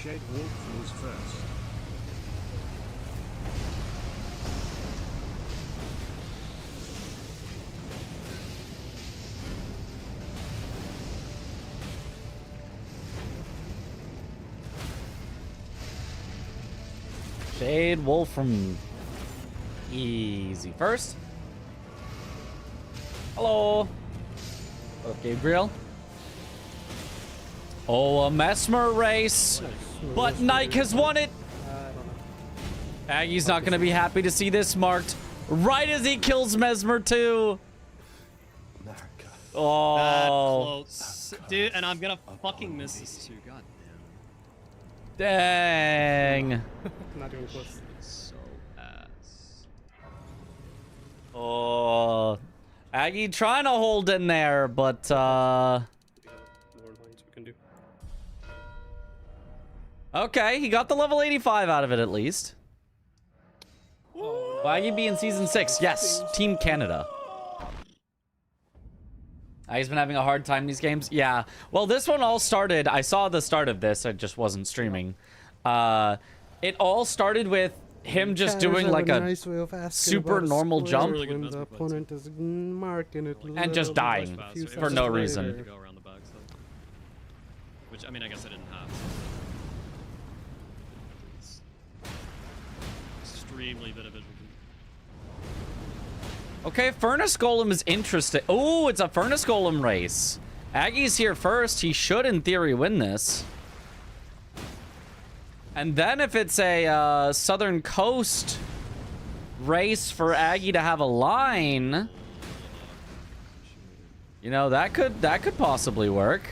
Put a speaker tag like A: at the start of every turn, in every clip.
A: Shade Wolf was first.
B: Shade Wolf from Easy first. Hello. What up, Gabriel? Oh, a Mesmer race. But Nike has won it. Aggie's not going to be happy to see this marked right as he kills Mesmer too. Oh.
C: That close. Dude, and I'm going to fucking miss this too. God
B: damn. Dang.
D: Not even close.
C: So ass.
B: Oh. Aggie trying to hold in there, but
D: More lines we can do.
B: okay, he got the level 85 out of it at least. Will Aggie be in season 6? Yes, Team Canada. He's been having a hard time in these games. Yeah. Well, this one all started. I saw the start of this. I just wasn't streaming. It all started with him just doing like a super normal jump
D: when the opponent is marking it
B: and just dying for no reason.
C: To go around the back, so. Which I mean, I guess I didn't have. It's extremely bit of vision.
B: Okay, Furnace Golem is interesting. Oh, it's a Furnace Golem race. Aggie's here first. He should, in theory, win this. And then if it's a Southern Coast race for Aggie to have a line, you know, that could possibly work.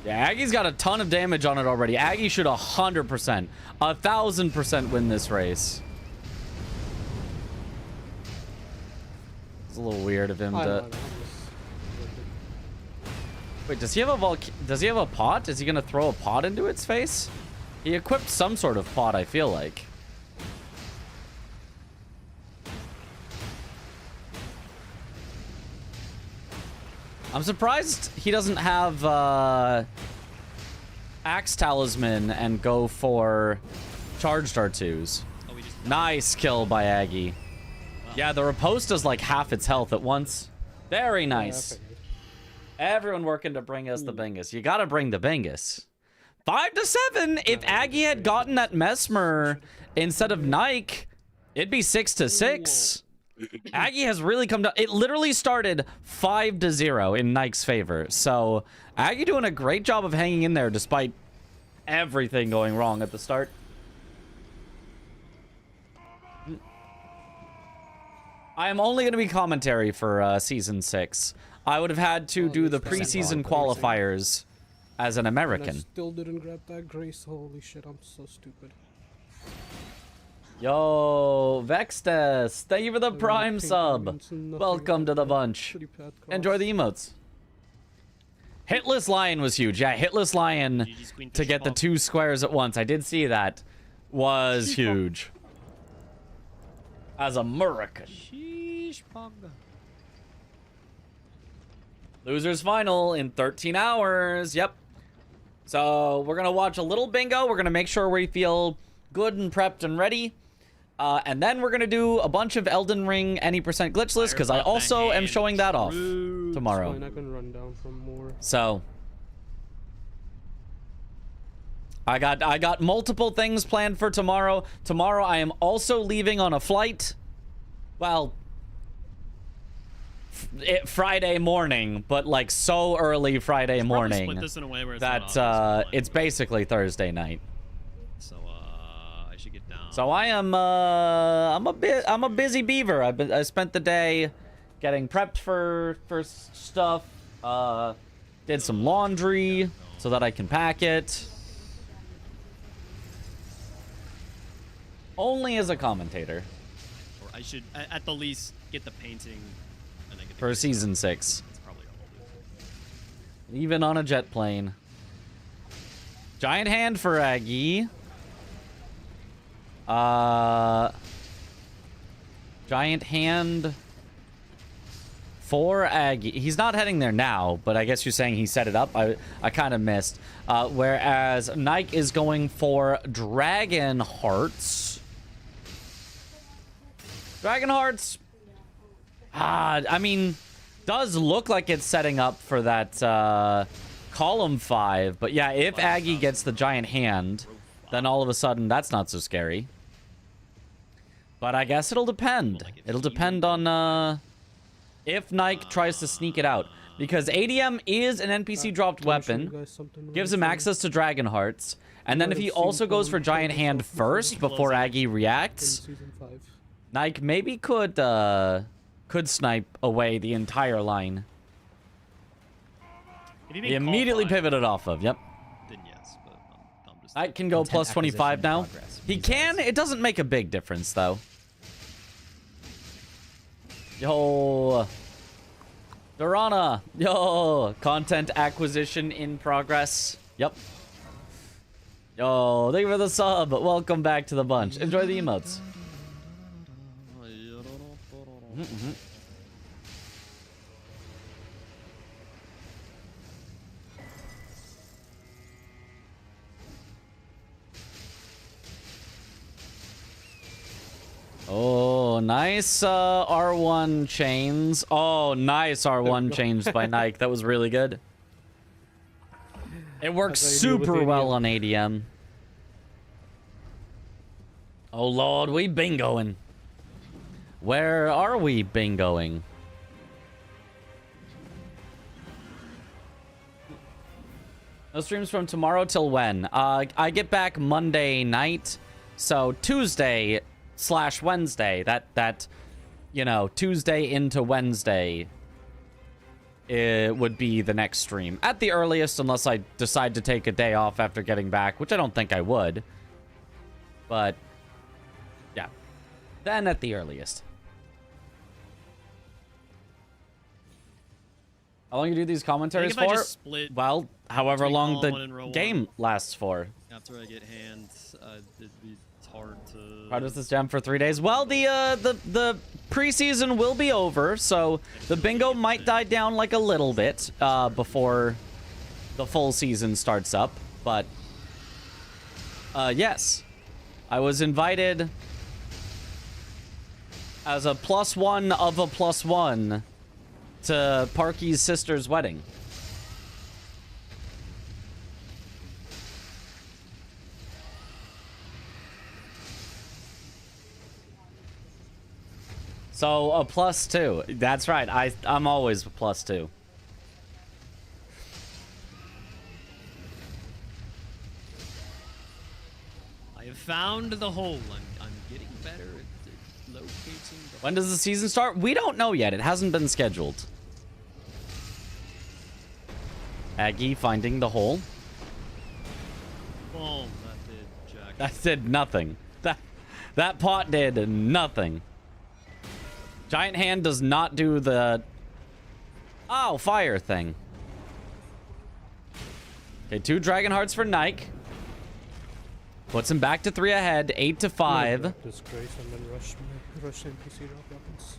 B: Yeah, Aggie's got a ton of damage on it already. Aggie should 100%, 1000% win this race. It's a little weird of him to. Wait, does he have a pot? Is he gonna throw a pot into its face? He equipped some sort of pot, I feel like. I'm surprised he doesn't have Axe Talisman and go for charged R2s.
C: Oh,
B: nice kill by Aggie. Wow. Yeah, the riposte does like half its health at once. Very nice. Everyone working to bring us the Bingus. You gotta bring the Bingus. 5-7. If Aggie had gotten that Mesmer instead of Nike, it'd be 6-6. Aggie has really come down. It literally started 5-0 in Nike's favor. So Aggie doing a great job of hanging in there despite everything going wrong at the start. I am only going to be commentary for season 6. I would have had to do the preseason qualifiers as an American.
D: I still didn't grab that grace. Holy shit, I'm so stupid.
B: Yo, Vextus, thank you for the Prime sub. Welcome to the bunch. Enjoy the emotes. Hitless Lion was huge. Yeah, Hitless Lion to get the 2 squares at once. I did see that. Was huge. As a American. Losers final in 13 hours. Yep. So we're going to watch a little bingo. We're going to make sure we feel good and prepped and ready. And then we're going to do a bunch of Elden Ring any percent glitchless because I also am showing that off tomorrow.
D: I can run down from more.
B: So I got multiple things planned for tomorrow. Tomorrow I am also leaving on a flight. Well, Friday morning, but like so early Friday morning
C: split this in a way where it's
B: that it's basically Thursday night.
C: So I should get down.
B: So I am I'm a busy beaver. I spent the day getting prepped for stuff. Did some laundry so that I can pack it. Only as a commentator.
C: Or I should at the least get the painting and then get the
B: for season 6.
C: That's probably all I'll do.
B: Even on a jet plane. Giant hand for Aggie. Giant hand for Aggie. He's not heading there now, but I guess you're saying he set it up. I kind of missed. Whereas Nike is going for Dragon Hearts. Dragon Hearts. I mean, does look like it's setting up for that column 5. But yeah, if Aggie gets the giant hand, then all of a sudden that's not so scary. But I guess it'll depend. It'll depend on if Nike tries to sneak it out. Because ADM is an NPC dropped weapon. Gives him access to Dragon Hearts. And then if he also goes for Giant Hand first before Aggie reacts, Nike maybe could snipe away the entire line. He immediately pivoted off of, yep.
C: Then yes, but I'm just...
B: I can go plus 25 now. He can. It doesn't make a big difference, though. Yo. Dorana. Yo. Content acquisition in progress. Yep. Yo. Thank you for the sub. Welcome back to the bunch. Enjoy the emotes. Oh, nice R1 chains. Oh, nice R1 chains by Nike. That was really good. It works super well on ADM. Oh, Lord, we bingoing. Where are we bingoing? No streams from tomorrow till when? I get back Monday night. So Tuesday / Wednesday, that you know, Tuesday into Wednesday, it would be the next stream at the earliest, unless I decide to take a day off after getting back, which I don't think I would, but yeah, then at the earliest. How long you do these commentaries for? Well, however long the game lasts for.
C: After I get hands, it'd be hard to...
B: How does this jam for 3 days? Well, the preseason will be over, so the bingo might die down like a little bit before the full season starts up. But yes, I was invited as a +1 of a +1 to Parky's sister's wedding. So, a +2. That's right. I'm always a +2.
C: I have found the hole. I'm getting better at locating the...
B: When does the season start? We don't know yet. It hasn't been scheduled. Aggie finding the hole.
C: Boom. That did jack.
B: That did nothing. That pot did nothing. Giant Hand does not do the... Oh, fire thing. Okay, 2 Dragon Hearts for Nike. Puts him back to 3 ahead, 8 to 5.
D: Disgrace and then rush NPC drop weapons.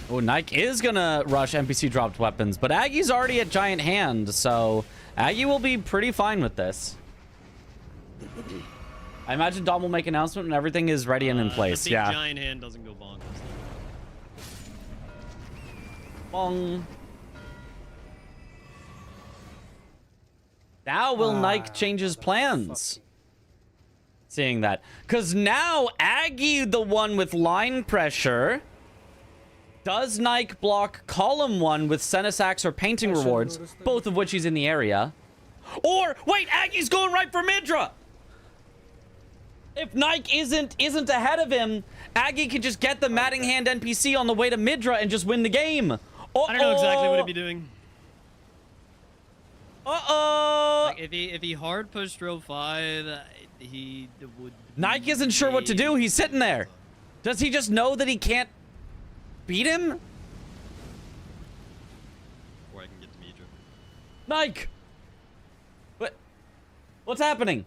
B: Oh, Nike is gonna rush NPC dropped weapons, but Aggie's already at Giant Hand, so Aggie will be pretty fine with this. I imagine Dom will make an announcement when everything is ready and in place.
C: The big
B: yeah.
C: Giant Hand doesn't go bonkers.
B: Bong. Now will Nike change his plans? Seeing that. Because now Aggie, the one with line pressure. Does Nike block column 1 with Senesax or painting rewards? Both of which he's in the area. Or, wait, Aggie's going right for Midra! If Nike isn't ahead of him, Aggie can just get the Matting Hand NPC on the way to Midra and just win the game. Uh-oh.
C: I don't know exactly what he'd be doing.
B: Uh-oh.
C: Like if he hard pushed row 5, he would...
B: Nike isn't sure what to do. He's sitting there. Does he just know that he can't beat him?
C: Or I can get to Midra.
B: Nike! What's happening?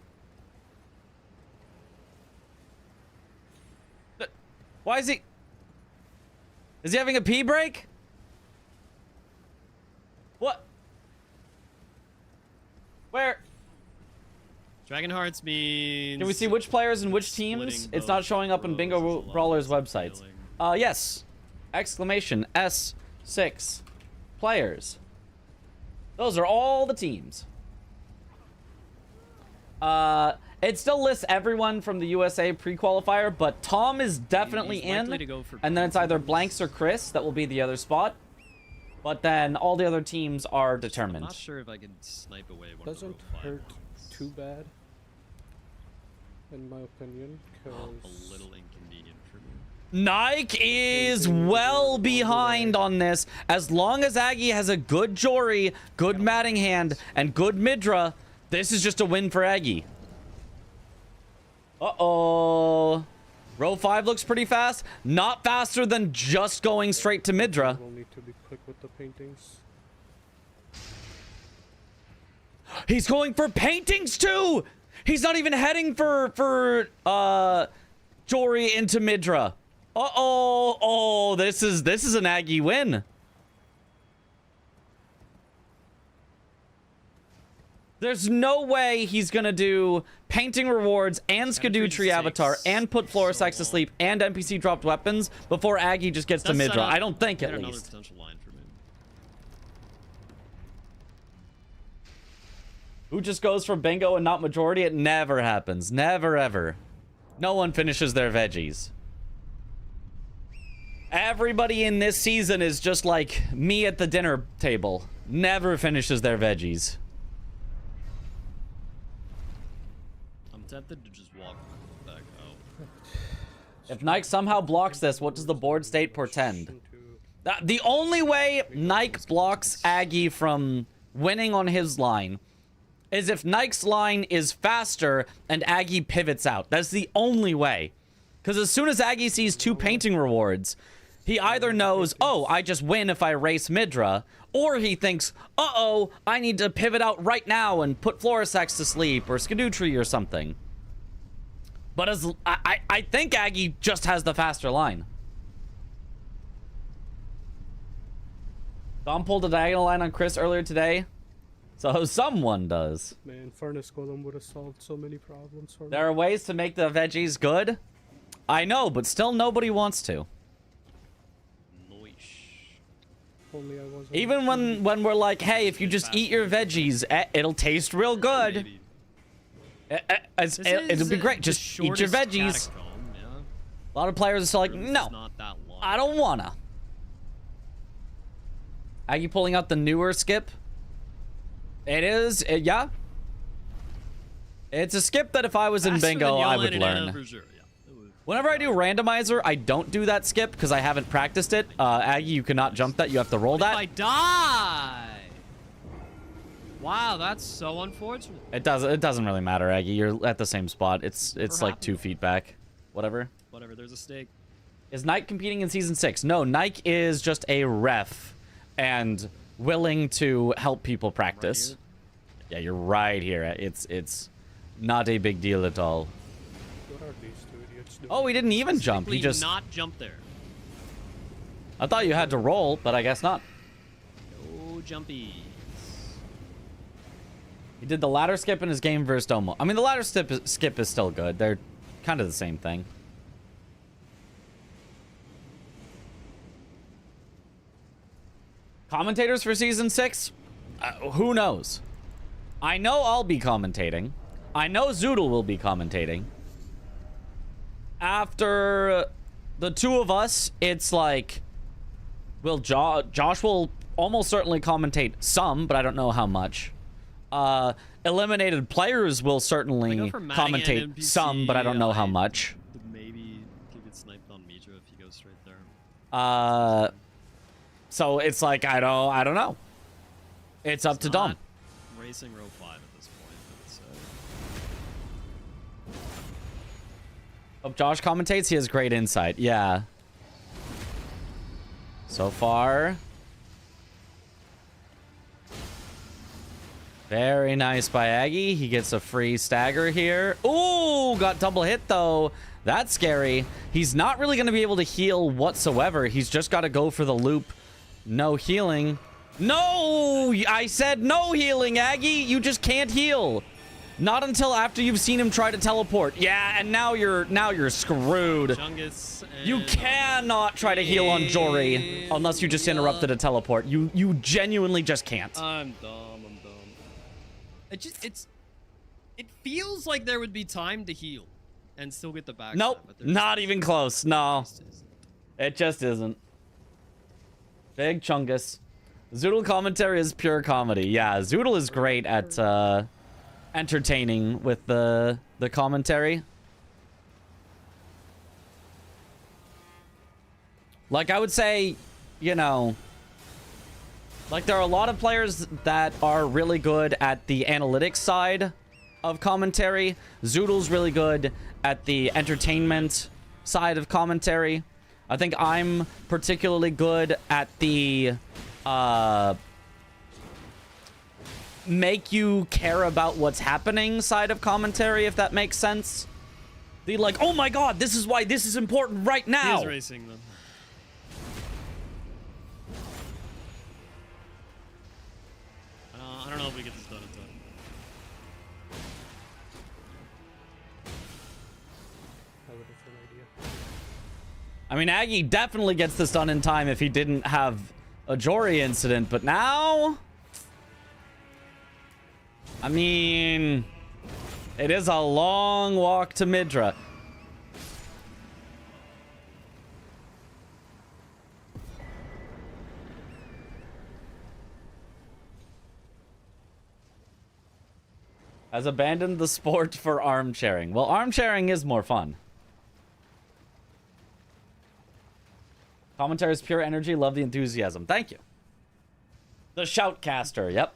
B: Why is he... Is he having a pee break? What? Where?
C: Dragon Hearts means...
B: Can we see which players and which teams? It's not showing up in Bingo Brawlers websites. Yes. Exclamation S6 players. Those are all the teams. It still lists everyone from the USA pre-qualifier, but Tom is definitely in. And then it's either Blanks or Chris that will be the other spot. But then all the other teams are determined.
C: I'm not sure if I can snipe away one
D: Doesn't
C: of the
D: hurt too bad, in my opinion, because
C: a little inconvenient for me.
B: Nike is well behind on this. As long as Aggie has a good Jory, good Matting Hand, and good Midra, this is just a win for Aggie. Uh-oh. Row 5 looks pretty fast. Not faster than just going straight to Midra.
D: we'll need to be quick with the paintings.
B: He's going for paintings too. He's not even heading for Jory into Midra. Uh-oh. Oh, this is an Aggie win. There's no way he's gonna do painting rewards and Skidoo Tree Avatar and put Florisex to sleep and NPC dropped weapons before Aggie just gets to Midra. I don't think, at least.
C: Potential line for me.
B: Who just goes for bingo and not majority? It never happens. Never, ever. No one finishes their veggies. Everybody in this season is just like me at the dinner table. Never finishes their veggies.
C: I'm tempted to just walk back out.
B: If Nike somehow blocks this, what does the board state portend? The only way Nike blocks Aggie from winning on his line is if Nike's line is faster and Aggie pivots out. That's the only way. Because as soon as Aggie sees 2 painting rewards, he either knows, oh, I just win if I race Midra, or he thinks, uh-oh, I need to pivot out right now and put Florisex to sleep or Skidoo Tree or something. But as I think Aggie just has the faster line. Dom pulled a diagonal line on Chris earlier today. So someone does.
D: Man, Furnace Golem would have solved so many problems for me.
B: There are ways to make the veggies good. I know, but still nobody wants to.
D: Only I wasn't.
B: Even when we're like, hey, if you just eat your veggies, it'll taste real good. It'll be great. Just eat your veggies. A lot of players are still like, no, I don't wanna. Aggie pulling out the newer skip. It is, yeah. It's a skip that if I was in bingo, I would learn. Whenever I do randomizer, I don't do that skip because I haven't practiced it. Aggie, you cannot jump that. You have to roll that.
C: If I die. Wow, that's so unfortunate.
B: It doesn't really matter, Aggie. You're at the same spot. It's like 2 feet back. Whatever.
C: Whatever, there's a stake.
B: Is Nike competing in season 6? No, Nike is just a ref and willing to help people practice.
C: Right,
B: yeah, you're right here. It's not a big deal at all.
D: What are these 2 idiots doing?
B: Oh, he didn't even jump. He just
C: not jump there.
B: I thought you had to roll, but I guess not.
C: No jumpies.
B: He did the ladder skip in his game versus Domo. I mean, the ladder skip is still good. They're kind of the same thing. Commentators for season 6? Who knows? I know I'll be commentating. I know Zoodle will be commentating. After the 2 of us, it's like, well, Josh will almost certainly commentate some, but I don't know how much. Eliminated players will certainly commentate some, but I don't know how much.
C: Maybe could get sniped on Mitra if he goes straight there.
B: So it's like I don't know. It's up to Dom.
C: Racing row 5 at this point.
B: Hope Josh commentates. He has great insight. Yeah. So far. Very nice by Aggie. He gets a free stagger here. Ooh, got double hit though. That's scary. He's not really going to be able to heal whatsoever. He's just got to go for the loop. No healing. No! I said no healing, Aggie. You just can't heal. Not until after you've seen him try to teleport. Yeah, and now you're screwed.
C: Chungus
B: You cannot try to heal on Jory unless you just interrupted a teleport. You genuinely just can't.
C: I'm dumb. It feels like there would be time to heal and still get the backstab.
B: Nope, not even close. No, it just isn't. Big Chungus. Zoodle commentary is pure comedy. Yeah, Zoodle is great at entertaining with the commentary. Like, I would say, you know, like, there are a lot of players that are really good at the analytics side of commentary. Zoodle's really good at the entertainment side of commentary. I think I'm particularly good at the make you care about what's happening side of commentary, if that makes sense. The like, oh my god, this is why this is important right now.
C: He is racing them. I don't know if we get this done in time.
D: Have a different idea.
B: I mean, Aggie definitely gets this done in time if he didn't have a Jory incident, but now... I mean... It is a long walk to Midra. Has abandoned the sport for arm sharing. Well, arm sharing is more fun. Commentary is pure energy. Love the enthusiasm. Thank you. The shoutcaster. Yep.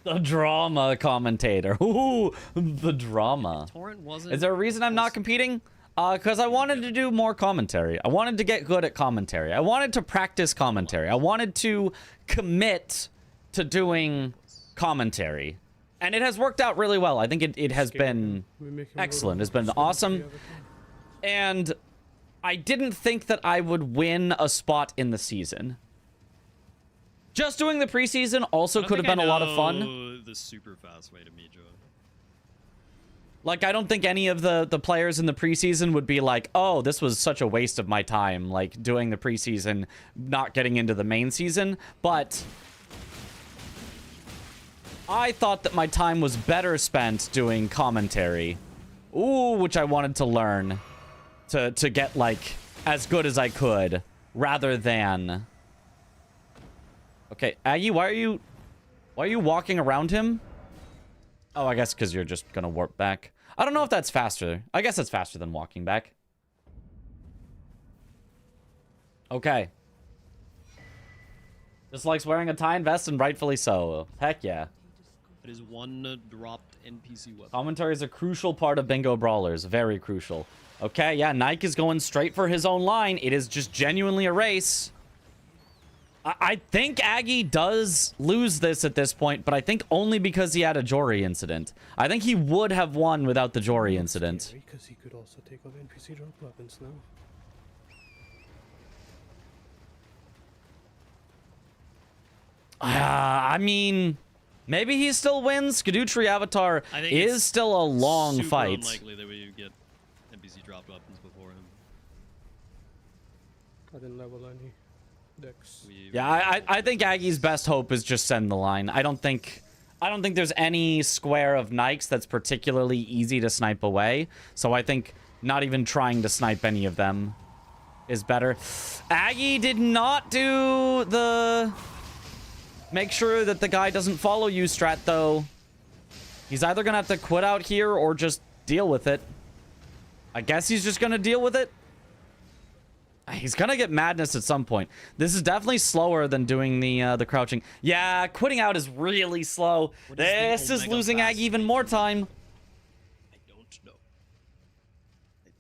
B: The drama commentator. Ooh, the drama.
C: Torrent wasn't.
B: Is there a reason I'm not competing? Because I wanted to do more commentary. I wanted to get good at commentary. I wanted to practice commentary. I wanted to commit to doing commentary. And it has worked out really well. I think it has been excellent. It's been awesome. And I didn't think that I would win a spot in the season. Just doing the preseason also could have been a lot of fun.
C: The super fast way to meet Joe.
B: Like, I don't think any of the players in the preseason would be like, oh, this was such a waste of my time, like, doing the preseason, not getting into the main season. But I thought that my time was better spent doing commentary. Ooh, which I wanted to learn to get, like, as good as I could, rather than... Okay, Aggie, why are you walking around him? Oh, I guess because you're just gonna warp back. I don't know if that's faster. I guess it's faster than walking back. Okay. Just likes wearing a tie and vest, and rightfully so. Heck yeah.
C: It is one dropped NPC weapon.
B: Commentary is a crucial part of Bingo Brawlers. Very crucial. Okay, yeah, Nike is going straight for his own line. It is just genuinely a race. I think Aggie does lose this at this point, but I think only because he had a Jory incident. I think he would have won without the Jory incident.
D: Because he could also take off NPC drop weapons now.
B: I mean, maybe he still wins. Skadutri Avatar is still a long fight.
C: Unlikely that we get NPC drop weapons before him.
D: I didn't level any decks.
B: Yeah, I think Aggie's best hope is just send the line. I don't think there's any square of Nikes that's particularly easy to snipe away. So I think not even trying to snipe any of them is better. Aggie did not do the make sure that the guy doesn't follow you strat, though. He's either gonna have to quit out here or just deal with it. I guess he's just gonna deal with it. He's gonna get madness at some point. This is definitely slower than doing the crouching. Yeah, quitting out is really slow. This is losing Aggie even more time.
C: I don't know.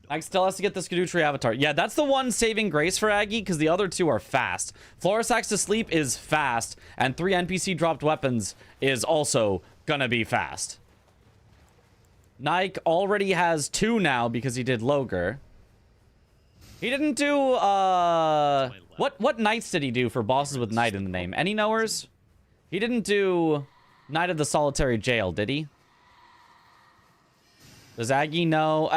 B: Ag still has to get the Skadutri Avatar. Yeah, that's the one saving grace for Aggie, because the other two are fast. Florisax to sleep is fast, and 3 NPC dropped weapons is also gonna be fast. Nike already has 2 now because he did Loger. He didn't do, what knights did he do for bosses with knight in the name? Any knowers? He didn't do Knight of the Solitary Jail, did he? Does Aggie know?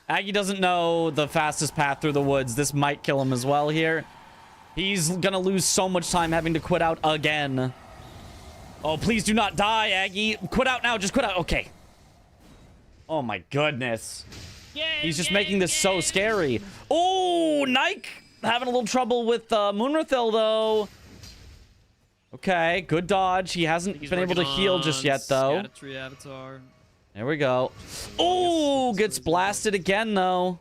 B: Aggie doesn't know the fastest path through the woods. This might kill him as well here. He's gonna lose so much time having to quit out again. Oh, please do not die, Aggie. Quit out now. Just quit out. Okay. Oh, my goodness. He's just making this so scary. Oh, Nike having a little trouble with Moonrathil, though. Okay, good dodge. He hasn't been able to heal just yet, though.
C: Avatar.
B: There we go. Oh, gets blasted again, though.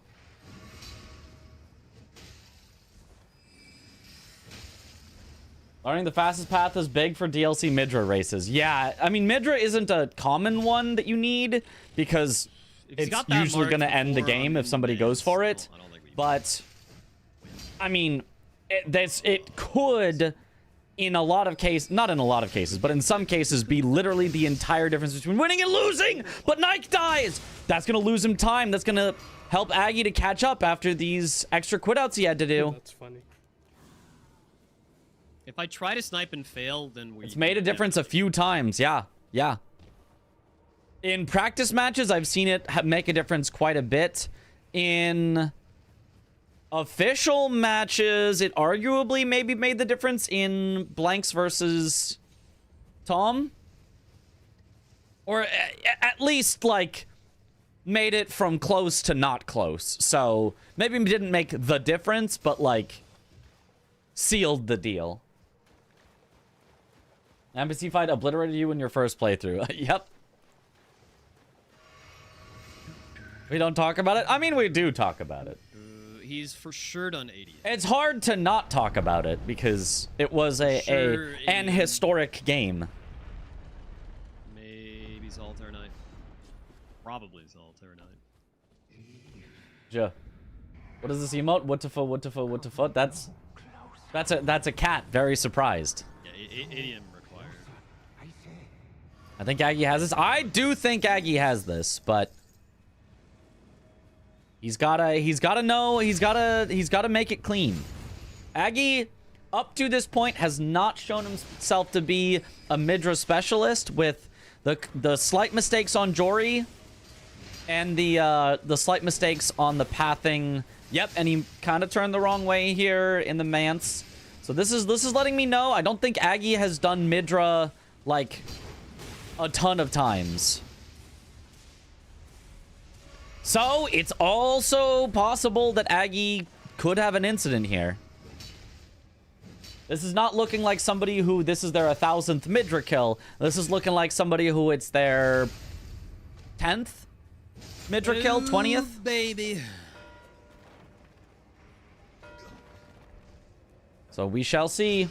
B: Learning the fastest path is big for DLC Midra races. Yeah, I mean, Midra isn't a common one that you need because it's usually going to end the game if somebody goes for it. But, I mean, it could, in a lot of cases, not in a lot of cases, but in some cases, be literally the entire difference between winning and losing. But Nike dies. That's going to lose him time. That's going to help Aggie to catch up after these extra quit outs he had to do.
D: That's funny.
C: If I try to snipe and fail, then
B: It's made a difference a few times. Yeah, yeah. In practice matches, I've seen it make a difference quite a bit. In official matches, it arguably maybe made the difference in Blanks versus Tom. Or at least, like, made it from close to not close. So, maybe it didn't make the difference, but, like, sealed the deal. NPC fight obliterated you in your first playthrough. Yep. We don't talk about it? I mean, we do talk about it.
C: He's for sure done 80.
B: It's hard to not talk about it because it was an historic game.
C: Maybe Solitaire Knight. Probably Solitaire Knight.
B: Ja. What is this emote? What the fuck? That's a cat. Very surprised.
C: Yeah, idiom required.
B: I think Aggie has this. I do think Aggie has this, but he's gotta make it clean. Aggie, up to this point, has not shown himself to be a Midra specialist with the slight mistakes on Jory and the slight mistakes on the pathing. Yep, and he kind of turned the wrong way here in the Mance. So this is letting me know I don't think Aggie has done Midra like a ton of times. So it's also possible that Aggie could have an incident here. This is not looking like somebody who this is their 1000th Midra kill. This is looking like somebody who it's their 10th Midra kill, 20th.
C: Baby.
B: So we shall see.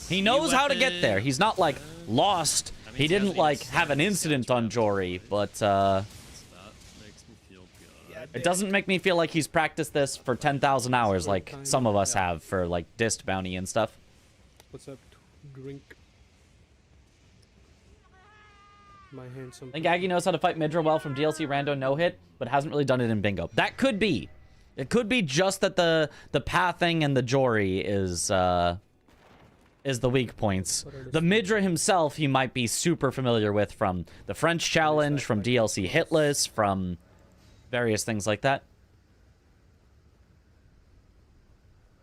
B: He knows how to get there. He's not like lost. He didn't like have an incident on Jory, but
C: That makes me feel good.
B: it doesn't make me feel like he's practiced this for 10,000 hours like some of us have for like Dist bounty and stuff.
D: What's up? Drink. My handsome.
B: I think Aggie knows how to fight Midra well from DLC rando no hit, but hasn't really done it in bingo. That could be. It could be just that the pathing and the Jory is the weak points. The Midra himself, he might be super familiar with from the French Challenge, from DLC Hitless, from various things like that.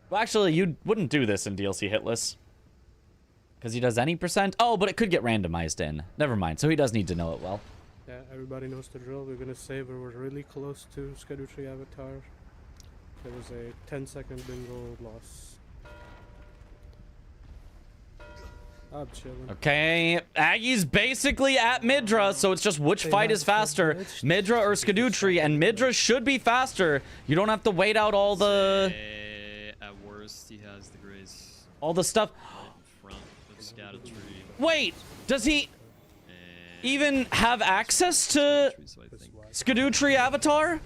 B: Well, actually, you wouldn't do this in DLC Hitless. Because he does any percent? Oh, but it could get randomized in. Never mind. So he does need to know it well.
D: Yeah, everybody knows the drill. We're gonna save her. We're really close to Skadutri Avatar. There was a 10-second bingo loss. I'm chilling.
B: Okay, Aggie's basically at Midra, so it's just which fight is faster, Midra or Skadutri, and Midra should be faster. You don't have to wait out all the...
C: At worst, he has the grace
B: all the stuff.
C: right in front of Skadutri.
B: Wait, does he even have access to
C: So I think
B: Skadutri Avatar?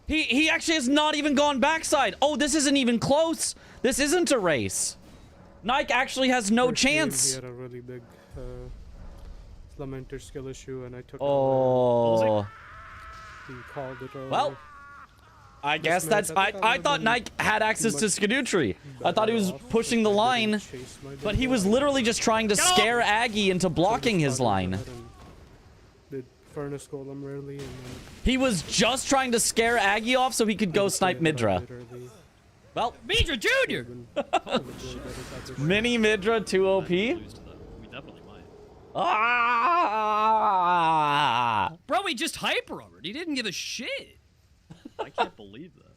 B: He actually has not even gone backside. Oh, this isn't even close. This isn't a race. Nike actually has no
D: First game,
B: chance.
D: He had a really big Lamenter skill issue, and I took.
B: Oh.
D: He called it early.
B: Well, I guess that's. I thought Nike had access to Skadutri. I thought he was pushing the line, but he was literally just trying to scare Aggie into blocking his line.
D: Did Furnace Golem early, and then
B: He was just trying to scare Aggie off so he could go snipe Midra. Well,
C: Midra Jr.
B: Mini Midra 2 OP.
C: We definitely might.
B: Ah!
C: Bro, he just hyper armored. He didn't give a shit. I can't believe that.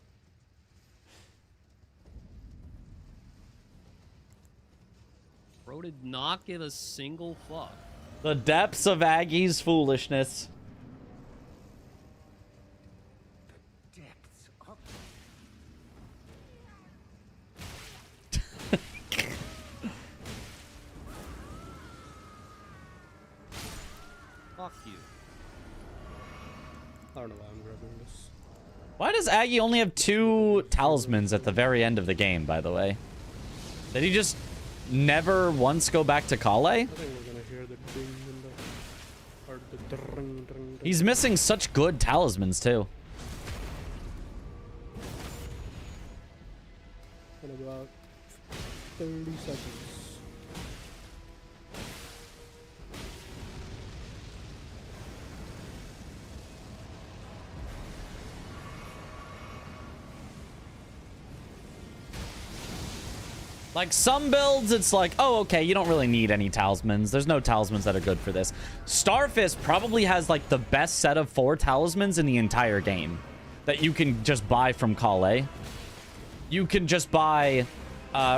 C: Bro did not give a single fuck.
B: The depths of Aggie's foolishness.
C: Fuck you.
D: I don't know why I'm grabbing this.
B: Why does Aggie only have 2 talismans at the very end of the game, by the way? Did he just never once go back to Kale?
D: I think we're gonna hear the ding and or the dring, dring.
B: He's missing such good talismans, too.
D: In about 30 seconds.
B: Like, some builds, it's like, oh, okay, you don't really need any talismans. There's no talismans that are good for this. Starfist probably has, like, the best set of 4 talismans in the entire game that you can just buy from Kale. You can just buy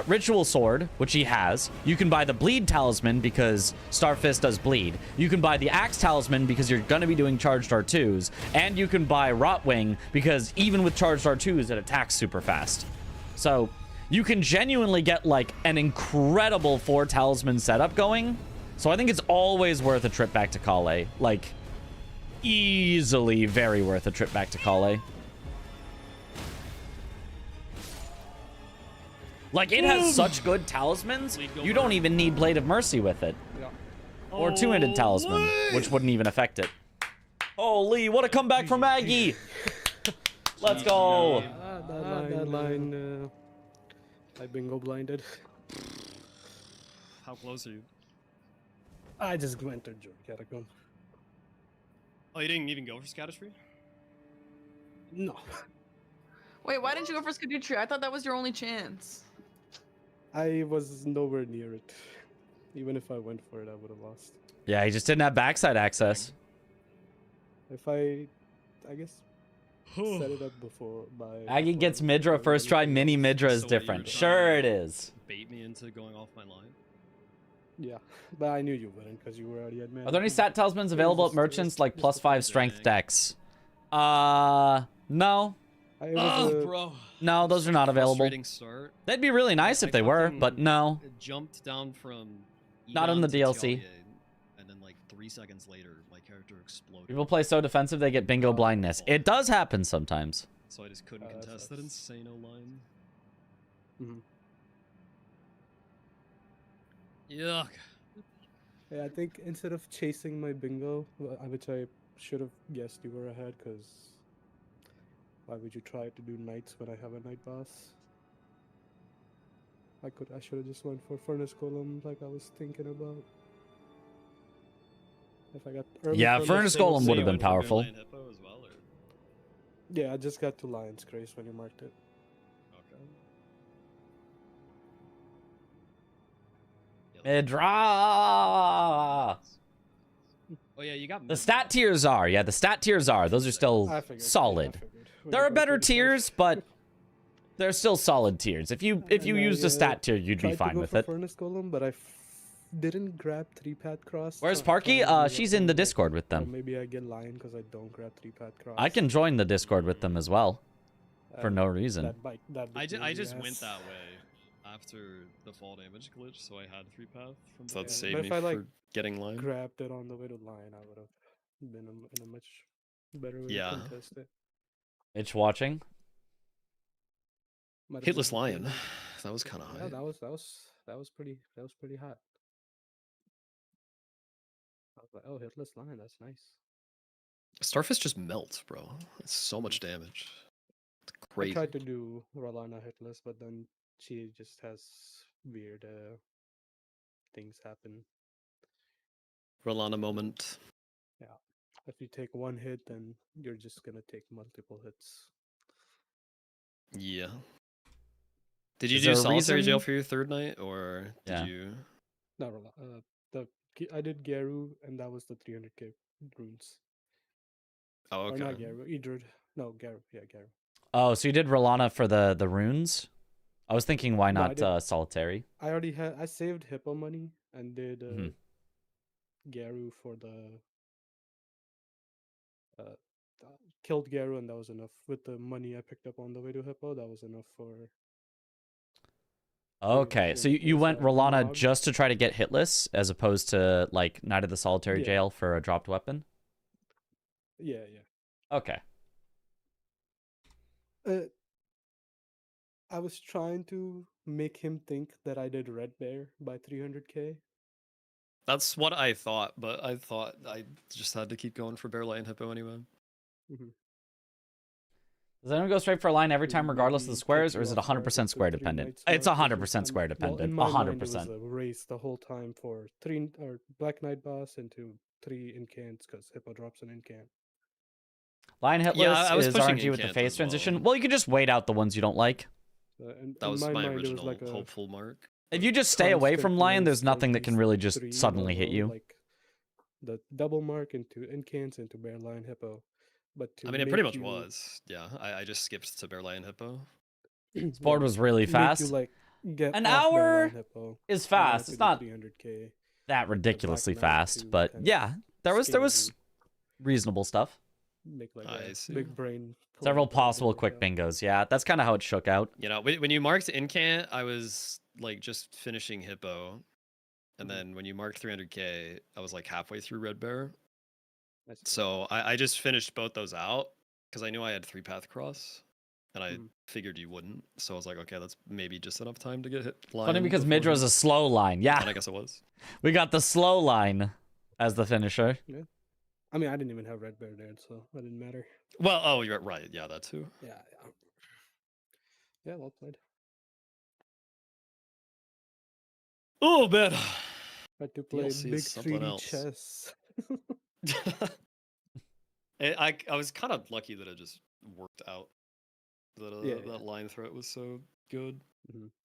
B: Ritual Sword, which he has. You can buy the Bleed Talisman because Starfist does bleed. You can buy the Axe Talisman because you're going to be doing Charged R2s. And you can buy Rotwing because even with Charged R2s, it attacks super fast. So you can genuinely get, like, an incredible 4 talisman setup going. So I think it's always worth a trip back to Kale. Like, easily very worth a trip back to Kale. Like, it has such good talismans, you don't even need Blade of Mercy with it.
D: Yeah.
B: Or Two-Handed Talisman, which wouldn't even affect it. Holy, what a comeback from Maggie! Let's go!
D: That line, I bingo blinded.
C: How close are you?
D: I just went to George Catacomb.
C: Oh, you didn't even go for Scattertree?
D: No.
A: Wait, why didn't you go for Skadutri? I thought that was your only chance.
D: I was nowhere near it. Even if I went for it, I would have lost.
B: Yeah, he just didn't have backside access.
D: If I guess, set it up before by...
B: Aggie gets Midra first try, mini Midra is
C: So
B: different.
C: you're
B: Sure
C: trying
B: it
C: to
B: is.
C: Bait me into going off my line?
D: Yeah, but I knew you wouldn't because you were already at man.
B: Are there any stat talismans available at merchants like +5 strength decks? No.
C: Bro.
B: No, those are not available.
C: Frustrating start.
B: That'd be really nice if they were, but no.
C: It jumped down from
B: Not in
C: Egon
B: the
C: to
B: DLC.
C: Tiaye, and then like 3 seconds later, my character exploded.
B: People play so defensive they get bingo blindness. It does happen sometimes.
C: So I just couldn't contest that insano line.
D: Mhm.
C: Yuck.
D: Yeah, I think instead of chasing my bingo, which I should have guessed you were ahead, because why would you try to do knights when I have a knight boss? I should have just went for Furnace Golem like I was thinking about. If I got early
B: Yeah, Furnace Golem
C: So
B: would
C: you
B: have been
C: went for
B: powerful.
C: Midland Hippo as well, or?
D: Yeah, I just got to Lion's Grace when you marked it.
C: Okay.
B: Midra!
C: Oh yeah, you got
B: The stat tiers are, yeah, the stat tiers are. Those are still
D: I figured.
B: solid.
D: Yeah, I figured. When
B: There
D: you
B: are
D: go
B: better
D: 35.
B: tiers, but they're still solid tiers. If you
D: And I,
B: used a stat tier, you'd be
D: tried to
B: fine
D: go
B: with
D: for
B: it.
D: Furnace Golem, but I didn't grab 3-path cross.
B: Where's
D: so I'm
B: Parky?
D: trying to do
B: She's
D: that
B: in the
D: one, like,
B: Discord with
D: or
B: them.
D: maybe I get Lion because I don't grab 3-path cross.
B: I can join the Discord with them as well, for no reason.
D: That
C: I
D: bit
C: just
D: me in the
C: went
D: ass.
C: that way after the fall damage glitch, so I had 3-path from
E: So that
C: the
E: saved
D: But
E: me
D: if I, like,
E: for getting line.
D: Grabbed it on the way to Lion, I would have been in a much better way
C: Yeah.
D: to contest it.
B: Mitch watching.
D: Might have
E: Hitless
D: been
E: Lion.
D: Lion.
E: That was kind of high.
D: Yeah, that was pretty hot. I was like, oh, Hitless Lion, that's nice.
E: Starfish just melts, bro. It's so much damage. It's
D: I
E: crazy.
D: tried to do Rolana Hitless, but then she just has weird things happen.
E: Rolana moment.
D: Yeah. If you take one hit, then you're just gonna take multiple hits.
E: Yeah. Did you
B: Is
E: do
B: there a
E: solitary jail
B: reason-
E: for your third night, or did
B: Yeah.
E: you?
D: Not I did Garu, and that was the 300k runes.
E: Oh,
D: Or not
E: okay.
D: Garu, Idrid. No, Garu. Yeah, Garu.
B: Oh, so you did Rolana for the runes? I was thinking, why
D: No, I
B: not
D: did-
B: solitary?
D: I saved Hippo money and did
B: Mhm.
D: Garu for the uh, killed Garu, and that was enough. With the money I picked up on the way to Hippo, that was enough for.
B: Okay, so you went
D: Mog.
B: Rolana just to try to get hitless, as opposed to like Night of the Solitary
D: Yeah.
B: Jail for a dropped weapon.
D: Yeah.
B: Okay.
D: I was trying to make him think that I did Red Bear by 300k.
E: That's what I thought, but I thought I just had to keep going for Bear Lion Hippo anyway.
D: Mm-hmm.
B: Does anyone go straight for a line every time, regardless of the
D: Maybe
B: squares,
D: take
B: or
D: you
B: is it
D: off guard
B: 100%
D: with the
B: square
D: 3
B: dependent?
D: knights
B: It's
D: mark, which
B: 100%
D: is-
B: square
D: well,
B: dependent.
D: in my mind, it
B: 100%.
D: was a race the whole time for 3 or Black Knight boss into 3 incants because Hippo drops an incant.
B: Line hitless
E: Yeah, I was
B: is
E: pushing
B: RNG with the
E: incant
B: phase
E: as well.
B: transition. Well, you could just wait out the ones you don't like.
D: And
E: That
D: in
E: was
D: my
E: my
D: mind, it was
E: original
D: like a
E: hopeful mark.
B: If you just stay away from Lion,
D: constant
B: there's
D: race for
B: nothing that can
D: these
B: really just
D: 3 in a
B: suddenly hit
D: row,
B: you.
D: Like the double mark into incants into Bear Lion Hippo. But to
E: I mean, it pretty
D: make
E: much
D: you-
E: was. Yeah, I just skipped to Bear Lion Hippo.
B: This board was really
D: make
B: fast.
D: You, like, get
B: An
D: off Bear
B: hour
D: Lion Hippo.
B: Is
D: You have
B: fast.
D: to
B: It's
D: do
B: not
D: 300k.
B: that ridiculously
D: Knight
B: fast,
D: to
B: but
D: kind of
B: yeah, there was
D: scale
B: reasonable stuff.
D: make like
E: I
D: a
E: see.
D: big brain.
B: Several
D: play,
B: possible
D: like
B: quick
D: that.
B: bingos. Yeah, that's kind of how it shook out.
E: You know, when you marked incant, I was like just finishing Hippo, and
D: Mhm.
E: then when you marked 300k, I was like halfway through Red Bear.
D: I see.
E: So I just finished both those out because I knew I had 3 path cross, and I
D: Mhm.
E: figured you wouldn't. So I was like, okay, that's maybe just enough time to get hit.
B: Funny
E: Lion
B: because
E: before
B: Midra was
E: he-
B: a slow line.
E: and
B: Yeah,
E: I guess it was.
B: we got the slow line as the finisher.
D: I mean, I didn't even have Red Bear there, so that didn't matter.
E: Well, oh, you're right. Yeah, that too.
D: Yeah. Yeah, well played.
E: Oh man.
D: Had to play
E: DLC is
D: big
E: something
D: 3D
E: else.
D: chess.
E: I was kind of lucky that it just worked out. That
D: Yeah,
E: that line threat was so good.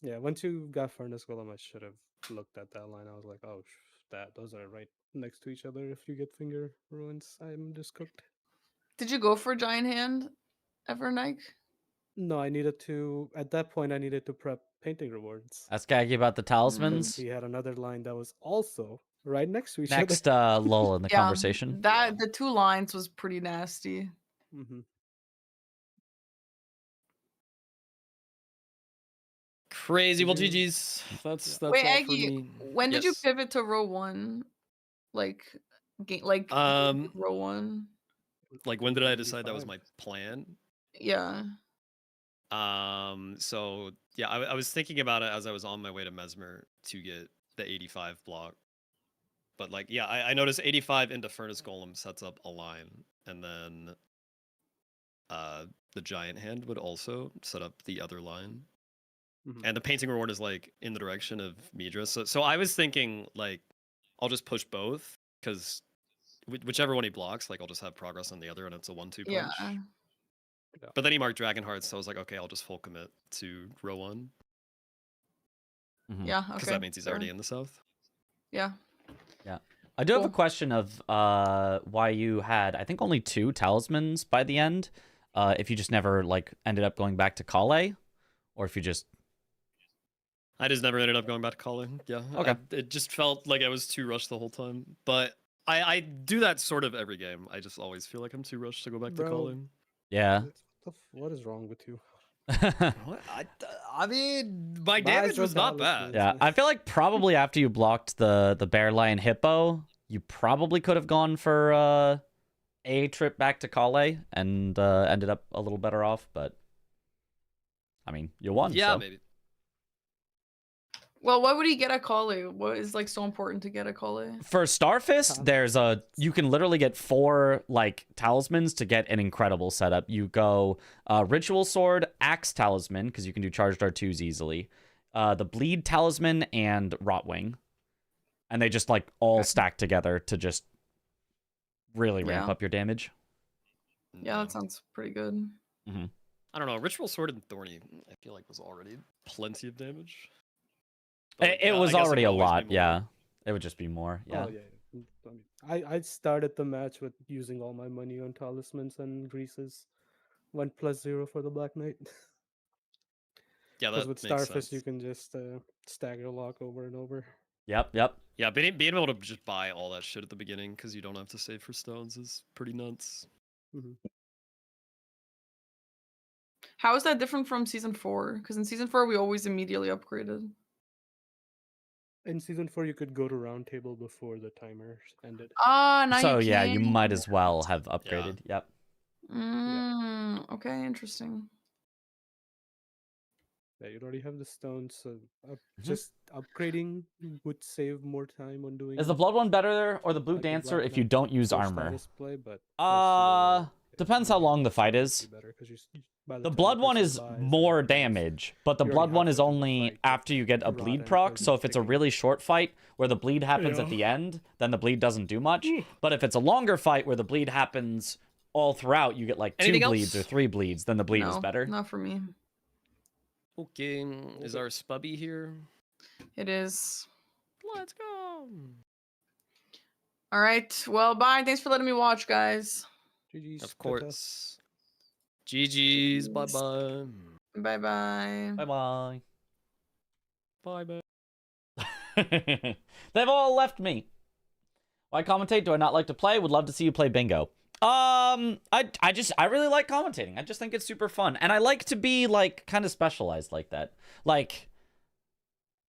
D: Yeah, once you got Furnace Golem, I should have looked at that line. I was like, oh, those are right next to each other. If you get finger ruins, I'm just cooked.
A: Did you go for Giant Hand ever, Nike?
D: No, I needed to. At that point, I needed to prep painting rewards.
B: Ask Aggie about the talismans.
D: He had another line that was also right next to each
B: Next,
D: other.
B: lull in the
A: Yeah,
B: conversation.
A: That the 2 lines was pretty nasty.
D: Mm-hmm.
E: Crazy. Well,
D: Mhm.
E: GG's. That's
A: Wait,
E: all for
A: Aggie,
E: me.
A: when did you
E: Yes.
A: pivot to row 1? Like, like row 1?
E: Like when did I decide that was my plan?
A: Yeah.
E: So yeah, I was thinking about it as I was on my way to Mesmer to get the 85 block. But like, yeah, I noticed 85 into Furnace Golem sets up a line, and then the Giant Hand would also set up the other line.
D: Mhm.
E: And the painting reward is like in the direction of Midra. So I was thinking like I'll just push both because whichever one he blocks, like I'll just have progress on the other, and it's a 1-2 punch.
A: Yeah.
E: But then he marked Dragon Hearts, so I was like, okay, I'll just full commit to row 1
A: Yeah,
E: because
A: okay.
E: that means he's
A: fair.
E: already in the south.
A: Yeah.
B: I do have a
A: Cool.
B: question of why you had, I think, only 2 talismans by the end. If you just never like ended up going back to Kale, or if you just
E: I just never ended up going back to calling. Yeah.
B: Okay.
E: It just felt like I was too rushed the whole time. But I do that sort of every game. I just always feel like I'm too rushed to go back to
D: Bro.
E: calling.
B: yeah.
D: What is wrong with you?
E: What? I mean, my damage was not bad.
B: Yeah, I feel like probably after you blocked the Bear Lion Hippo, you probably could have gone for a trip back to Kale and ended up a little better off, but I mean, you won.
E: Yeah,
B: so.
E: maybe.
A: Well, what would he get at Kale? What is like so important to get at Kale?
B: For Starfist, you can literally get 4 like talismans to get an incredible setup. You go Ritual Sword, Axe Talisman, because you can do Charged R2s easily, the Bleed Talisman, and Rotwing. And they just like all stack together to just really ramp up your damage.
A: Yeah, that sounds pretty good.
B: Mm-hmm.
E: I don't know. Ritual Sword and Thorny, I feel like was already plenty of damage.
B: It was already a lot, yeah. It would just be more, yeah.
D: Oh, yeah. I started the match with using all my money on talismans and greases. Went +0 for the Black Knight.
E: Yeah,
D: Because
E: that
D: with
E: makes
D: Starfist,
E: sense.
D: you can just stagger lock over and over.
B: Yep.
E: Yeah, being able to just buy all that shit at the beginning because you don't have to save for stones is pretty nuts.
D: Mm-hmm.
A: How is that different from Season 4? Because in Season 4, we always immediately upgraded.
D: In Season 4, you could go to Round Table before the timer ended.
A: Ah, now
B: So
A: you
B: yeah,
A: can.
B: you might as well have upgraded.
E: Yeah.
B: Yep.
A: Okay, interesting.
D: Yeah, you'd already have the stones, so just upgrading would save more time on doing.
B: Is the blood one better or the blue
D: like the
B: dancer
D: Black
B: if you
D: Knight
B: don't use
D: for
B: armor?
D: status play, but
B: Depends how long the fight is. The blood one is more damage, but the blood one is only after you get a bleed proc, so if it's a really short fight where the bleed happens at the end, then the bleed doesn't do much. But if it's a longer fight where the bleed happens all throughout, you get like 2 bleeds or 3 bleeds, then the bleed is better.
A: Not for me.
E: Okay, is our Spubby here?
A: It is.
E: Let's go.
A: All right. Well, bye. Thanks for letting me watch, guys.
D: GG's.
E: Of course. GG's. Bye bye.
A: Bye bye.
B: Bye bye.
E: Bye bye.
B: They've all left me. Why commentate? Do I not like to play? Would love to see you play bingo. I really like commentating. I just think it's super fun. And I like to be like kind of specialized like that. Like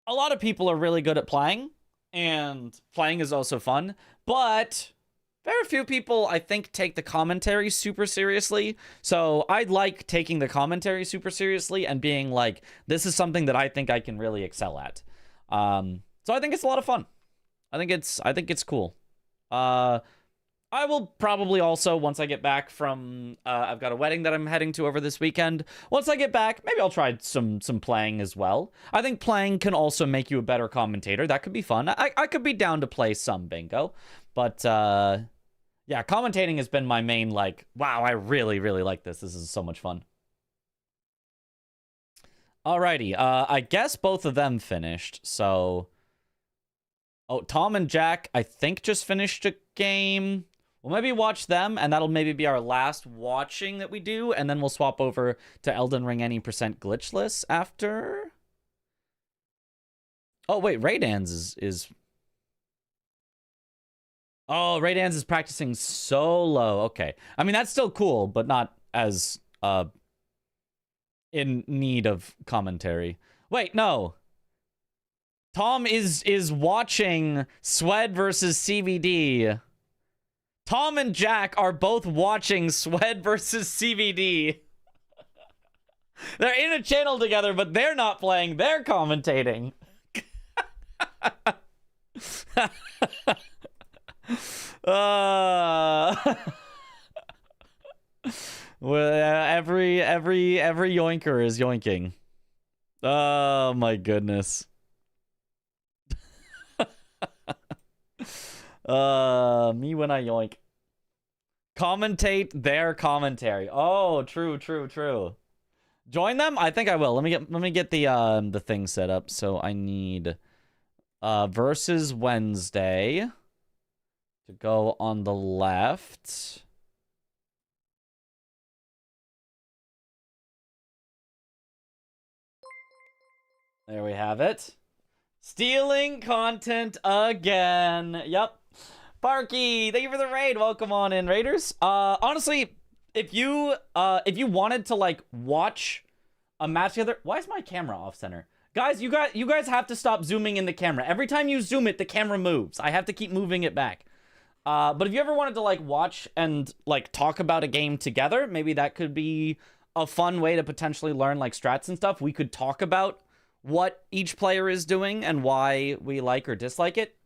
B: a lot of people are really good at playing, and playing is also fun, but very few people, I think, take the commentary super seriously. So I like taking the commentary super seriously and being like, this is something that I think I can really excel at. So I think it's a lot of fun. I think it's cool. I will probably also, once I get back from, I've got a wedding that I'm heading to over this weekend. Once I get back, maybe I'll try some playing as well. I think playing can also make you a better commentator. That could be fun. I could be down to play some bingo. But, yeah, commentating has been my main, like, wow, I really, really like this. This is so much fun. Alrighty, I guess both of them finished, so... Oh, Tom and Jack, I think, just finished a game. We'll maybe watch them, and that'll maybe be our last watching that we do, and then we'll swap over to Elden Ring any % glitchless after. Oh, wait, Raydans is... Oh, Raydans is practicing solo. Okay. I mean, that's still cool, but not as in need of commentary. Wait, no. Tom is watching Swed versus CVD. Tom and Jack are both watching Swed versus CVD. They're in a channel together, but they're not playing. They're commentating. Well, every yoinker is yoinking. Oh my goodness. Me when I yoink. Commentate their commentary. Oh, true. Join them? I think I will. Let me get the thing set up. So I need versus Wednesday to go on the left. There we have it. Stealing content again. Yep. Barky, thank you for the raid. Welcome on in, Raiders. Honestly, if you wanted to like watch a match together, why is my camera off center? Guys, you guys have to stop zooming in the camera. Every time you zoom it, the camera moves. I have to keep moving it back. But if you ever wanted to like watch and like talk about a game together, maybe that could be a fun way to potentially learn like strats and stuff. We could talk about what each player is doing and why we like or dislike it.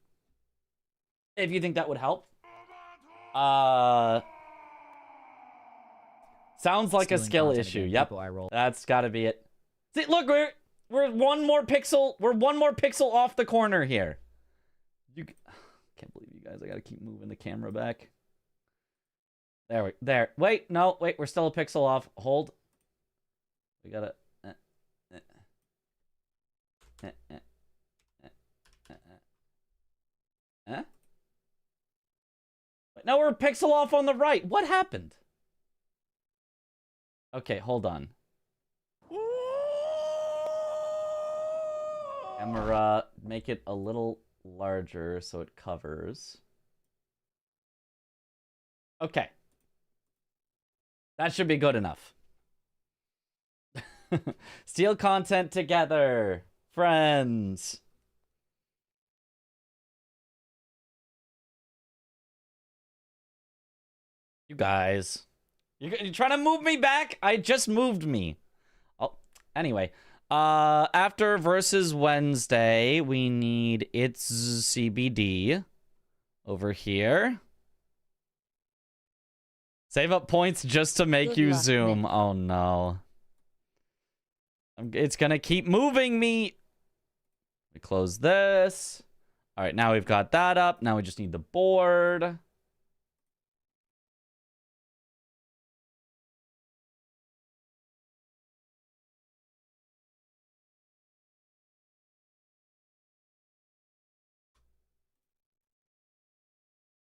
B: If you think that would help. Sounds like a
F: Stealing
B: skill
F: content
B: issue.
F: again.
B: Yep.
F: People I roll.
B: That's got to be it. See, look, we're one more pixel. We're one more pixel off the corner here. You can't believe you guys. I got to keep moving the camera back. There. Wait, no, wait. We're still a pixel off. Hold. We got to Now we're a pixel off on the right. What happened? Okay, hold on. Camera, make it a little larger so it covers. Okay. That should be good enough. Steal content together. Friends. You guys. You're trying to move me back? I just moved me. Oh, anyway. After versus Wednesday, we need its CBD over here. Save up points just to make you zoom. Oh no. It's gonna keep moving me. We close this. All right, now we've got that up. Now we just need the board.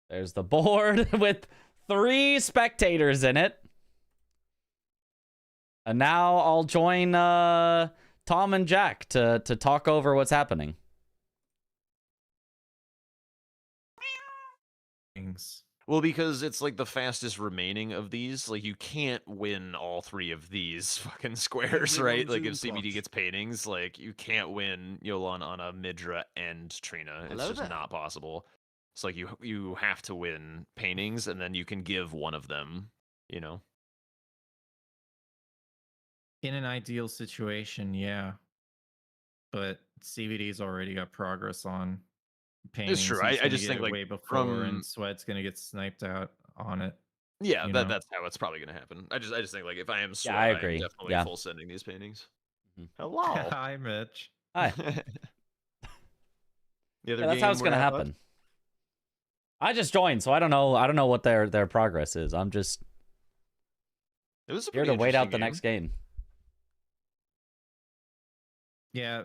B: There's the board with 3 spectators in it. And now I'll join Tom and Jack to talk over what's happening.
G: Well, because it's like the fastest remaining of these. Like, you can't win all 3 of these fucking squares, right? Like, if CBD gets paintings, like, you can't win Yolan on a Midra and Trina. It's just not possible. It's like you have to win paintings, and then you can give one of them, you know?
H: In an ideal situation, yeah. But CBD's already got progress on paintings.
G: It's true.
H: He's
G: I
H: gonna
G: just
H: get
G: think,
H: it
G: like,
H: way before,
G: from...
H: and Sweat's gonna get sniped out on it.
G: Yeah,
H: you know?
G: that's how it's probably gonna happen. I just think, like, if I am Sweat,
B: I agree.
G: I'm definitely full sending these paintings. Hello.
H: Hi, Mitch.
B: Hi. That's how it's gonna happen. I just joined, so I don't know what their progress is. I'm just here to wait out the next game.
H: Yeah,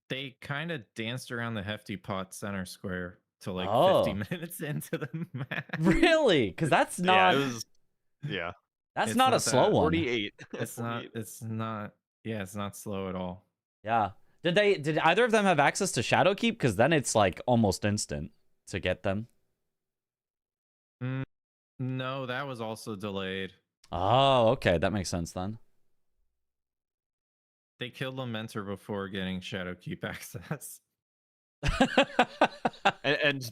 H: they kind of danced around the Hefty Pot center square till like 50 minutes into the match.
B: Really? Because that's not.
G: Yeah, it was, yeah.
B: That's not a slow one.
G: 48.
H: It's not. It's not. Yeah, it's not slow at all.
B: Yeah. Did either of them have access to Shadowkeep? Because then it's like almost instant to get them.
H: No, that was also delayed.
B: Oh, okay. That makes sense then.
H: They killed Lamenter before getting Shadowkeep access.
G: and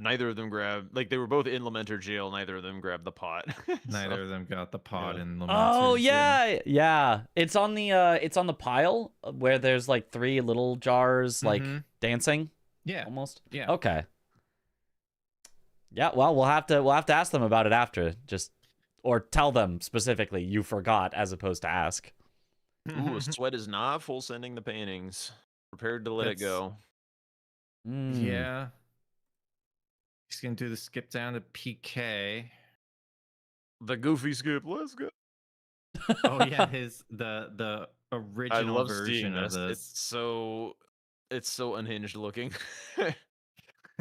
G: neither of them grabbed, like, they were both in Lamenter jail. Neither of them grabbed the pot.
H: Neither of them got the pot in Lamenter.
B: Oh yeah. It's on the pile where there's like 3 little jars like dancing.
H: Yeah,
B: almost.
H: Yeah.
B: Okay. Yeah. Well, we'll have to ask them about it after, or tell them specifically you forgot as opposed to ask.
G: Ooh, Sweat is not full sending the paintings. Prepared to let it go.
H: Yeah. He's gonna do the skip down to PK.
G: The goofy skip. Let's go.
H: Oh yeah, the original version of this.
G: It's so unhinged looking.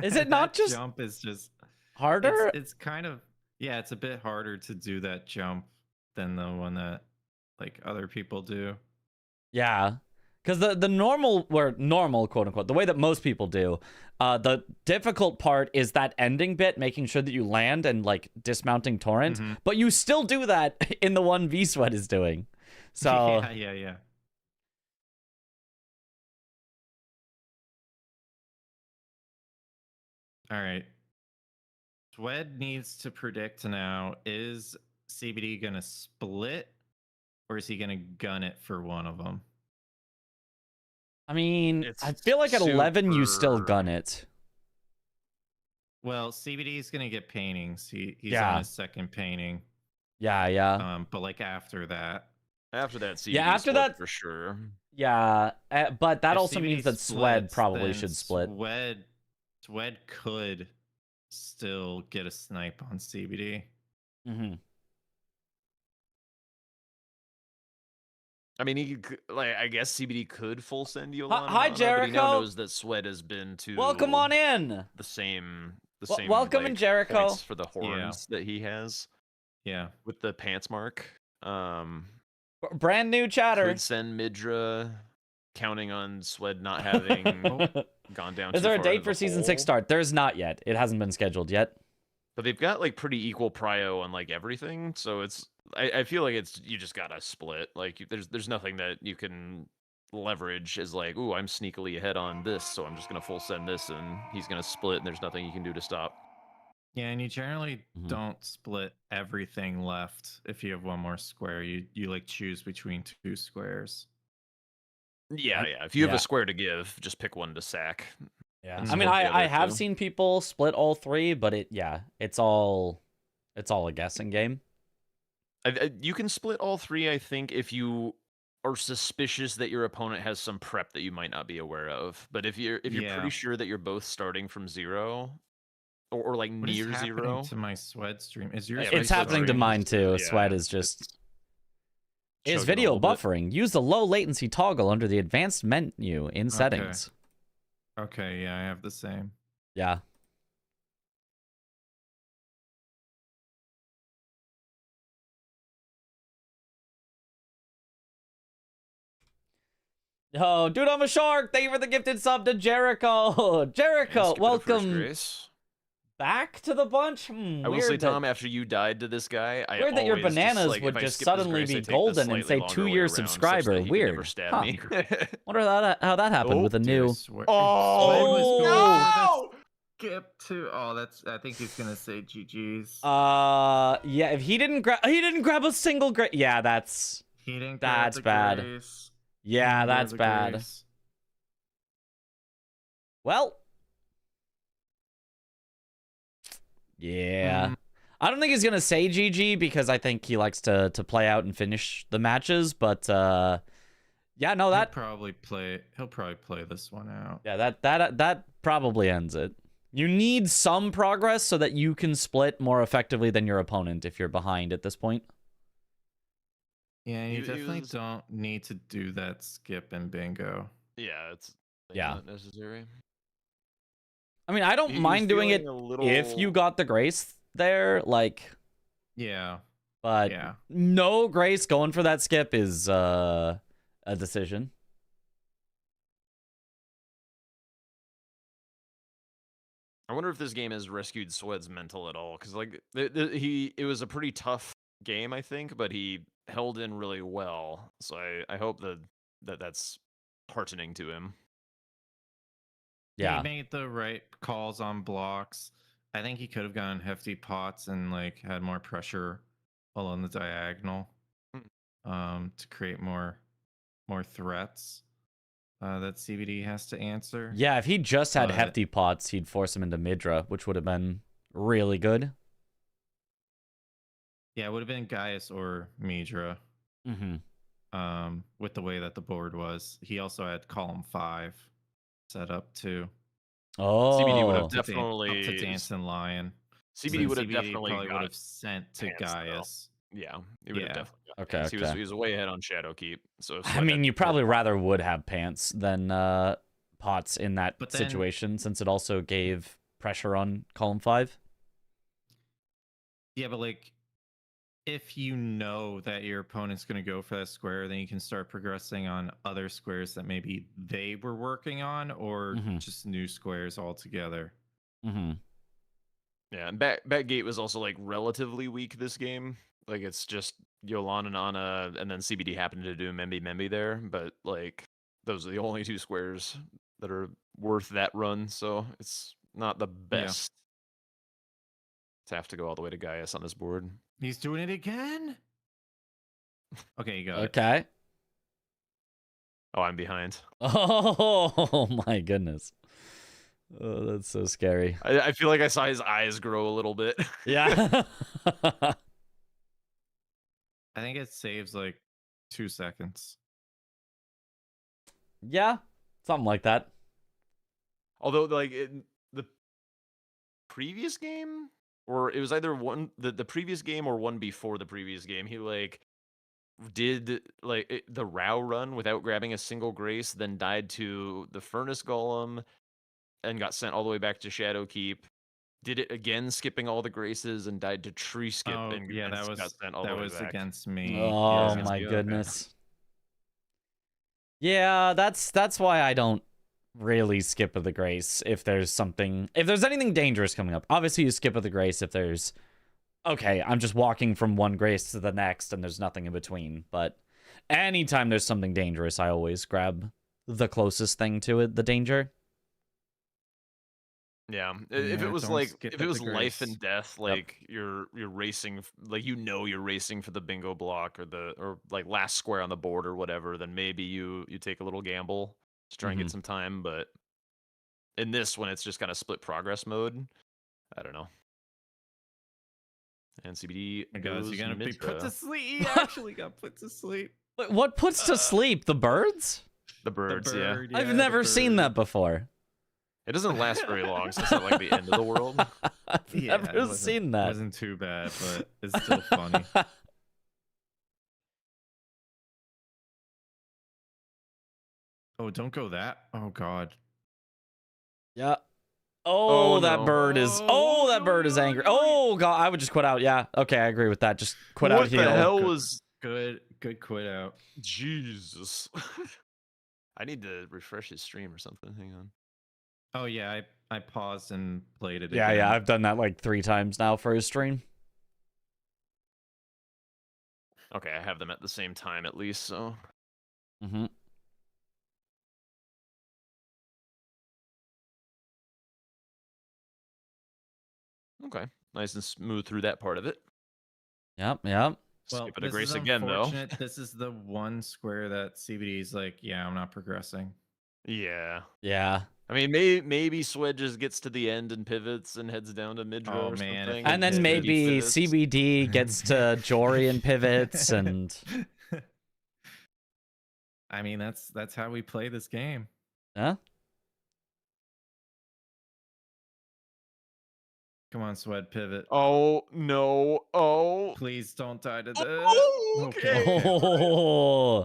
B: Is it not just
H: jump is just
B: harder?
H: It's kind of, yeah, it's a bit harder to do that jump than the one that like other people do.
B: Yeah. Because the normal quote unquote, the way that most people do, the difficult part is that ending bit, making sure that you land and like dismounting torrent, but you still do that in the one V Sweat is doing. So
H: yeah. All right. Swed needs to predict now, is CBD going to split or is he going to gun it for one of them?
B: I mean,
G: It's
B: I feel like at 11 you still
G: super-
B: gun it.
H: Well, CBD is going to get paintings. He's
B: Yeah.
H: on his second painting.
B: Yeah.
H: But like after that.
G: After that, CBD
B: Yeah, after
G: split
B: that-
G: for sure.
B: Yeah, but that
H: If
B: also
H: CBD
B: means that Swed
H: splits,
B: probably
H: then
B: should split.
H: Swed could still get a snipe on CBD.
B: Mm-hmm.
G: I mean, he could, like, I guess CBD could full send you
B: Hi,
G: but he now
B: Jericho.
G: knows that Swed has been to
B: Welcome on in.
G: the same
B: welcome
G: like,
B: in, Jericho.
G: points for the horns that he has.
H: Yeah,
G: with the pants mark.
B: Brand new chatter.
G: Could send Midra, counting on Swed not having gone down.
B: Is
G: too
B: there a
G: far
B: date
G: into
B: for
G: the
B: season
G: hole.
B: 6 start? There is not yet. It hasn't been scheduled yet.
G: But they've got like pretty equal prio on like everything, so it's I feel like it's you just gotta split. Like there's nothing that you can leverage as like, ooh, I'm sneakily ahead on this, so I'm just gonna full send this, and he's gonna split, and there's nothing you can do to stop.
H: yeah, and you generally don't split everything left if you have one more square. You like choose between two squares.
G: Yeah. If you have a square to give, just pick one to sack.
B: Yeah. I mean, I have seen people split all three, but it's all a guessing game.
G: You can split all three, I think, if you are suspicious that your opponent has some prep that you might not be aware of. But if you're pretty sure that you're both starting from zero, or like
H: What
G: near
H: is happening
G: zero,
H: to my Swed stream? Is yours?
B: It's happening to mine too. Swed is just. Is video buffering? Use the low latency toggle under the advanced menu in settings.
H: Okay, yeah, I have the same.
B: Yeah. Oh, dude, I'm a shark. Thank you for the gifted sub to Jericho. Jericho, welcome back to the bunch.
G: I will say, Tom, after you died to this guy, I
B: weird that your
G: always
B: bananas
G: like,
B: would
G: if I
B: just
G: skip his
B: suddenly
G: grace, I
B: be
G: take the
B: golden and say
G: slightly longer way
B: 2-year
G: around such
B: subscriber.
G: that he can
B: Weird.
G: never stab
B: Huh.
G: me.
B: Wonder how that happened with a new.
H: Oh, skip to. Oh, that's. I think he's gonna say GG's.
B: Yeah. If he didn't grab a single grace. Yeah, that's.
H: He didn't.
B: That's
H: grab the
B: bad.
H: grace.
B: Yeah,
H: He didn't grab
B: that's
H: the
B: bad.
H: grace.
B: Well. Yeah. I don't think he's gonna say GG because I think he likes to play out and finish the matches, but yeah, no, that
H: He'll probably play this one out.
B: Yeah, that probably ends it. You need some progress so that you can split more effectively than your opponent if you're behind at this point.
H: Yeah, you definitely don't need to do that skip in bingo.
G: Yeah, it's
B: not
G: necessary.
B: I mean, I don't mind doing it if you got the grace there, like.
H: Yeah.
B: But no grace going for that skip is a decision.
G: I wonder if this game has rescued Swed's mental at all, because like it was a pretty tough game, I think, but he held in really well. So I hope that's heartening to him.
B: Yeah,
H: he made the right calls on blocks. I think he could have gone hefty pots and like had more pressure along the diagonal, to create more threats that CBD has to answer.
B: Yeah, if he just had hefty pots, he'd force him into Midra, which would have been really good.
H: Yeah, it would have been Gaius or Midra. With the way that the board was, he also had column 5 set up too.
B: Oh,
G: CBD would have
H: Up
G: definitely
H: to Dancing Lion.
G: CBD would have definitely
H: would have sent to Gaius.
G: Yeah, he would have definitely.
B: Okay.
G: He was way ahead on Shadowkeep. So
B: I mean, you probably rather would have pants than pots in that situation, since it also gave pressure on column 5.
H: Yeah, but like, if you know that your opponent's going to go for that square, then you can start progressing on other squares that maybe they were working on, or just new squares altogether.
G: Yeah, and Backgate was also like relatively weak this game. Like it's just Yolan and Ana, and then CBD happened to do Memby there, but like those are the only 2 squares that are worth that run, so it's not the best have to go all the way to Gaius on this board.
H: He's doing it again. Okay, you got it.
B: Okay.
G: Oh, I'm behind.
B: Oh my goodness. Oh, that's so scary.
G: I feel like I saw his eyes grow a little bit.
B: Yeah.
H: I think it saves like 2 seconds.
B: Yeah. Something like that.
G: Although, like, in the previous game, or it was either the previous game or one before the previous game, he like did like the Rao run without grabbing a single grace, then died to the Furnace Golem, and got sent all the way back to Shadowkeep. Did it again, skipping all the graces, and died to Tree Skip.
H: Oh,
G: and
H: yeah, that
G: got sent all the
H: that
G: way
H: was
G: back.
H: against me.
B: Oh
H: Yeah,
B: my
H: okay.
B: goodness. Yeah, that's why I don't really skip of the grace if there's anything dangerous coming up. Obviously you skip of the grace if there's okay, I'm just walking from one grace to the next and there's nothing in between. But anytime there's something dangerous, I always grab the closest thing to it, the danger.
G: Yeah, if it was
H: don't
G: like
H: skip
G: if
H: at
G: it was
H: the
G: life
H: grace.
G: and death, like you're racing, like you're racing for the bingo block or like last square on the board or whatever, then maybe you take a little gamble to try and get some time. But in this, when it's just kind of split progress mode, I don't know. And CBD goes
H: You're gonna be put to
G: Mitra.
H: sleep. He actually got put to sleep.
B: But what puts to sleep? The birds?
G: The birds,
H: The bird,
B: I've
H: yeah,
B: never
H: the
B: seen
H: bird.
B: that before.
G: It doesn't last very long, so it's not like the end of the world.
B: I've
H: Yeah, it
B: never
H: wasn't-
B: seen that.
H: Wasn't too bad, but it's still funny. Oh, don't go that. Oh God.
B: Yeah. Oh,
G: Oh,
B: that
G: no.
B: bird is. Oh, that bird is angry. Oh God, I would just quit out. Yeah. Okay, I agree with that. Just quit out.
G: What the
B: Heal.
G: hell was?
H: Good quit out.
G: Jesus. I need to refresh his stream or something. Hang on.
H: Oh yeah, I paused and played it.
B: Yeah,
H: again.
B: yeah. I've done that like 3 times now for his stream.
G: Okay, I have them at the same time at least, so.
B: Mm-hmm.
G: Okay, nice and smooth through that part of it.
B: Yep. Yep.
H: Well,
G: Skip it a
H: this
G: grace
H: is
G: again, though.
H: unfortunate. This is the one square that CBD is like, yeah, I'm not progressing.
G: Yeah.
B: Yeah.
G: I mean, maybe Swed just gets to the end and pivots and heads down to mid
H: Oh,
G: or
H: man,
G: something.
H: if
B: And then
H: Yeah,
B: maybe
G: pivots.
B: CBD gets to Jory and pivots and
H: I mean, that's how we play this game.
B: huh?
H: Come on, Swed, pivot.
G: Oh no! Oh.
H: Please don't die to this.
G: Oh, okay.
B: Oh.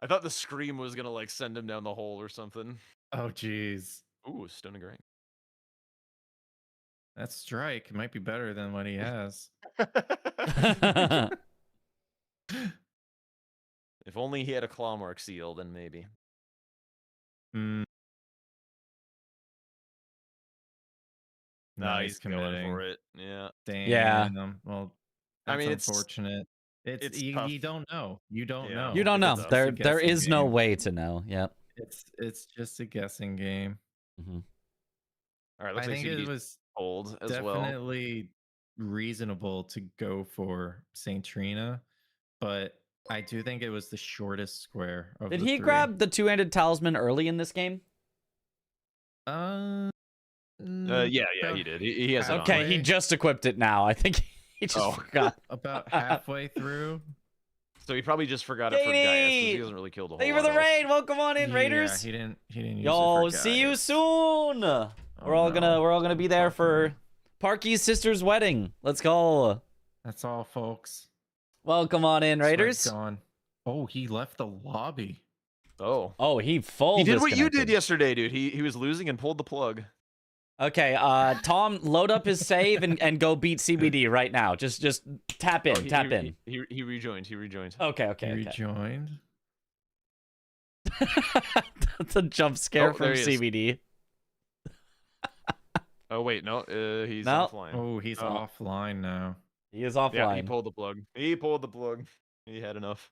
G: I thought the scream was gonna like send him down the hole or something.
H: Oh, jeez.
G: Ooh, Stone and Grank.
H: That strike might be better than what he has.
G: If only he had a claw mark seal, then maybe.
H: Mm,
G: No,
H: nice
G: he's going
H: committing.
G: for it. Yeah.
H: Damn.
B: Yeah.
H: Well,
G: I
H: that's
G: mean, it's-
H: unfortunate.
G: it's
H: You
G: tough.
H: don't know. You don't
G: Yeah.
H: know.
B: You don't
G: It
B: know.
G: is a
B: There
H: guessing
B: is no
H: game.
B: way to know. Yep.
H: It's just a guessing game.
B: Mm-hmm.
G: All right,
H: I
G: looks like
H: think it
G: CBD's
H: was
G: old as well.
H: definitely reasonable to go for Saint Trina, but I do think it was the shortest square of
B: Did
H: the
B: he
H: three.
B: grab the 2-handed talisman early in this game?
H: Yeah,
G: Yeah, he did. He has it on.
B: Okay, he just equipped it now. I think he just
G: Oh.
B: forgot.
H: about halfway through.
G: So he probably just forgot it for Gaius because
B: Katie!
G: he doesn't really kill the whole
B: Thank you for
G: lot
B: the
G: else.
B: raid. Welcome on in,
H: Yeah,
B: Raiders.
H: he didn't use
B: Yo,
H: it for
B: see you
H: Gaius.
B: soon.
H: Oh,
B: we're all
H: no.
B: gonna be there for Parky's sister's wedding. Let's go.
H: That's all, folks.
B: Welcome on in,
H: Sweat's
B: Raiders.
H: gone. Oh, he left the lobby.
G: Oh.
B: Oh, he full.
G: He did what you did
B: disconnected.
G: yesterday, dude. He was losing and pulled the plug.
B: Okay, Tom, load up his save and go beat CBD right now. Just tap in,
G: Oh,
B: tap in.
G: He rejoined. He rejoined.
B: Okay.
H: He
B: Okay.
H: rejoined.
B: That's a jump scare
G: Oh,
B: from
G: there he is.
B: CBD.
G: Oh wait, no, he's
B: No.
G: offline.
H: Oh, he's
G: Oh.
H: offline now.
B: He is
G: Yeah,
B: offline.
G: he pulled the plug. He pulled the plug. He had enough.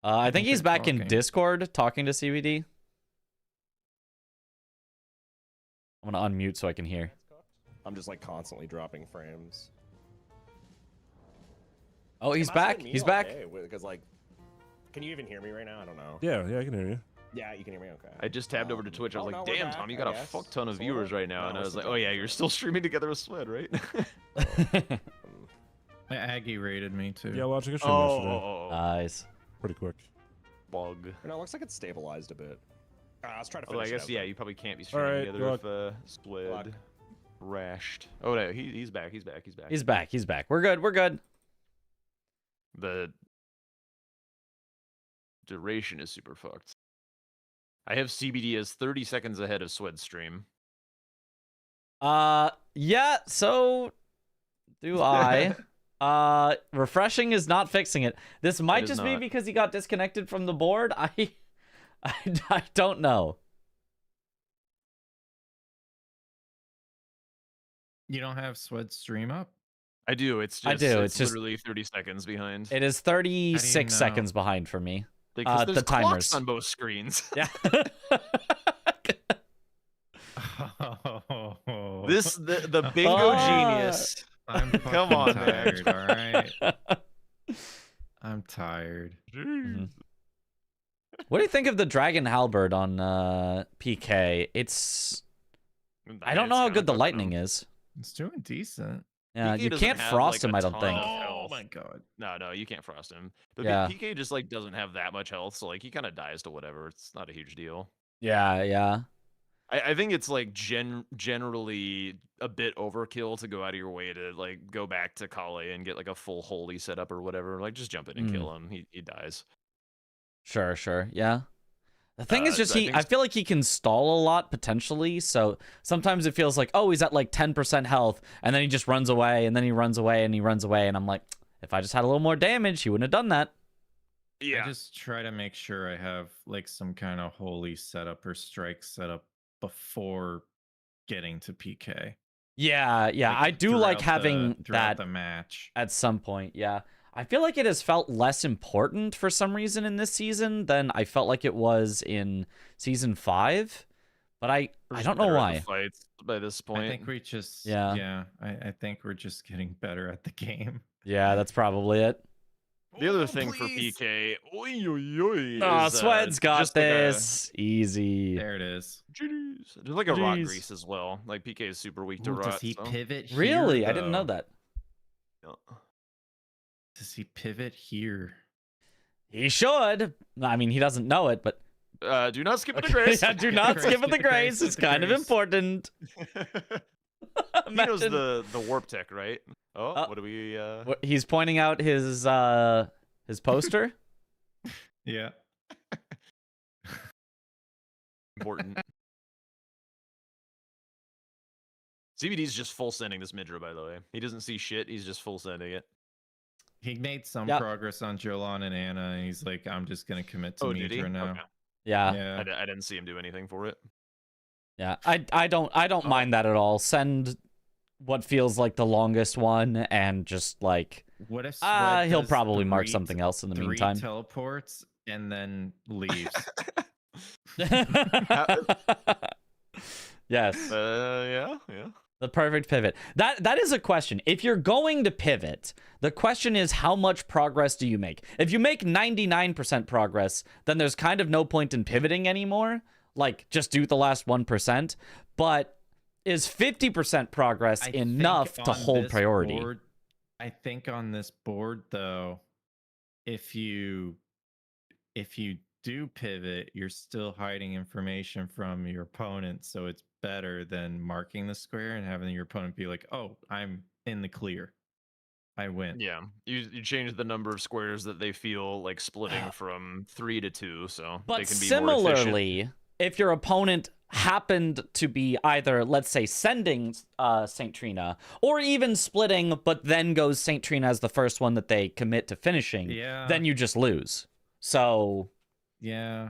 B: I think
H: think
B: he's
H: they're
B: back in
H: talking.
B: Discord talking to CBD. I'm gonna unmute so I can hear.
F: I'm just like constantly dropping frames.
B: Oh, he's back. He's back.
F: Because like, can you even hear me right now? I don't know.
I: Yeah, I can hear you.
F: Yeah, you can hear me. Okay.
G: I just tabbed over to Twitch. I was
F: no,
G: like,
F: we're
G: damn,
F: back,
G: Tom, you
F: I
G: got a
F: guess.
G: fuck ton of
F: Sorta.
G: viewers right now.
F: No,
G: And I
F: we're
G: was like,
F: still
G: oh yeah,
F: talking.
G: you're still streaming together with Swed, right?
H: My Aggie rated me too.
I: Yeah, watching a stream yesterday.
G: oh,
B: Nice.
I: Pretty quick.
G: bug.
F: No, it looks like it's stabilized a bit. Let's try to
G: Although
F: finish
G: I
F: it
G: guess,
F: out,
G: yeah,
F: though.
G: you probably can't be streaming
I: Alright,
G: together
I: good
G: if Swed rashed. Oh no, he's back. He's back. He's back.
B: He's back. He's back. We're good. We're good.
G: The duration is super fucked. I have CBD as 30 seconds ahead of Swed's stream.
B: Yeah, so do I. Refreshing is not fixing it. This might
G: is
B: just be
G: not.
B: because he got disconnected from the board. I don't know.
H: You don't have Swed's stream up?
G: I do. It's just
B: I do,
G: It's
B: it's just-
G: literally 30 seconds behind.
B: It is 36
H: know?
B: seconds behind for me.
G: Because there's
B: the timers.
G: clocks on both screens.
B: Yeah.
G: The bingo genius.
H: I'm
G: Come
H: fucking
G: on, man.
H: tired, all right? I'm tired.
B: Mhm. What do you think of the Dragon Halberd on PK? I don't know how good the lightning is.
H: It's doing decent.
B: Yeah,
G: PK
B: you
G: doesn't
B: can't
G: have,
B: frost
G: like,
B: him,
G: a
B: I don't
G: ton
B: think.
G: of
H: Oh
G: health.
H: my god.
G: No, you can't frost him. But
B: Yeah.
G: PK just like doesn't have that much health, so like he kind of dies to whatever. It's not a huge deal.
B: Yeah, yeah.
G: I think it's like generally a bit overkill to go out of your way to like go back to Kale and get like a full holy setup or whatever. Like just jump in and kill him. He dies.
B: Sure. Yeah. The thing is just
G: I
B: I
G: think
B: feel like he can stall a lot potentially. So sometimes it feels like, oh, he's at like 10% health and then he just runs away and then he runs away and he runs away. And I'm like, if I just had a little more damage, he wouldn't have done that.
G: Yeah.
H: I just try to make sure I have like some kind of holy setup or strike setup before getting to PK.
B: Yeah.
H: Like,
B: I do like
H: throughout
B: having
H: throughout
B: that
H: the match.
B: at some point. Yeah. I feel like it has felt less important for some reason in this season than I felt like it was in season 5. But I don't know
G: Better at
B: why.
G: the fights by this point.
H: I think we just
B: Yeah.
H: I think we're just getting better at the game.
B: Yeah, that's probably it.
G: The other thing for PK,
B: Oh, Swed's got
G: just like
B: this. Easy.
H: There it is.
G: There's like a rot
B: Jeez.
G: grease as well. Like PK is super weak to
H: Ooh,
G: rot.
H: does he
G: so-
H: pivot here?
B: Really? I didn't know
H: though?
B: that.
G: Yeah.
H: Does he pivot here?
B: He should. I mean, he doesn't know it, but
G: Do not skip it the grace.
B: yeah, do not skip it the grace. It's kind of
H: grace.
B: important.
G: He knows
B: Imagine-
G: the warp tech, right? Oh, what do we?
B: He's pointing out his poster.
H: Yeah.
G: Important. CBD's just full sending this Midra, by the way. He doesn't see shit. He's just full sending it.
H: He made some
B: Yep.
H: progress on Jolan and Anna, and he's like, I'm just gonna commit to
G: Oh, did he?
H: Midra now.
G: Okay.
B: Yeah,
H: Yeah.
G: I didn't see him do anything for it.
B: yeah. I don't mind that at all. Send what feels like the longest one, and just like
H: What if Swed
B: he'll
H: does
B: probably mark
H: 3
B: something else in the
H: three
B: meantime.
H: teleports and then leaves?
B: Yes.
G: Yeah.
B: The perfect pivot. That is a question. If you're going to pivot, the question is how much progress do you make? If you make 99% progress, then there's kind of no point in pivoting anymore. Like, just do the last 1%. But is 50% progress
H: I
B: enough
H: think
B: to
H: on
B: hold
H: this
B: priority?
H: board- I think on this board, though, if you do pivot, you're still hiding information from your opponent, so it's better than marking the square and having your opponent be like, "Oh, I'm in the clear. I win."
G: Yeah. You change the number of squares that they feel like splitting from 3 to 2, so
B: But
G: they can be more efficient.
B: similarly, if your opponent happened to be either, let's say, sending St. Trina, or even splitting, but then goes St. Trina as the first one that they commit to finishing,
H: Yeah.
B: then you just lose. So,
H: Yeah.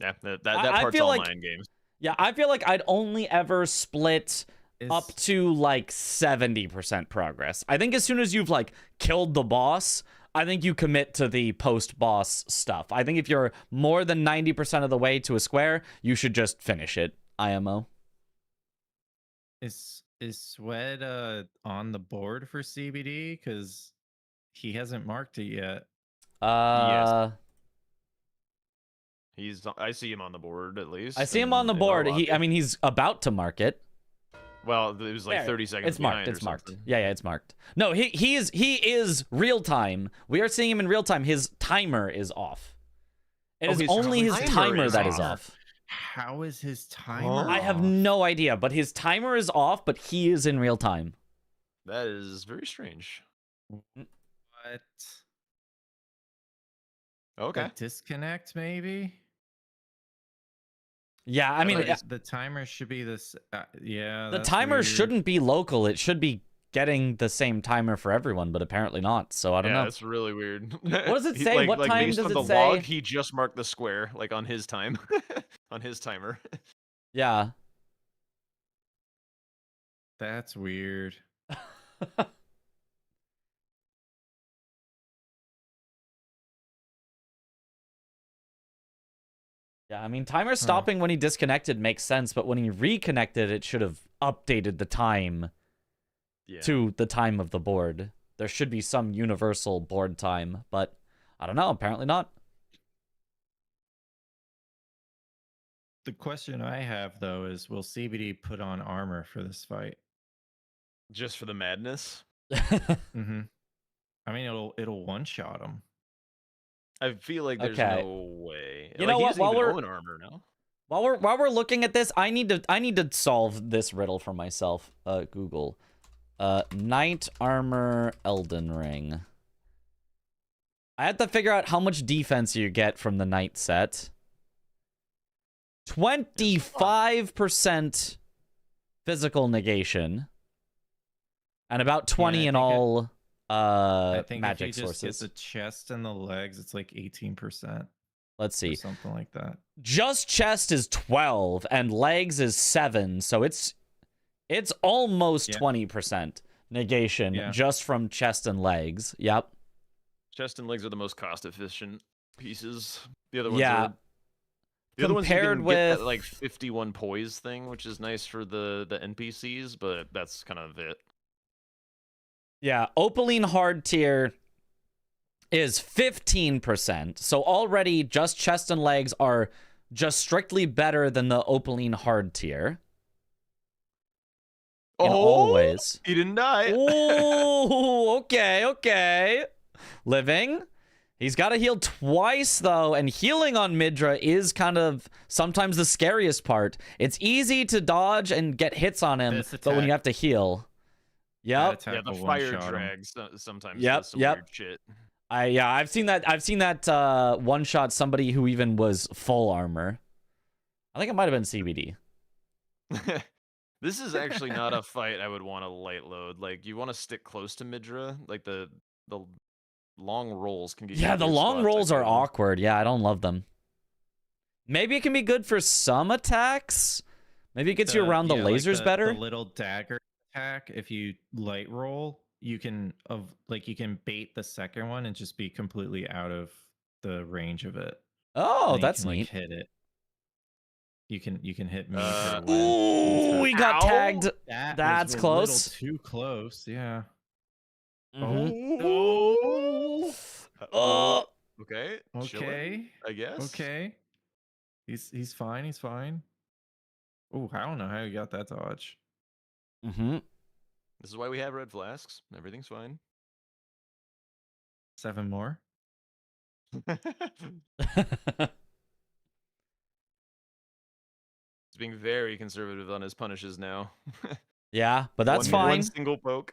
G: Yeah, that
B: I
G: part's
B: feel
G: all
B: like-
G: mind games.
B: yeah, I feel like I'd only ever split up to like 70% progress. I think as soon as you've like killed the boss, I think you commit to the post-boss stuff. I think if you're more than 90% of the way to a square, you should just finish it, IMO.
H: Is Sweat on the board for CBD? Because he hasn't marked it yet.
B: Uh,
G: I see him on the board at least.
B: I see him on the
G: in our
B: board.
G: lobby.
B: I mean, he's about to mark it.
G: Well, it was like
B: There,
G: 30 seconds.
B: It's marked.
G: behind
B: It's
G: or
B: marked.
G: something.
B: Yeah, it's marked. No, he is real time. We are seeing him in real time. His timer is off. It is
G: his
B: only his
G: timer
B: timer
G: is
B: that is
G: off.
B: off.
H: How is his timer?
B: I have
H: off?
B: no idea, but his timer is off, but he is in real time.
G: That is very strange.
H: What?
G: Okay.
H: A disconnect, maybe?
B: Yeah, I mean,
H: But the timer should be this. Yeah,
B: the
H: that's
B: timer
H: weird.
B: shouldn't be local. It should be getting the same timer for everyone, but apparently not. So I don't know.
G: That's really weird.
B: What does it
G: He-
B: say? What time
G: based
B: does
G: on
B: it
G: the
B: say?
G: log, he just marked the square, like on his time, on his timer.
B: Yeah.
H: That's weird.
B: Yeah, I mean, timer stopping when he disconnected makes sense, but when he reconnected, it should have updated the time to the time of the board. There should be some universal board time, but I don't know. Apparently not.
H: The question I have though is, will CBD put on armor for this fight?
G: Just for the madness.
H: Mm-hmm. I mean, it'll one shot him.
G: I feel like there's
B: Okay.
G: no way.
B: You
G: Like,
B: know
G: he
B: what?
G: doesn't
B: While
G: even
B: we're
G: own armor now.
B: while we're looking at this, I need to solve this riddle for myself. Google, Knight Armor Elden Ring. I have to figure out how much defense you get from the Knight set. 25% physical negation, and about 20 in
H: think
B: all
H: I think
B: magic
H: if you just
B: sources.
H: get the chest and the legs, it's like 18%.
B: Let's see.
H: Or something like that.
B: Just chest is 12 and legs is 7, so it's almost 20% negation just from chest and legs. Yep.
G: Chest and legs are the most cost efficient pieces. The other ones
B: Yeah.
G: are the other ones you
B: Compared
G: can get that,
B: with
G: like 51 poise thing, which is nice for the NPCs, but that's kind of it.
B: Yeah, Opaline hard tier is 15%. So already just chest and legs are just strictly better than the Opaline hard tier. In all ways.
G: He didn't die.
B: Oh, okay. Living. He's got to heal twice, though, and healing on Midra is kind of sometimes the scariest part. It's easy to dodge and get hits on him, but when you have to heal. Yep.
G: Yeah, the fire drag sometimes
B: Yep,
G: does some
B: yep.
G: weird shit.
B: I've seen that one shot somebody who even was full armor. I think it might have been CBD.
G: This is actually not a fight I would want to light load. Like, you want to stick close to Midra. Like, the long rolls can get you
B: Yeah,
G: in
B: the
G: weird
B: long
G: spots,
B: rolls
G: I
B: are
G: feel.
B: awkward. Yeah, I don't love them. Maybe it can be good for some attacks. Maybe it gets you around the lasers
H: like
B: better.
H: The little dagger attack, if you light roll, you can bait the second one and just be completely out of the range of it.
B: Oh,
H: And
B: that's
H: you can,
B: neat.
H: Hit it. You can hit me.
B: Ooh, we got tagged. That's
H: was
B: close.
H: A little too close. Yeah.
B: Oh.
G: Okay.
H: Okay.
G: Chilling, I guess.
H: Okay. He's fine. He's fine. Oh, I don't know how you got that dodge.
B: Mm-hmm.
G: This is why we have red flasks. Everything's fine.
H: 7 more.
G: He's being very conservative on his punishes now.
B: Yeah, but that's
G: One
B: fine.
G: single poke.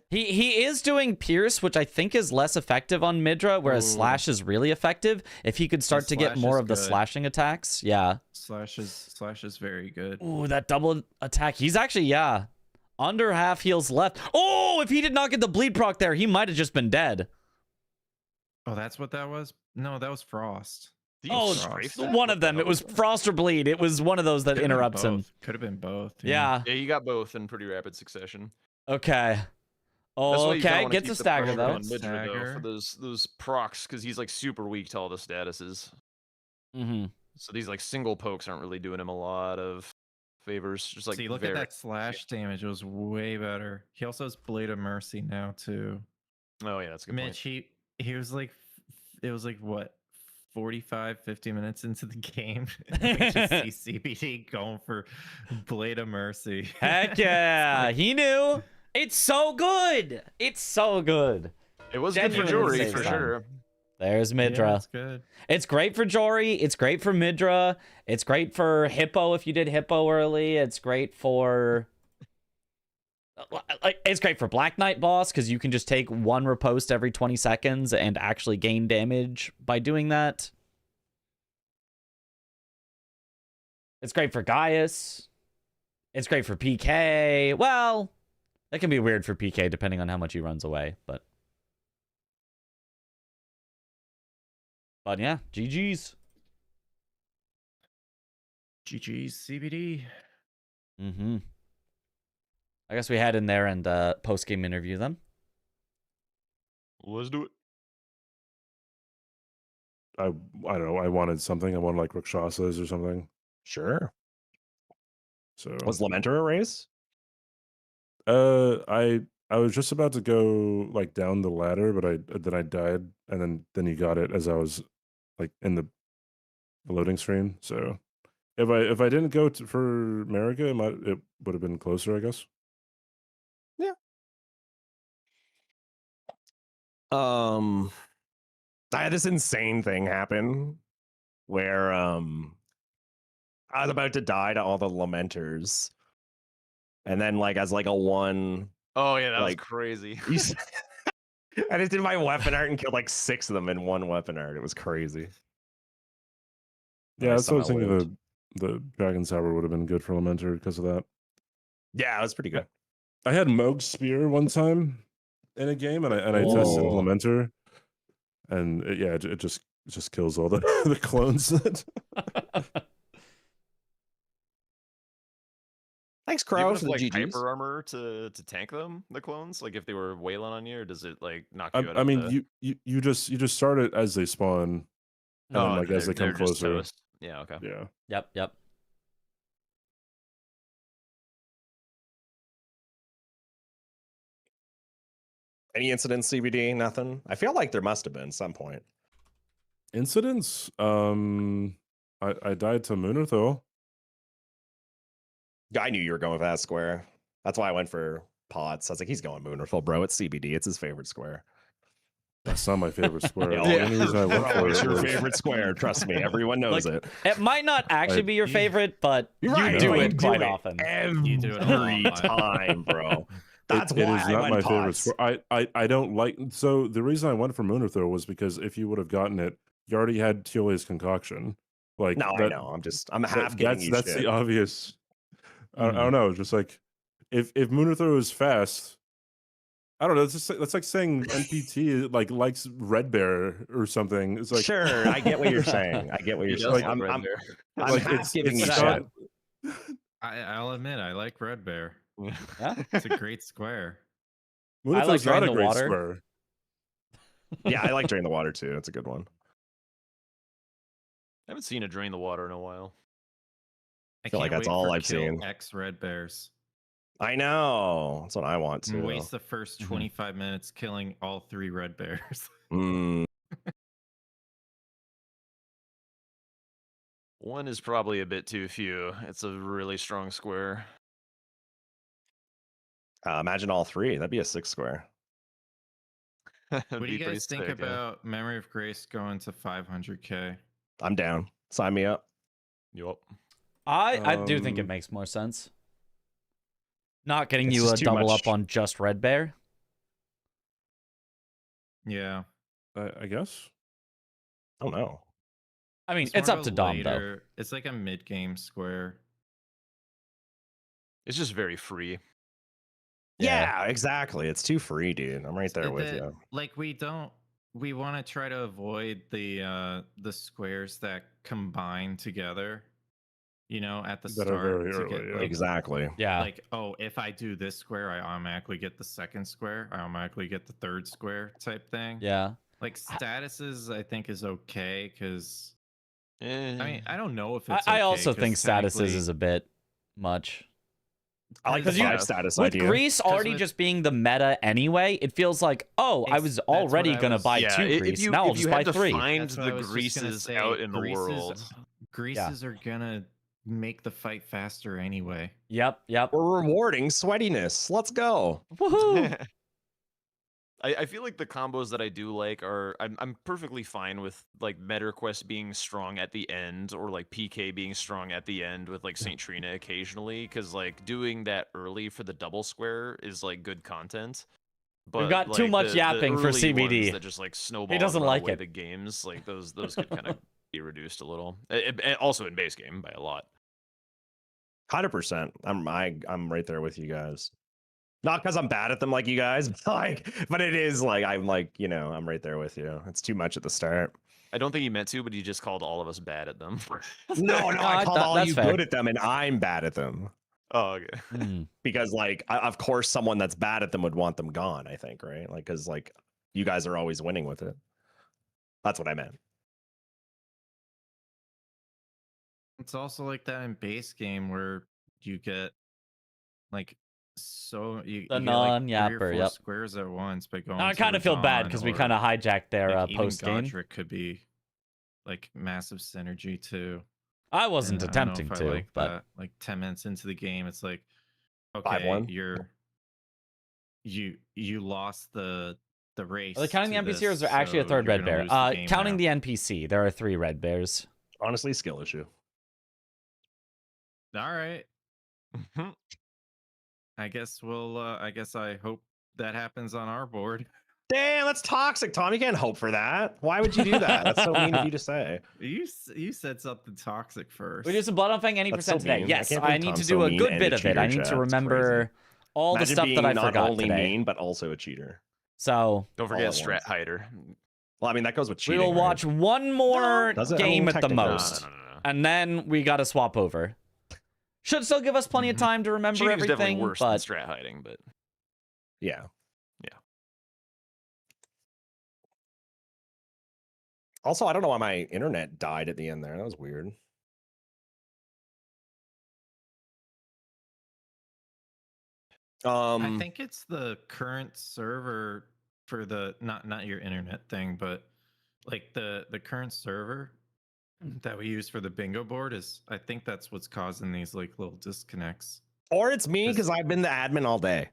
B: He is doing Pierce, which I think is less effective on Midra, whereas Slash is really effective. If he could start to get
H: Slash
B: more
H: is
B: of the
H: good.
B: slashing attacks, yeah.
H: Slash is very good.
B: Ooh, that double attack. He's actually, yeah, under half heals left. Oh, if he did not get the bleed proc there, he might have just been dead.
H: Oh, that's what that was? No, that was Frost.
B: Oh,
G: strafe that?
B: one
G: What
B: of
G: the
B: them.
G: hell
B: It was
G: was that?
B: Frost or Bleed. It was one of those that
H: Could've been
B: interrupts him.
H: both. Could have been both.
B: Yeah.
G: Yeah, you got both in pretty rapid succession.
B: Okay.
G: That's
B: Oh,
G: why you kinda
B: okay.
G: wanna
B: Gets
G: keep
B: a
G: the
B: stagger,
G: pressure
B: though.
G: on Midra, though,
H: Stagger.
G: for those procs, because he's like super weak to all the statuses.
B: Mm-hmm.
G: So these like single pokes aren't really doing him a lot of favors. Just like
H: See, look at that slash damage. It was way better. He also has Blade of Mercy now too.
G: Oh yeah, that's a good
H: Mitch, he was like, it was like what, 45, 50 minutes into the game. We just see CBD going for Blade of Mercy.
B: Heck yeah, he knew. It's so good. It's so good.
G: It was good for
B: Genuinely
G: Jory for
B: saves time.
G: sure.
B: There's Midra.
H: Yeah, it's good.
B: It's great for Jory. It's great for Midra. It's great for Hippo if you did Hippo early. It's great for... It's great for Black Knight boss because you can just take one riposte every 20 seconds and actually gain damage by doing that. It's great for Gaius. It's great for PK. Well, that can be weird for PK depending on how much he runs away, but yeah, GG's.
H: GG's CBD.
B: Mm-hmm. I guess we head in there and post-game interview them.
G: Let's do it.
I: I don't know. I wanted something. I wanted like Rakshasas or something.
F: Sure.
I: So
F: Was Lamenter a race?
I: I was just about to go like down the ladder, but I died, and then you got it as I was like in the loading screen. So if I didn't go for America, it would have been closer, I guess.
F: Yeah. I had this insane thing happen where I was about to die to all the Lamenters, and then like as like a one.
G: Oh yeah, that was
F: like
G: crazy.
F: I just did my weapon art and killed like 6 of them in one weapon art. It was crazy.
I: Yeah, that's what I was thinking.
F: lived.
I: The Dragon Saber would have been good for Lamenter because of that.
F: Yeah, it was pretty good.
I: I had Moog's Spear one time in a game, and I tested
F: Whoa.
I: Lamenter, and it just kills all the the clones.
F: Thanks,
G: Do you
F: Crow,
G: have
F: for the
G: like
F: GGs.
G: hyper armor to tank them, the clones? Like if they were wailing on you, or does it like knock you out?
I: I
G: of
I: mean,
G: the...
I: you just start it as they spawn, and then like as they come
G: they're just
I: closer.
G: toast. Yeah. Okay.
I: Yeah.
B: Yep.
F: Any incidents, CBD? Nothing. I feel like there must have been some point.
I: Incidents? I died to Munithil.
F: I knew you were going for that square. That's why I went for Pots. I was like, he's going Moonerful, bro. It's CBD. It's his favorite square.
I: That's not my favorite square.
F: Yeah.
I: The only reason I went
F: Bro,
I: for
F: it's
I: it
F: your
I: was-
F: favorite square. Trust me. Everyone knows
B: Like,
F: it.
B: It might not actually be your favorite, but
F: You're
B: you
F: right,
B: do
F: but
B: it
F: you
B: quite
F: do it
B: often.
H: You do it a
F: Every
H: lot.
F: time, bro. That's
I: it
F: why
I: is
F: I
I: not
F: went
I: my favorite
F: Pots.
I: square. I don't like. So the reason I went for Munithil was because if you would have gotten it, you already had Tiole's concoction. Like
F: No, I know. I'm half getting you
I: that's
F: shit.
I: the obvious. I don't know. Just like if Munithil is fast, I don't know. That's like saying NPT like likes Red Bear or something. It's like
F: Sure, I get what you're saying. I get what you're saying. I'm
I: like
F: half giving you
I: it's
F: shit.
I: not-
H: I'll admit, I like Red Bear.
B: Yeah.
H: It's a great square.
I: Munithil's
B: Drain
I: not a
B: the
I: great
B: Water.
I: square.
F: Yeah, I like Drain the Water too. It's a good one.
G: I haven't seen a drain the water in a while.
H: I
F: feel like
H: can't
F: that's
H: wait
F: all
H: for
F: I've
H: kill
F: seen.
H: X Red Bears.
F: I know. That's what I want to.
H: Waste the first 25 minutes killing all 3 Red Bears.
G: One is probably a bit too few. It's a really strong square.
F: Imagine all 3. That'd be a 6 square.
H: What do you guys think about Memory of Grace going to 500k?
F: I'm down. Sign me up.
G: Yup.
B: I do think it makes more sense. Not getting
F: It's
B: you
F: just
B: a
F: too
B: double
F: much-
B: up on just Red Bear.
H: Yeah.
I: I guess.
F: I don't know.
B: I mean,
H: It's
B: it's
H: more
B: up
H: of
B: to
H: a
B: Dom though.
H: later- It's like a mid-game square.
G: It's just very free.
F: Yeah, exactly. It's too free, dude. I'm right there with you.
H: Like we want to try to avoid the squares that combine together, you know, at the
I: That are
H: start
I: very
H: to
I: early,
H: get,
I: yeah.
H: like,
F: Exactly.
B: Yeah.
H: like, oh, if I do this square, I automatically get the second square. I automatically get the third square type thing.
B: Yeah.
H: Like statuses, I think is okay because
G: Eh.
H: I mean I don't know if it's.
B: I
H: okay,
B: also
H: 'cause
B: think statuses
H: technically-
B: is a bit much.
F: I like the
B: Because you-
F: 5 status
B: With
F: idea.
B: Grease already
H: with-
B: just being the meta anyway, it feels like, oh, I was
H: That's what
B: already
H: I
B: gonna
H: was-
B: buy
G: Yeah,
B: 2
G: if
B: Grease.
G: you,
B: Now I'll
G: if
B: just
G: you
B: buy
G: had to
B: 3.
G: find
H: That's what
G: the
H: I was just gonna
G: greases
H: say.
G: out in the world.
H: Greases are gonna make the fight faster anyway.
B: Yep.
F: We're rewarding sweatiness. Let's go.
B: Woohoo!
G: I feel like the combos that I do like are I'm perfectly fine with like Meta Quest being strong at the end or like PK being strong at the end with like Saint Trina occasionally because like doing that early for the double square is like good content. But
B: got too
G: like,
B: much
G: the
B: yapping for
G: early
B: CBD.
G: ones that just like snowball
B: doesn't
G: and run
B: like
G: away
B: it.
G: the games like those could kind of be reduced a little. Also in base game by a lot.
F: 100%. I'm right there with you guys. Not because I'm bad at them like you guys, but it is like I'm like, I'm right there with you. It's too much at the start.
G: I don't think he meant to, but he just called all of us bad at them.
F: No, I called all
B: that's
F: you
B: fair.
F: good at them, and I'm bad at them.
G: Oh, okay.
F: Because like, of course, someone that's bad at them would want them gone. I think, right? Like, because like, you guys are always winning with it. That's what I meant.
H: It's also like that in base game where you get like so you
B: The
H: get, like, 3 or
B: non-yapper,
H: 4
B: yep.
H: squares at once by going.
B: I kind of feel bad because we kind of hijacked their
H: even
B: post game.
H: Godric could be like massive synergy too.
B: I wasn't
H: And I don't know
B: attempting
H: if I
B: to,
H: like
B: but
H: that. Like 10 minutes into the game, it's like, okay,
F: 5-1.
H: you lost the race.
B: are they counting the
H: to
B: NPC or is there
H: this,
B: actually a
H: so
B: third
H: you're
B: red
H: gonna
B: bear?
H: lose the game
B: Counting
H: now.
B: the NPC, there are 3 red bears.
F: Honestly, skill issue.
H: All right. I guess we'll. I guess I hope that happens on our board.
F: Damn, that's toxic, Tom. You can't hope for that. Why would you do that? That's so mean of you to say.
H: You said something toxic first.
B: We do some Blood on Fang any
F: That's
B: percent
F: so
B: today.
F: mean. I
B: Yes,
F: can't
B: I
F: believe
B: need to
F: Tom's
B: do
F: so
B: a
F: mean
B: good
F: and
B: bit
F: a
B: of it. I
F: cheater,
B: need
F: chat.
B: to
F: It's
B: remember
F: crazy.
B: all
F: Imagine
B: the stuff
F: being
B: that I
F: not
B: forgot
F: only
B: today.
F: mean, but also a cheater.
B: So
G: Don't
F: All
G: forget
F: at
G: Strat
F: once.
G: Hider.
F: Well, I mean, that goes with
B: we
F: cheating.
B: will
F: right?
B: watch one more
F: Does it? I mean,
B: game at the
F: technically not.
B: most,
G: No.
B: and then we got to swap over. Should still give us plenty of time to remember
G: Cheating's definitely
B: everything,
G: worse than
B: but
G: strat hiding, but
F: Yeah.
G: Yeah.
F: Also, I don't know why my internet died at the end there. That was weird.
H: I think it's the current server for the not your internet thing, but like the current server that we use for the bingo board is. I think that's what's causing these like little disconnects.
F: Or it's me because I've been the admin all day.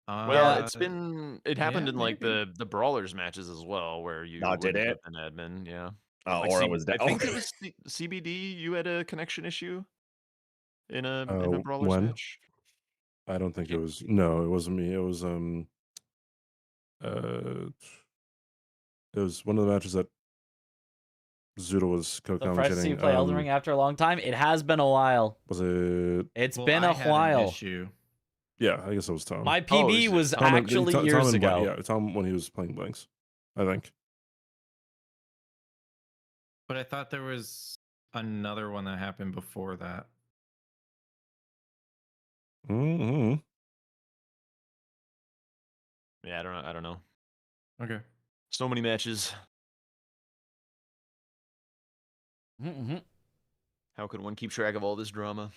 G: well, it happened
H: yeah,
G: in like
H: maybe.
G: the Brawlers matches as well, where you
F: Oh, did
G: wouldn't
F: it?
G: have been admin, yeah.
F: Oh,
G: Like
F: Aura was dead.
G: I think it was CBD. You had a connection issue in a
I: Oh,
G: Brawlers
I: when?
G: match.
I: I don't think it was. No, it wasn't me. It was it was one of the matches that Zuda was
B: the first
I: co-commentating.
B: to play Elden Ring after a long time. It has been a while.
I: Was it?
B: It's
H: Well,
B: been
H: I
B: a
H: had an
B: while.
H: issue.
I: Yeah, I guess it was Tom.
B: My
G: Oh,
B: PB
G: is it
B: was
G: Tom?
B: actually
I: Tom
B: years
I: and Blank,
B: ago.
I: Yeah, Tom when he was playing Blanks, I think.
H: But I thought there was another one that happened before that.
I: Mm-hmm.
G: Yeah, I don't know.
H: Okay.
G: So many matches.
B: Mm-hmm.
G: How could one keep track of all this drama?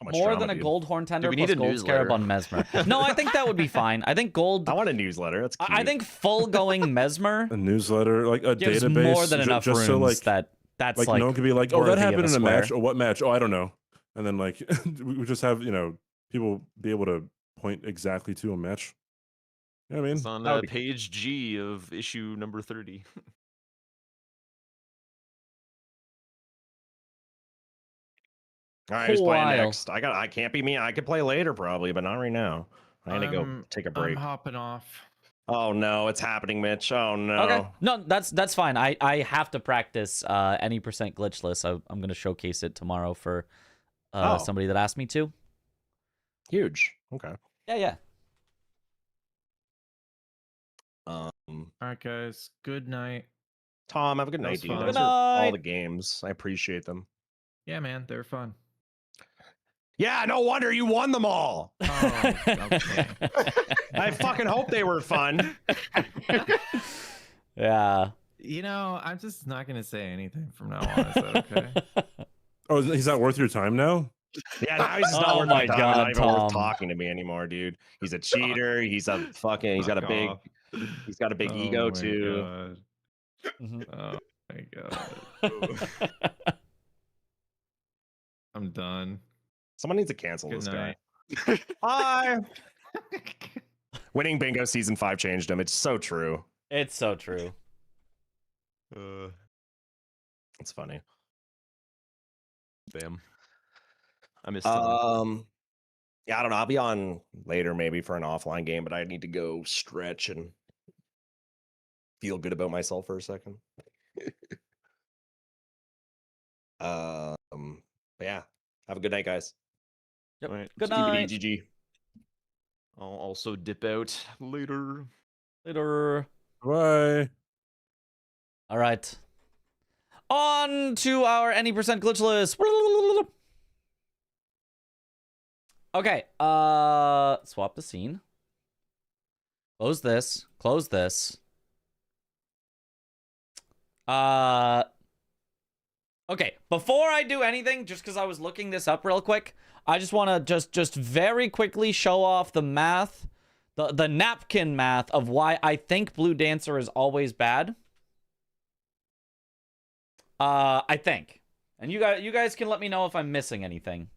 F: How much
B: More
F: drama,
B: than a
F: dude?
B: gold horn tender
G: we
B: plus
G: need a
B: gold scarab
G: newsletter?
B: on Mesmer. No, I think that would be fine. I think gold.
F: I want a newsletter. That's cute.
B: I think full going Mesmer
I: A newsletter, like a
B: gives
I: database,
B: more than enough
I: just
B: runes
I: so like
B: that's
I: like no one could be like, oh, that
B: worthy of
I: happened
B: a
I: in a
B: square.
I: match. Oh, what match? Oh, I don't know. And then like we would just have people be able to point exactly to a match. You know what I mean?
G: It's on
F: that would be-
G: page G of issue number 30.
F: All right, who's playing
B: While.
F: next? I can't be me. I could play later probably, but not right now. I need to go
H: I'm-
F: take a
H: I'm
F: break.
H: hopping off.
F: Oh no, it's happening, Mitch. Oh no.
B: Okay, no, that's fine. I have to practice any percent glitchless. I'm gonna showcase it tomorrow for
F: Oh.
B: somebody that asked me to.
F: Huge. Okay.
B: Yeah.
F: Um,
H: All right, guys. Good night.
F: Tom, have a good
H: That
F: night,
H: was
F: dude.
H: fun.
F: Those
B: Good
F: are all
B: night.
F: the games. I appreciate them.
H: Yeah, man, they're fun.
F: Yeah, no wonder you won them all.
H: Oh, okay.
F: I fucking hope they were fun.
B: Yeah.
H: You know, I'm just not gonna say anything from now on. Is that okay?
I: Oh, he's not worth your time now?
F: Yeah, now he's just not
B: Oh
F: worth my
B: my
F: time.
B: God,
F: Not even worth
B: Tom.
F: talking to me anymore, dude. He's a cheater. He's a fucking. He's got a
H: Fuck
F: big.
H: off.
F: He's got a big
H: Oh
F: ego
H: my
F: too.
H: God.
B: Mhm.
H: Oh my God. I'm done.
F: Someone needs to cancel
H: Good
F: this
H: night.
F: guy. Bye. Winning bingo season 5 changed him. It's so true.
B: It's so true.
F: It's funny.
G: Damn. I missed Tom.
F: Yeah, I don't know. I'll be on later maybe for an offline game, but I need to go stretch and feel good about myself for a second. But yeah. Have a good night, guys.
B: Yep.
G: All right.
B: Good
F: Keep it
B: night.
F: GG.
G: I'll also dip out later.
B: Later.
I: Bye.
B: All right. On to our any percent glitchless. Okay. Swap the scene. Close this. Close this. Okay, before I do anything, just because I was looking this up real quick, I just want to just very quickly show off the math, the napkin math of why I think Blue Dancer is always bad. I think, and you guys can let me know if I'm missing anything.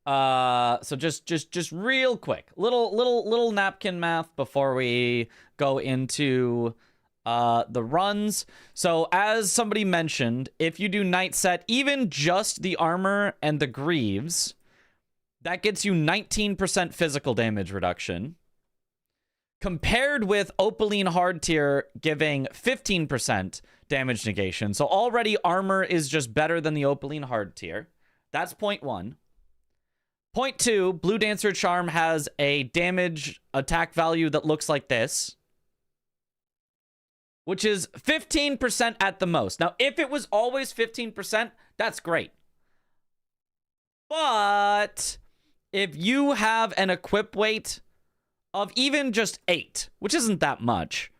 B: So just real quick, little napkin math before we go into the runs. So as somebody mentioned, if you do night set, even just the armor and the greaves, that gets you 19% physical damage reduction, compared with Opaline hard tier giving 15% damage negation. So already armor is just better than the Opaline hard tier. That's point 1. Point 2, Blue Dancer Charm has a damage attack value that looks like this, which is 15% at the most. Now, if it was always 15%, that's great. But if you have an equip weight of even just 8, which isn't that much,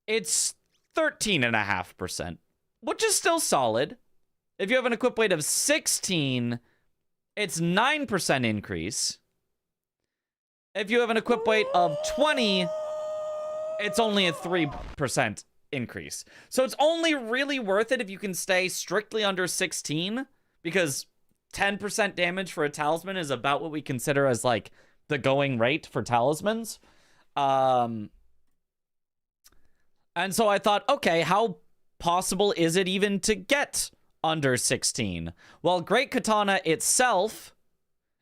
B: it's 13.5%, which is still solid. If you have an equip weight of 16, it's 9% increase. If you have an equip weight of 20, it's only a 3% increase. So it's only really worth it if you can stay strictly under 16, because 10% damage for a talisman is about what we consider as like the going rate for talismans. And so I thought, okay, how possible is it even to get under 16? Well, Great Katana itself,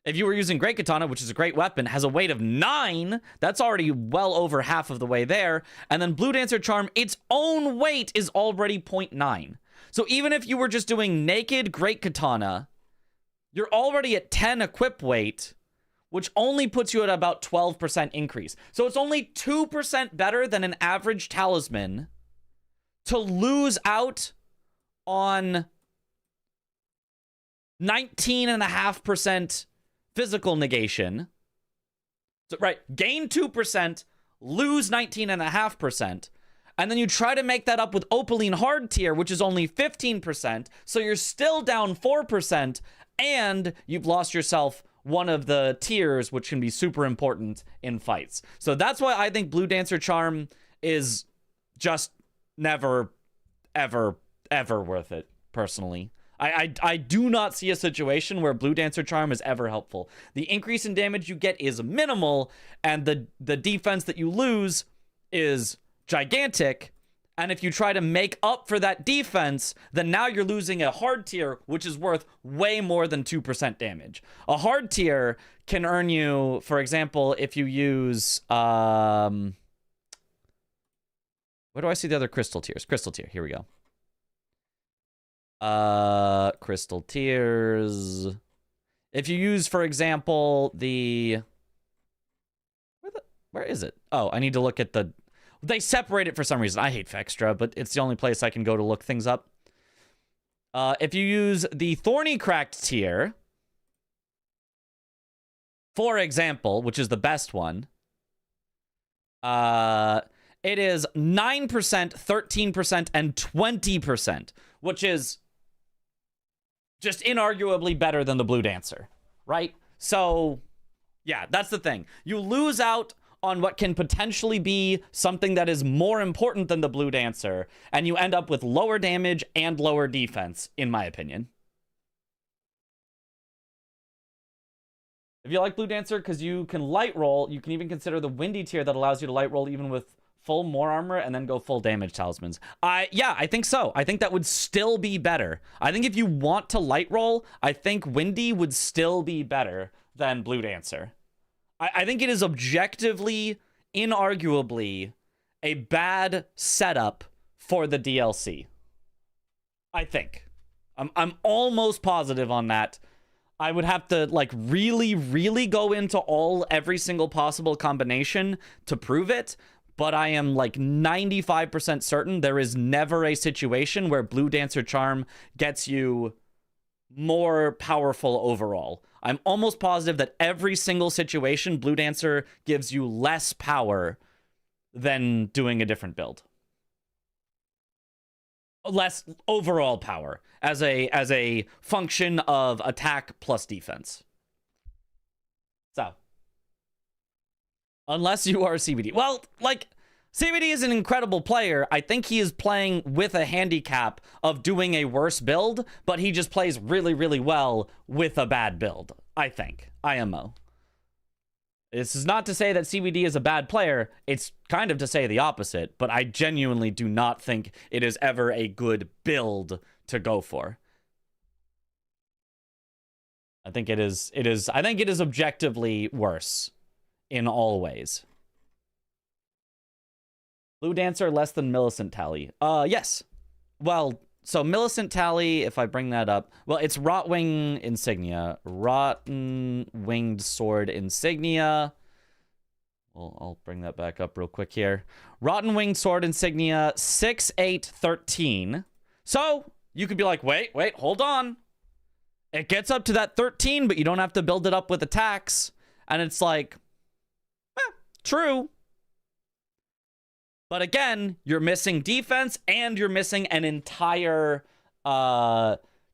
B: if you were using Great Katana, which is a great weapon, has a weight of 9. That's already well over half of the way there. And then Blue Dancer Charm, its own weight is already 0.9. So even if you were just doing naked Great Katana, you're already at 10 equip weight, which only puts you at about 12% increase. So it's only 2% better than an average talisman to lose out on 19.5% physical negation. So, right, gain 2%, lose 19.5%, and then you try to make that up with Opaline hard tier, which is only 15%, so you're still down 4%, and you've lost yourself one of the tiers, which can be super important in fights. So that's why I think Blue Dancer Charm is just never, ever, ever worth it, personally. I do not see a situation where Blue Dancer Charm is ever helpful. The increase in damage you get is minimal, and the defense that you lose is gigantic. And if you try to make up for that defense, then now you're losing a hard tier, which is worth way more than 2% damage. A hard tier can earn you, for example, if you use... where do I see the other crystal tiers? Crystal tier, here we go. Crystal tiers. If you use, for example, where is it? Oh, I need to look at the... They separate it for some reason. I hate Fextra, but it's the only place I can go to look things up. If you use the Thorny Cracked tier, for example, which is the best one, it is 9%, 13%, and 20%, which is just inarguably better than the Blue Dancer, right? So, yeah, that's the thing. You lose out on what can potentially be something that is more important than the Blue Dancer, and you end up with lower damage and lower defense, in my opinion. If you like Blue Dancer, because you can light roll, you can even consider the Windy tier that allows you to light roll even with full more armor and then go full damage talismans. Yeah, I think so. I think that would still be better. I think if you want to light roll, I think Windy would still be better than Blue Dancer. I think it is objectively, inarguably, a bad setup for the DLC. I think. I'm almost positive on that. I would have to, like, really, really go into every single possible combination to prove it, but I am, like, 95% certain there is never a situation where Blue Dancer Charm gets you more powerful overall. I'm almost positive that every single situation, Blue Dancer gives you less power than doing a different build. Less overall power as a function of attack plus defense. So, unless you are CBD. Well, like, CBD is an incredible player. I think he is playing with a handicap of doing a worse build, but he just plays really, really well with a bad build, I think. IMO. This is not to say that CBD is a bad player. It's kind of to say the opposite, but I genuinely do not think it is ever a good build to go for. I think it is objectively worse in all ways. Blue Dancer less than Millicent Tally. Yes. Well, so Millicent Tally, if I bring that up, well, it's Rotwing Insignia. Rotten Winged Sword Insignia. Well, I'll bring that back up real quick here. Rotten Winged Sword Insignia, 6/8/13. So, you could be like, wait, hold on. It gets up to that 13, but you don't have to build it up with attacks. And it's like, true. But again, you're missing defense and you're missing an entire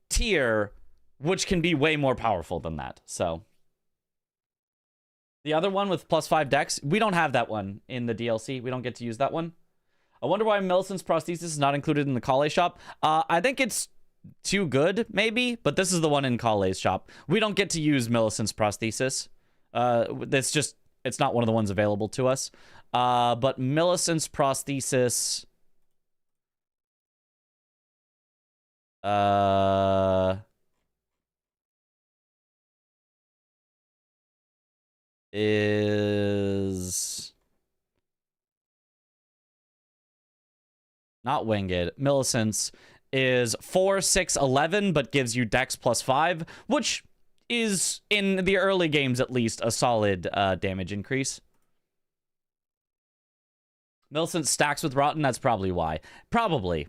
B: tier, which can be way more powerful than that. So the other one with +5 dex, we don't have that one in the DLC. We don't get to use that one. I wonder why Millicent's prosthesis is not included in the Kale shop. I think it's too good, maybe, but this is the one in Kale's shop. We don't get to use Millicent's prosthesis. It's not one of the ones available to us. But Millicent's prosthesis is not winged. Millicent's is 4/6/11, but gives you Dex +5, which is, in the early games at least, a solid damage increase. Millicent stacks with Rotten, that's probably why. Probably.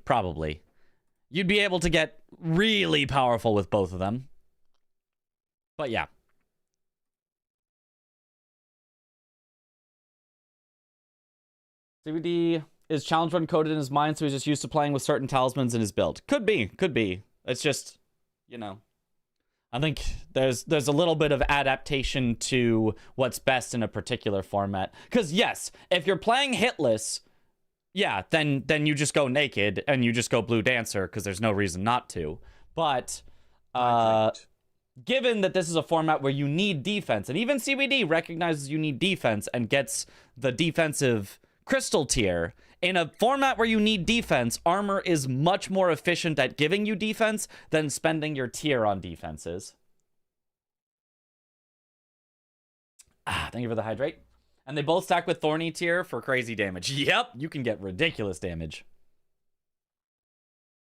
B: You'd be able to get really powerful with both of them. But yeah. CBD is challenge run coded in his mind, so he's just used to playing with certain talismans in his build. Could be. It's just, you know, I think there's a little bit of adaptation to what's best in a particular format. Because yes, if you're playing hitless, yeah, then you just go naked and you just go Blue Dancer because there's no reason not to. But given that this is a format where you need defense, and even CBD recognizes you need defense and gets the defensive crystal tier, in a format where you need defense, armor is much more efficient at giving you defense than spending your tier on defenses. Thank you for the hydrate. And they both stack with Thorny tier for crazy damage. Yep, you can get ridiculous damage.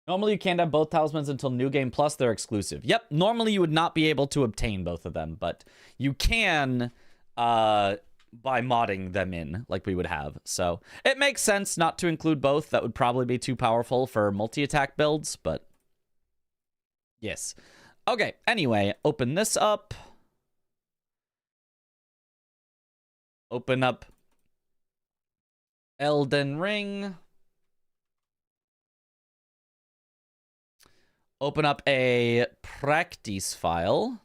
B: Normally you can't have both talismans until New Game Plus, they're exclusive. Yep, normally you would not be able to obtain both of them, but you can by modding them in, like we would have. So it makes sense not to include both. That would probably be too powerful for multi-attack builds, but yes. Okay, anyway, open this up. Open up Elden Ring. open up a practice file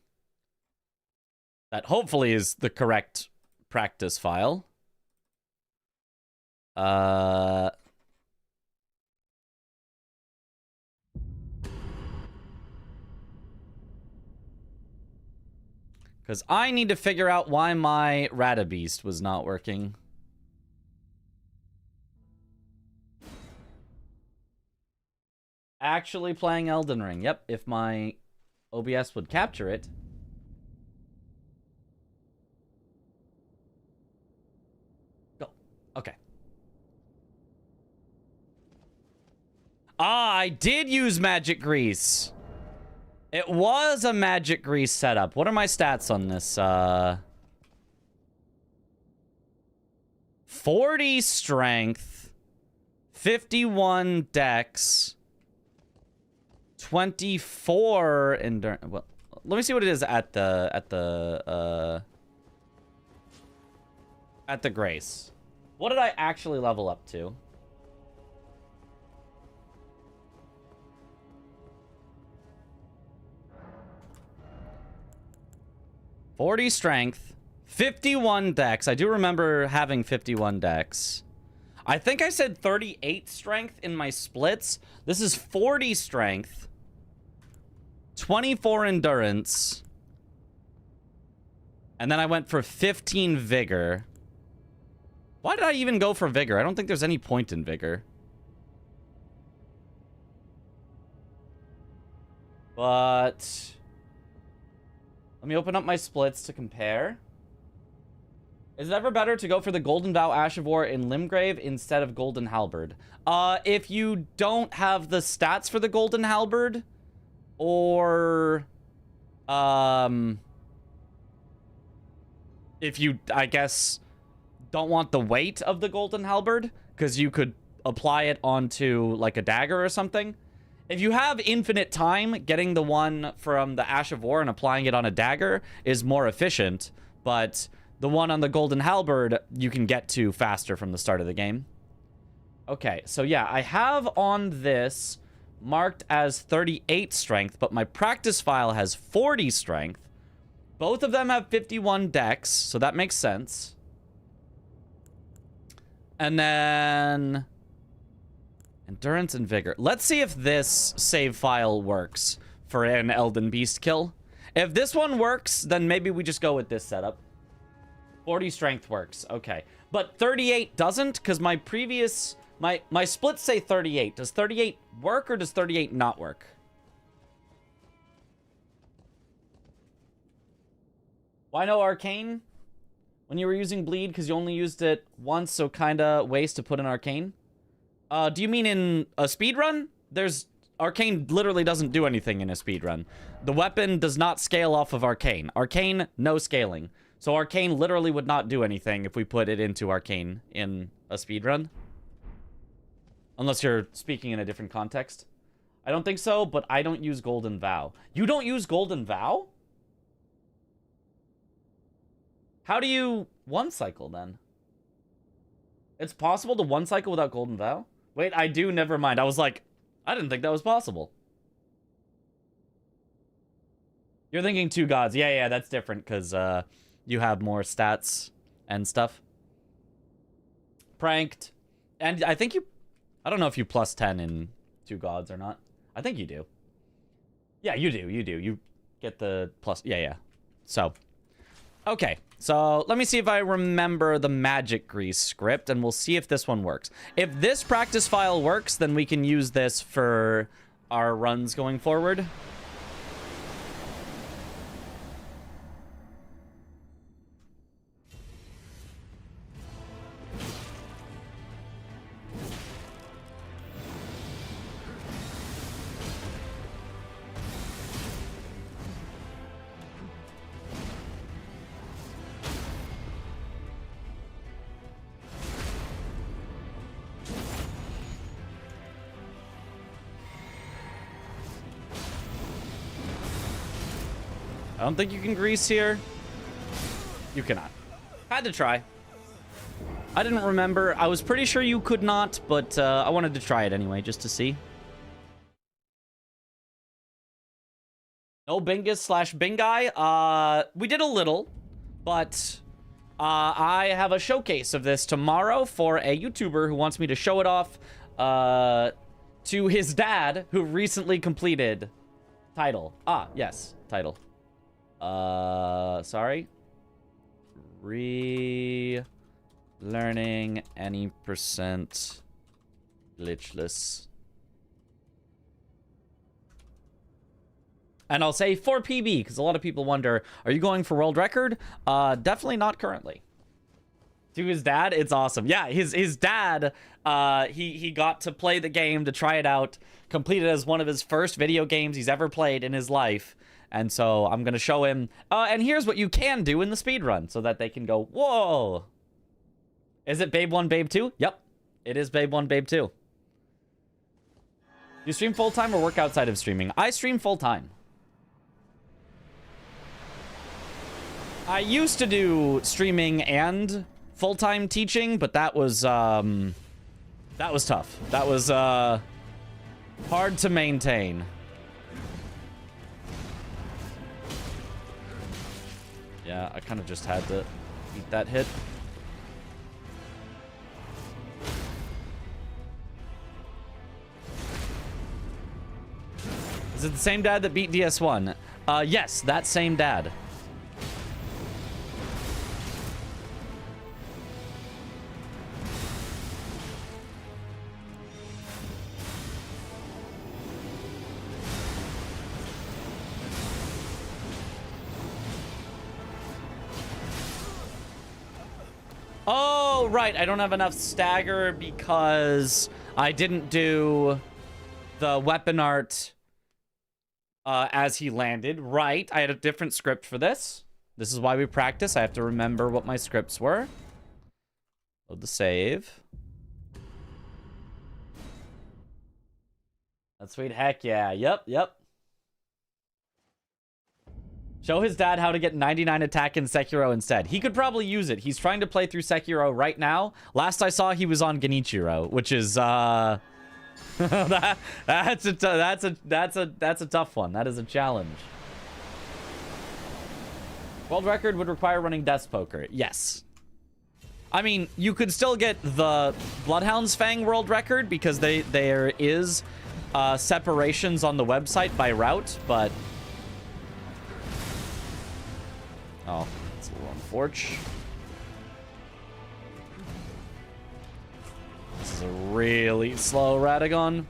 B: that hopefully is the correct practice file. Because I need to figure out why my Ratabeast was not working. Actually playing Elden Ring. Yep, if my OBS would capture it. Go. Okay. Ah, I did use magic grease. It was a magic grease setup. What are my stats on this? 40 strength, 51 dex, 24 endurance. Well, let me see what it is at the grace. What did I actually level up to? $40 strength, 51 dex. I do remember having 51 dex. I think I said 38 strength in my splits. This is 40 strength, 24 endurance, and then I went for 15 vigor. Why did I even go for vigor? I don't think there's any point in vigor. But let me open up my splits to compare. Is it ever better to go for the Golden Vow Ash of War in Limgrave instead of Golden Halberd? If you don't have the stats for the Golden Halberd, or if you, I guess, don't want the weight of the Golden Halberd, because you could apply it onto like a dagger or something. If you have infinite time, getting the one from the Ash of War and applying it on a dagger is more efficient, but the one on the Golden Halberd you can get to faster from the start of the game. Okay, so yeah, I have on this marked as 38 strength, but my practice file has 40 strength. Both of them have 51 dex, so that makes sense. And then endurance and vigor. Let's see if this save file works for an Elden Beast kill. If this one works, then maybe we just go with this setup. 40 strength works. Okay. But 38 doesn't, because my previous... My splits say 38. Does 38 work, or does 38 not work? Why no arcane? When you were using bleed, because you only used it once, so kinda waste to put an arcane? Do you mean in a speedrun? Arcane literally doesn't do anything in a speedrun. The weapon does not scale off of Arcane. Arcane, no scaling. So Arcane literally would not do anything if we put it into Arcane in a speedrun. Unless you're speaking in a different context. I don't think so, but I don't use Golden Vow. You don't use Golden Vow? How do you one cycle then? It's possible to one cycle without Golden Vow? Wait, I do, never mind. I was like, I didn't think that was possible. You're thinking 2 gods. Yeah, that's different, because you have more stats and stuff. Pranked. And I think you... I don't know if you plus 10 in 2 gods or not. I think you do. Yeah, you do. You get the plus... Yeah. So... Okay, so let me see if I remember the magic grease script, and we'll see if this one works. If this practice file works, then we can use this for our runs going forward. I don't think you can grease here. You cannot. Had to try. I didn't remember. I was pretty sure you could not, but I wanted to try it anyway, just to see. No Bingus / Bingai. We did a little, but I have a showcase of this tomorrow for a YouTuber who wants me to show it off to his dad, who recently completed title. Yes, title. Sorry. Relearning any percent glitchless. And I'll say for PB, because a lot of people wonder, are you going for world record? Definitely not currently. To his dad, it's awesome. Yeah, his dad, he got to play the game, to try it out, completed as one of his first video games he's ever played in his life. And so I'm going to show him, and here's what you can do in the speedrun, so that they can go, whoa. Is it Babe 1, Babe 2? Yep, it is Babe 1, Babe 2. Do you stream full-time or work outside of streaming? I stream full-time. I used to do streaming and full-time teaching, but that was tough. That was hard to maintain. Yeah, I kind of just had to eat that hit. Is it the same dad that beat DS1? Yes, that same dad. Oh, right. I don't have enough stagger because I didn't do the weapon art as he landed. Right. I had a different script for this. This is why we practice. I have to remember what my scripts were. Load the save. That's sweet. Heck yeah. Yep. Show his dad how to get 99 attack in Sekiro instead. He could probably use it. He's trying to play through Sekiro right now. Last I saw, he was on Genichiro, which is that's a tough one. That is a challenge. World record would require running desk poker. Yes. I mean, you could still get the Bloodhound's Fang world record because there is separations on the website by route, but oh, it's a little unfortunate. This is a really slow Radagon.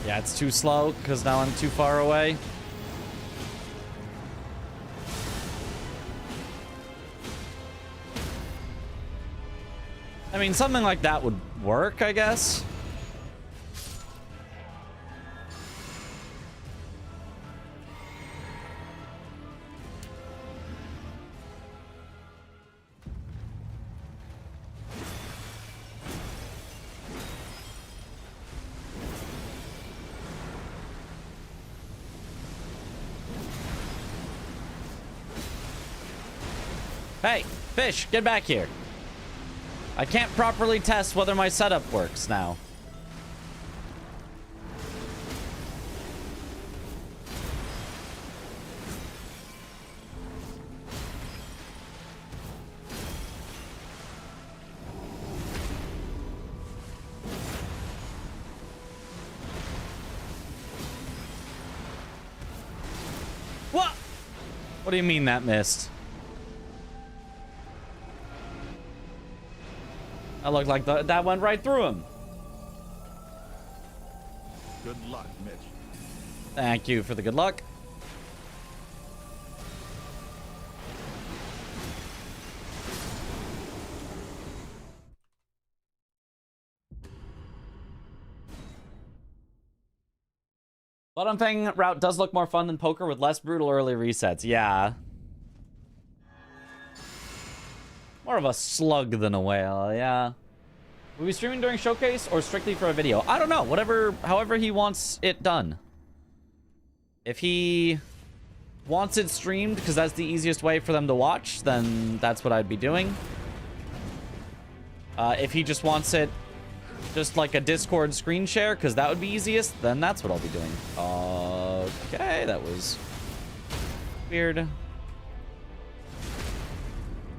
B: Yeah, it's too slow because now I'm too far away. I mean, something like that would work, I guess. Hey, fish, get back here. I can't properly test whether my setup works now. What? What do you mean that missed? That looked like that went right through him.
J: Good luck, Mitch.
B: Thank you for the good luck. Bottom thing route does look more fun than poker with less brutal early resets. Yeah. More of a slug than a whale, yeah. Will we be streaming during showcase or strictly for a video? I don't know. Whatever, however he wants it done. If he wants it streamed because that's the easiest way for them to watch, then that's what I'd be doing. If he just wants it just like a Discord screen share because that would be easiest, then that's what I'll be doing. Okay, that was weird.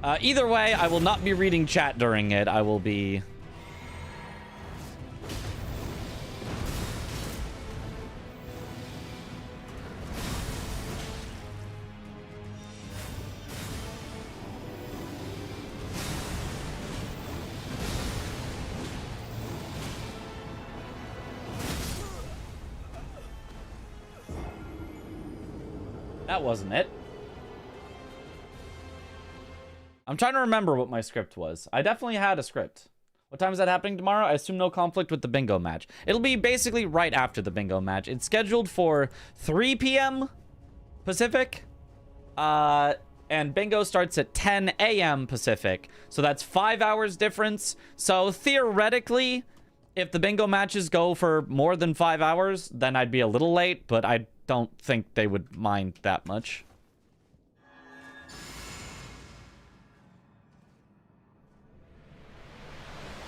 B: Either way, I will not be reading chat during it. I will be... That wasn't it. I'm trying to remember what my script was. I definitely had a script. What time is that happening tomorrow? I assume no conflict with the bingo match. It'll be basically right after the bingo match. It's scheduled for 3 p.m. Pacific. And bingo starts at 10 a.m. Pacific. So that's 5 hours difference. So theoretically, if the bingo matches go for more than 5 hours, then I'd be a little late, but I don't think they would mind that much.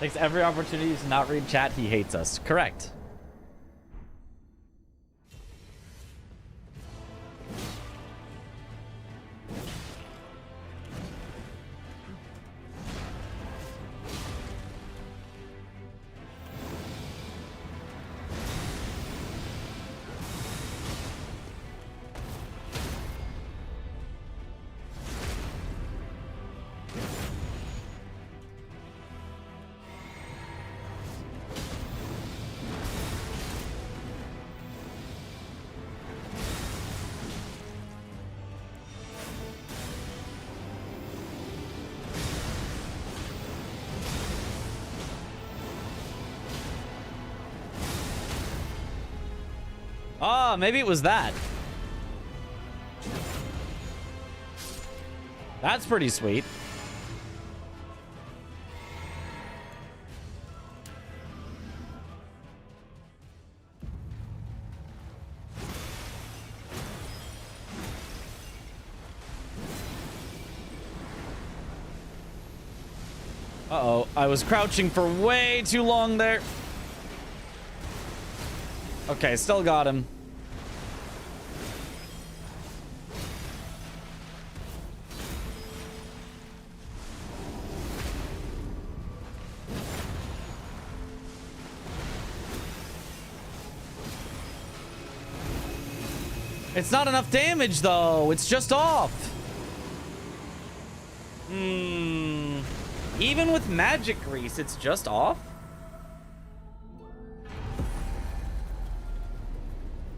B: Takes every opportunity to not read chat. He hates us. Correct. Oh, maybe it was that. That's pretty sweet. Uh-oh, I was crouching for way too long there. Okay, still got him. It's not enough damage, though. It's just off. Even with magic grease, it's just off?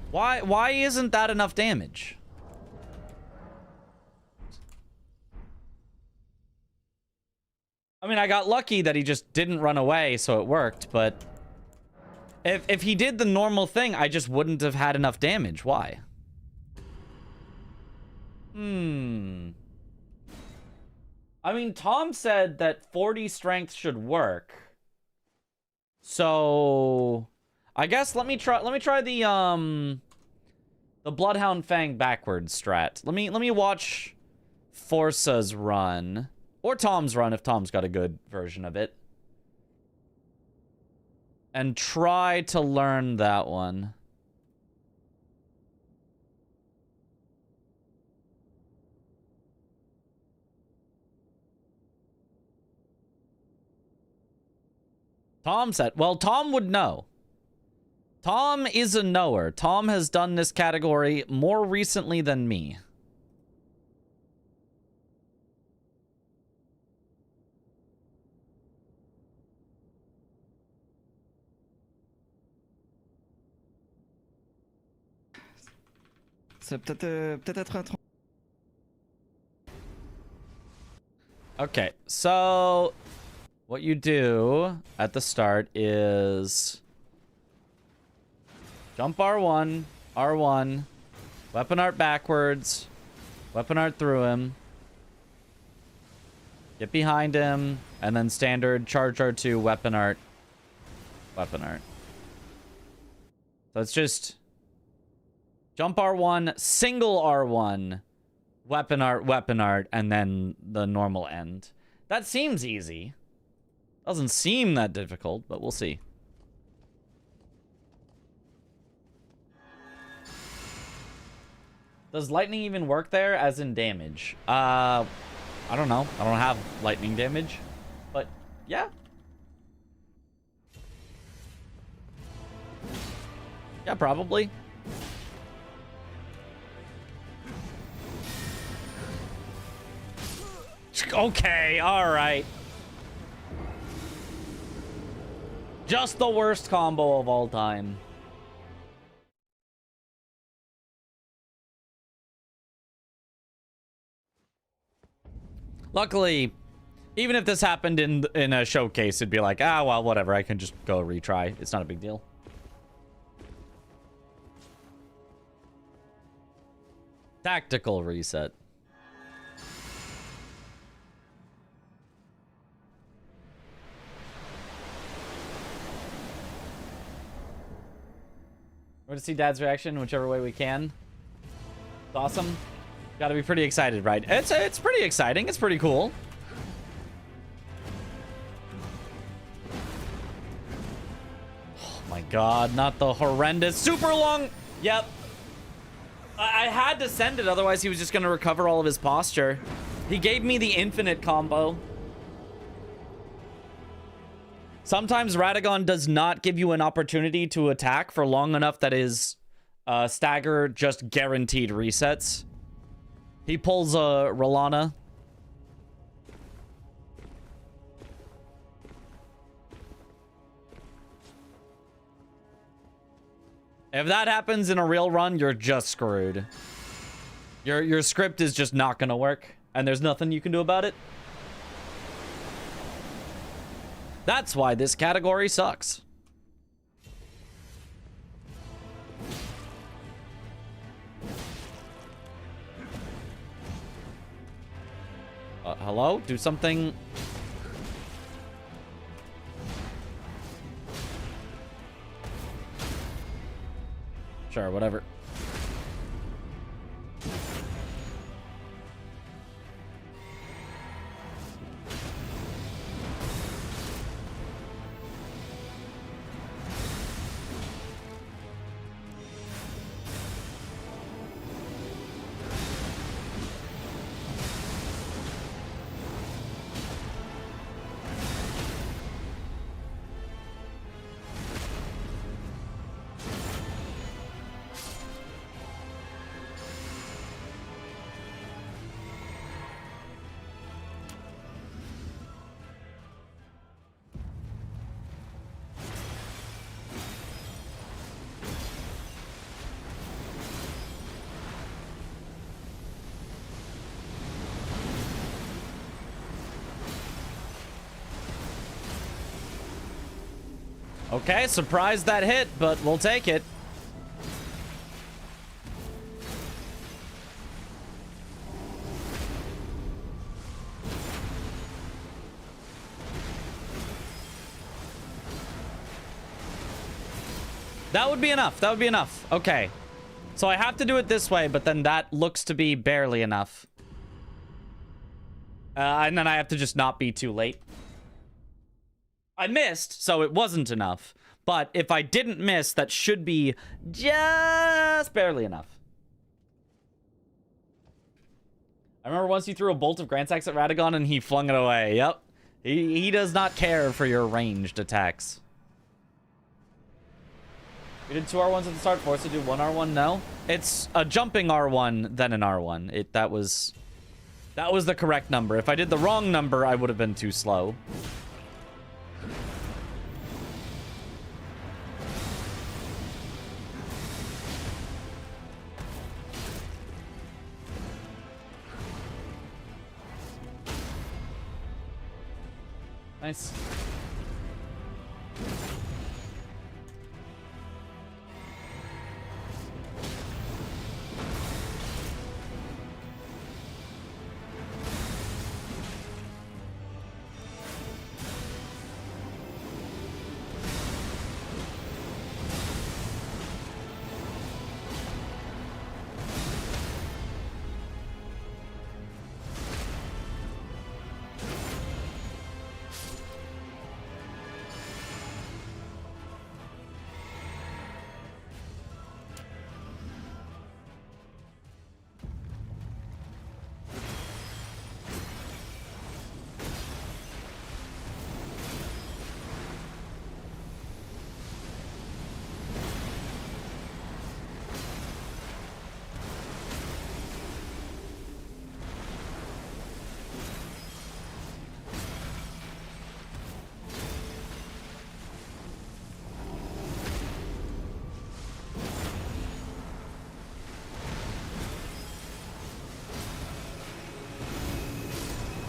B: Why isn't that enough damage? I mean, I got lucky that he just didn't run away, so it worked, but if he did the normal thing, I just wouldn't have had enough damage. Why? I mean, Tom said that 40 strength should work. So I guess let me try the Bloodhound Fang backwards strat. Let me watch Forza's run. Or Tom's run if Tom's got a good version of it. And try to learn that one. Tom said, well, Tom would know. Tom is a knower. Tom has done this category more recently than me. Okay, so what you do at the start is jump R1, R1, weapon art backwards, weapon art through him, get behind him, and then standard charge R2, weapon art weapon art. So it's just jump R1, single R1, weapon art, and then the normal end. That seems easy. Doesn't seem that difficult, but we'll see. Does lightning even work there, as in damage? I don't know. I don't have lightning damage, but yeah. Yeah, probably. Okay, all right. Just the worst combo of all time. Luckily, even if this happened in a showcase, it'd be like, ah, well, whatever. I can just go retry. It's not a big deal. Tactical reset. We're going to see Dad's reaction whichever way we can. It's awesome. Got to be pretty excited, right? It's pretty exciting. It's pretty cool. Oh my god, not the horrendous super long. Yep. I had to send it, otherwise he was just going to recover all of his posture. He gave me the infinite combo. Sometimes Radagon does not give you an opportunity to attack for long enough that his stagger just guaranteed resets. He pulls a Rolana. If that happens in a real run, you're just screwed. Your script is just not gonna work, and there's nothing you can do about it. That's why this category sucks. Hello? Do something. Sure, whatever. Okay, surprised that hit, but we'll take it. That would be enough. That would be enough. Okay. So I have to do it this way, but then that looks to be barely enough. And then I have to just not be too late. I missed, so it wasn't enough. But if I didn't miss, that should be just barely enough. I remember once you threw a bolt of Grand Axe at Radagon and he flung it away. Yep. He does not care for your ranged attacks. We did 2 R1s at the start, forced to do 1 R1, no? It's a jumping R1, then an R1. That was the correct number. If I did the wrong number, I would have been too slow. Nice.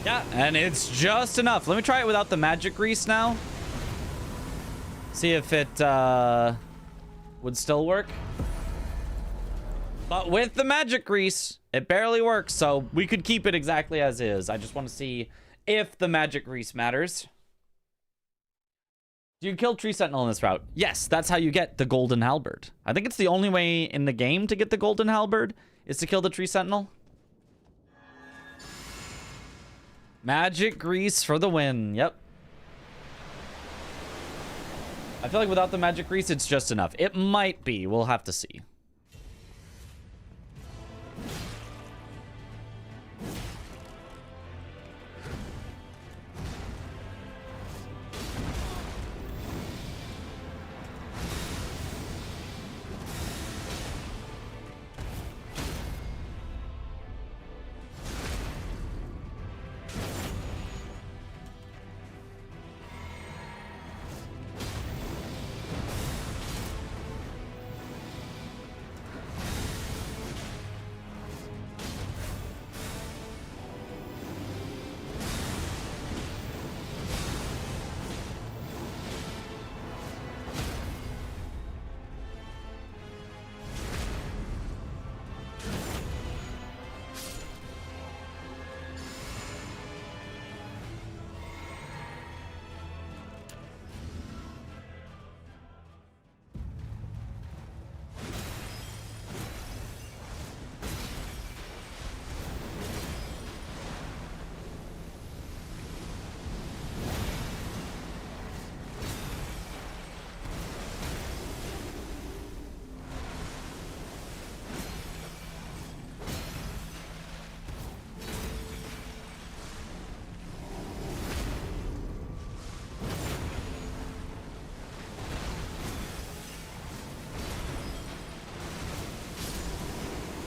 B: Yeah, and it's just enough. Let me try it without the magic grease now. See if it would still work. But with the magic grease, it barely works, so we could keep it exactly as is. I just want to see if the magic grease matters. Do you kill Tree Sentinel in this route? Yes, that's how you get the Golden Halberd. I think it's the only way in the game to get the Golden Halberd is to kill the Tree Sentinel. Magic grease for the win. Yep. I feel like without the magic grease, it's just enough. It might be. We'll have to see.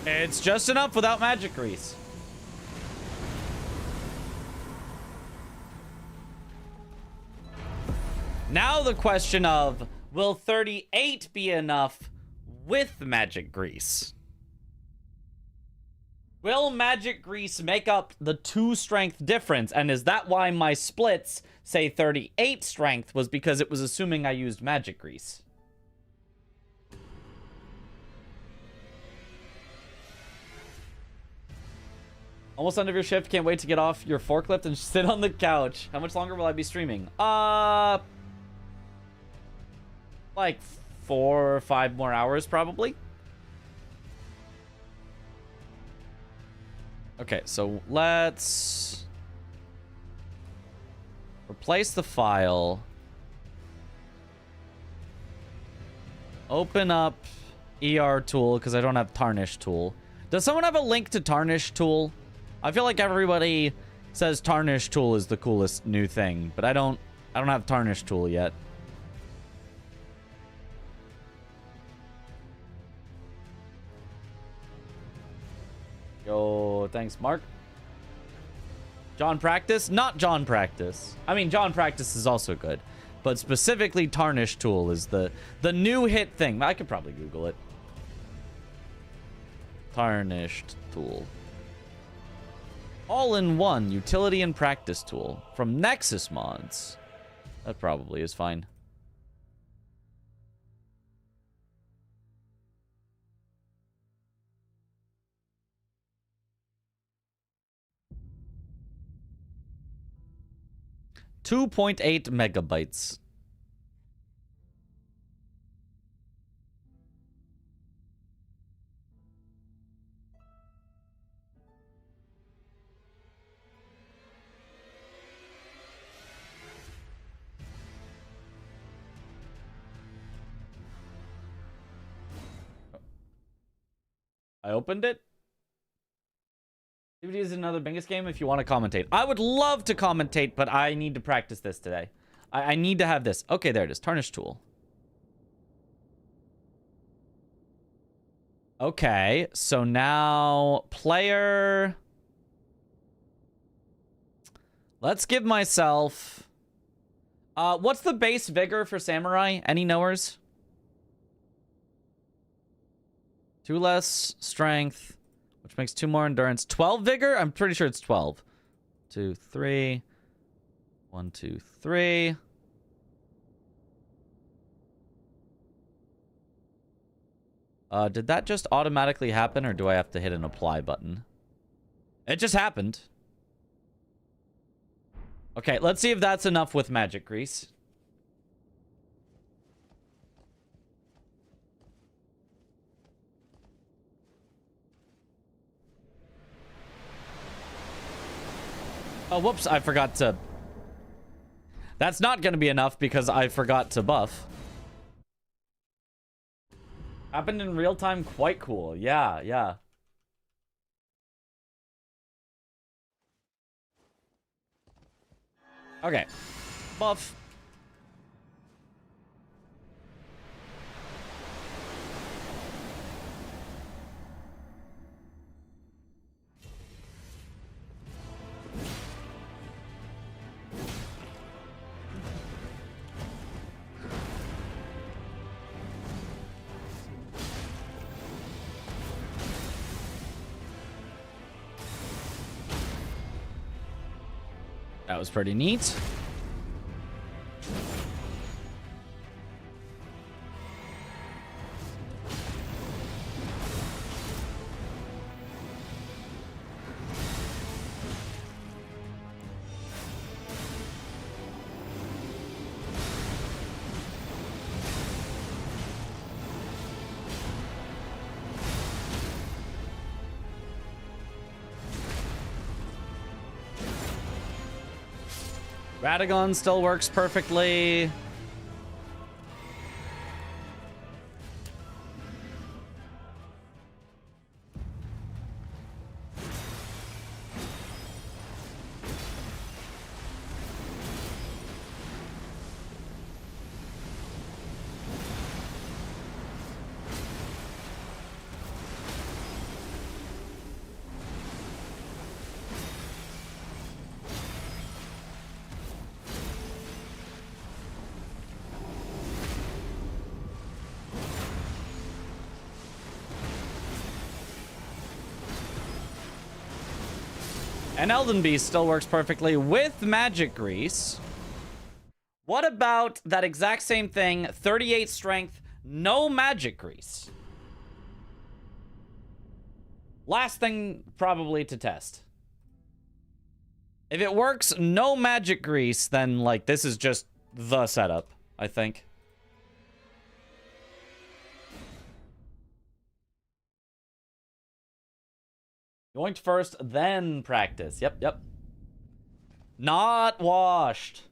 B: It's just enough without magic grease. Now the question of, will 38 be enough with magic grease? Will magic grease make up the 2 strength difference? And is that why my splits say 38 strength was because it was assuming I used magic grease? Almost end of your shift. Can't wait to get off your forklift and sit on the couch. How much longer will I be streaming? Like 4 or 5 more hours, probably. Okay, so let's replace the file. Open up ER tool because I don't have tarnish tool. Does someone have a link to tarnish tool? I feel like everybody says tarnish tool is the coolest new thing, but I don't have tarnish tool yet. Yo, thanks, Mark. John Practice? Not John Practice. I mean, John Practice is also good, but specifically tarnish tool is the new hit thing. I could probably Google it. Tarnished tool. All-in-one utility and practice tool from Nexus Mods. That probably is fine. .8 megabytes. I opened it. DVD is another Bingus game if you want to commentate. I would love to commentate, but I need to practice this today. I need to have this. Okay, there it is. Tarnish tool. Okay, so now player. Let's give myself... what's the base vigor for Samurai? Any knowers? 2 less strength, which makes 2 more endurance. 12 vigor? I'm pretty sure it's 12. 2, 3. 1, 2, 3. Did that just automatically happen, or do I have to hit an apply button? It just happened. Okay, let's see if that's enough with magic grease. Oh, whoops, I forgot to... That's not going to be enough because I forgot to buff. Happened in real time, quite cool. Yeah, yeah. Okay. Buff. That was pretty neat. Radagon still works perfectly. And Elden Beast still works perfectly with magic grease. What about that exact same thing, 38 strength, no magic grease? Last thing probably to test. If it works, no magic grease, then like this is just the setup, I think. Yoinked first, then practice. Yep, yep. Not washed.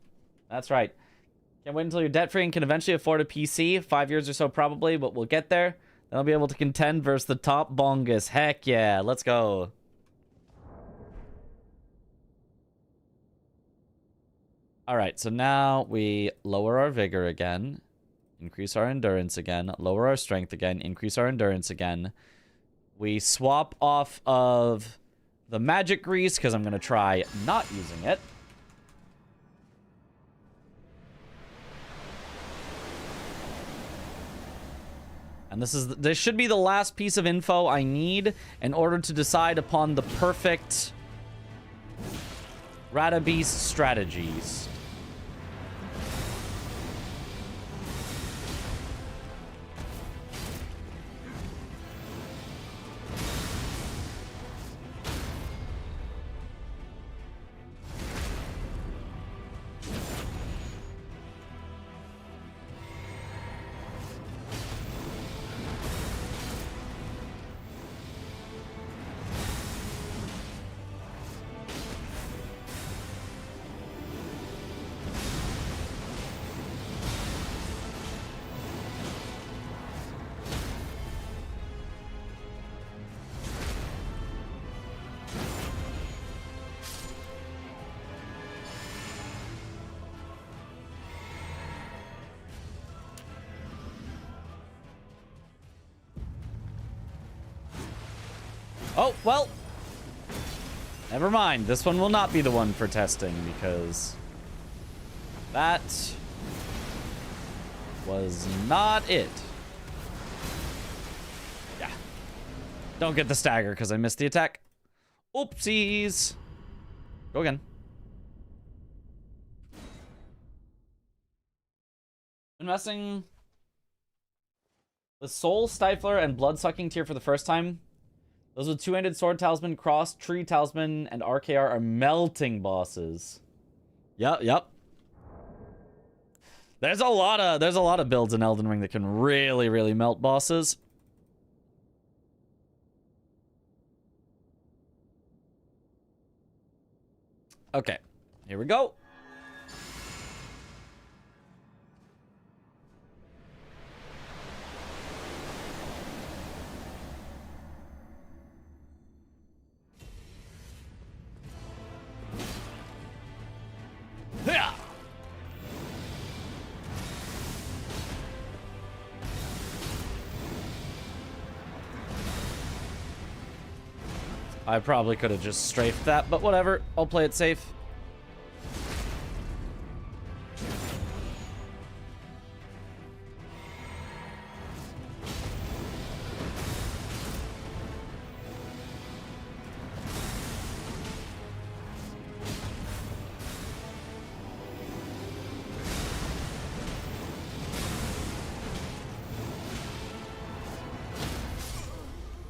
B: That's right. Can't wait until you're debt-free and can eventually afford a PC. 5 years or so probably, but we'll get there. Then I'll be able to contend versus the top bongus. Heck yeah, let's go. Alright, so now we lower our vigor again. Increase our endurance again. Lower our strength again. Increase our endurance again. We swap off of the magic grease because I'm going to try not using it. And this should be the last piece of info I need in order to decide upon the perfect Radabeast strategies. Oh, well. Never mind. This one will not be the one for testing because that was not it. Yeah. Don't get the stagger because I missed the attack. Oopsies. Go again. Investing the Soul Stifler and Blood-Sucking tier for the first time. Those with Two-Handed Sword Talisman, Cross, Tree Talisman, and RKR are melting bosses. Yep. There's a lot of builds in Elden Ring that can really, really melt bosses. Okay, here we go. Yeah. I probably could have just strafed that, but whatever. I'll play it safe.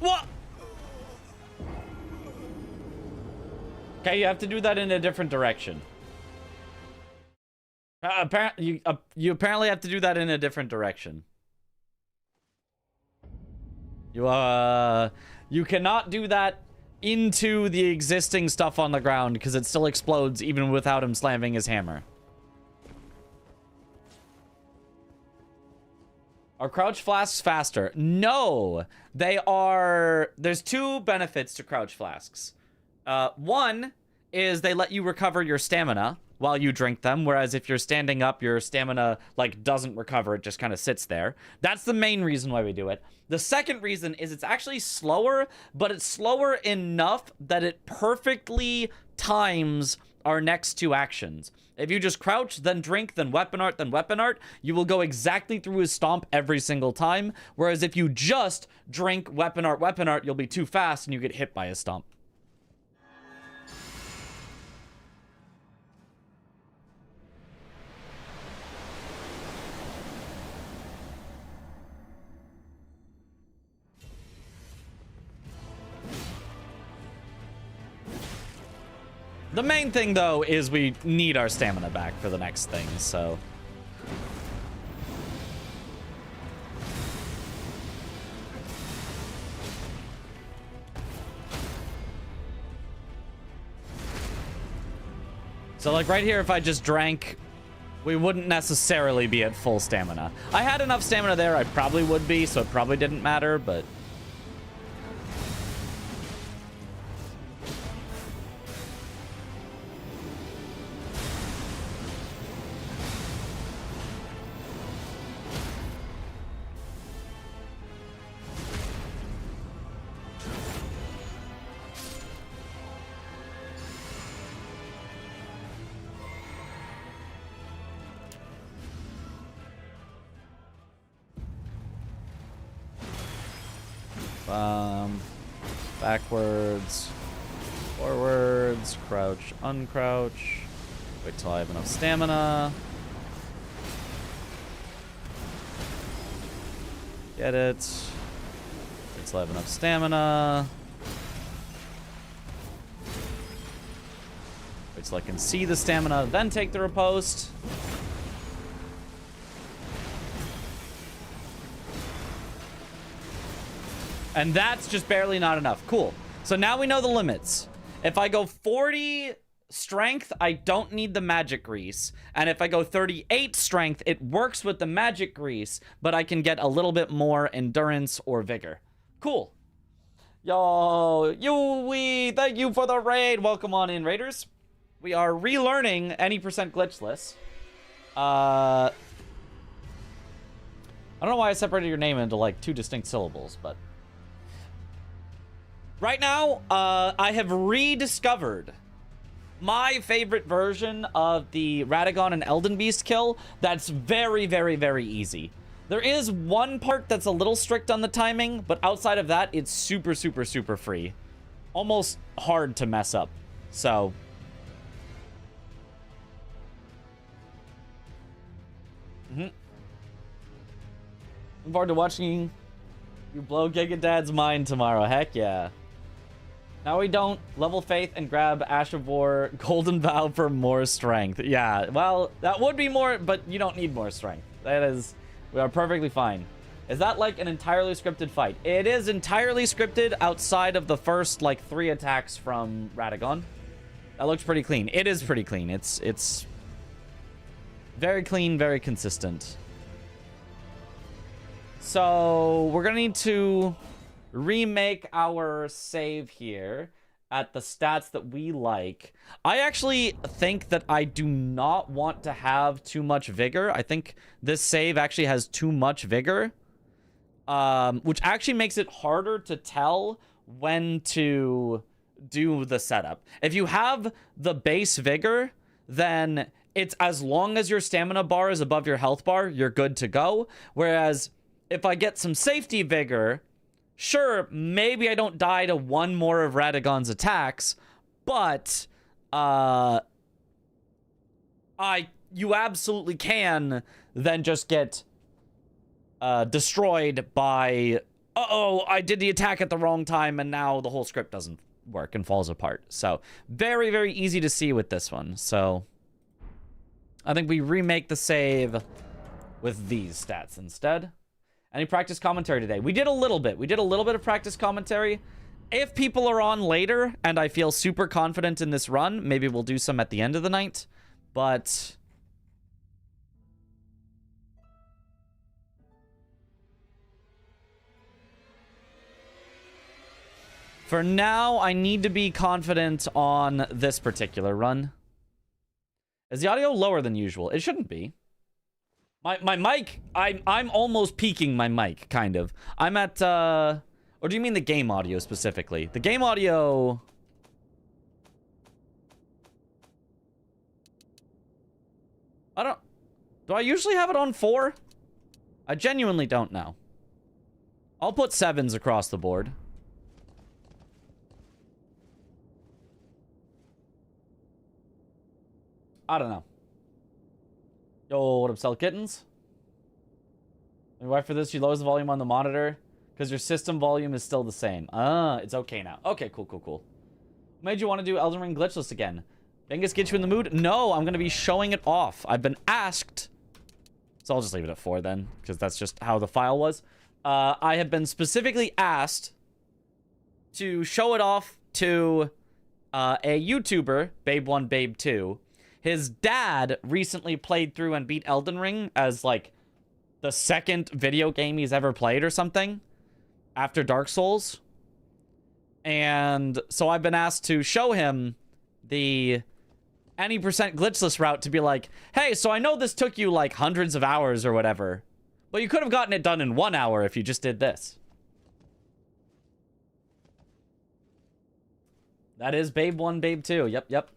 B: What? Okay, you have to do that in a different direction. Apparently, you apparently have to do that in a different direction. You cannot do that into the existing stuff on the ground because it still explodes even without him slamming his hammer. Are crouch flasks faster? No, they are. There's two benefits to crouch flasks. One is they let you recover your stamina while you drink them, whereas if you're standing up, your stamina like doesn't recover, it just kind of sits there. That's the main reason why we do it. The second reason is it's actually slower, but it's slower enough that it perfectly times our next two actions. If you just crouch, then drink, then weapon art, you will go exactly through his stomp every single time. Whereas if you just drink, weapon art, you'll be too fast and you get hit by his stomp. The main thing, though, is we need our stamina back for the next thing, so... So, like, right here, if I just drank, we wouldn't necessarily be at full stamina. I had enough stamina there, I probably would be, so it probably didn't matter, but... Backwards, forwards, crouch, uncrouch. Wait till I have enough stamina. Get it. Wait till I have enough stamina. Wait till I can see the stamina, then take the riposte. And that's just barely not enough. Cool. So now we know the limits. If I go 40 strength, I don't need the magic grease. And if I go 38 strength, it works with the magic grease, but I can get a little bit more endurance or vigor. Cool. Yo, Yui, thank you for the raid. Welcome on in, raiders. We are relearning any percent glitchless. I don't know why I separated your name into like 2 distinct syllables, but... Right now, I have rediscovered my favorite version of the Radagon and Elden Beast kill. That's very, very, very easy. There is one part that's a little strict on the timing, but outside of that, it's super, super, super free. Almost hard to mess up. So... Looking forward to watching you blow Giga Dad's mind tomorrow. Heck yeah. Now we don't level Faith and grab Ash of War Golden Vow for more strength. Yeah, well, that would be more, but you don't need more strength. That is, we are perfectly fine. Is that like an entirely scripted fight? It is entirely scripted outside of the first like 3 attacks from Radagon. That looks pretty clean. It is pretty clean. It's very clean, very consistent. So we're gonna need to remake our save here at the stats that we like. I actually think that I do not want to have too much vigor. I think this save actually has too much vigor, which actually makes it harder to tell when to do the setup. If you have the base vigor, then it's as long as your stamina bar is above your health bar, you're good to go. Whereas if I get some safety vigor, sure, maybe I don't die to 1 more of Radagon's attacks, but you absolutely can then just get destroyed by, uh-oh, I did the attack at the wrong time and now the whole script doesn't work and falls apart. So very, very easy to see with this one. So I think we remake the save with these stats instead. Any practice commentary today? We did a little bit. We did a little bit of practice commentary. If people are on later and I feel super confident in this run, maybe we'll do some at the end of the night. But for now, I need to be confident on this particular run. Is the audio lower than usual? It shouldn't be. My mic, I'm almost peaking my mic, kind of. I'm at, or do you mean the game audio specifically? The game audio... Do I usually have it on 4? I genuinely don't know. I'll put 7s across the board. I don't know. Yo, what up, Cell Kittens? And why for this, you lowers the volume on the monitor because your system volume is still the same. Ah, it's okay now. Okay, cool. What made you want to do Elden Ring glitchless again? Bingus get you in the mood? No, I'm going to be showing it off. I've been asked. So I'll just leave it at 4 then, because that's just how the file was. I have been specifically asked to show it off to a YouTuber, Babe1, Babe2. His dad recently played through and beat Elden Ring as, like, the second video game he's ever played or something after Dark Souls. And so I've been asked to show him the any percent glitchless route to be like, hey, so I know this took you, like, hundreds of hours or whatever, but you could have gotten it done in 1 hour if you just did this. That is Babe1, Babe2. Yep.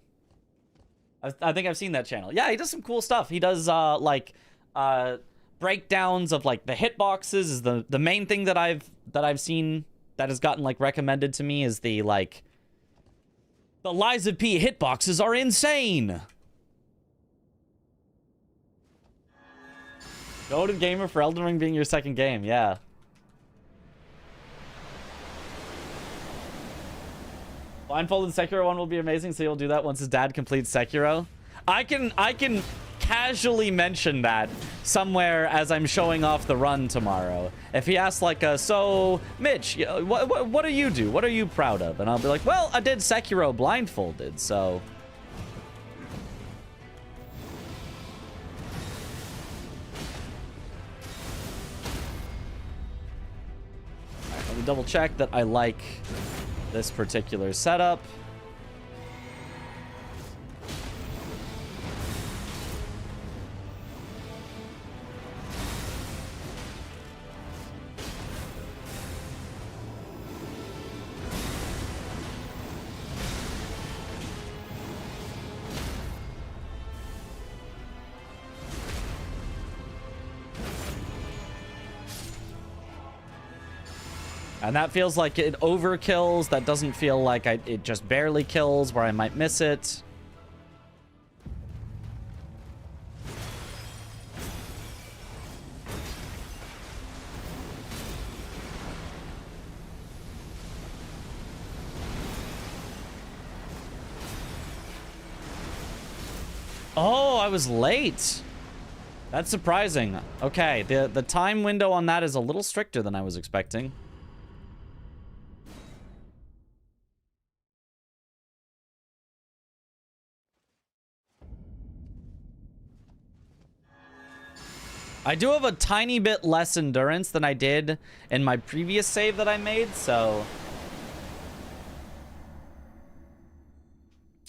B: I think I've seen that channel. Yeah, he does some cool stuff. He does, breakdowns of, like, the hitboxes is the main thing that I've seen that has gotten, like, recommended to me is the, like, the Liza P hitboxes are insane. Goated gamer for Elden Ring being your second game, yeah. Blindfolded Sekiro one will be amazing, so you'll do that once his dad completes Sekiro. I can casually mention that somewhere as I'm showing off the run tomorrow. If he asks, like, so, Mitch, what do you do? What are you proud of? And I'll be like, well, I did Sekiro blindfolded, so... Alright, let me double check that I like this particular setup. And that feels like it overkills. That doesn't feel like it just barely kills where I might miss it. Oh, I was late. That's surprising. Okay, the time window on that is a little stricter than I was expecting. I do have a tiny bit less endurance than I did in my previous save that I made, so...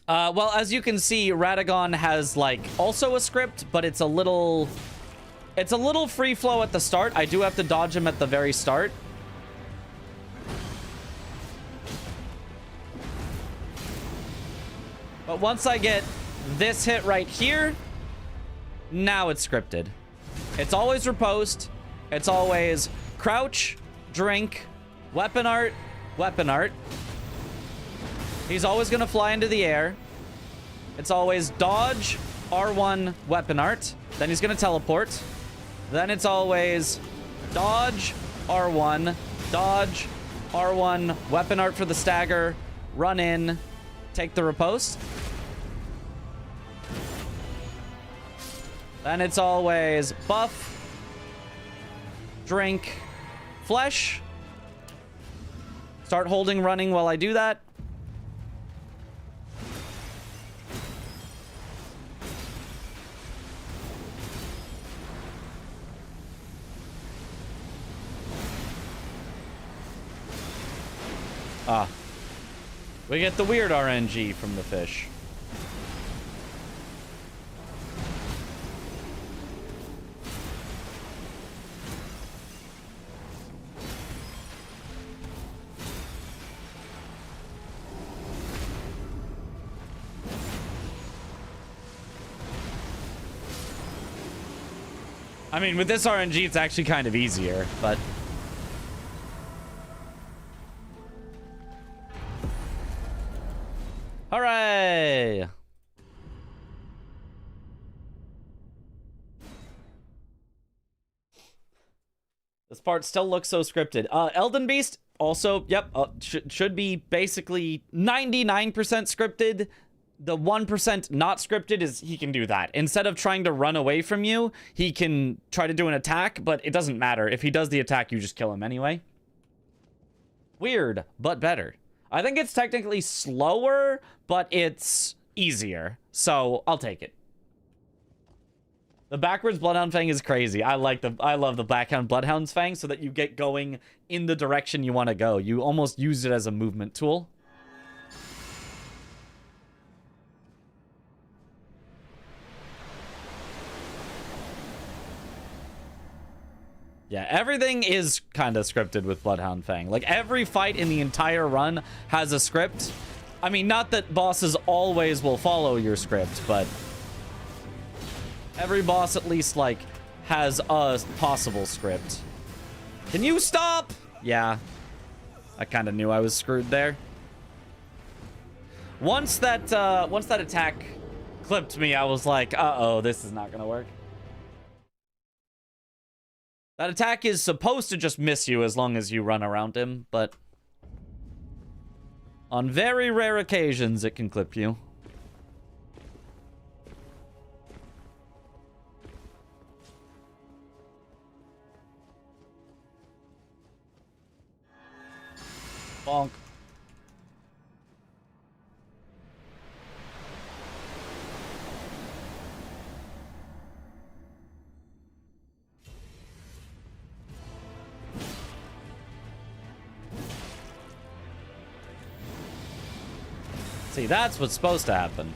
B: well, as you can see, Radagon has, like, also a script, but it's a little free flow at the start. I do have to dodge him at the very start. But once I get this hit right here, now it's scripted. It's always riposte. It's always crouch, drink, weapon art, weapon art. He's always going to fly into the air. It's always dodge, R1, weapon art. Then he's going to teleport. Then it's always dodge, R1, dodge, R1, weapon art for the stagger, run in, take the riposte. Then it's always buff, drink, flesh. Start holding running while I do that. Ah. We get the weird RNG from the fish. I mean, with this RNG, it's actually kind of easier, but... Hooray! This part still looks so scripted. Elden Beast, also, yep, should be basically 99% scripted. The 1% not scripted is he can do that. Instead of trying to run away from you, he can try to do an attack, but it doesn't matter. If he does the attack, you just kill him anyway. Weird, but better. I think it's technically slower, but it's easier. So I'll take it. The backwards Bloodhound Fang is crazy. I love the backhand Bloodhound's Fang so that you get going in the direction you want to go. You almost use it as a movement tool. Yeah, everything is kind of scripted with Bloodhound Fang. Like, every fight in the entire run has a script. I mean, not that bosses always will follow your script, but every boss at least, like, has a possible script. Can you stop? Yeah. I kind of knew I was screwed there. Once that attack clipped me, I was like, uh-oh, this is not gonna work. That attack is supposed to just miss you as long as you run around him, but on very rare occasions, it can clip you. Bonk. See, that's what's supposed to happen.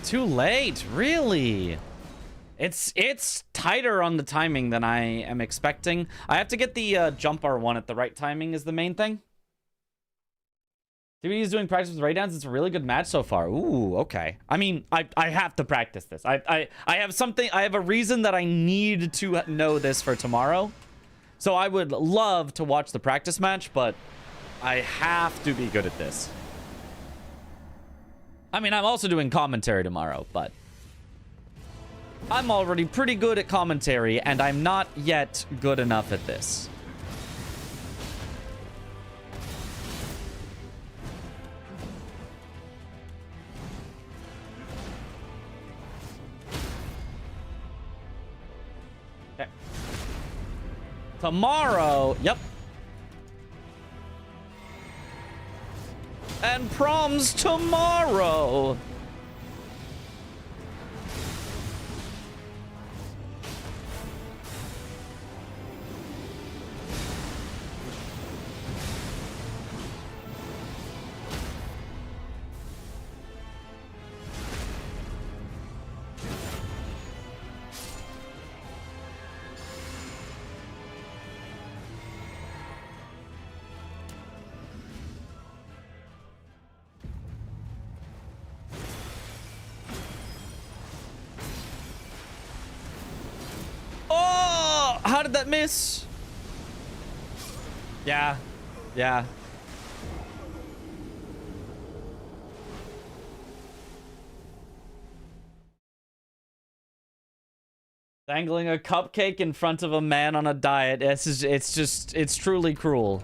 B: Too late, really? It's tighter on the timing than I am expecting. I have to get the jump R1 at the right timing is the main thing. TBD is doing practice with Raydowns. It's a really good match so far. Ooh, okay. I mean, I have to practice this. I have something. I have a reason that I need to know this for tomorrow. So I would love to watch the practice match, but I have to be good at this. I mean, I'm also doing commentary tomorrow, but I'm already pretty good at commentary, and I'm not yet good enough at this. Okay. Tomorrow, yep. And prom's tomorrow. Oh, how did that miss? Yeah. Yeah. Dangling a cupcake in front of a man on a diet. It's truly cruel.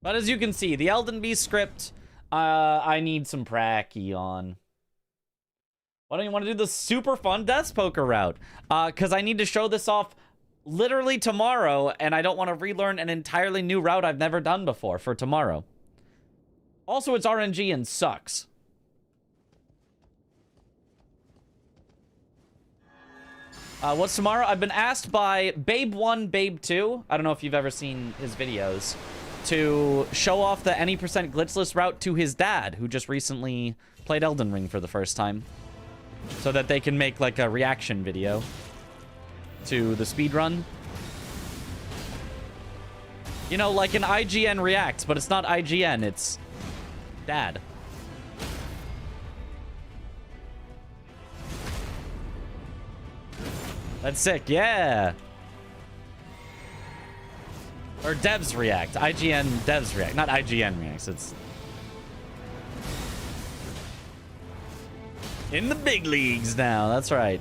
B: But as you can see, the Elden Beast script, I need some pracky on. Why don't you want to do the super fun Death Poker route? Because I need to show this off literally tomorrow, and I don't want to relearn an entirely new route I've never done before for tomorrow. Also, it's RNG and sucks. What's tomorrow? I've been asked by Babe1, Babe2, I don't know if you've ever seen his videos, to show off the any % glitchless route to his dad, who just recently played Elden Ring for the first time, so that they can make like a reaction video to the speedrun. You know, like an IGN reacts, but it's not IGN, it's dad. That's sick, yeah. Or devs react. IGN devs react. Not IGN reacts. It's in the big leagues now. That's right.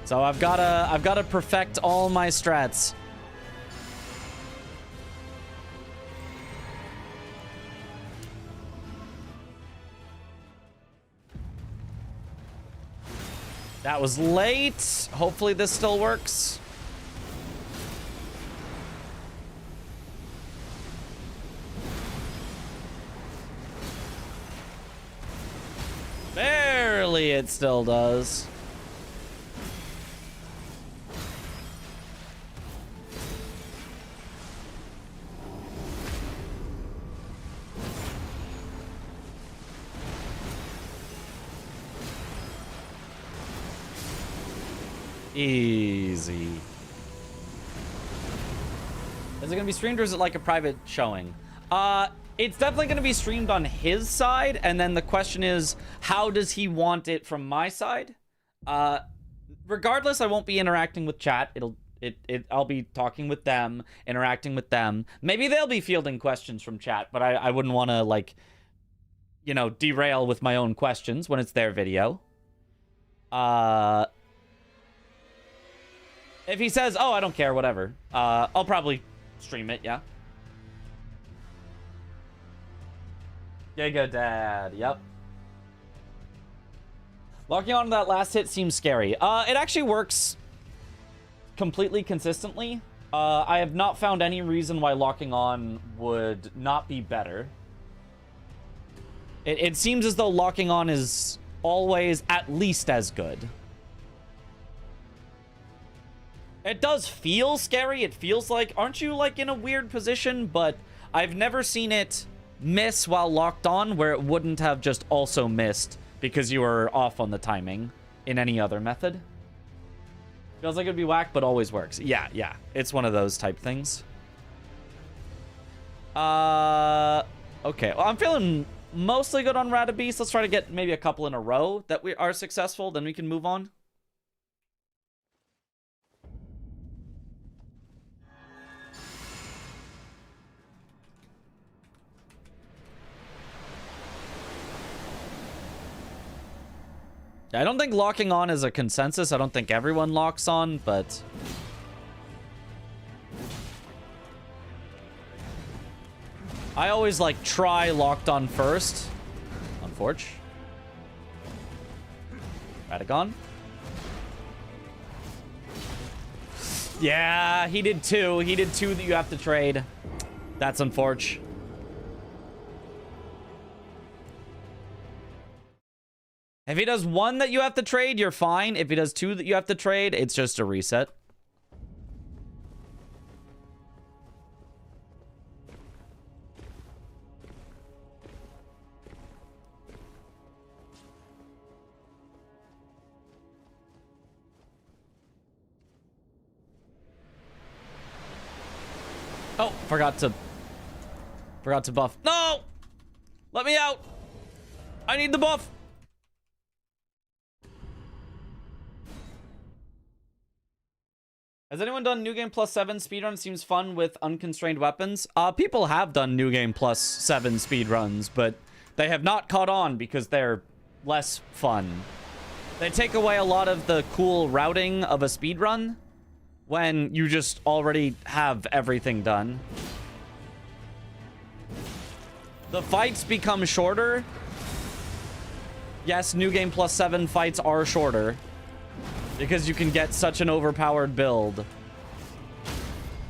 B: So I've gotta perfect all my strats. That was late. Hopefully this still works. Barely, it still does. Easy. Is it gonna be streamed or is it like a private showing? It's definitely gonna be streamed on his side, and then the question is, how does he want it from my side? Regardless, I won't be interacting with chat. I'll be talking with them, interacting with them. Maybe they'll be fielding questions from chat, but I wouldn't want to, like, you know, derail with my own questions when it's their video. If he says, oh, I don't care, whatever, I'll probably stream it, yeah. Giga Dad, yep. Locking on to that last hit seems scary. It actually works completely consistently. I have not found any reason why locking on would not be better. It seems as though locking on is always at least as good. It does feel scary. It feels like, aren't you like in a weird position? But I've never seen it miss while locked on where it wouldn't have just also missed because you were off on the timing in any other method. Feels like it'd be whack, but always works. Yeah. It's one of those type things. Okay. Well, I'm feeling mostly good on Ratabeast. Let's try to get maybe a couple in a row that we are successful. Then we can move on. I don't think locking on is a consensus. I don't think everyone locks on, but... I always, like, try locked on first. Unforge. Radagon. Yeah, he did two. He did two that you have to trade. That's unfortunate. If he does one that you have to trade, you're fine. If he does two that you have to trade, it's just a reset. Oh, forgot to buff. No! Let me out! I need the buff! Has anyone done New Game Plus 7 speedrun? Seems fun with unconstrained weapons. People have done New Game Plus 7 speedruns, but they have not caught on because they're less fun. They take away a lot of the cool routing of a speedrun when you just already have everything done. The fights become shorter. Yes, New Game Plus 7 fights are shorter. Because you can get such an overpowered build.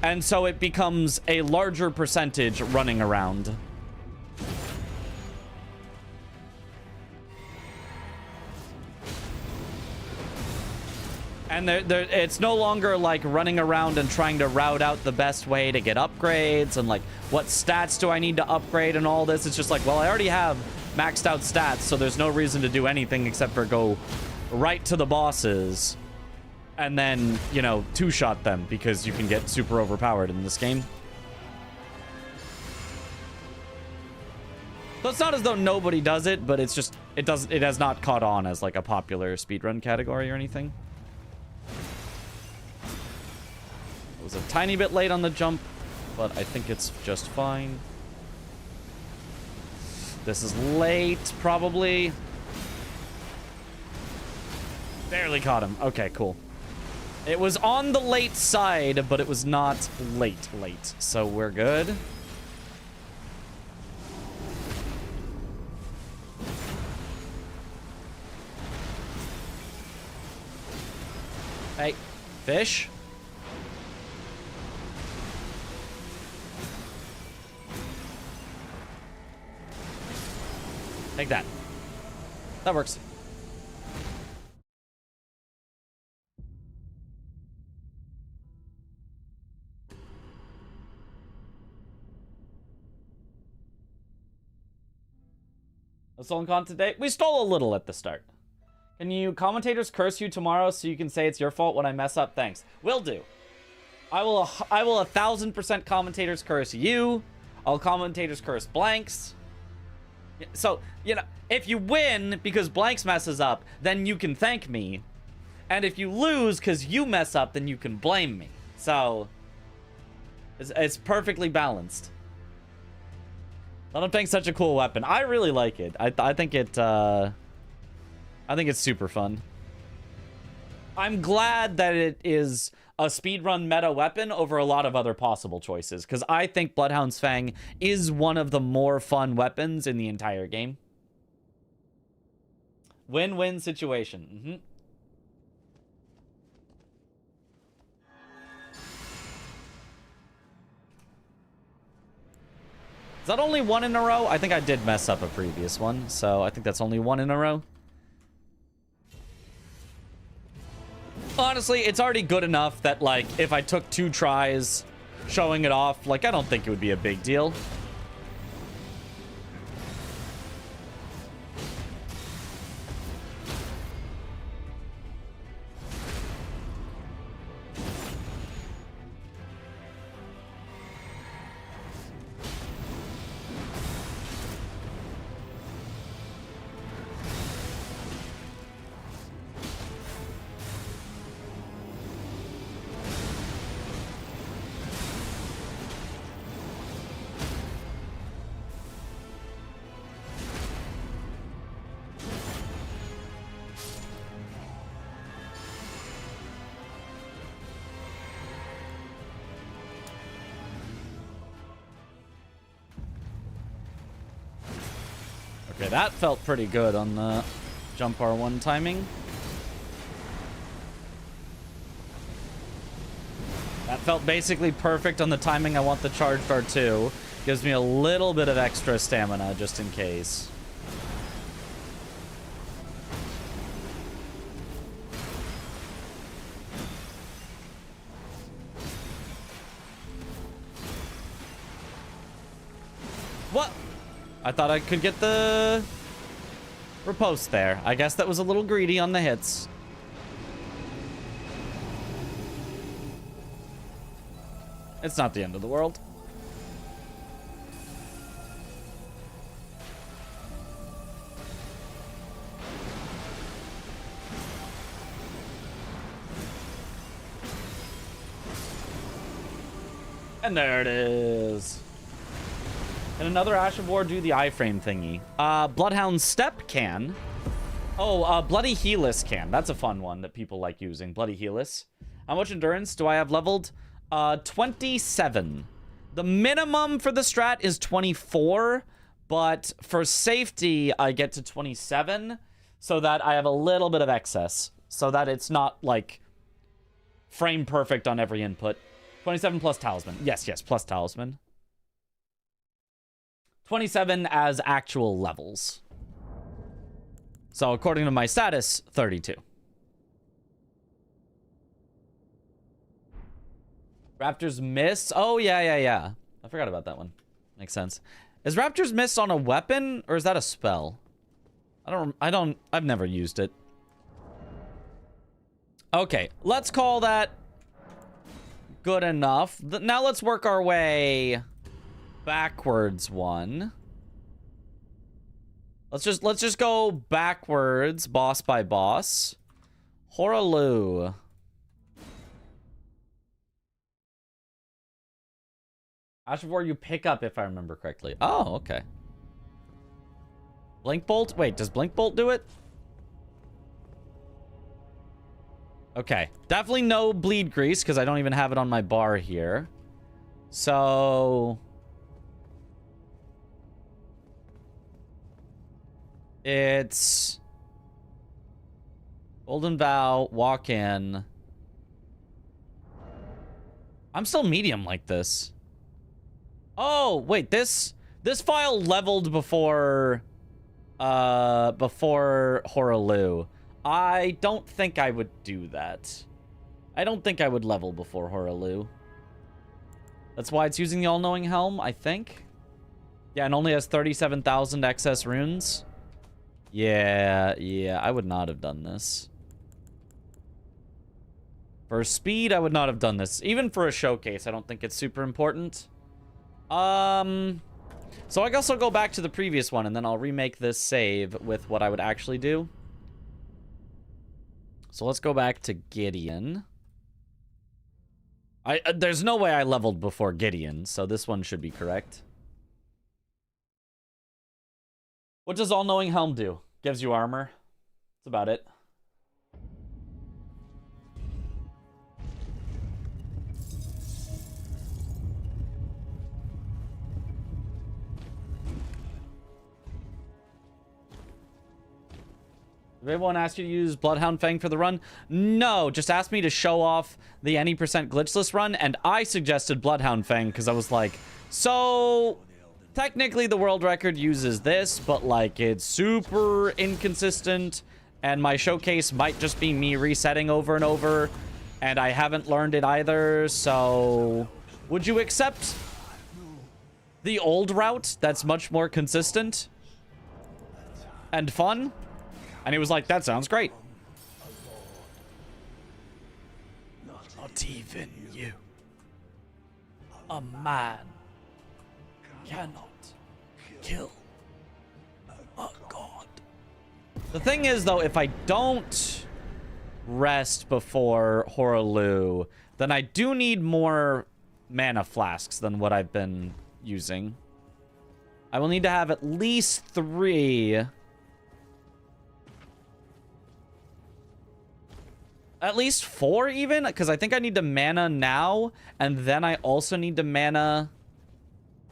B: And so it becomes a larger percentage running around. And it's no longer like running around and trying to route out the best way to get upgrades and like what stats do I need to upgrade and all this. It's just like, well, I already have maxed out stats, so there's no reason to do anything except for go right to the bosses and then, you know, two-shot them because you can get super overpowered in this game. So it's not as though nobody does it, but it's just it has not caught on as like a popular speedrun category or anything. It was a tiny bit late on the jump, but I think it's just fine. This is late, probably. Barely caught him. Okay, cool. It was on the late side, but it was not late. So we're good. Hey, fish. Take that. That works. A stolen content today? We stole a little at the start. Can you commentators curse you tomorrow so you can say it's your fault when I mess up? Thanks. Will do. I will 1000% commentators curse you. I'll commentators curse blanks. So, you know, if you win because blanks messes up, then you can thank me. And if you lose because you mess up, then you can blame me. So, it's perfectly balanced. Let Ping's such a cool weapon. I really like it. I think it's super fun. I'm glad that it is a speedrun meta weapon over a lot of other possible choices, because I think Bloodhound's Fang is one of the more fun weapons in the entire game. Win-win situation. Is that only one in a row? I think I did mess up a previous one, so I think that's only one in a row. Honestly, it's already good enough that, like, if I took 2 tries showing it off, like, I don't think it would be a big deal. Okay, that felt pretty good on the jump R1 timing. That felt basically perfect on the timing I want the charged R2. Gives me a little bit of extra stamina just in case. What? I thought I could get the riposte there. I guess that was a little greedy on the hits. It's not the end of the world. And there it is. And another Ash of War do the iframe thingy. Bloodhound Step can. Oh, Bloody Helis can. That's a fun one that people like using. Bloody Helis. How much endurance do I have leveled? 27. The minimum for the strat is 24, but for safety, I get to 27 so that I have a little bit of excess, so that it's not, like, frame perfect on every input. 27 plus Talisman. Yes, plus Talisman. 27 as actual levels. So according to my status, 32. Raptor's Mist. Oh, yeah. I forgot about that one. Makes sense. Is Raptor's Mist on a weapon or is that a spell? I've never used it. Okay, let's call that good enough. Now let's work our way backwards one. Let's just go backwards, boss by boss. Horaloo. Ash of War you pick up if I remember correctly. Oh, okay. Blink Bolt? Wait, does Blink Bolt do it? Okay. Definitely no Bleed Grease because I don't even have it on my bar here. So it's Golden Vow, walk in. I'm still medium like this. Oh, wait, this file leveled before Horaloo. I don't think I would do that. I don't think I would level before Horaloo. That's why it's using the All-Knowing Helm, I think. Yeah, and only has 37,000 excess runes. Yeah, I would not have done this. For speed, I would not have done this. Even for a showcase, I don't think it's super important. So I guess I'll go back to the previous one, and then I'll remake this save with what I would actually do. So let's go back to Gideon. There's no way I leveled before Gideon, so this one should be correct. What does All-Knowing Helm do? Gives you armor. That's about it. Did everyone ask you to use Bloodhound Fang for the run? No, just asked me to show off the any percent glitchless run, and I suggested Bloodhound Fang because I was like, so technically the world record uses this, but like it's super inconsistent and my showcase might just be me resetting over and over, and I haven't learned it either, so... Would you accept the old route that's much more consistent and fun? And he was like, that sounds great. Not even you. A man cannot kill a god. The thing is, though, if I don't rest before Horaloo, then I do need more mana flasks than what I've been using. I will need to have at least 3. At least 4 even, because I think I need to mana now, and then I also need to mana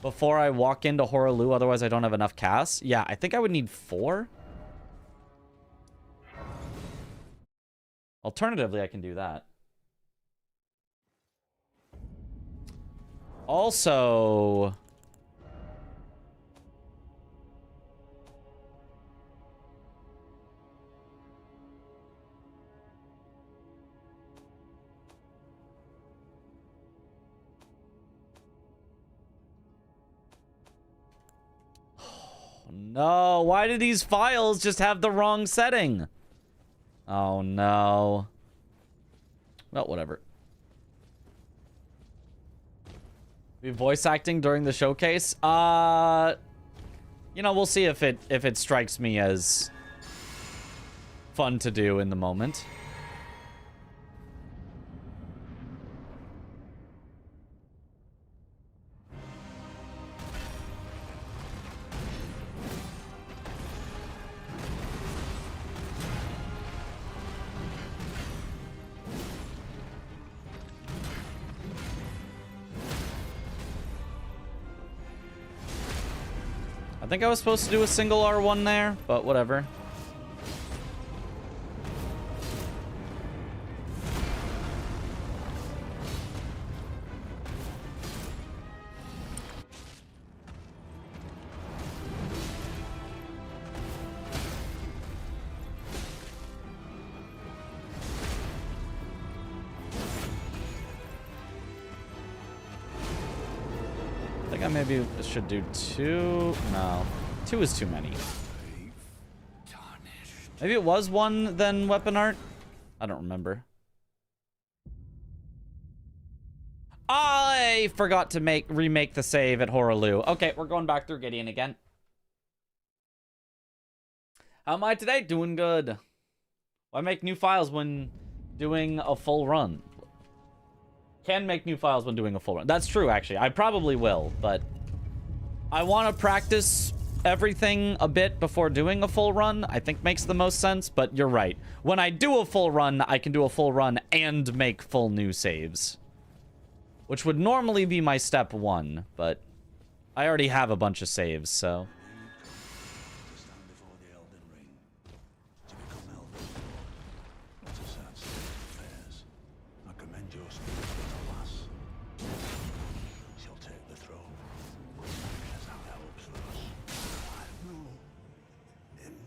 B: before I walk into Horaloo, otherwise I don't have enough casts. Yeah, I think I would need 4. Alternatively, I can do that. Also... No, why do these files just have the wrong setting? Oh, no. Well, whatever. Be voice acting during the showcase? You know, we'll see if it strikes me as fun to do in the moment. I think I was supposed to do a single R1 there, but whatever. I think I maybe should do 2. No, 2 is too many. Maybe it was 1 then weapon art. I don't remember. I forgot to remake the save at Horaloo. Okay, we're going back through Gideon again. How am I today? Doing good. Why make new files when doing a full run? Can make new files when doing a full run. That's true, actually. I probably will, but I want to practice everything a bit before doing a full run. I think makes the most sense, but you're right. When I do a full run, I can do a full run and make full new saves, which would normally be my step 1, but I already have a bunch of saves, so...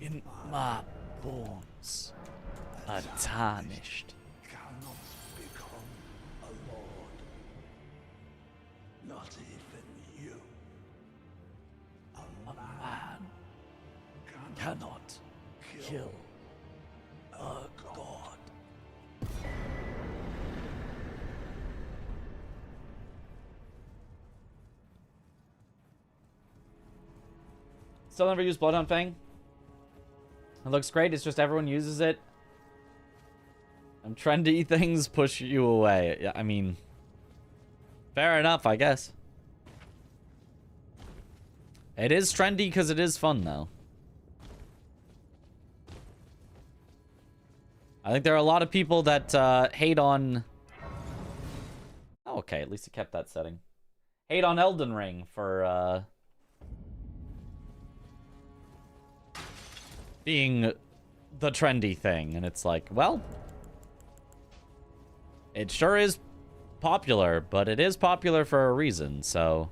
B: In my bones are tarnished.
J: Cannot become a lord. Not even you. A
B: Man cannot kill a god. Still never used Bloodhound Fang? It looks great, it's just everyone uses it. And trendy things push you away. Yeah, I mean... Fair enough, I guess. It is trendy because it is fun, though. I think there are a lot of people that hate on... Oh, okay, at least it kept that setting. Hate on Elden Ring for... being the trendy thing, and it's like, well, it sure is popular, but it is popular for a reason, so...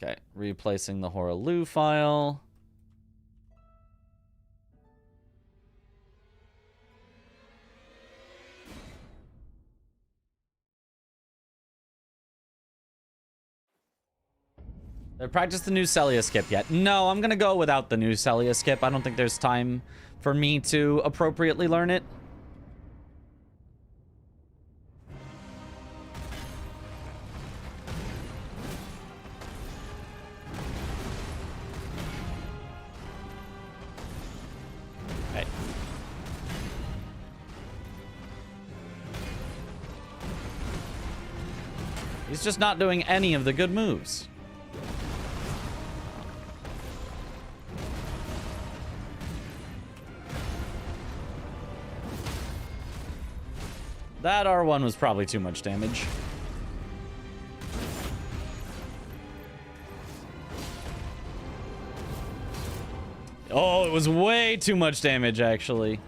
B: Okay, replacing the Horaloo file. Did I practice the new Celia skip yet? No, I'm gonna go without the new Celia skip. I don't think there's time for me to appropriately learn it. Okay. He's just not doing any of the good moves. That R1 was probably too much damage. Oh, it was way too much damage, actually.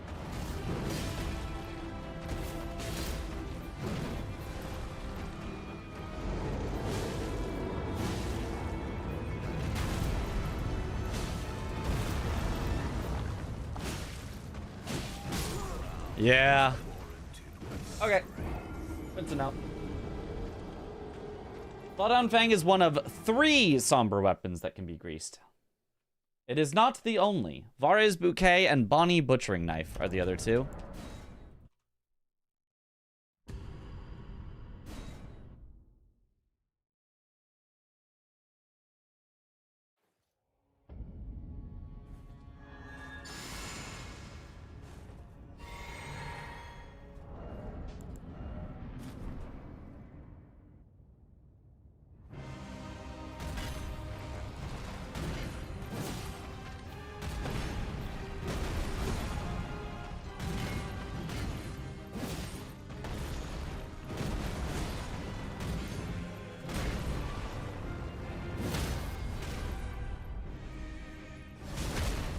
B: Yeah. Okay. Good to know. Bloodhound Fang is one of 3 somber weapons that can be greased. It is not the only. Vare's Bouquet and Bonnie Butchering Knife are the other 2.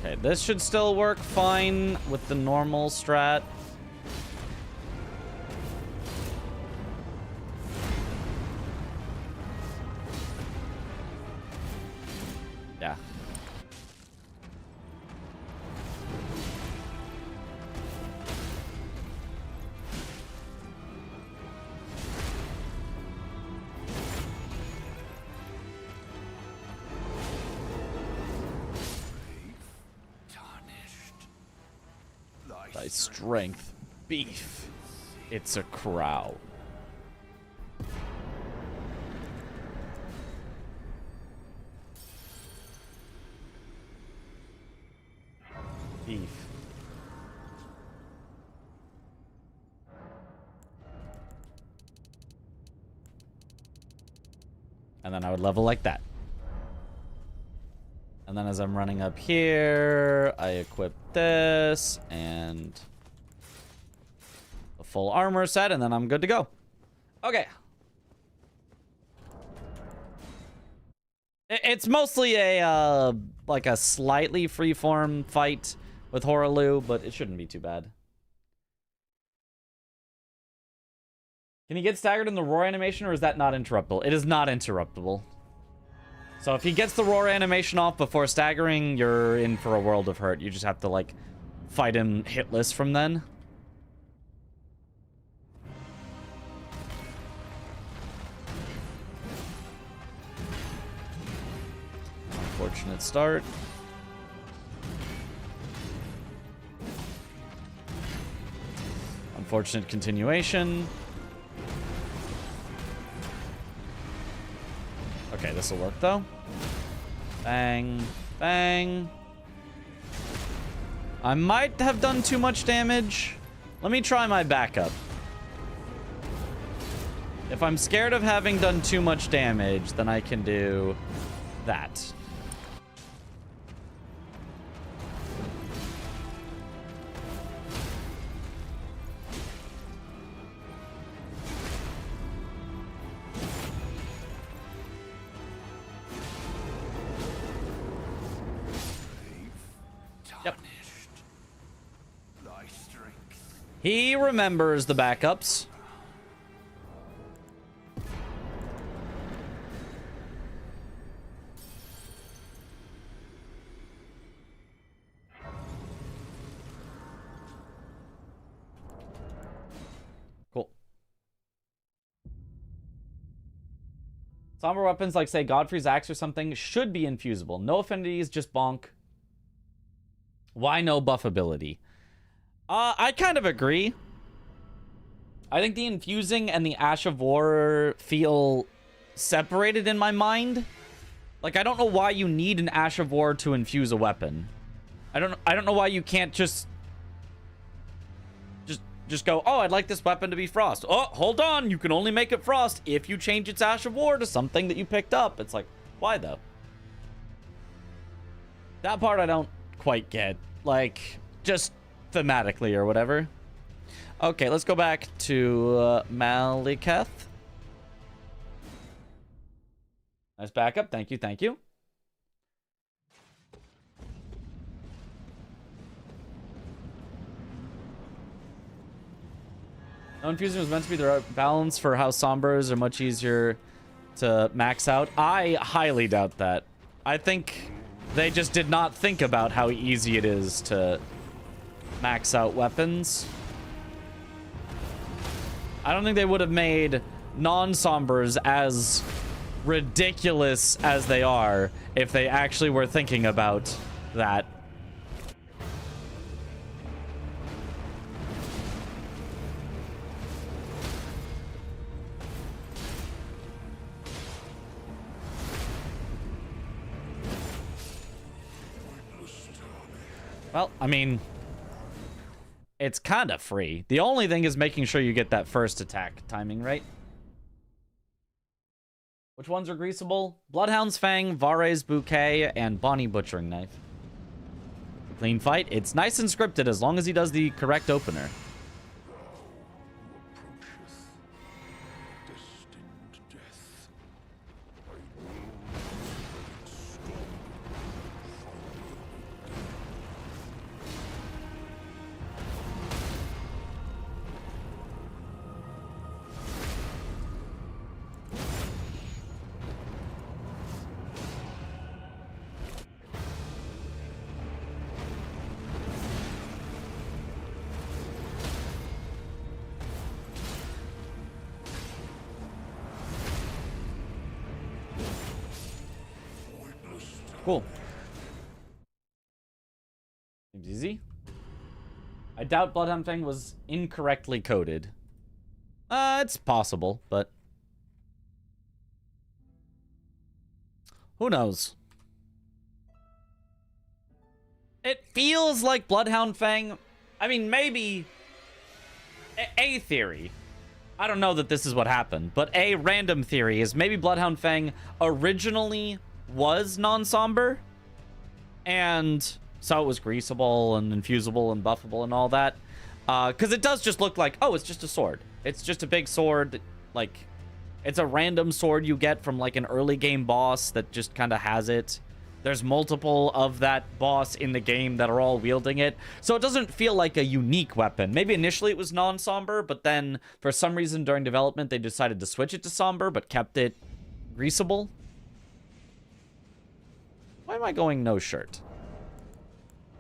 B: Okay, this should still work fine with the normal strat. Yeah. Thy strength, beef. It's a crown. Beef. And then I would level like that. And then as I'm running up here, I equip this and a full armor set, and then I'm good to go. Okay. It's mostly a, like a slightly freeform fight with Horaloo, but it shouldn't be too bad. Can he get staggered in the roar animation, or is that not interruptible? It is not interruptible. So if he gets the roar animation off before staggering, you're in for a world of hurt. You just have to, like, fight him hitless from then. Unfortunate start. Unfortunate continuation. Okay, this will work though. Bang, bang. I might have done too much damage. Let me try my backup. If I'm scared of having done too much damage, then I can do that. Yep. He remembers the backups. Somber weapons like, say, Godfrey's Axe or something should be infusible. No affinities, just bonk. Why no buff ability? I kind of agree. I think the infusing and the Ash of War feel separated in my mind. Like, I don't know why you need an Ash of War to infuse a weapon. I don't know why you can't just go, oh, I'd like this weapon to be Frost. Oh, hold on, you can only make it Frost if you change its Ash of War to something that you picked up. It's like, why though? That part I don't quite get. Like, just thematically or whatever. Okay, let's go back to Maliketh. Nice backup. Thank you, thank you. No infusing was meant to be the right balance for how Sombras are much easier to max out. I highly doubt that. I think they just did not think about how easy it is to max out weapons. I don't think they would have made non-Sombras as ridiculous as they are if they actually were thinking about that. Well, I mean, it's kind of free. The only thing is making sure you get that first attack timing right. Which ones are greasable? Bloodhound's Fang, Vare's Bouquet, and Bonnie Butchering Knife. Clean fight. It's nice and scripted as long as he does the correct opener. Cool. Seems easy. I doubt Bloodhound Fang was incorrectly coded. It's possible, but who knows? It feels like Bloodhound Fang. I mean, maybe a theory. I don't know that this is what happened, but a random theory is maybe Bloodhound Fang originally was non-somber, and so it was greasable and infusible and buffable and all that, because it does just look like, oh, it's just a sword. It's just a big sword. Like, it's a random sword you get from like an early game boss that just kind of has it. There's multiple of that boss in the game that are all wielding it, so it doesn't feel like a unique weapon. Maybe initially it was non-somber, but then for some reason during development they decided to switch it to somber but kept it greasable. Why am I going no shirt?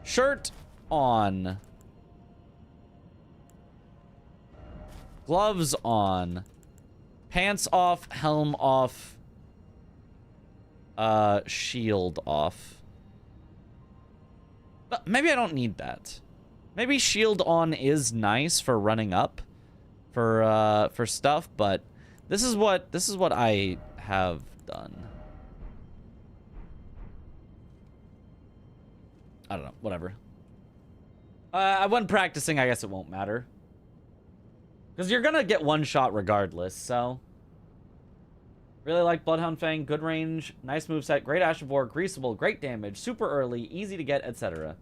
B: Shirt on. Gloves on. Pants off, helm off. Shield off. But maybe I don't need that. Maybe shield on is nice for running up for stuff, but this is what I have done. I don't know, whatever. I wasn't practicing, I guess it won't matter. Because you're gonna get one shot regardless, so. Really like Bloodhound Fang, good range, nice moveset, great Ash of War, greasable, great damage, super early, easy to get, etc.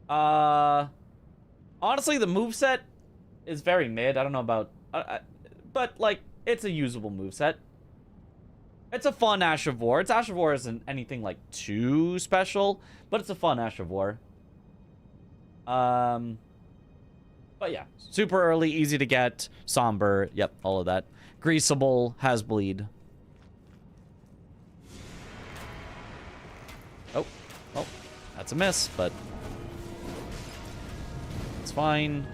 B: Honestly, the moveset is very mid. I don't know about... but, like, it's a usable moveset. It's a fun Ash of War. Its Ash of War isn't anything, like, too special, but it's a fun Ash of War. But yeah, super early, easy to get, somber, yep, all of that. Greasable, has bleed. Oh, that's a miss, but it's fine.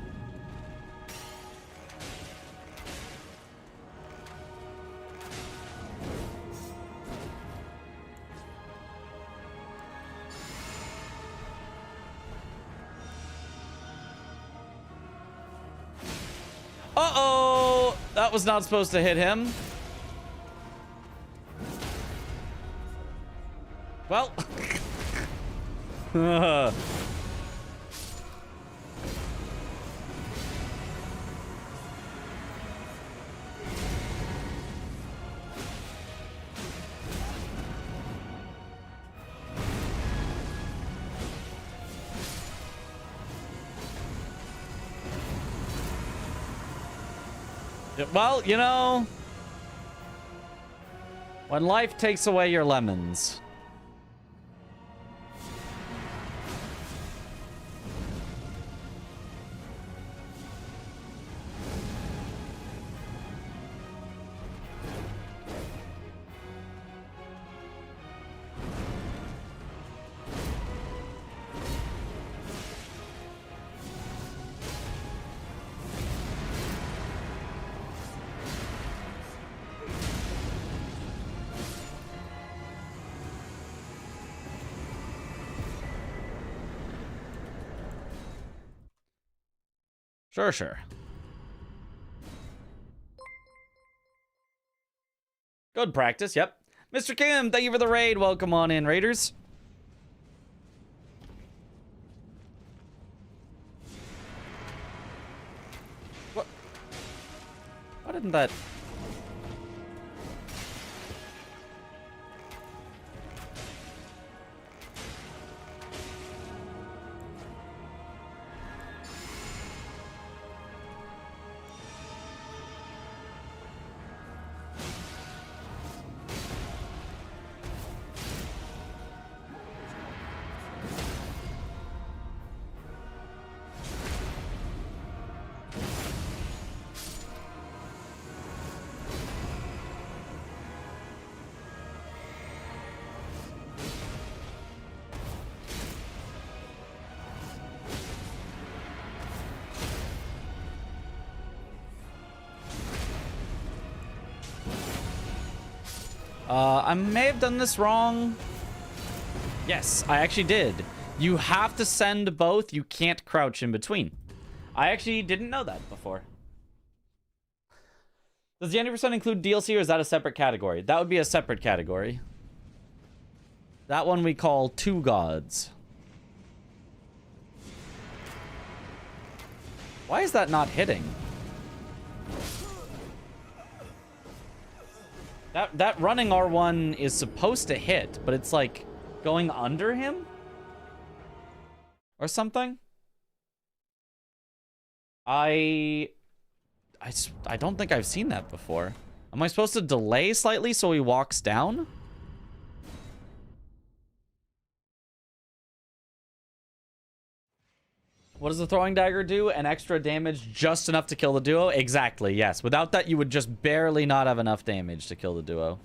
B: That was not supposed to hit him. Well. Well, you know, when life takes away your lemons. Sure, sure. Good practice, yep. Mr. Kim, thank you for the raid. Welcome on in, Raiders. What? Why didn't that... I may have done this wrong. Yes, I actually did. You have to send both. You can't crouch in between. I actually didn't know that before. Does the 90% include DLC or is that a separate category? That would be a separate category. That one we call Two Gods. Why is that not hitting? That running R1 is supposed to hit, but it's like going under him? Or something? I don't think I've seen that before. Am I supposed to delay slightly so he walks down? What does the throwing dagger do? An extra damage just enough to kill the duo? Exactly, yes. Without that, you would just barely not have enough damage to kill the duo.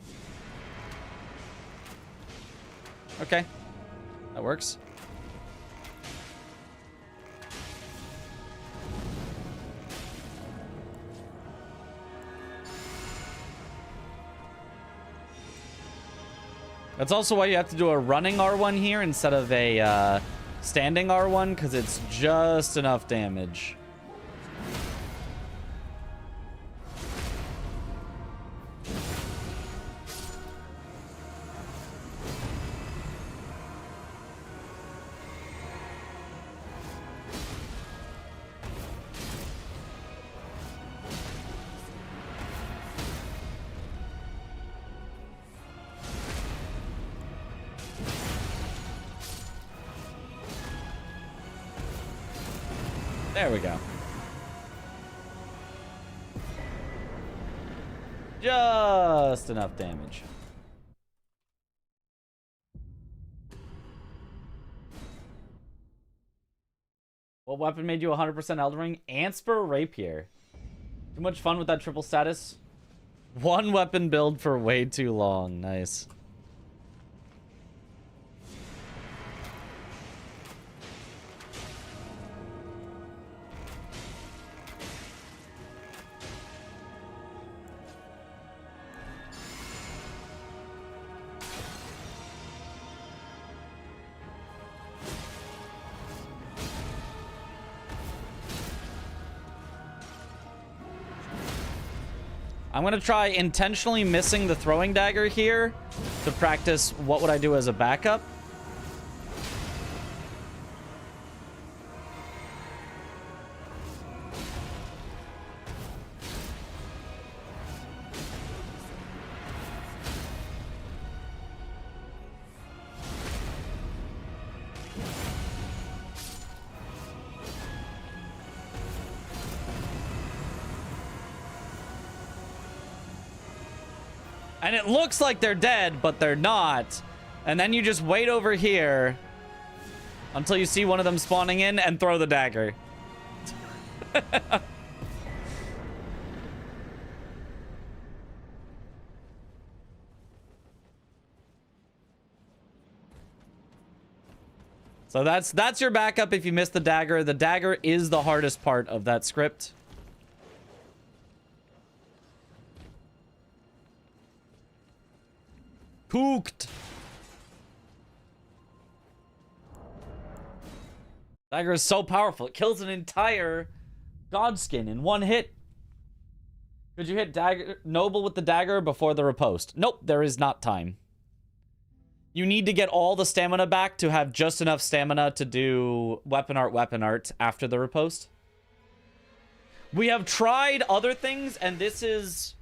B: Okay. That works. That's also why you have to do a running R1 here instead of a standing R1, because it's just enough damage. There we go. Just enough damage. What weapon made you 100% Elden Ring? Anspur Rapier. Too much fun with that triple status. One weapon build for way too long. Nice. I'm going to try intentionally missing the throwing dagger here to practice what would I do as a backup. And it looks like they're dead, but they're not. And then you just wait over here until you see one of them spawning in and throw the dagger. So that's your backup if you miss the dagger. The dagger is the hardest part of that script. Cooked. Dagger is so powerful. It kills an entire godskin in one hit. Could you hit dagger noble with the dagger before the riposte? Nope, there is not time. You need to get all the stamina back to have just enough stamina to do weapon art after the riposte. We have tried other things, and this is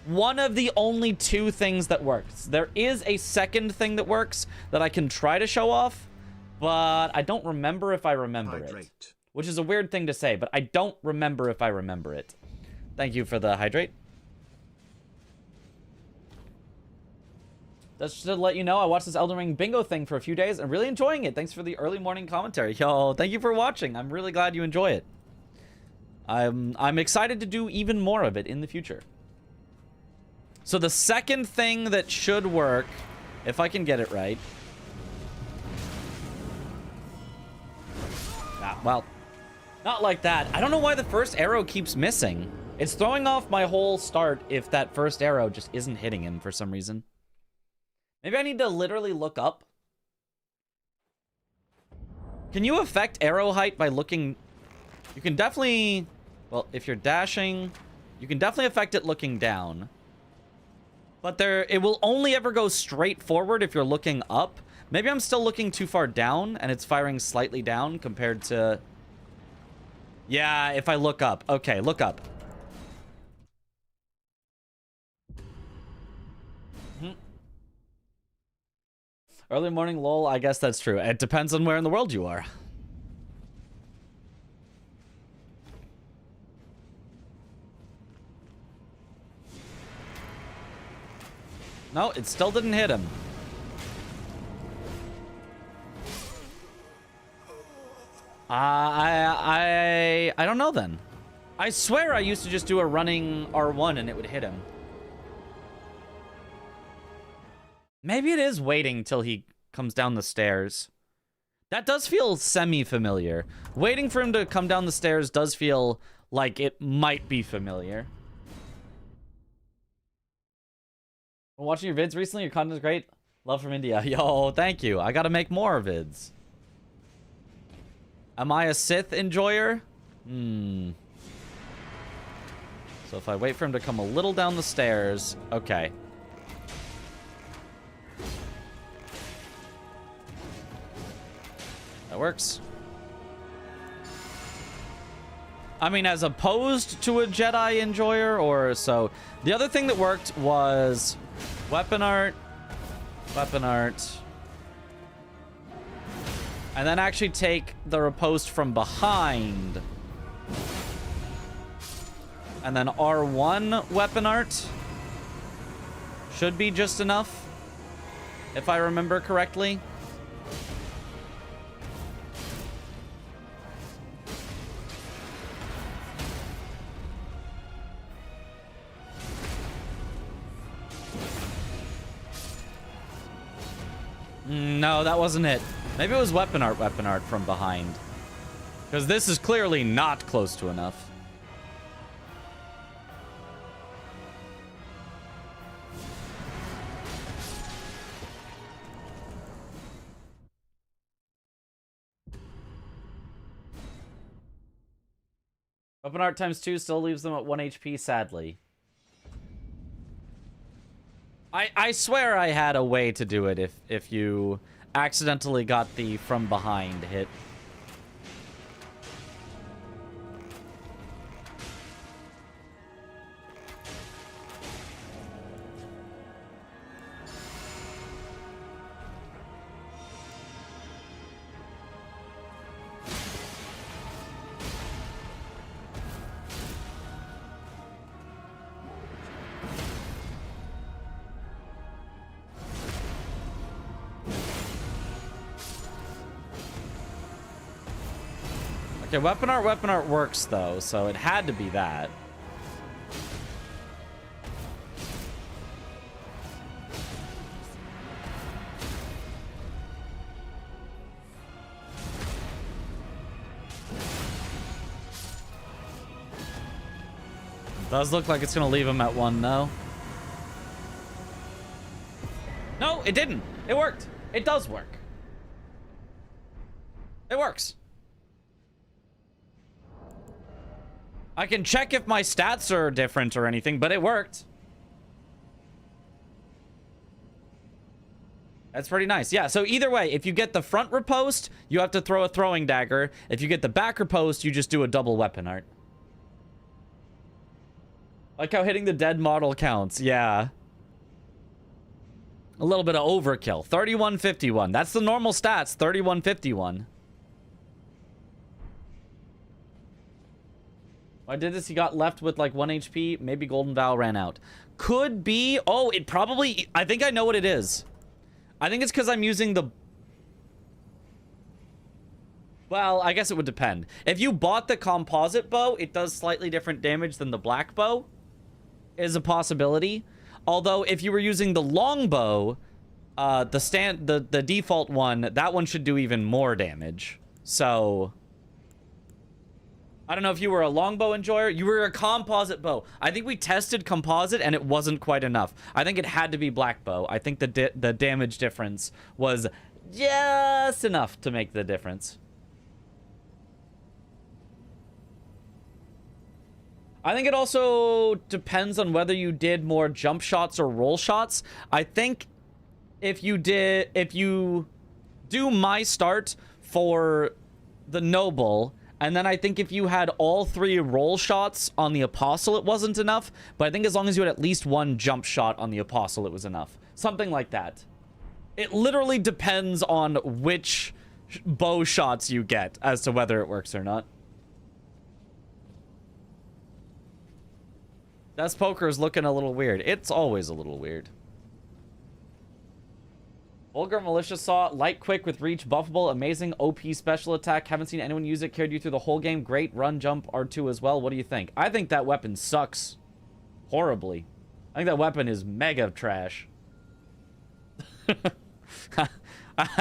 B: one of the only two things that works. There is a second thing that works that I can try to show off, but I don't remember if I remember it. Which is a weird thing to say, but I don't remember if I remember it. Thank you for the hydrate. Just to let you know, I watched this Elden Ring bingo thing for a few days and really enjoying it. Thanks for the early morning commentary. Yo, thank you for watching. I'm really glad you enjoy it. I'm excited to do even more of it in the future. So the second thing that should work, if I can get it right. Ah, well, not like that. I don't know why the first arrow keeps missing. It's throwing off my whole start if that first arrow just isn't hitting him for some reason. Maybe I need to literally look up. Can you affect arrow height by looking? You can definitely, well, if you're dashing, you can definitely affect it looking down. But it will only ever go straight forward if you're looking up. Maybe I'm still looking too far down and it's firing slightly down compared to... Yeah, if I look up. Okay, look up. Early morning, lol, I guess that's true. It depends on where in the world you are. No, it still didn't hit him. I don't know then. I swear I used to just do a running R1 and it would hit him. Maybe it is waiting till he comes down the stairs. That does feel semi-familiar. Waiting for him to come down the stairs does feel like it might be familiar. Watching your vids recently, your content is great. Love from India. Yo, thank you. I gotta make more vids. Am I a Sith enjoyer? So if I wait for him to come a little down the stairs... Okay. That works. I mean, as opposed to a Jedi enjoyer, or so... The other thing that worked was... Weapon art, and then actually take the riposte from behind. And then R1 weapon art should be just enough, if I remember correctly. No, that wasn't it. Maybe it was weapon art from behind. Because this is clearly not close to enough. Weapon art ×2 still leaves them at 1 HP, sadly. I swear I had a way to do it if you accidentally got the from behind hit. Okay, weapon art works though, so it had to be that. Does look like it's gonna leave him at 1 though. No, it didn't. It worked. It does work. It works. I can check if my stats are different or anything, but it worked. That's pretty nice. Yeah, so either way, if you get the front riposte, you have to throw a throwing dagger. If you get the back riposte, you just do a double weapon art. Like how hitting the dead model counts. Yeah. A little bit of overkill. 3151. That's the normal stats. 3151. I did this. He got left with like 1 HP. Maybe Golden Vow ran out. Could be. Oh, it probably. I think I know what it is. I think it's because I'm using the. Well, I guess it would depend. If you bought the composite bow, it does slightly different damage than the black bow. Is a possibility. Although, if you were using the longbow, the default one, that one should do even more damage. So. I don't know if you were a longbow enjoyer. You were a composite bow. I think we tested composite and it wasn't quite enough. I think it had to be black bow. I think the damage difference was just enough to make the difference. I think it also depends on whether you did more jump shots or roll shots. I think if you do my start for the noble, and then I think if you had all 3 roll shots on the Apostle, it wasn't enough. But I think as long as you had at least 1 jump shot on the Apostle, it was enough. Something like that. It literally depends on which bow shots you get as to whether it works or not. That's poker is looking a little weird. It's always a little weird. Vulgar Militia Saw, light, quick with reach, buffable, amazing, OP special attack. Haven't seen anyone use it. Carried you through the whole game. Great run, jump, R2 as well. What do you think? I think that weapon sucks horribly. I think that weapon is mega trash. I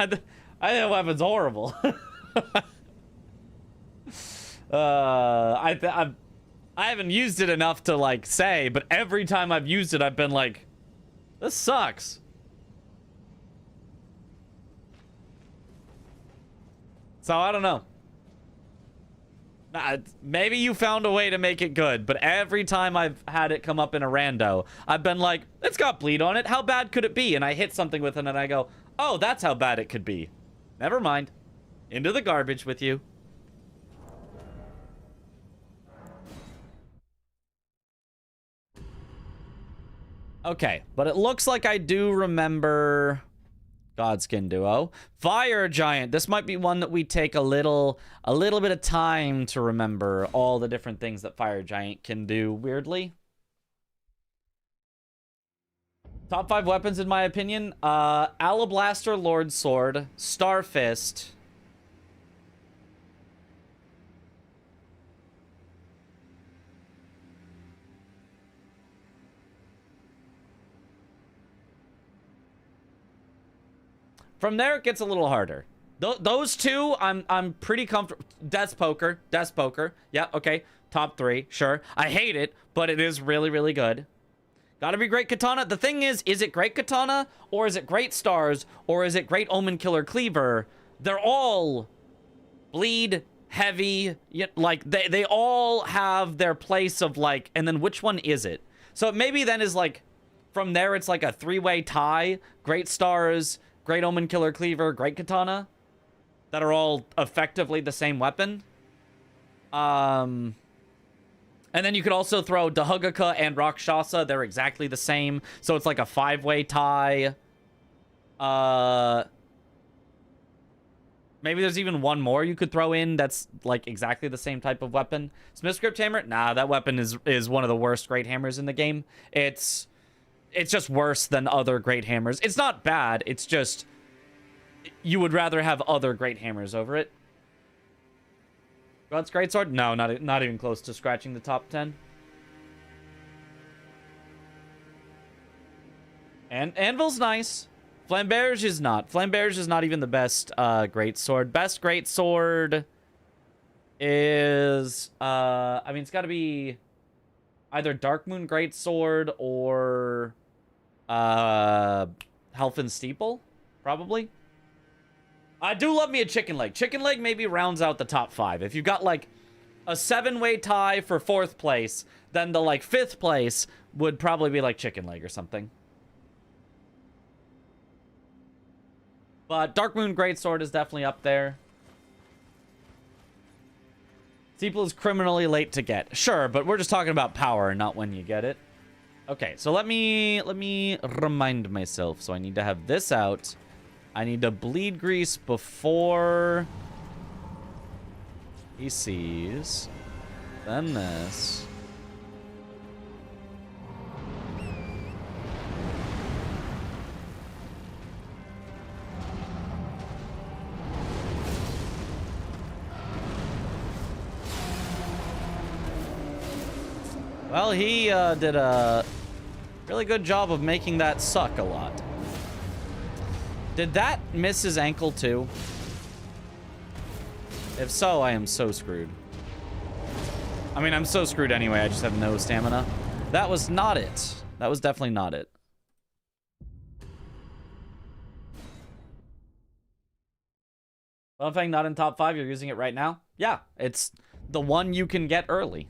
B: think that weapon's horrible. I haven't used it enough to like say, but every time I've used it, I've been like, this sucks. So, I don't know. Maybe you found a way to make it good, but every time I've had it come up in a rando, I've been like, it's got bleed on it. How bad could it be? And I hit something with it and I go, oh, that's how bad it could be. Never mind. Into the garbage with you. Okay, but it looks like I do remember Godskin Duo. Fire Giant. This might be one that we take a little bit of time to remember all the different things that Fire Giant can do weirdly. Top 5 weapons in my opinion. Alablaster, Lord Sword, Starfist. From there, it gets a little harder. Those two, I'm pretty comfortable. Death Poker. Yeah, okay. Top 3, sure. I hate it, but it is really, really good. Gotta be Great Katana. The thing is it Great Katana, or is it Great Stars, or is it Great Omen Killer Cleaver? They're all bleed, heavy, like, they all have their place of, like, and then which one is it? So maybe then is, like, From there, it's like a 3-way tie. Great Stars, Great Omen Killer Cleaver, Great Katana. That are all effectively the same weapon. And then you could also throw Dahugaka and Rakshasa. They're exactly the same. So it's like a 5-way tie. Maybe there's even one more you could throw in that's like exactly the same type of weapon. Smith Script Hammer? Nah, that weapon is one of the worst great hammers in the game. It's just worse than other great hammers. It's not bad. It's just you would rather have other great hammers over it. God's Greatsword? No, not even close to scratching the top 10. And Anvil's nice. Flamberge is not. Flamberge is not even the best greatsword. Best greatsword is I mean, it's got to be either Darkmoon Greatsword or Helfin Steeple, probably. I do love me a chicken leg. Chicken leg maybe rounds out the top 5. If you've got like a 7-way tie for 4th place, then the like 5th place would probably be like chicken leg or something. But Darkmoon Greatsword is definitely up there. Steeple is criminally late to get. Sure, but we're just talking about power, not when you get it. Okay, so let me remind myself. So I need to have this out. I need to bleed grease before he sees. Then this. Well, he did a really good job of making that suck a lot. Did that miss his ankle too? If so, I am so screwed. I mean, I'm so screwed anyway. I just have no stamina. That was not it. That was definitely not it. Bloodfang not in top 5. You're using it right now? Yeah, it's the one you can get early.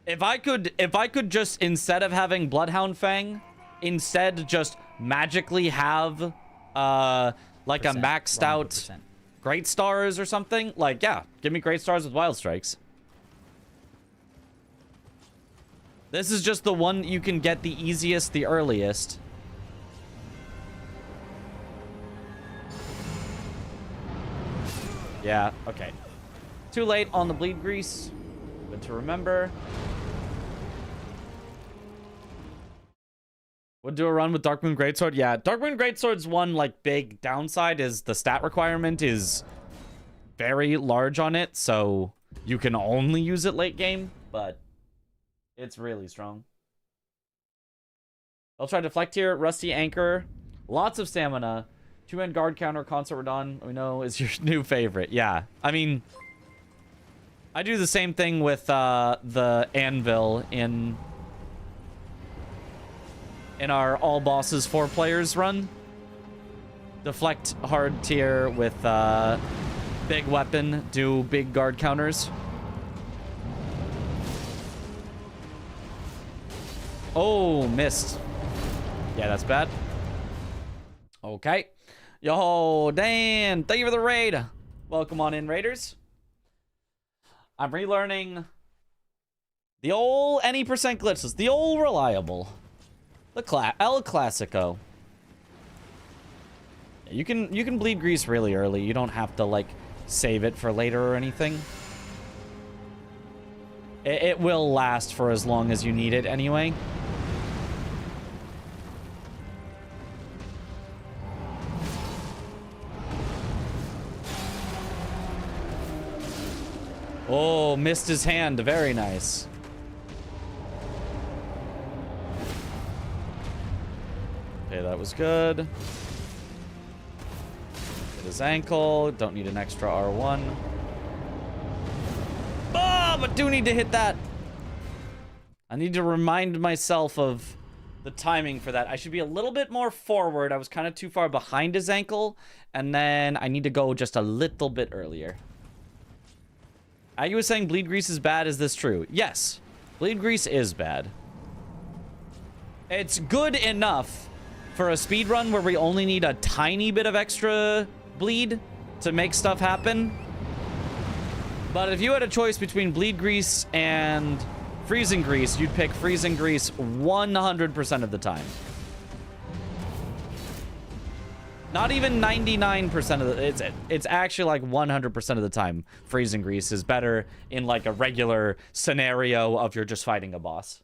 B: If I could just, instead of having Bloodhound Fang, instead just magically have like a maxed out Great Stars or something, like, yeah, give me Great Stars with Wild Strikes. This is just the one you can get the easiest, the earliest. Yeah, okay. Too late on the bleed grease. Good to remember. Would do a run with Darkmoon Greatsword? Yeah, Darkmoon Greatsword's one, like, big downside is the stat requirement is very large on it, so you can only use it late game, but it's really strong. I'll try Deflect here. Rusty Anchor. Lots of stamina. 2-man guard counter. Concert Radon, we know, is your new favorite. Yeah, I mean, I do the same thing with the Anvil in our all bosses 4 players run. Deflect hard tier with big weapon, do big guard counters. Oh, missed. Yeah, that's bad. Okay. Yo, Dan, thank you for the raid. Welcome on in, Raiders. I'm relearning the old any percent glitches, the old reliable. The El Clasico. You can bleed grease really early. You don't have to like save it for later or anything. It will last for as long as you need it anyway. Oh, missed his hand. Very nice. Okay, that was good. Hit his ankle. Don't need an extra R1. Oh, but do need to hit that. I need to remind myself of the timing for that. I should be a little bit more forward. I was kind of too far behind his ankle. And then I need to go just a little bit earlier. Aggie was saying bleed grease is bad. Is this true? Yes. Bleed grease is bad. It's good enough for a speed run where we only need a tiny bit of extra bleed to make stuff happen. But if you had a choice between bleed grease and freezing grease, you'd pick freezing grease 100% of the time. Not even 99% of the... It's actually like 100% of the time freezing grease is better in like a regular scenario of you're just fighting a boss.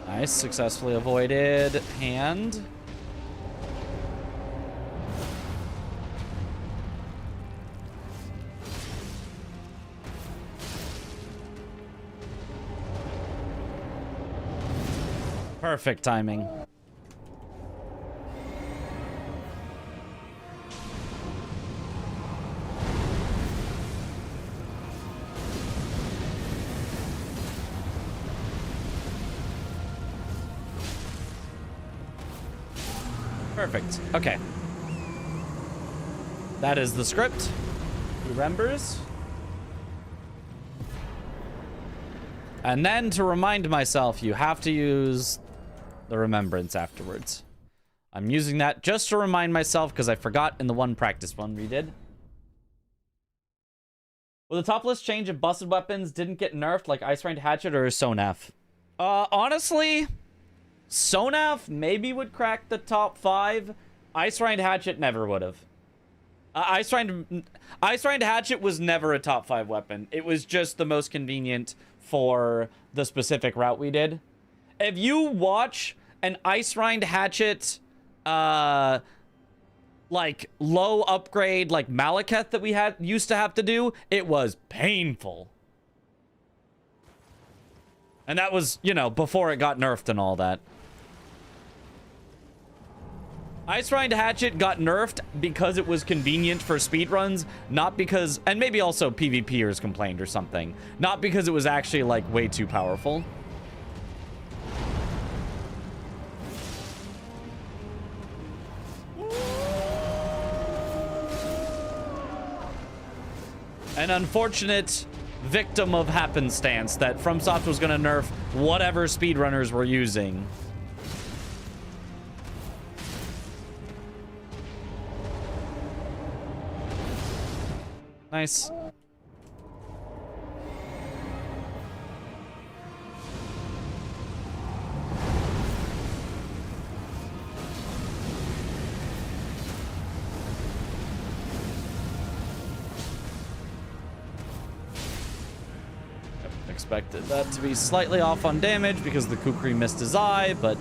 B: Nice, successfully avoided hand. Perfect timing. Perfect. Okay. That is the script. Remembers. And then to remind myself, you have to use the remembrance afterwards. I'm using that just to remind myself because I forgot in the one practice one we did. Will the top list change if busted weapons didn't get nerfed like Ice Rain Hatchet or Sonaf? Honestly, Sonaf maybe would crack the top 5. Ice Rain Hatchet never would have. Ice Rain Hatchet was never a top 5 weapon. It was just the most convenient for the specific route we did. If you watch an Ice Rain Hatchet, like low upgrade, like Malekith that we used to have to do, it was painful. And that was, you know, before it got nerfed and all that. Ice Rain Hatchet got nerfed because it was convenient for speedruns, not because... And maybe also PvPers complained or something. Not because it was actually, like, way too powerful. An unfortunate victim of happenstance that FromSoft was going to nerf whatever speedrunners were using. Nice. Expected that to be slightly off on damage because the Kukri missed his eye, but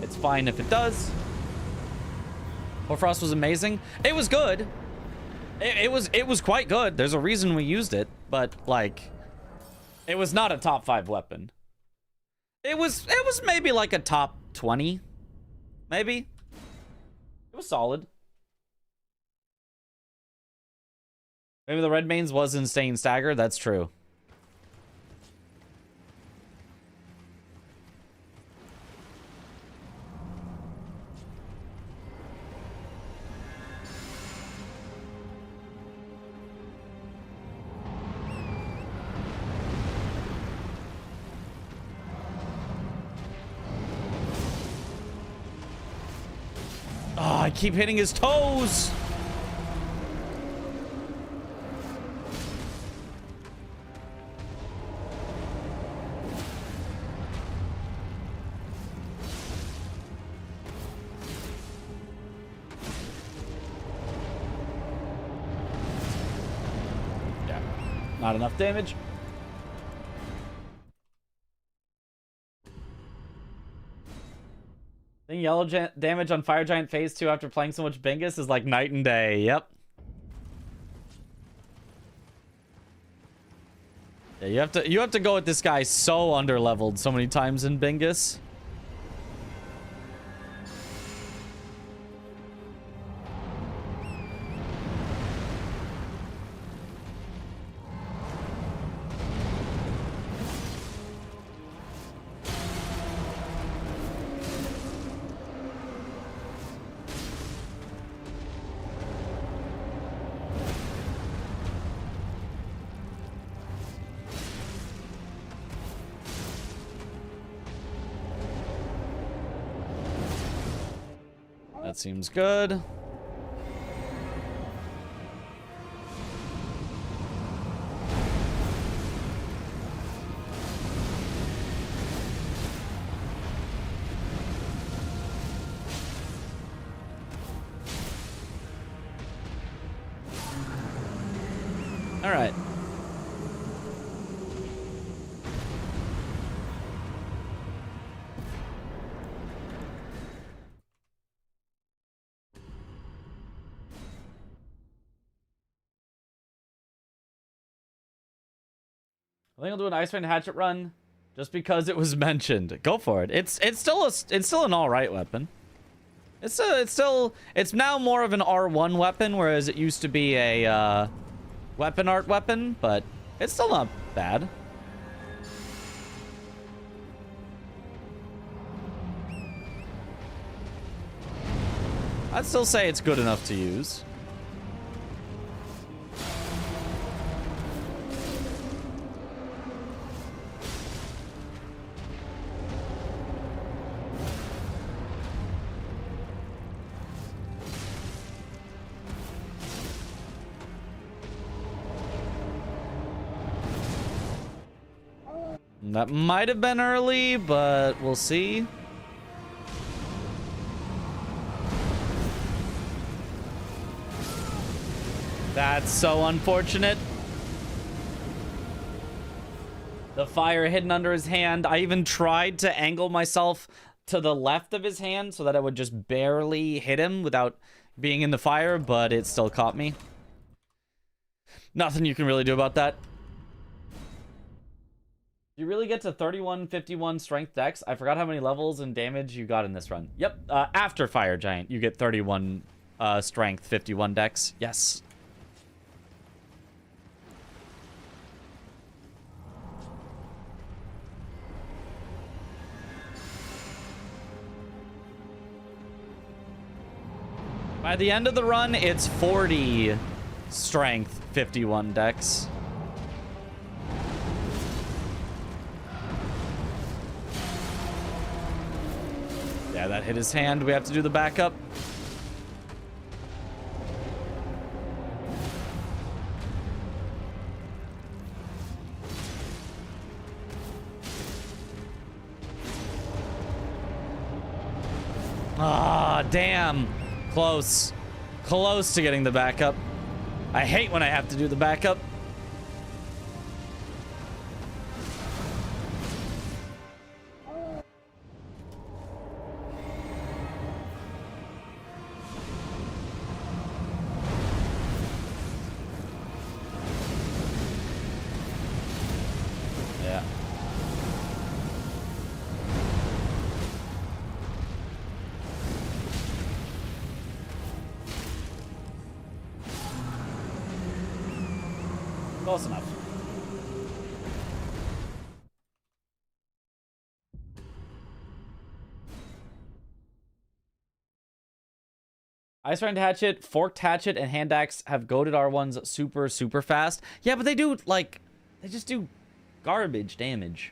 B: it's fine if it does. Hoarfrost was amazing. It was good. It was quite good. There's a reason we used it, but like, it was not a top 5 weapon. It was maybe like a top 20, maybe. It was solid. Maybe the red mains was insane stagger. That's true. Oh, I keep hitting his toes. Yeah, not enough damage. I think yellow damage on Fire Giant Phase 2 after playing so much Bingus is like night and day. Yep. Yeah, you have to go with this guy so underleveled so many times in Bingus. That seems good. All right. I think I'll do an Ice Rain Hatchet run just because it was mentioned. Go for it. It's still an all right weapon. It's now more of an R1 weapon, whereas it used to be a weapon art weapon, but it's still not bad. I'd still say it's good enough to use. That might have been early, but we'll see. That's so unfortunate. The fire hidden under his hand. I even tried to angle myself to the left of his hand so that I would just barely hit him without being in the fire, but it still caught me. Nothing you can really do about that. You really get to 31, 51 strength dex. I forgot how many levels and damage you got in this run. Yep, after Fire Giant, you get 31 strength, 51 dex. Yes. By the end of the run, it's 40 strength, 51 dex. Yeah, that hit his hand. We have to do the backup. Ah, damn. Close. Close to getting the backup. I hate when I have to do the backup. Yeah. Close enough. Ice Rind Hatchet, Forked Hatchet, and Hand Axe have goated R1s super, super fast. Yeah, but they do, like, they just do garbage damage.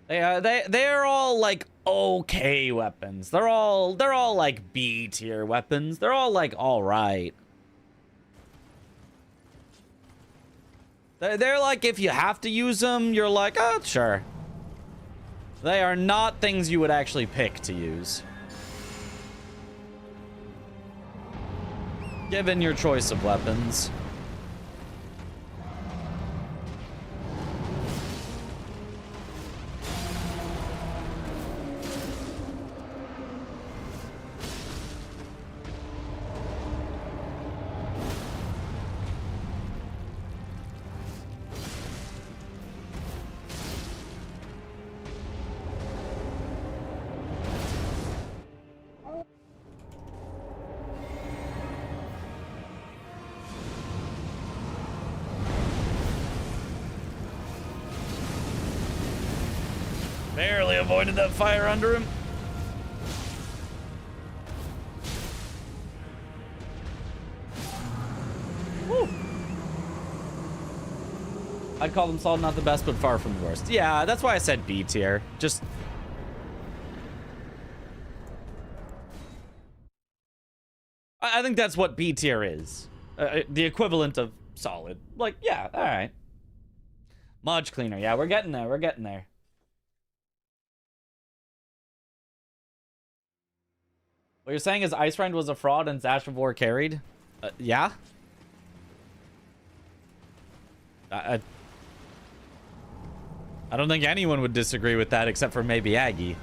B: They're all, like, okay weapons. They're all, like, B tier weapons. They're all, like, all right. They're like, if you have to use them, you're like, oh, sure. They are not things you would actually pick to use. Given your choice of weapons. Barely avoided that fire under him. Woo. I'd call them solid, not the best, but far from the worst. Yeah, that's why I said B tier. Just I think that's what B tier is. The equivalent of solid. Like, yeah, all right. Much cleaner. Yeah, we're getting there. We're getting there. What you're saying is Ice Rind was a fraud and Zash of War carried? Yeah? I don't think anyone would disagree with that except for maybe Aggie.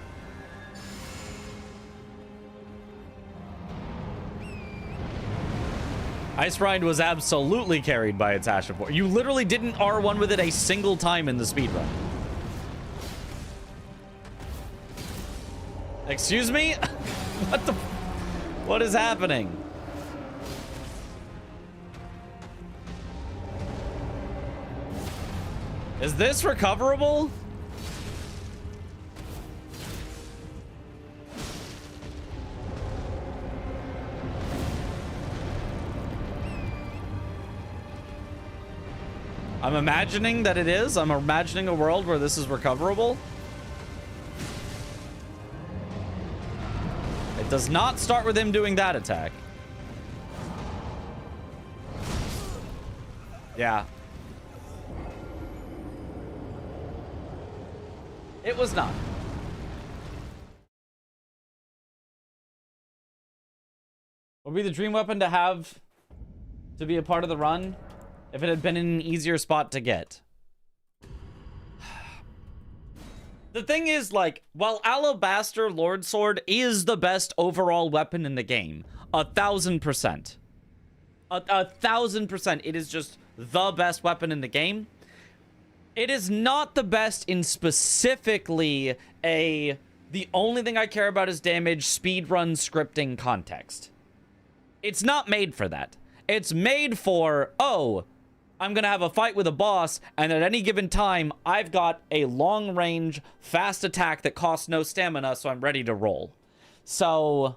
B: Ice Rind was absolutely carried by its Ash of War. You literally didn't R1 with it a single time in the speedrun. Excuse me? What the... What is happening? Is this recoverable? I'm imagining that it is. I'm imagining a world where this is recoverable. It does not start with him doing that attack. Yeah. It was not. Would be the dream weapon to have to be a part of the run if it had been in an easier spot to get. The thing is, like, while Alabaster Lord Sword is the best overall weapon in the game, 1000%. 1000%. It is just the best weapon in the game. It is not the best in specifically the only thing I care about is damage speedrun scripting context. It's not made for that. It's made for, oh, I'm going to have a fight with a boss, and at any given time, I've got a long-range, fast attack that costs no stamina, so I'm ready to roll. So,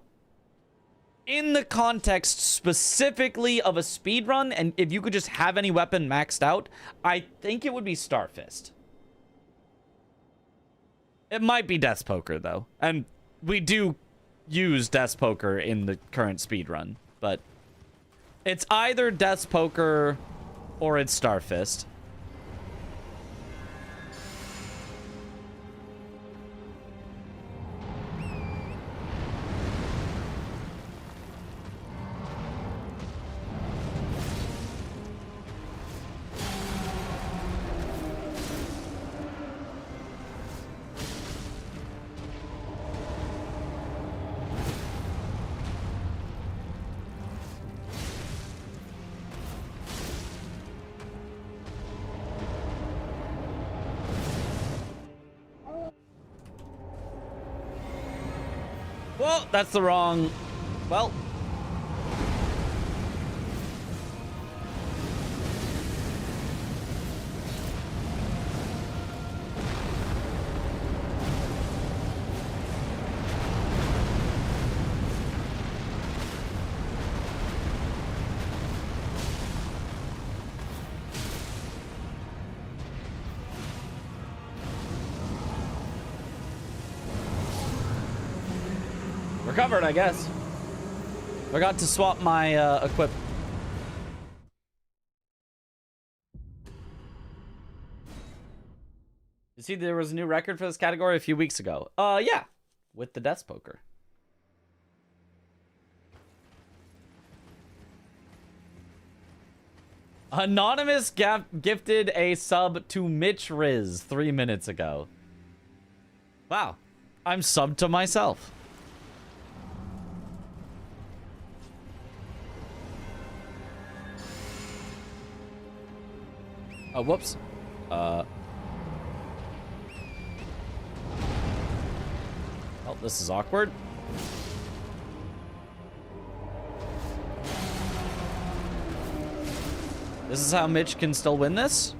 B: in the context specifically of a speedrun, and if you could just have any weapon maxed out, I think it would be Starfist. It might be Death's Poker, though. And we do use Death's Poker in the current speedrun, but it's either Death's Poker or it's Starfist. Well, that's the wrong... Well... Recovered, I guess. Forgot to swap my equip. You see, there was a new record for this category a few weeks ago. Yeah, with the Death's Poker. Anonymous gifted a sub to Mitch Riz 3 minutes ago. Wow, I'm subbed to myself. Oh, whoops. Oh, this is awkward. This is how Mitch can still win this?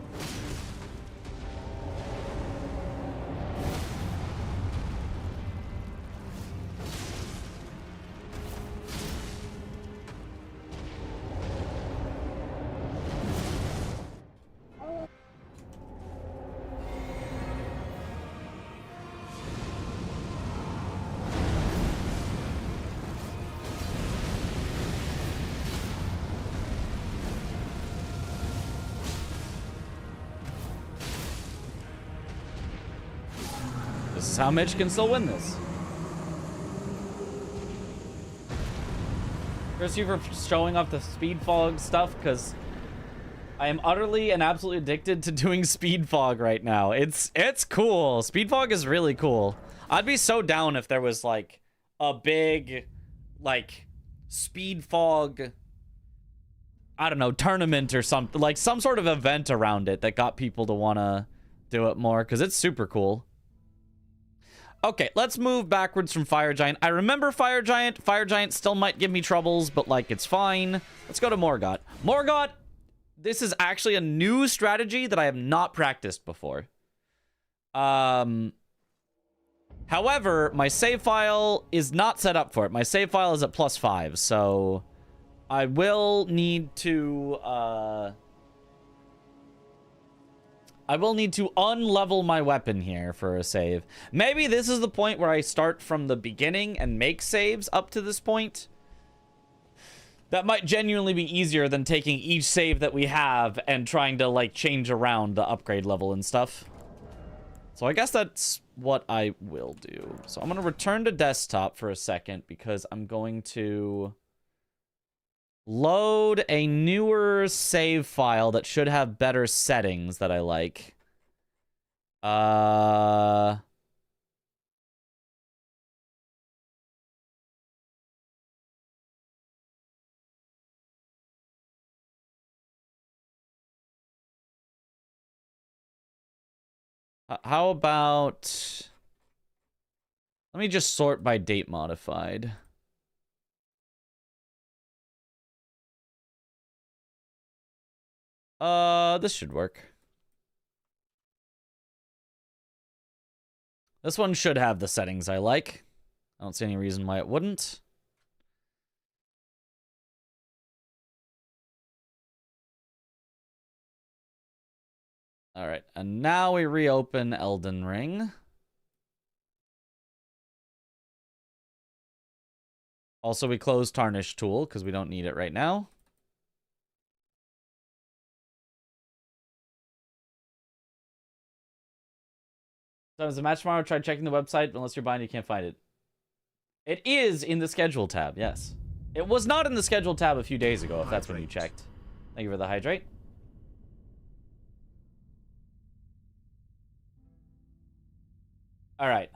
B: This is how Mitch can still win this. Chris, you for showing off the speed fog stuff, because I am utterly and absolutely addicted to doing speed fog right now. It's cool. Speed fog is really cool. I'd be so down if there was like a big like speed fog, I don't know, tournament or something, like some sort of event around it that got people to want to do it more, because it's super cool. Okay, let's move backwards from Fire Giant. I remember Fire Giant. Fire Giant still might give me troubles, but, like, it's fine. Let's go to Morgott. Morgott, this is actually a new strategy that I have not practiced before. However, my save file is not set up for it. My save file is at +5, so I will need to, unlevel my weapon here for a save. Maybe this is the point where I start from the beginning and make saves up to this point. That might genuinely be easier than taking each save that we have and trying to, like, change around the upgrade level and stuff. So I guess that's what I will do. So I'm going to return to desktop for a second because I'm going to load a newer save file that should have better settings that I like. How about... Let me just sort by date modified. This should work. This one should have the settings I like. I don't see any reason why it wouldn't. All right, and now we reopen Elden Ring. Also, we close Tarnish Tool because we don't need it right now. So as a match tomorrow, try checking the website. Unless you're buying, you can't find it. It is in the schedule tab, yes. It was not in the schedule tab a few days ago, if that's when you checked. Thank you for the hydrate. All right.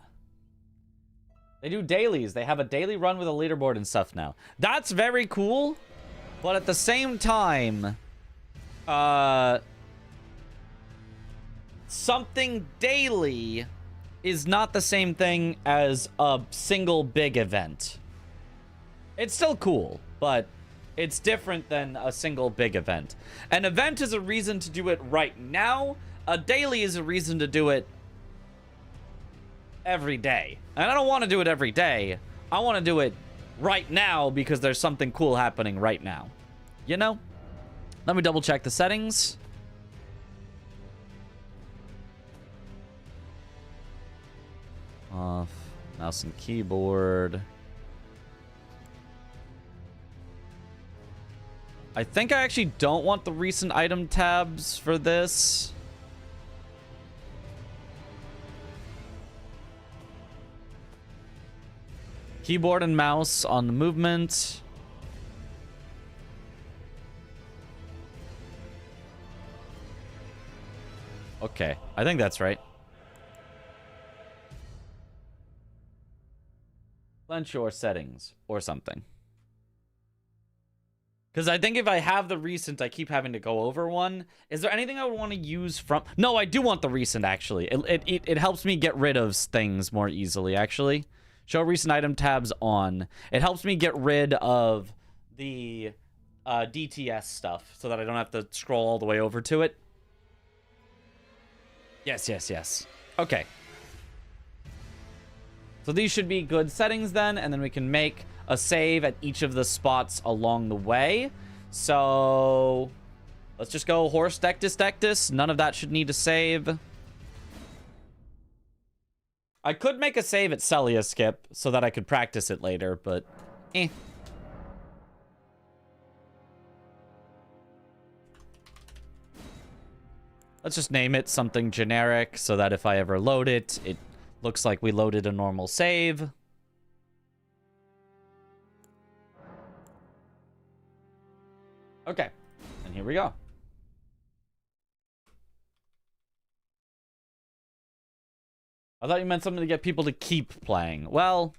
B: They do dailies. They have a daily run with a leaderboard and stuff now. That's very cool. But at the same time, something daily is not the same thing as a single big event. It's still cool, but it's different than a single big event. An event is a reason to do it right now. A daily is a reason to do it every day. And I don't want to do it every day. I want to do it right now because there's something cool happening right now. You know? Let me double check the settings. Off. Mouse and keyboard. I think I actually don't want the recent item tabs for this. Keyboard and mouse on the movement. Okay, I think that's right. Clench your settings or something. Because I think if I have the recent, I keep having to go over one. Is there anything I would want to use from... No, I do want the recent, actually. It helps me get rid of things more easily, actually. Show recent item tabs on. It helps me get rid of the DTS stuff so that I don't have to scroll all the way over to it. Yes, yes, yes. Okay. So these should be good settings then, and then we can make a save at each of the spots along the way. So let's just go horse dectus. None of that should need to save. I could make a save at Celia Skip so that I could practice it later, but eh. Let's just name it something generic so that if I ever load it, it Looks like we loaded a normal save. Okay, and here we go. I thought you meant something to get people to keep playing. Well,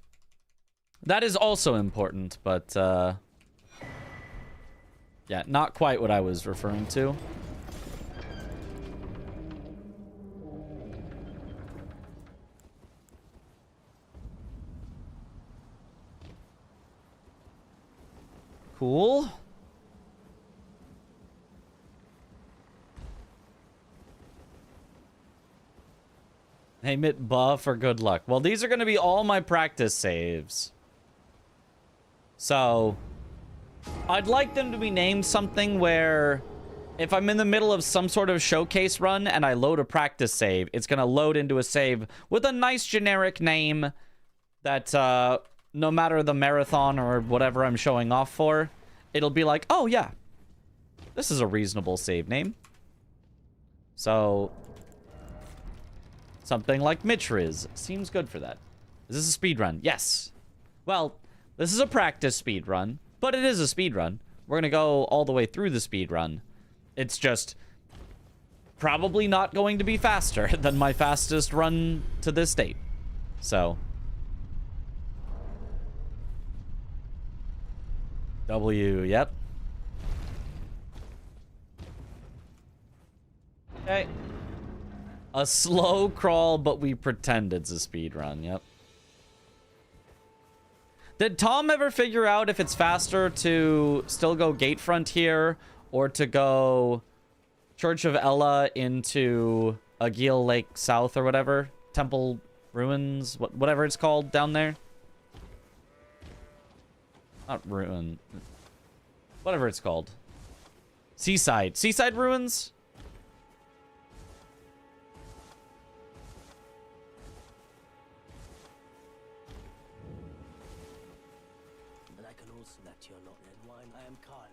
B: that is also important, but yeah, not quite what I was referring to. Cool. Name it buff or good luck. Well, these are going to be all my practice saves. So, I'd like them to be named something where if I'm in the middle of some sort of showcase run and I load a practice save, it's going to load into a save with a nice generic name that no matter the marathon or whatever I'm showing off for, it'll be like, oh yeah, this is a reasonable save name. So, something like Mitriz seems good for that. Is this a speed run? Yes. Well, this is a practice speed run, but it is a speed run. We're going to go all the way through the speed run. It's just probably not going to be faster than my fastest run to this date. So, W, yep. Okay. A slow crawl, but we pretend it's a speed run, yep. Did Tom ever figure out if it's faster to still go Gatefront here or to go Church of Ella into Agil Lake South or whatever? Temple Ruins, whatever it's called down there? Not ruin. Whatever it's called. Seaside. Seaside Ruins?
J: And I can also that you're not red wine. I am Carl.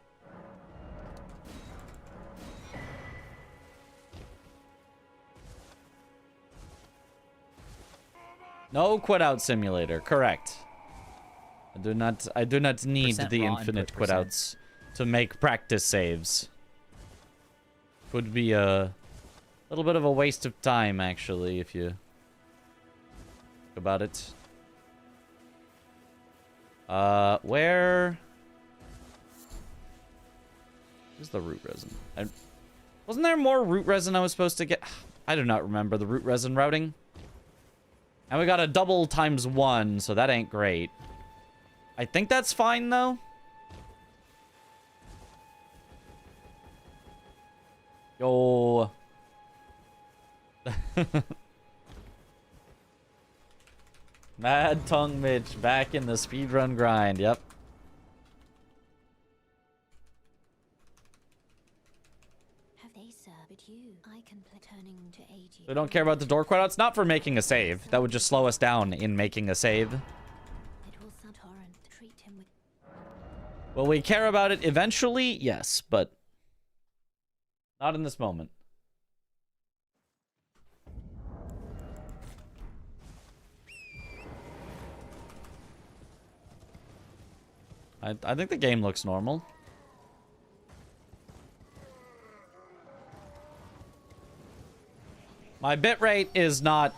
B: No quit out simulator. Correct. I do not need
K: Percent
B: the
K: raw
B: infinite
K: input
B: quitouts to make practice saves. Would be a little bit of a waste of time, actually, if you think about it. Where's the root resin? Wasn't there more root resin I was supposed to get? I do not remember the root resin routing. And we got a double ×1, so that ain't great. I think that's fine, though. Yo. Mad Tongue Mitch back in the speedrun grind. Yep.
L: Have they served you? I can play turning to AG.
B: We don't care about the door quitouts. Not for making a save. That would just slow us down in making a save.
L: Treat him with.
B: Will we care about it eventually? Yes, but not in this moment. I think the game looks normal. My bitrate is not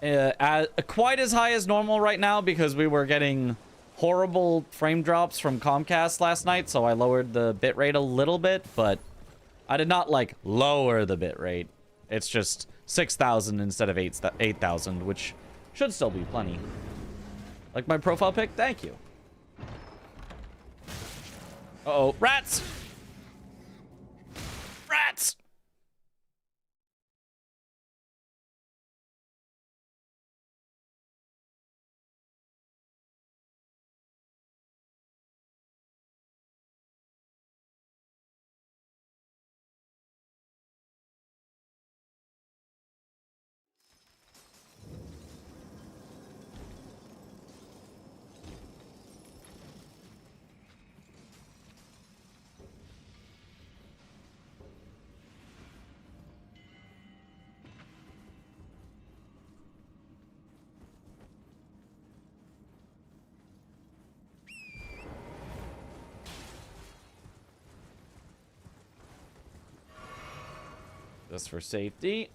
B: quite as high as normal right now because we were getting horrible frame drops from Comcast last night, so I lowered the bitrate a little bit, but I did not, like, lower the bitrate. It's just 6,000 instead of 8,000, which should still be plenty. Like my profile pic? Thank you. Uh-oh. Rats! Rats! This for safety.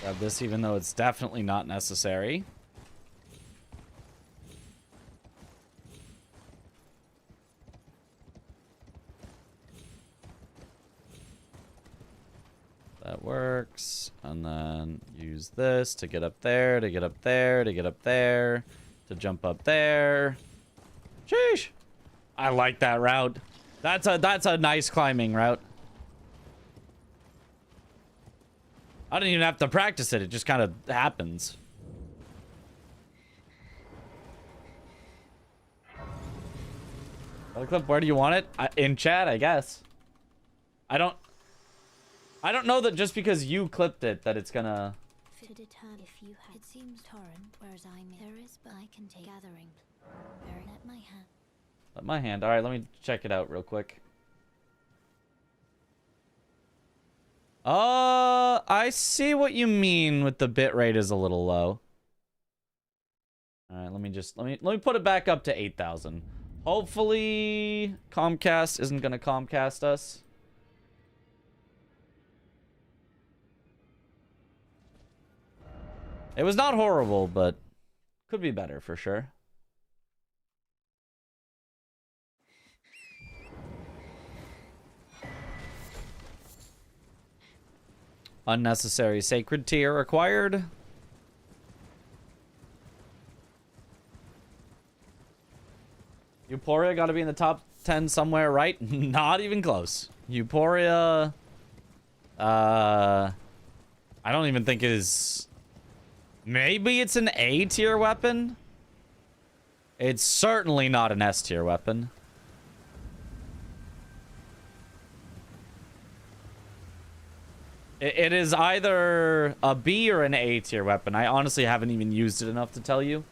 B: Grab this even though it's definitely not necessary. That works. And then use this to get up there, to get up there, to get up there, to jump up there. Sheesh. I like that route. That's a nice climbing route. I don't even have to practice it. It just kind of happens. Clip, where do you want it? In chat, I guess. I don't know that just because you clipped it that it's gonna.
L: To determine if you have. It seems torrent, whereas there is, but I can take gathering. Let my hand.
B: Let my hand. All right, let me check it out real quick. I see what you mean with the bitrate is a little low. All right, let me put it back up to 8,000. Hopefully Comcast isn't gonna Comcast us. It was not horrible, but could be better for sure. Unnecessary sacred tier acquired. Euphoria got to be in the top 10 somewhere, right? Not even close. Euphoria, I don't even think is. Maybe it's an A tier weapon. It's certainly not an S tier weapon. It is either a B or an A tier weapon. I honestly haven't even used it enough to tell you.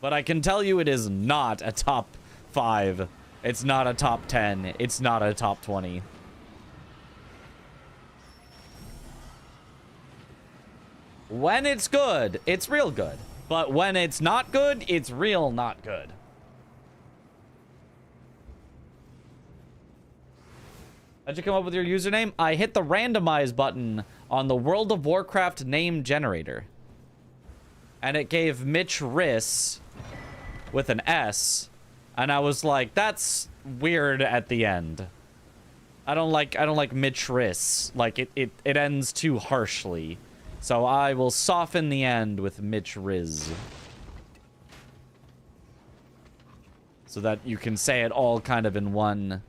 B: But I can tell you it is not a top 5. It's not a top 10. It's not a top 20. When it's good, it's real good. But when it's not good, it's real not good. How'd you come up with your username? I hit the randomize button on the World of Warcraft name generator. And it gave Mitch Riss with an S. And I was like, that's weird at the end. I don't like Mitch Riss. Like it ends too harshly. So I will soften the end with Mitch Riz. So that you can say it all kind of in one.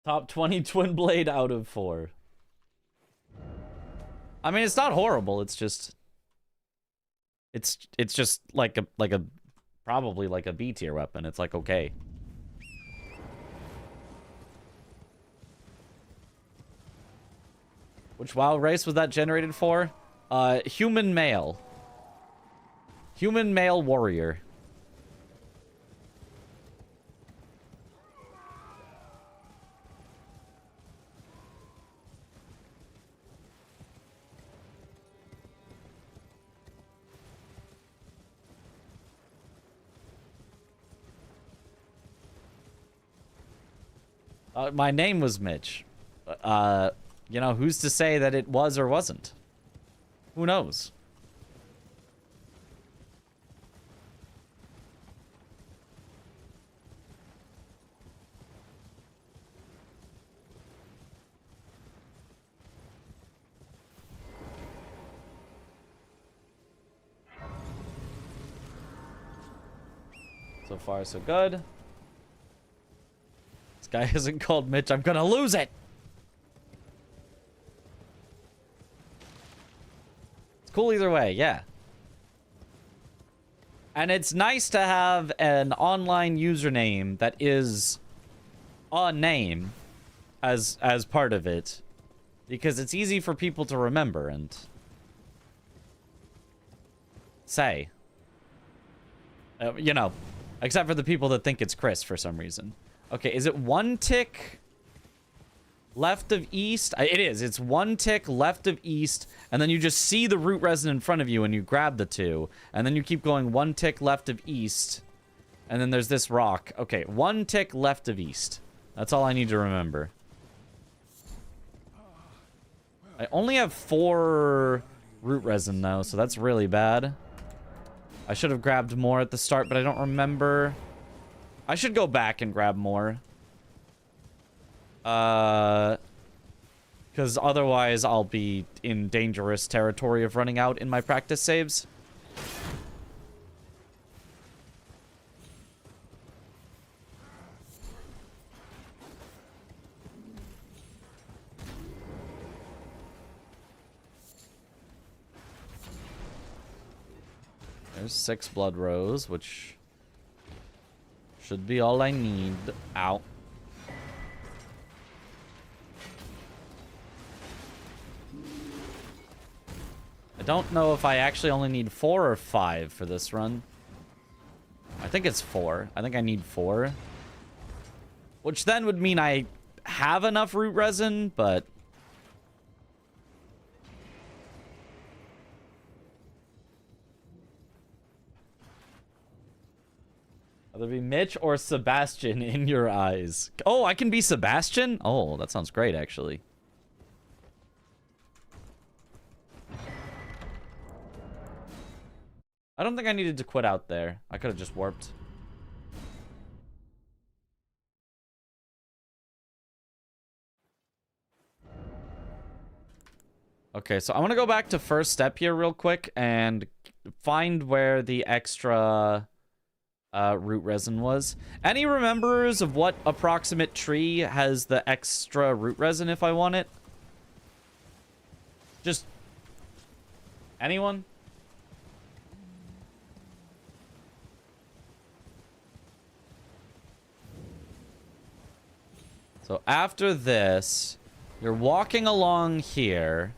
B: Top 20 Twin Blade out of 4. I mean, it's not horrible. It's just... It's just like a probably like a B tier weapon. It's like, okay. Which WoW race was that generated for? Human male. Human male warrior. My name was Mitch. You know, who's to say that it was or wasn't? Who knows? So far, so good. This guy isn't called Mitch. I'm gonna lose it. It's cool either way, yeah. And it's nice to have an online username that is a name as part of it, because it's easy for people to remember and say. You know, except for the people that think it's Chris for some reason. Okay, is it 1 tick left of east? It is. It's 1 tick left of east, and then you just see the root resin in front of you and you grab the 2. And then you keep going 1 tick left of east. And then there's this rock. Okay, 1 tick left of east. That's all I need to remember. I only have 4 root resin, though, so that's really bad. I should have grabbed more at the start, but I don't remember. I should go back and grab more. Because otherwise I'll be in dangerous territory of running out in my practice saves. There's 6 blood rose, which should be all I need. Ow. I don't know if I actually only need 4 or 5 for this run. I think it's 4. I think I need 4. Which then would mean I have enough root resin, but... Either be Mitch or Sebastian in your eyes. Oh, I can be Sebastian? Oh, that sounds great, actually. I don't think I needed to quit out there. I could have just warped. Okay, so I want to go back to first step here real quick and find where the extra root resin was. Any rememberers of what approximate tree has the extra root resin if I want it? Just anyone? So after this, you're walking along here.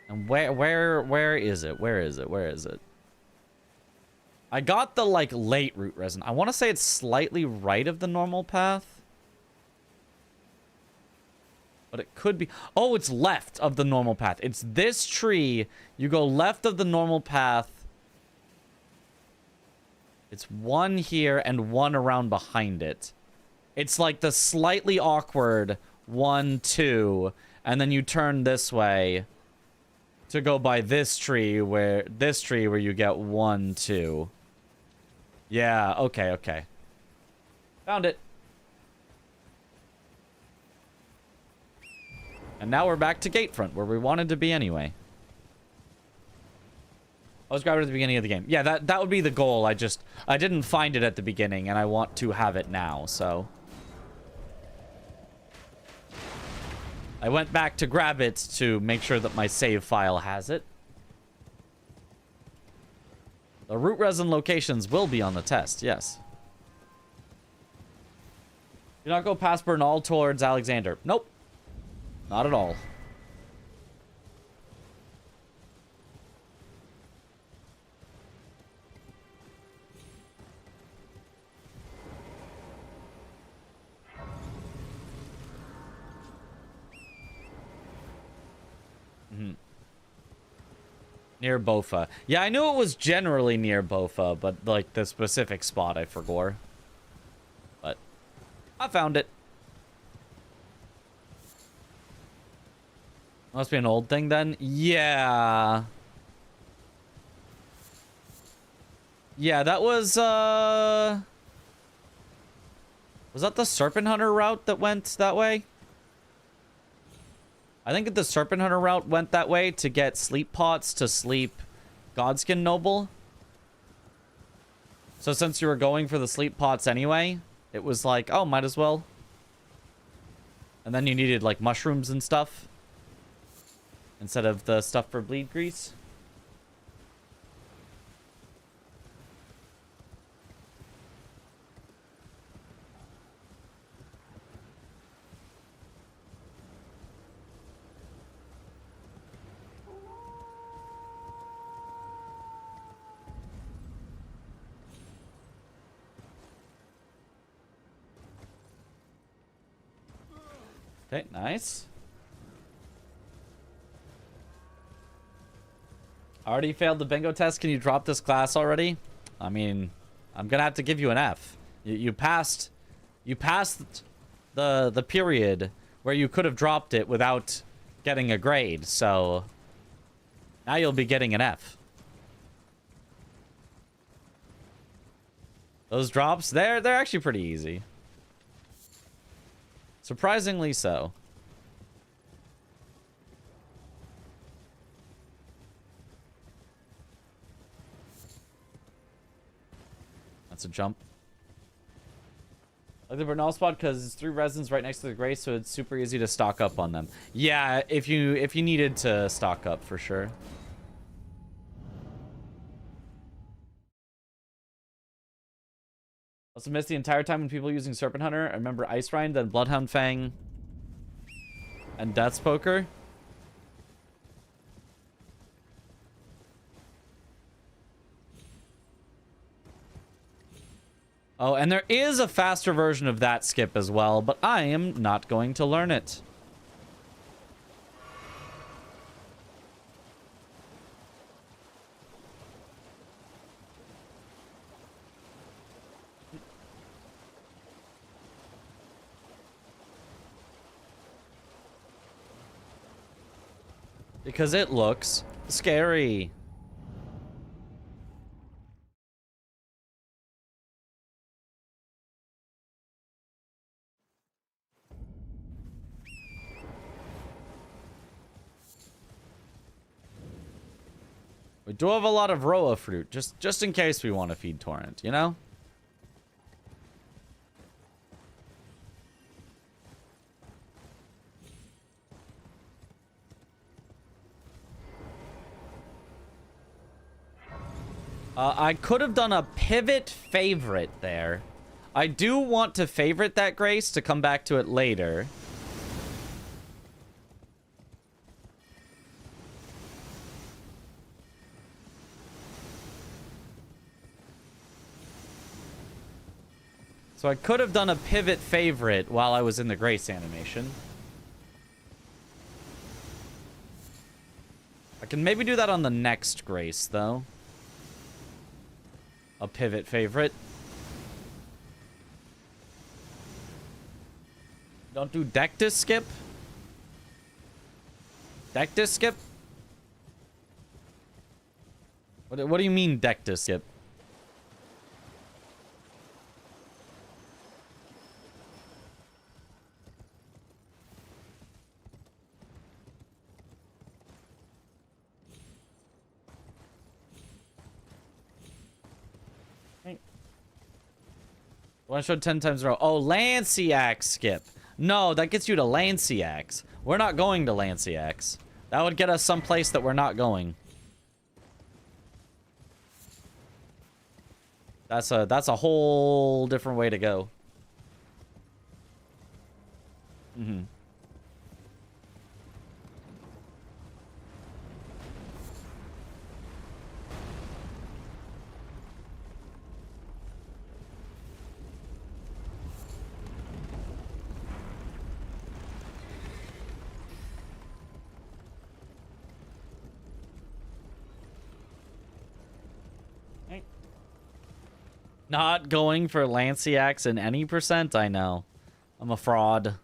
B: And where is it? Where is it? Where is it? I got the, like, late root resin. I want to say it's slightly right of the normal path. But it could be... Oh, it's left of the normal path. It's this tree. You go left of the normal path. It's 1 here and 1 around behind it. It's like the slightly awkward 1, 2. And then you turn this way to go by this tree where you get 1, 2. Yeah, okay, okay. Found it. And now we're back to Gatefront, where we wanted to be anyway. I was grabbing it at the beginning of the game. Yeah, that would be the goal. I didn't find it at the beginning, and I want to have it now, so... I went back to grab it to make sure that my save file has it. The root resin locations will be on the test, yes. Do not go past Bernal towards Alexander. Nope. Not at all. Near Bofa. Yeah, I knew it was generally near Bofa, but like the specific spot I forgot. But I found it. Must be an old thing then? Yeah. Yeah, that was that the Serpent Hunter route that went that way? I think the Serpent Hunter route went that way to get sleep pots to sleep Godskin Noble. So since you were going for the sleep pots anyway, it was like, oh, might as well. And then you needed like mushrooms and stuff instead of the stuff for bleed grease. Okay, nice. Already failed the bingo test. Can you drop this class already? I mean, I'm gonna have to give you an F. You passed the period where you could have dropped it without getting a grade, so now you'll be getting an F. Those drops, they're actually pretty easy. Surprisingly so. That's a jump. Like the Bernal spot because it's 3 resins right next to the gray, so it's super easy to stock up on them. Yeah, if you needed to stock up for sure. Also missed the entire time when people using Serpent Hunter. I remember Ice Rind, then Bloodhound Fang, and Death's Poker. Oh, and there is a faster version of that skip as well, but I am not going to learn it. Because it looks scary. We do have a lot of Roa fruit, just in case we want to feed Torrent, you know? I could have done a pivot favorite there. I do want to favorite that Grace to come back to it later. So I could have done a pivot favorite while I was in the Grace animation. I can maybe do that on the next Grace, though. A pivot favorite. Don't do deck disc skip? Deck disc skip? What do you mean deck disc skip? One showed 10 times in a row. Oh, Lanciax skip. No, that gets you to Lanciax. We're not going to Lanciax. That would get us someplace that we're not going. That's a whole different way to go. Mm-hmm. Not going for Lanciax in any percent? I know. I'm a fraud.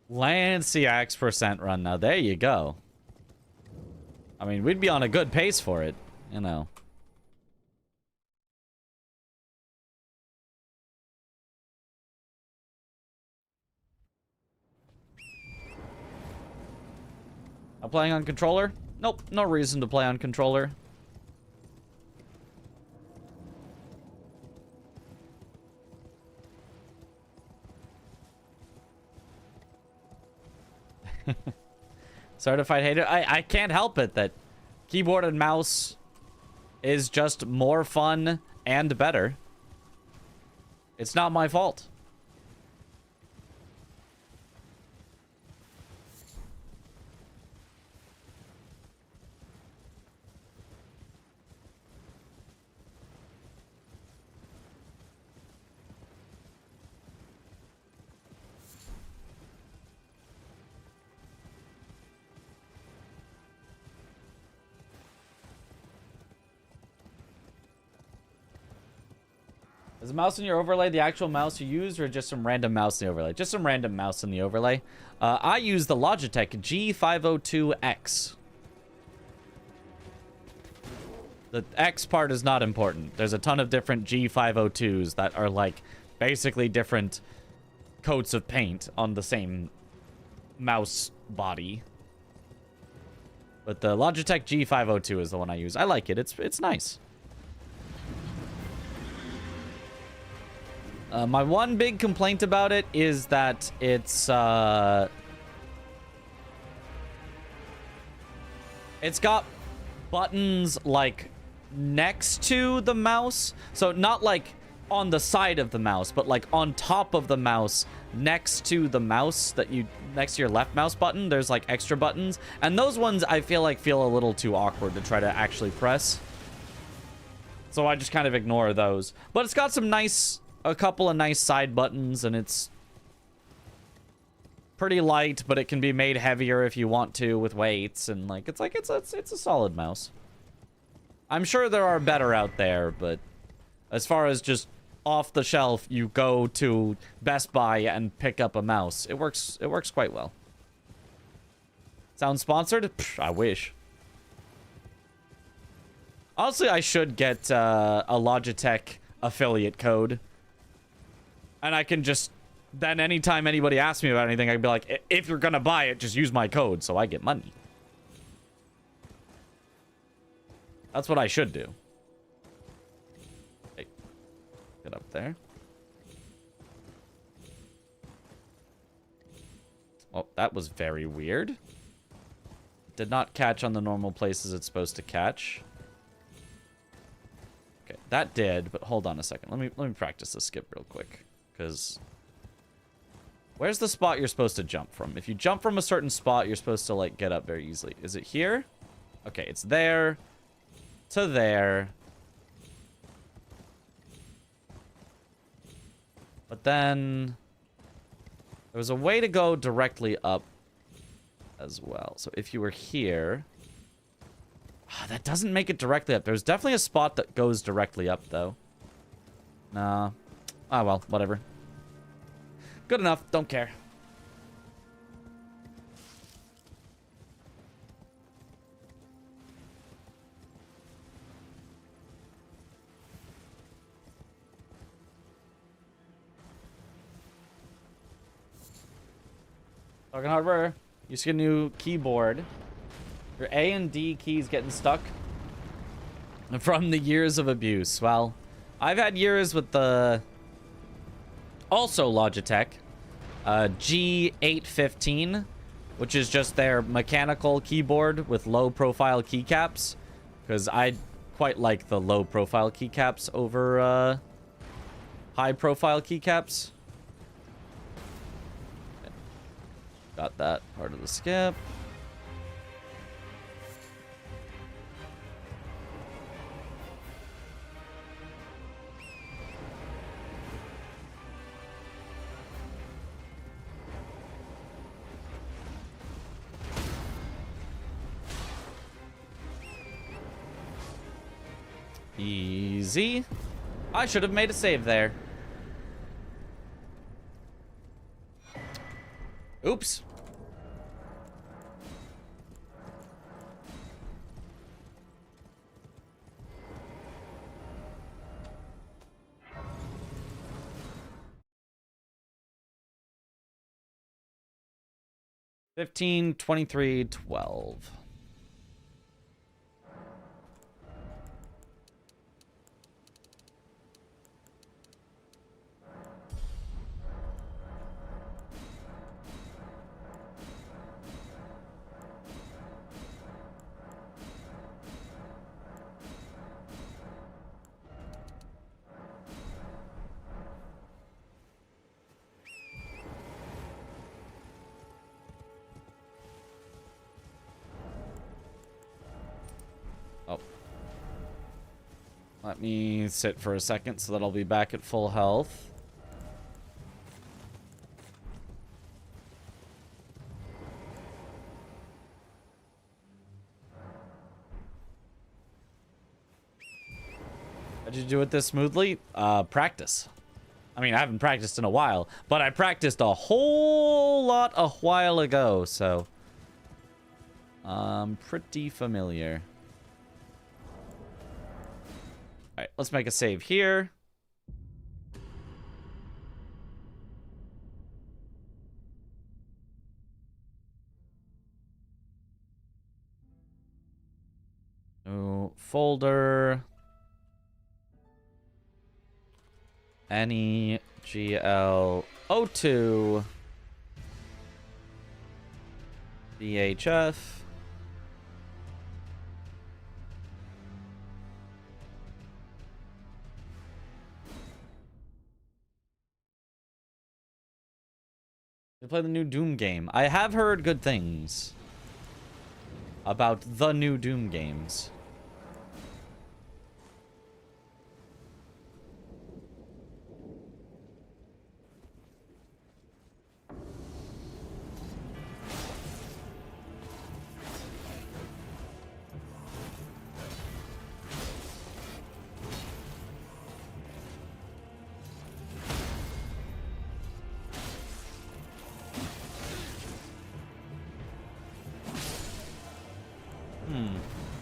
B: Lanciax percent run now. There you go. I mean, we'd be on a good pace for it, you know. I'm playing on controller? Nope, no reason to play on controller. Certified hater. I can't help it that keyboard and mouse is just more fun and better. It's not my fault. Is the mouse in your overlay the actual mouse you use, or just some random mouse in the overlay? Just some random mouse in the overlay. I use the Logitech G502X. The X part is not important. There's a ton of different G502s that are like basically different coats of paint on the same mouse body. But the Logitech G502 is the one I use. I like it. It's nice. My one big complaint about it is that it's got buttons like next to the mouse, so not like on the side of the mouse, but like on top of the mouse next to the mouse next to your left mouse button. There's like extra buttons, and those ones I feel a little too awkward to try to actually press, so I just kind of ignore those. But it's got a couple of nice side buttons, and it's pretty light, but it can be made heavier if you want to with weights, and like it's a solid mouse. I'm sure there are better out there, but as far as just off the shelf, you go to Best Buy and pick up a mouse. It works quite well. Sounds sponsored? Psh, I wish. Honestly, I should get a Logitech affiliate code. And I can just, then anytime anybody asks me about anything, I can be like, if you're gonna buy it, just use my code so I get money. That's what I should do. Hey, get up there. Oh, that was very weird. Did not catch on the normal places it's supposed to catch. Okay, that did, but hold on a second. Let me practice this skip real quick. Because where's the spot you're supposed to jump from? If you jump from a certain spot, you're supposed to like get up very easily. Is it here? Okay, it's there to there. But then there was a way to go directly up as well. So if you were here, that doesn't make it directly up. There's definitely a spot that goes directly up though. Nah. Ah, well, whatever. Good enough. Don't care. Talking hardware. You see a new keyboard. Your A and D keys getting stuck from the years of abuse. Well, I've had years with the also Logitech G815, which is just their mechanical keyboard with low profile keycaps, because I quite like the low profile keycaps over high profile keycaps. Okay. Got that part of the skip. Easy. I should have made a save there. Oops. $15, $23, $12. Let me sit for a second so that I'll be back at full health. How'd you do it this smoothly? Practice. I mean, I haven't practiced in a while, but I practiced a whole lot a while ago, so I'm pretty familiar. All right, let's make a save here. New folder. Any GL02 VHF. To play the new Doom game. I have heard good things about the new Doom games.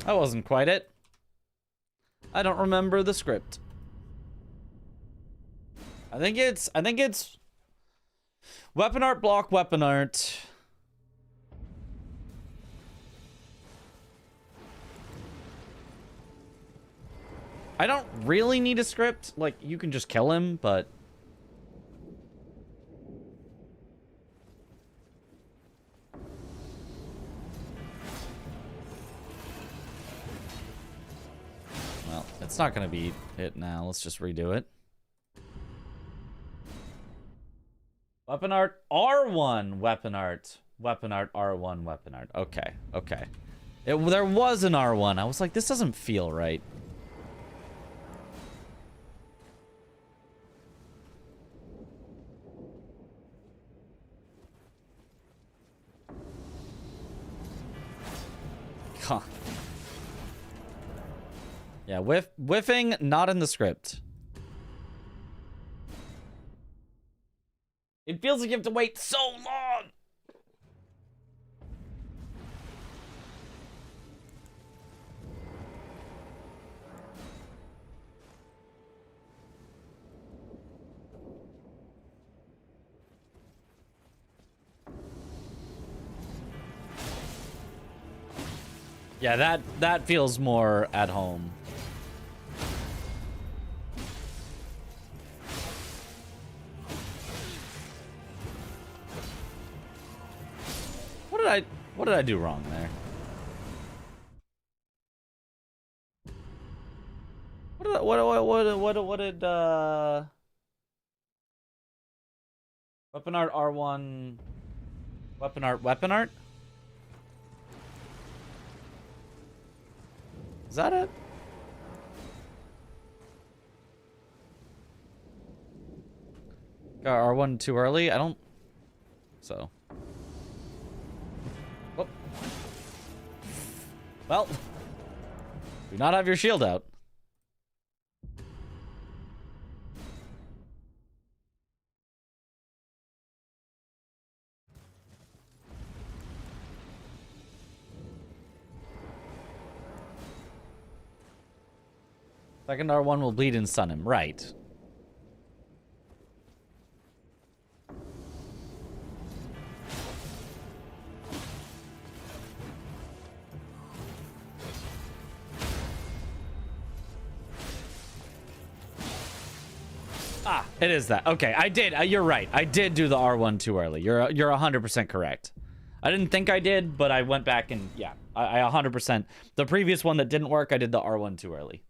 B: That wasn't quite it. I don't remember the script. I think it's weapon art, block, weapon art. I don't really need a script. Like, you can just kill him, but it's not gonna be it now. Let's just redo it. Weapon art R1 weapon art. Weapon art R1 weapon art. Okay, okay. There was an R1. I was like, this doesn't feel right. Huh. Yeah, whiffing, not in the script. It feels like you have to wait so long. Yeah, that feels more at home. What did I do wrong there? What did weapon art R1 weapon art? Is that it? Got R1 too early? I don't so. Oh. Well, do not have your shield out. Second R1 will bleed and stun him. Right. Ah, it is that. Okay, I did. You're right. I did do the R1 too early. You're 100% correct. I didn't think I did, but I went back and yeah, I 100%. The previous one that didn't work, I did the R1 too early.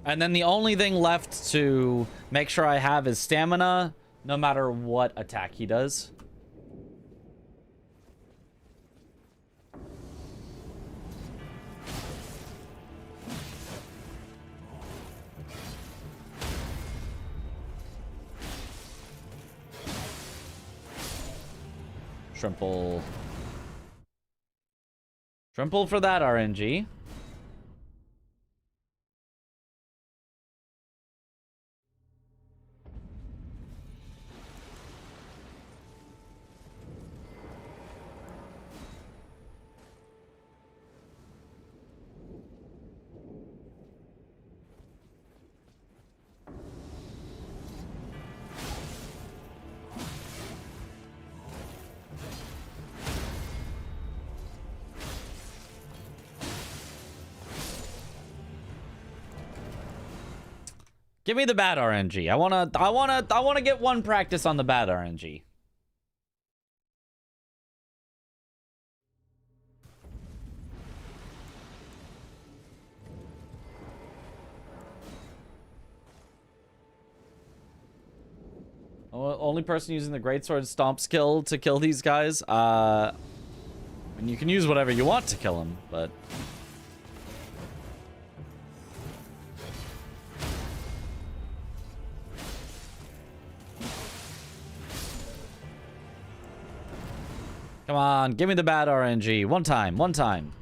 B: And then the only thing left to make sure I have is stamina, no matter what attack he does. Trimple. Trimple for that RNG. Give me the bad RNG. I wanna get one practice on the bad RNG. Only person using the greatsword stomp skill to kill these guys. I mean, you can use whatever you want to kill them, but. Come on, give me the bad RNG. One time, one time.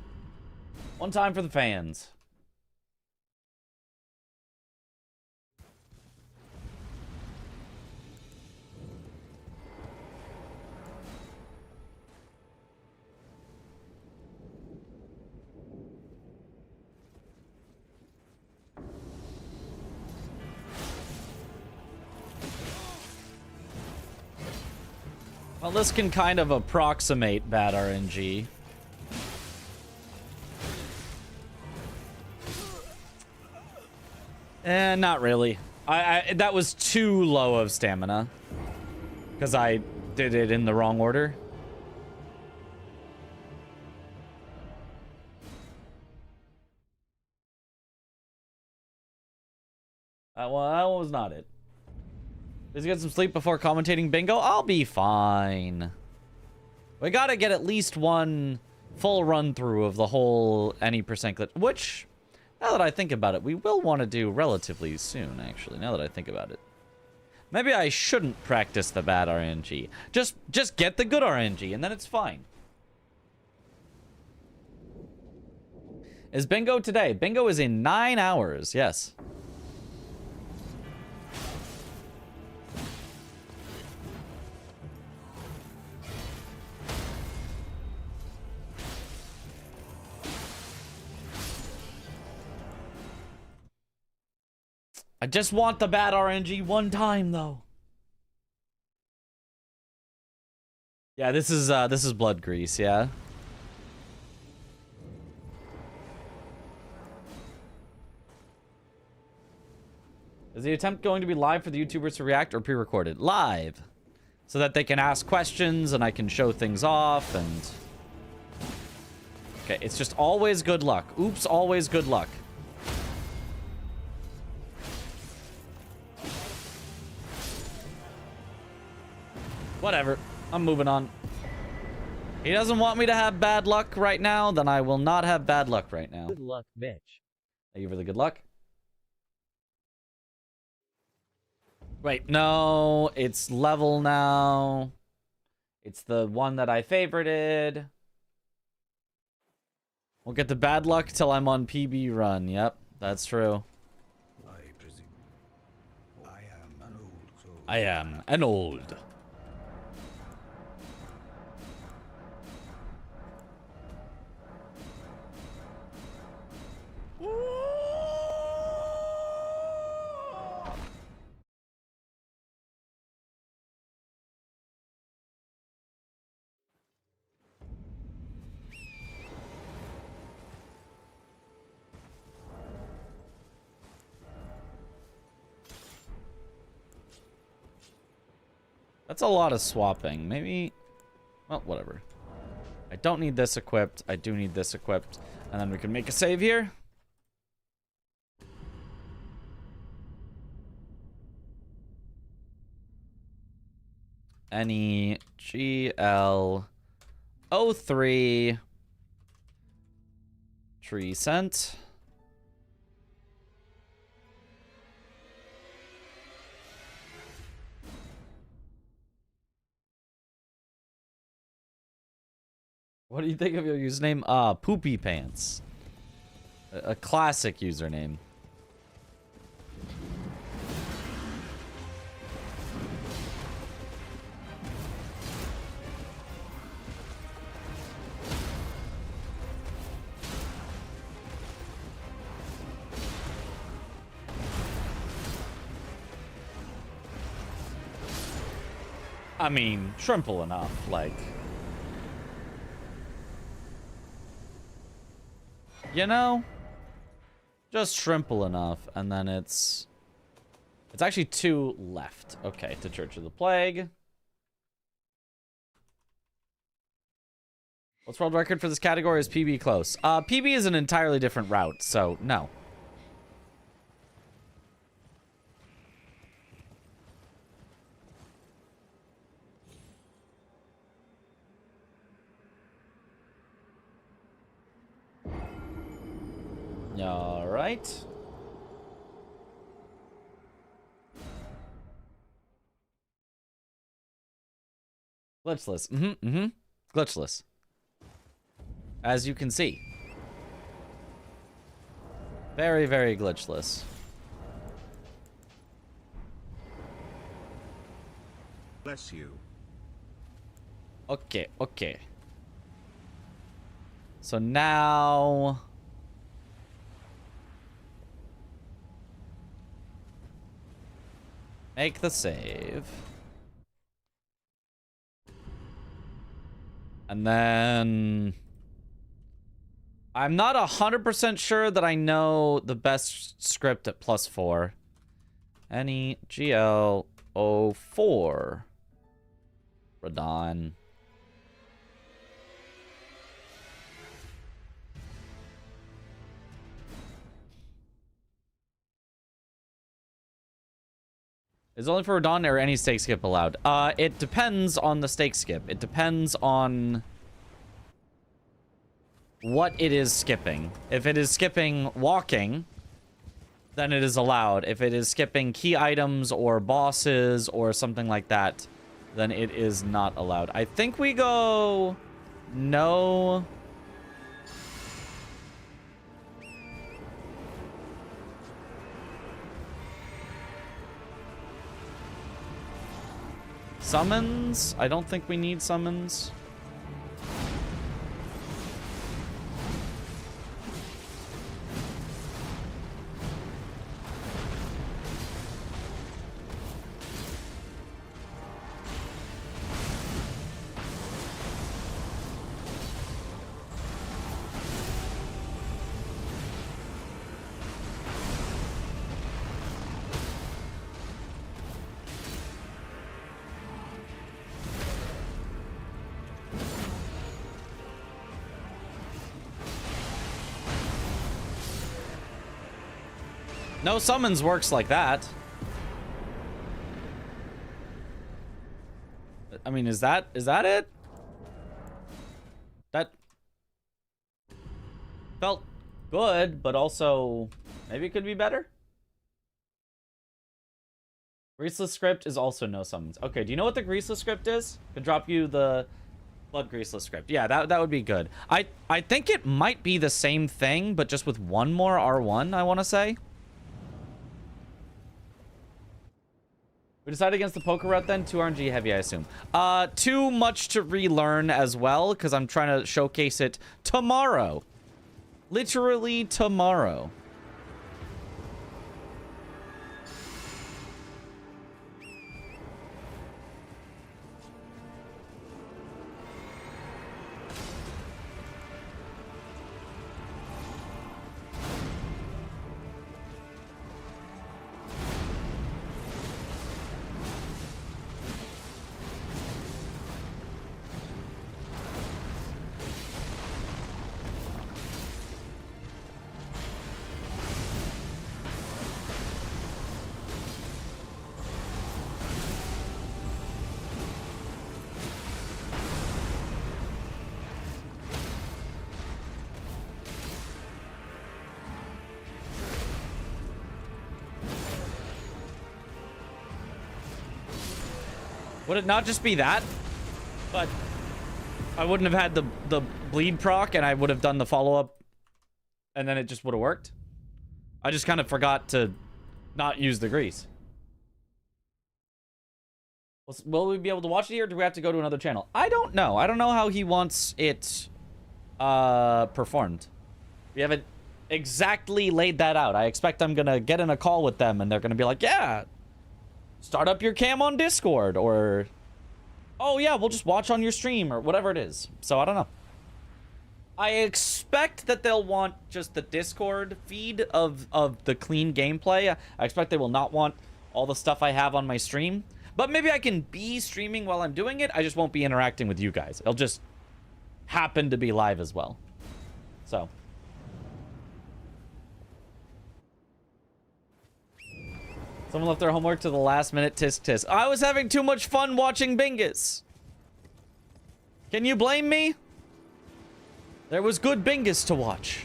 B: One time for the fans. Well, this can kind of approximate bad RNG. Not really. That was too low of stamina. Because I did it in the wrong order. Well, that was not it. Just get some sleep before commentating bingo. I'll be fine. We gotta get at least one full run through of the whole any percent glitch, which, now that I think about it, we will want to do relatively soon, actually, now that I think about it. Maybe I shouldn't practice the bad RNG. Just get the good RNG, and then it's fine. Is bingo today? Bingo is in 9 hours, yes. I just want the bad RNG one time, though. Yeah, this is blood grease, yeah. Is the attempt going to be live for the YouTubers to react or pre-recorded? Live. So that they can ask questions and I can show things off and... Okay, it's just always good luck. Oops, always good luck. Whatever. I'm moving on. He doesn't want me to have bad luck right now, then I will not have bad luck right now.
J: Good luck, bitch.
B: Thank you for the good luck. Wait, no, it's level now. It's the one that I favorited. We'll get the bad luck till I'm on PB run. Yep, that's true.
K: I presume I am an old soul.
B: I am an old. That's a lot of swapping. Maybe... Well, whatever. I don't need this equipped. I do need this equipped. And then we can make a save here. Any GL03 tree scent. What do you think of your username? Poopy Pants. A classic username. I mean, shrimple enough, like... You know? Just shrimple enough, and then it's... It's actually 2 left. Okay, to Church of the Plague. What's world record for this category? Is PB close? PB is an entirely different route, so no. All right. Glitchless. Glitchless. As you can see. Very, very glitchless.
K: Bless you.
B: Okay, okay. So now... Make the save. And then... I'm not 100% sure that I know the best script at +4. Any GL04. Radon. Is it only for Radon or any stake skip allowed? It depends on the stake skip. It depends on what it is skipping. If it is skipping walking, then it is allowed. If it is skipping key items or bosses or something like that, then it is not allowed. I think we go no. Summons? I don't think we need summons. No summons works like that. I mean, is that it? That felt good, but also maybe it could be better. Greaseless script is also no summons. Okay, do you know what the Greaseless script is? Could drop you the Blood Greaseless script. Yeah, that would be good. I think it might be the same thing, but just with one more R1, I want to say. We decided against the poker route then? 2 RNG heavy, I assume. Too much to relearn as well, because I'm trying to showcase it tomorrow. Literally tomorrow. Would it not just be that? But I wouldn't have had the bleed proc, and I would have done the follow-up, and then it just would have worked. I just kind of forgot to not use the grease. Will we be able to watch it here, or do we have to go to another channel? I don't know. I don't know how he wants it performed. We haven't exactly laid that out. I expect I'm gonna get in a call with them, and they're gonna be like, yeah, start up your cam on Discord, or, oh yeah, we'll just watch on your stream, or whatever it is. So I don't know. I expect that they'll want just the Discord feed of the clean gameplay. I expect they will not want all the stuff I have on my stream. But maybe I can be streaming while I'm doing it. I just won't be interacting with you guys. It'll just happen to be live as well. So. Someone left their homework to the last minute. Tisk tisk. I was having too much fun watching Bingus. Can you blame me? There was good Bingus to watch.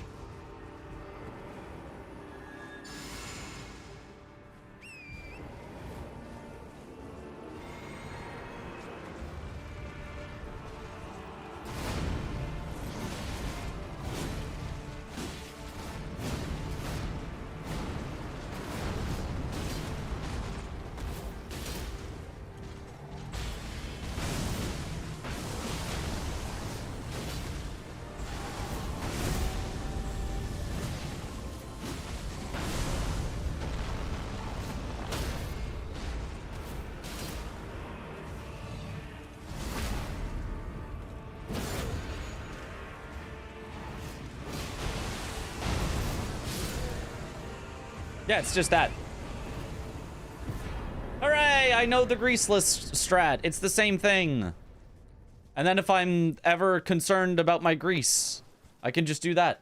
B: Yeah, it's just that. Hooray! I know the greaseless strat. It's the same thing. And then if I'm ever concerned about my grease, I can just do that.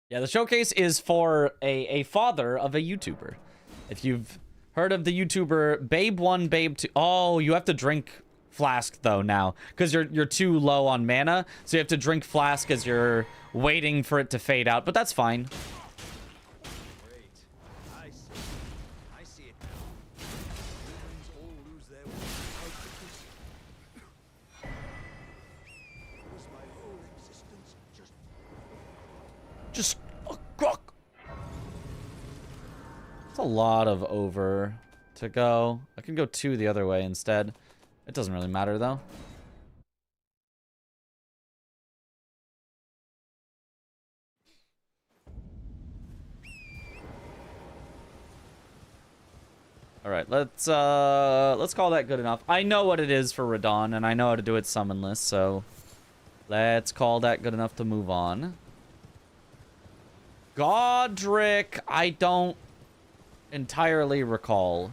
B: Yeah, the showcase is for a father of a YouTuber. If you've heard of the YouTuber Babe1, Babe2. Oh, you have to drink Flask though now, because you're too low on mana, so you have to drink Flask as you're waiting for it to fade out, but that's fine.
K: I see it now. Humans all lose their way out of this. Was my whole existence
B: Just it's a lot of over to go. I can go 2 the other way instead. It doesn't really matter though. All right, let's call that good enough. I know what it is for Radon, and I know how to do it summonless, so let's call that good enough to move on. Godric, I don't entirely recall.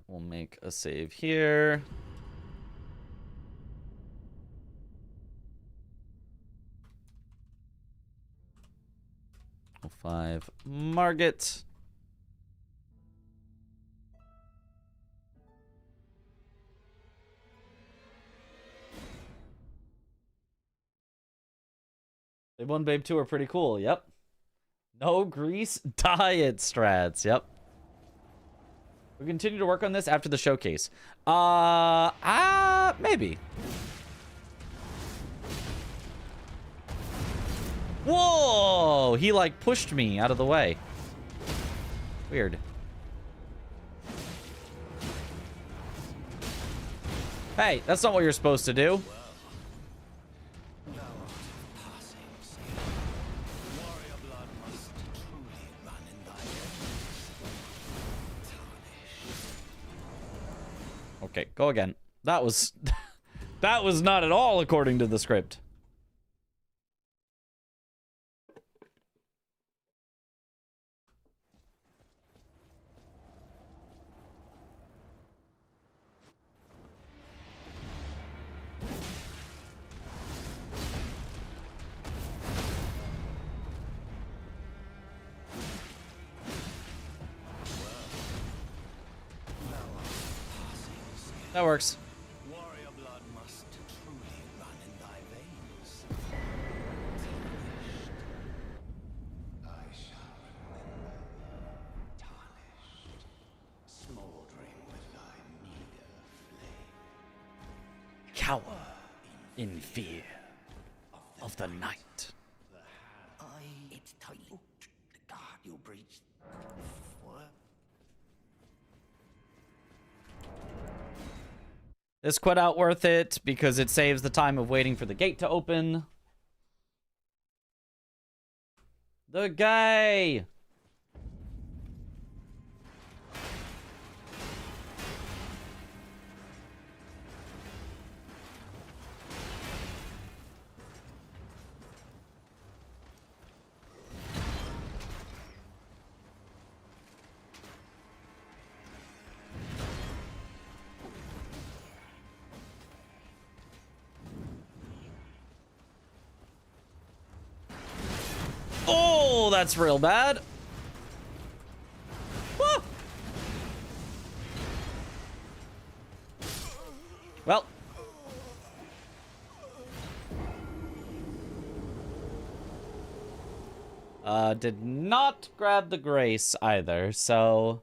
B: We'll make a save here. Oh, 5 Margit. Babe 1, Babe 2 are pretty cool. Yep. No grease diet strats. Yep. We continue to work on this after the showcase. Maybe. Whoa! He like pushed me out of the way. Weird. Hey, that's not what you're supposed to do. Okay, go again. That was that was not at all according to the script. That works.
K: Warrior blood must truly run in thy veins. Tarnished. I shall remember thee. Tarnished. Smoldering with thy meager flame.
B: Cower in fear of the night.
K: It's tight. The guard you breached. What?
B: This quit out worth it because it saves the time of waiting for the gate to open. The guy. Oh, that's real bad. Woo! Well. Did not grab the grace either, so...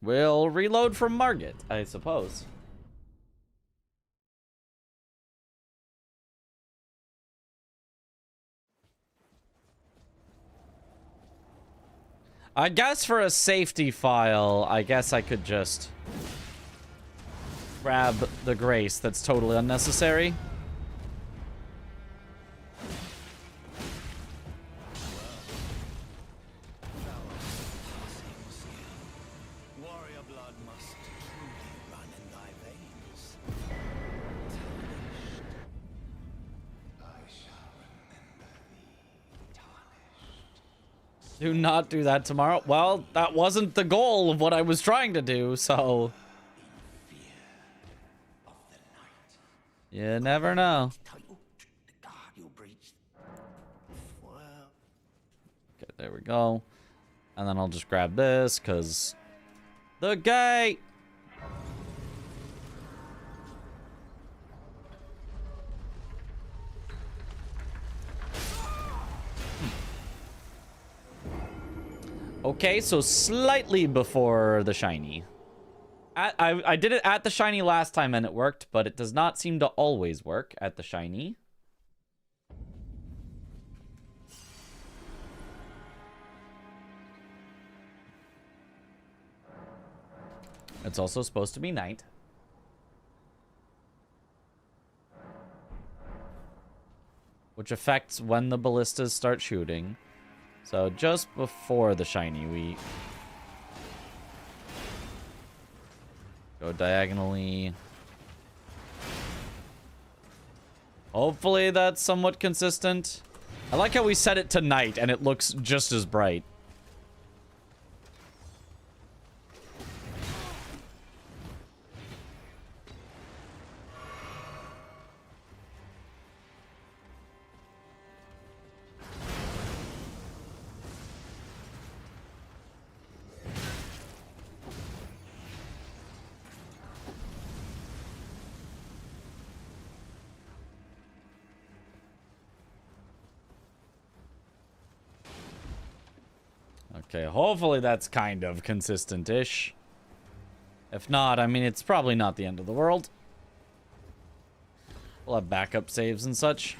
B: We'll reload from Margit, I suppose. I guess for a safety file, I guess I could just grab the grace. That's totally unnecessary.
K: Warrior blood must truly run in thy veins. Tarnished. I shall remember thee. Tarnished.
B: Do not do that tomorrow. Well, that wasn't the goal of what I was trying to do, so... You never know. Okay, there we go. And then I'll just grab this, because... The gate! Okay, so slightly before the shiny. I did it at the shiny last time and it worked, but it does not seem to always work at the shiny. It's also supposed to be night. Which affects when the ballistas start shooting. So just before the shiny, we go diagonally. Hopefully that's somewhat consistent. I like how we set it to night and it looks just as bright. Okay, hopefully that's kind of consistent-ish. If not, I mean, it's probably not the end of the world. We'll have backup saves and such.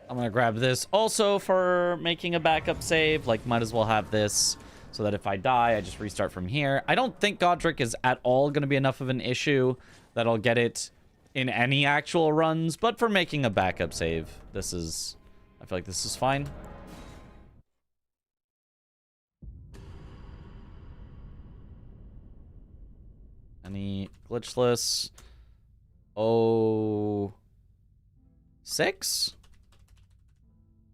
B: I'm gonna grab this also for making a backup save. Like, might as well have this so that if I die, I just restart from here. I don't think Godric is at all gonna be enough of an issue that I'll get it in any actual runs, but for making a backup save, this is... I feel like this is fine. Any glitchless? Oh... 6?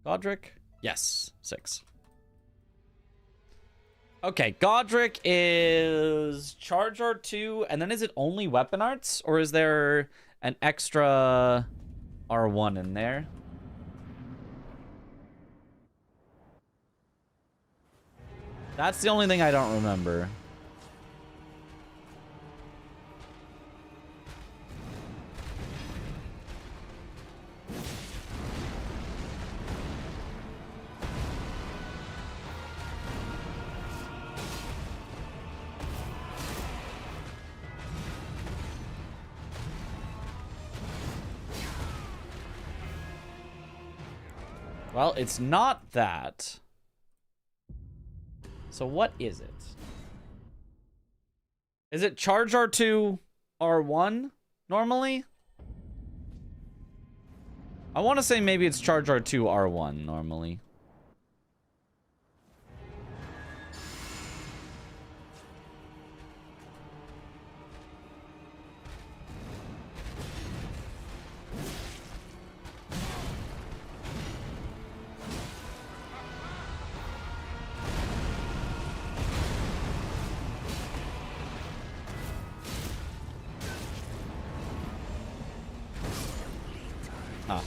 B: Godric? Yes, 6. Okay, Godric is Charge R2, and then is it only weapon arts? Or is there an extra R1 in there? That's the only thing I don't remember. Well, it's not that. So what is it? Is it Charge R2 R1 normally? I want to say maybe it's Charge R2 R1 normally. Huh.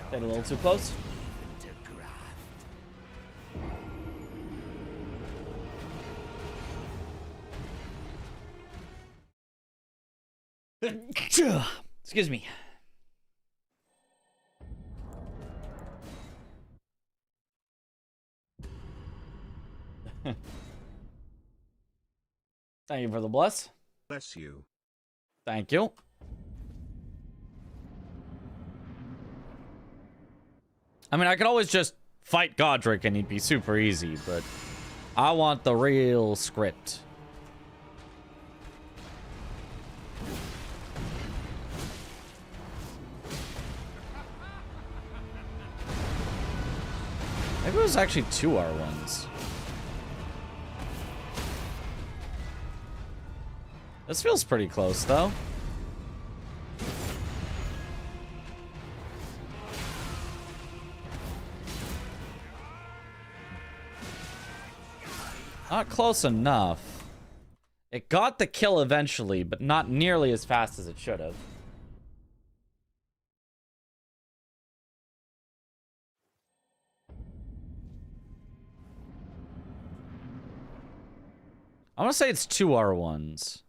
B: Get a little too close. Excuse me. Thank you for the bless.
M: Bless you.
B: Thank you. I mean, I could always just fight Godric and he'd be super easy, but I want the real script. Maybe it was actually 2 R1s. This feels pretty close, though. Not close enough. It got the kill eventually, but not nearly as fast as it should have. I want to say it's 2 R1s.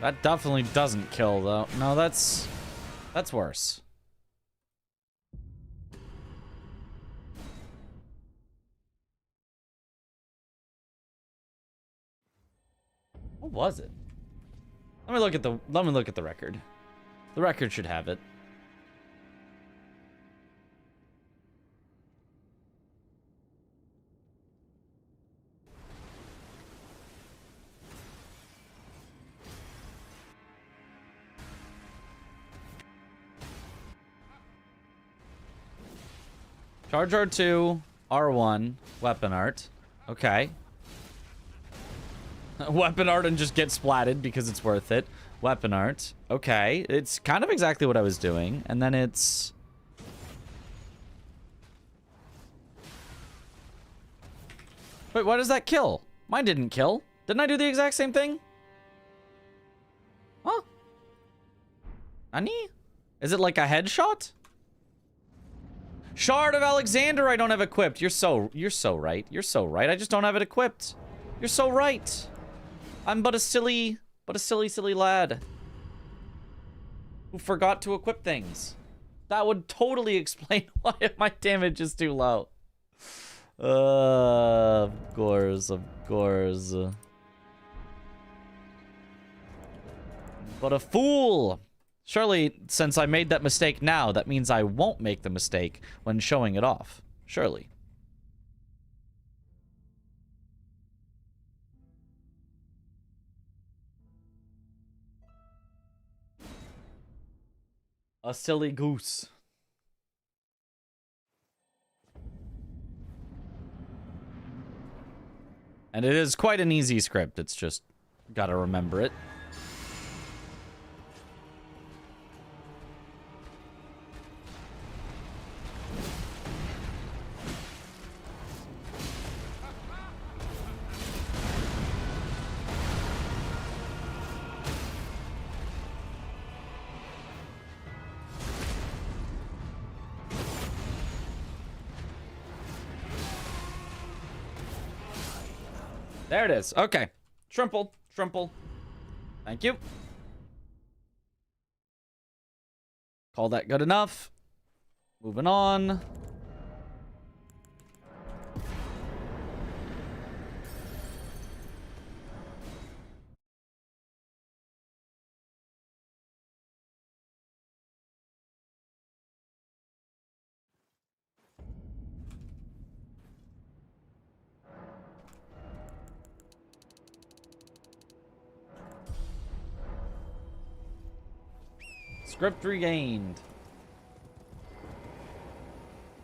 B: That definitely doesn't kill, though. No, that's worse. What was it? Let me look at the record. The record should have it. Charge R2, R1, weapon art. Okay. Weapon art and just get splatted because it's worth it. Weapon art. Okay. It's kind of exactly what I was doing. And then it's... Wait, why does that kill? Mine didn't kill. Didn't I do the exact same thing? Huh? Nani? Is it like a headshot? Shard of Alexander I don't have equipped. You're so right. You're so right. I just don't have it equipped. You're so right. I'm but a silly lad who forgot to equip things. That would totally explain why my damage is too low. Of course, of course. But a fool. Surely, since I made that mistake now, that means I won't make the mistake when showing it off. Surely. A silly goose. And it is quite an easy script. It's just gotta remember it. There it is. Okay. Trimple. Trimple. Thank you. Call that good enough. Moving on. Script regained.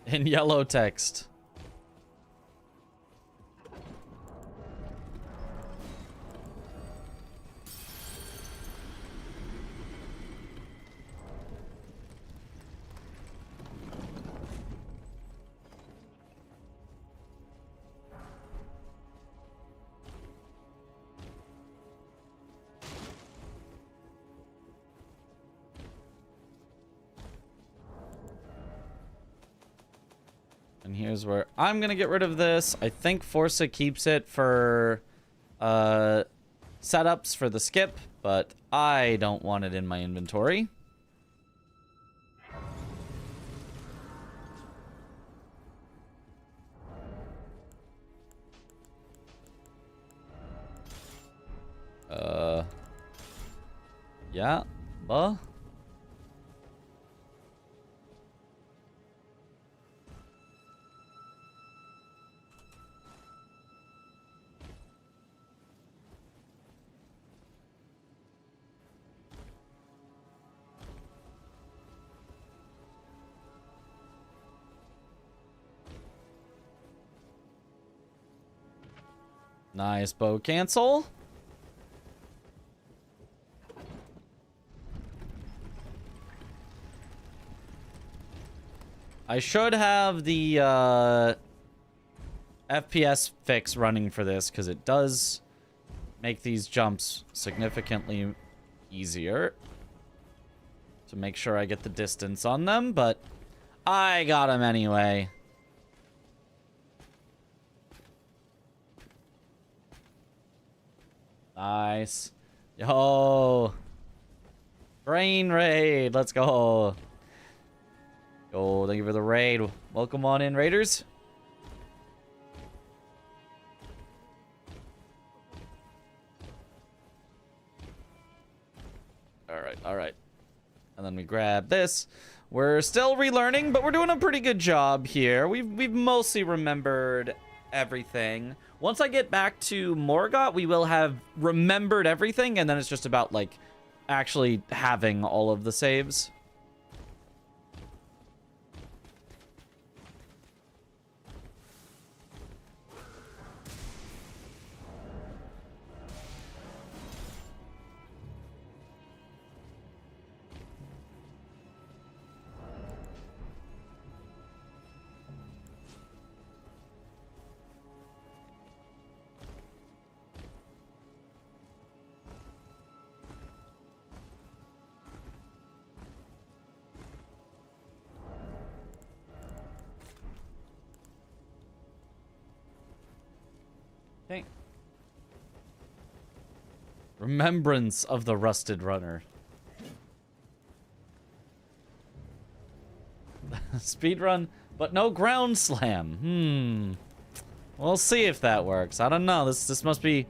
B: In yellow text. And here's where I'm gonna get rid of this. I think Forza keeps it for setups for the skip, but I don't want it in my inventory. Yeah, nice bow cancel. I should have the FPS fix running for this because it does make these jumps significantly easier to make sure I get the distance on them, but I got them anyway. Nice. Yo. Brain raid. Let's go. Oh, thank you for the raid. Welcome on in, raiders. All right. And then we grab this. We're still relearning, but we're doing a pretty good job here. We've mostly remembered everything. Once I get back to Morgott, we will have remembered everything, and then it's just about, like, actually having all of the saves. Okay. Remembrance of the Rusted Runner. Speedrun, but no ground slam. We'll see if that works. I don't know. This must be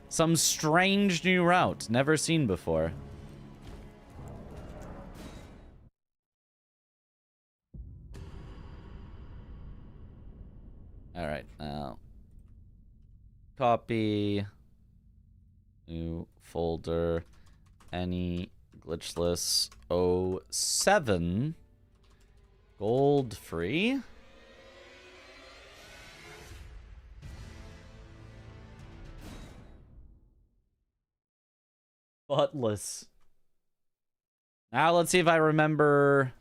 B: some strange new route never seen before. All right, now copy new folder, any Glitchless 07. Gold free. Buttless. Now let's see if I remember.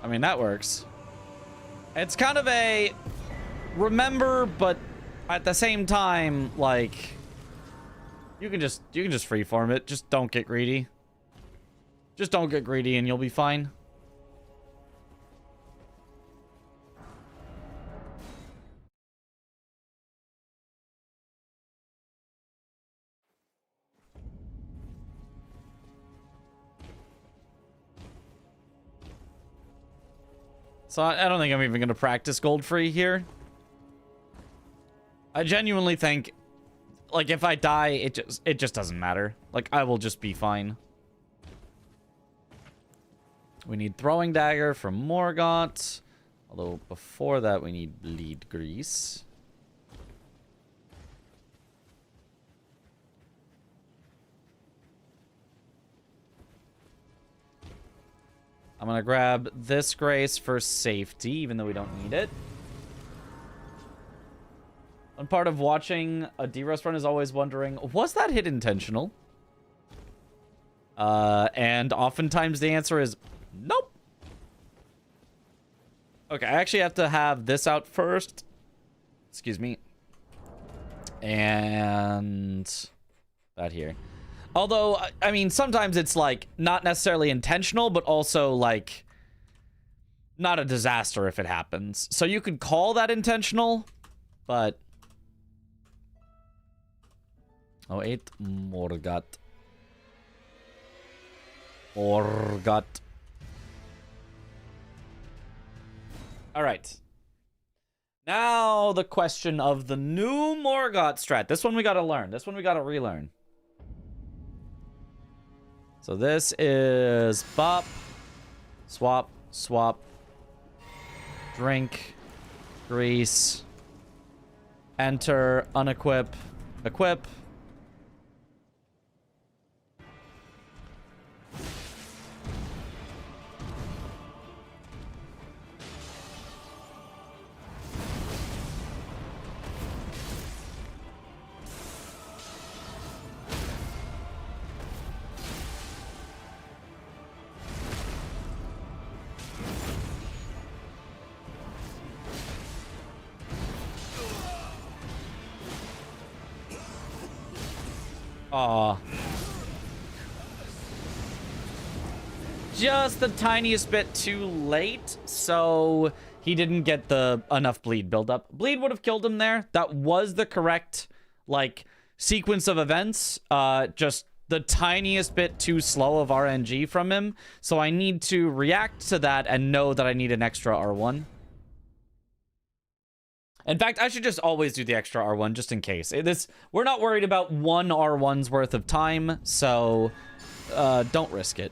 B: I mean, that works. It's kind of a remember, but at the same time, like, you can just freeform it. Just don't get greedy. Just don't get greedy and you'll be fine. So I don't think I'm even going to practice gold free here. I genuinely think, like, if I die, it just doesn't matter. Like, I will just be fine. We need throwing dagger from Morgott. Although before that, we need bleed grease. I'm gonna grab this grace for safety, even though we don't need it. One part of watching a D-Rust run is always wondering, was that hit intentional? And oftentimes the answer is nope. Okay, I actually have to have this out first. Excuse me. And that here. Although, I mean, sometimes it's, like, not necessarily intentional, but also, like, not a disaster if it happens. So you could call that intentional, but... 08, Morgott. Morgott. Alright. Now the question of the new Morgott strat. This one we gotta learn. This one we gotta relearn. So this is bop, swap, swap, drink, grease, enter, unequip, equip. Aw. Just the tiniest bit too late, so he didn't get the enough bleed buildup. Bleed would have killed him there. That was the correct, like, sequence of events. Just the tiniest bit too slow of RNG from him. So I need to react to that and know that I need an extra R1. In fact, I should just always do the extra R1 just in case. We're not worried about one R1's worth of time, so don't risk it.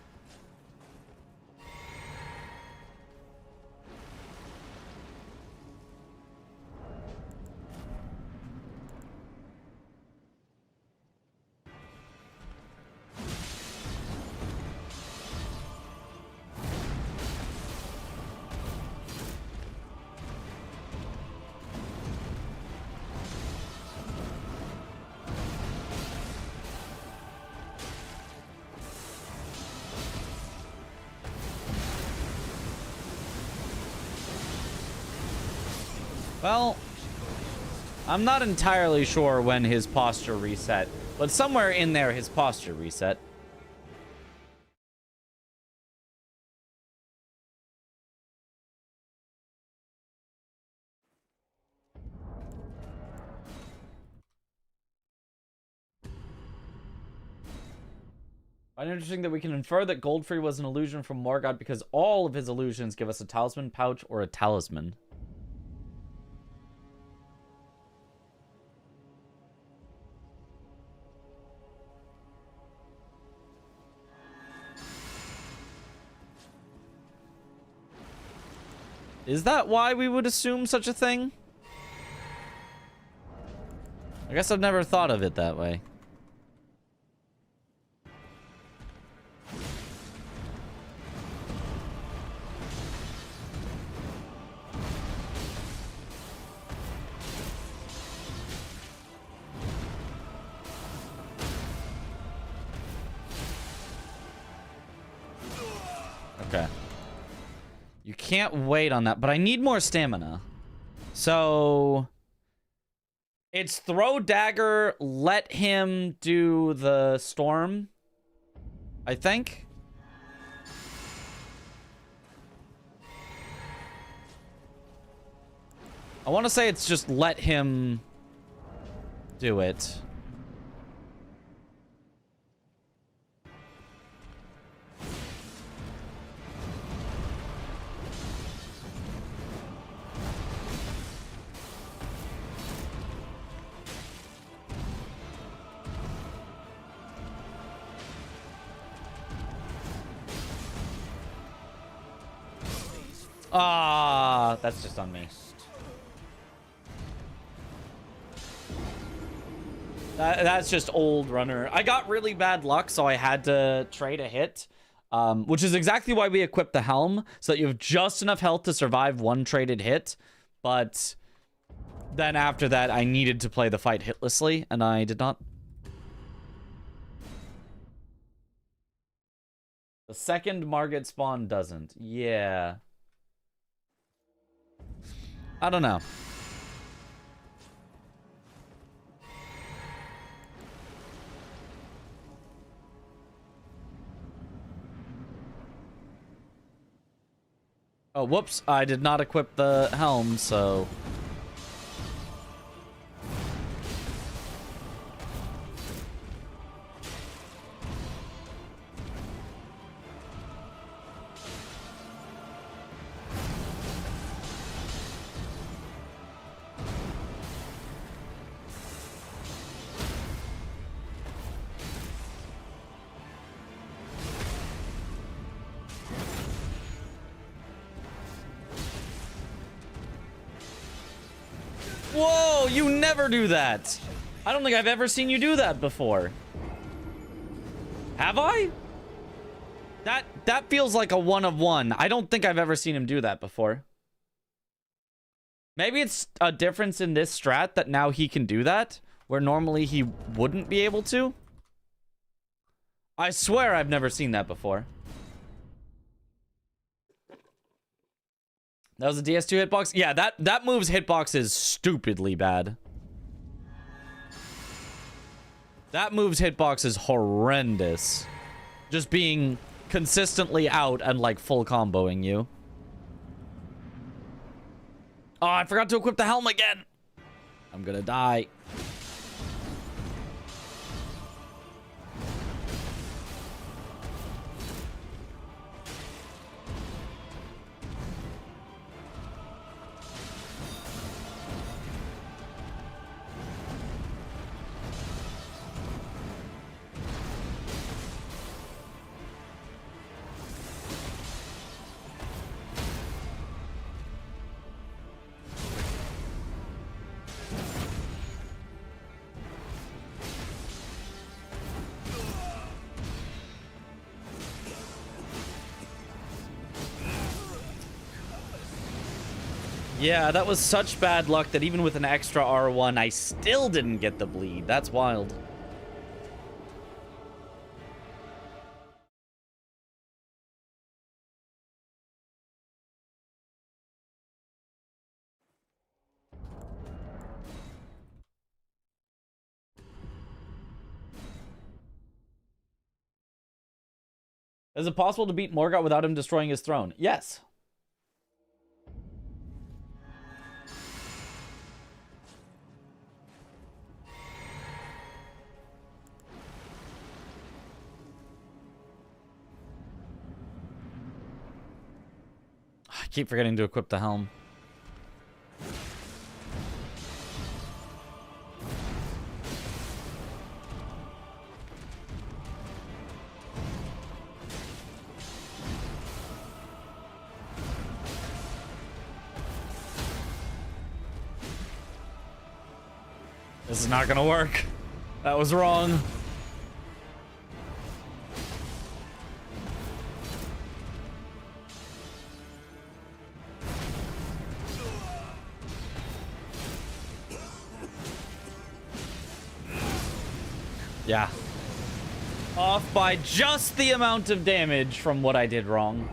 B: Well, I'm not entirely sure when his posture reset, but somewhere in there his posture reset. Find it interesting that we can infer that Goldfree was an illusion from Morgoth because all of his illusions give us a talisman pouch or a talisman. Is that why we would assume such a thing? I guess I've never thought of it that way. Okay. You can't wait on that, but I need more stamina. So it's throw dagger, let him do the storm, I think. I want to say it's just let him do it. Ah, that's just on me. That's just old runner. I got really bad luck, so I had to trade a hit, which is exactly why we equipped the helm, so that you have just enough health to survive one traded hit. But then after that, I needed to play the fight hitlessly, and I did not. The second Margit spawn doesn't. Yeah. I don't know. Oh, whoops. I did not equip the helm, so... Whoa, you never do that. I don't think I've ever seen you do that before. Have I? That feels like a 1 of 1. I don't think I've ever seen him do that before. Maybe it's a difference in this strat that now he can do that, where normally he wouldn't be able to. I swear I've never seen that before. That was a DS2 hitbox? Yeah, that move's hitbox is stupidly bad. That move's hitbox is horrendous. Just being consistently out and like full comboing you. Oh, I forgot to equip the helm again. I'm gonna die. Yeah, that was such bad luck that even with an extra R1, I still didn't get the bleed. That's wild. Is it possible to beat Morgoth without him destroying his throne? Yes. keep forgetting to equip the helm. This is not gonna work. That was wrong. Yeah. Off by just the amount of damage from what I did wrong.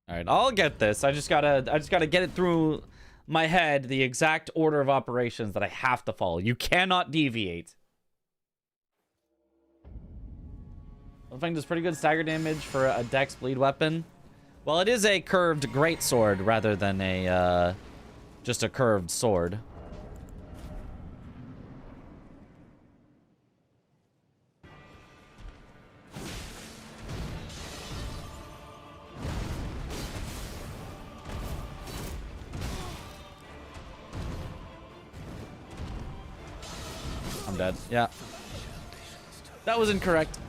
B: All right, I'll get this. I just gotta get it through my head, the exact order of operations that I have to follow. You cannot deviate. Wolfang does pretty good stagger damage for a dex bleed weapon. Well, it is a curved greatsword rather than a just a curved sword. I'm dead. Yeah. That was incorrect.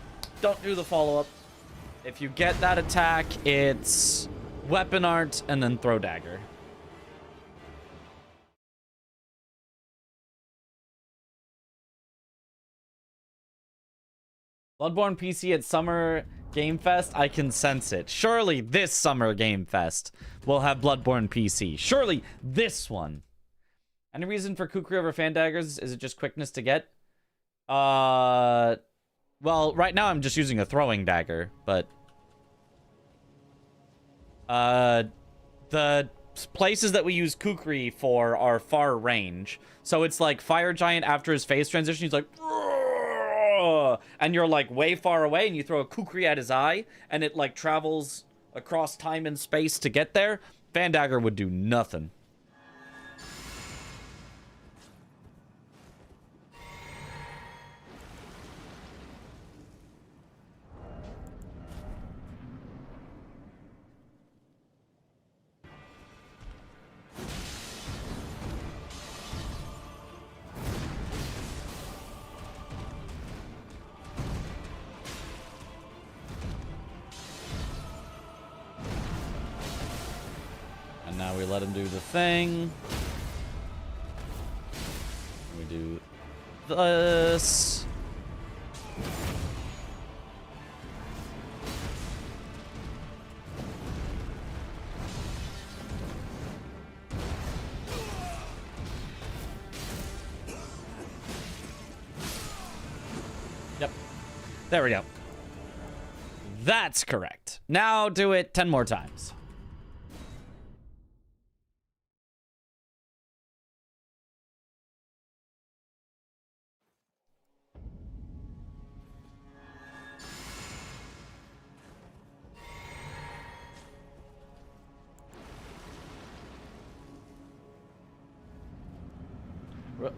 B: Don't do the follow-up. If you get that attack, it's weapon art and then throw dagger. Bloodborne PC at Summer Game Fest. I can sense it. Surely this Summer Game Fest will have Bloodborne PC. Surely this one. Any reason for Kukri over fan daggers? Is it just quickness to get? Well, right now I'm just using a throwing dagger, but the places that we use Kukri for are far range. So it's like Fire Giant after his phase transition, he's like, and you're like way far away, and you throw a Kukri at his eye, and it like travels across time and space to get there. Fan dagger would do nothing. Now we let him do the thing. We do this. Yep. There we go. That's correct. Now do it 10 more times.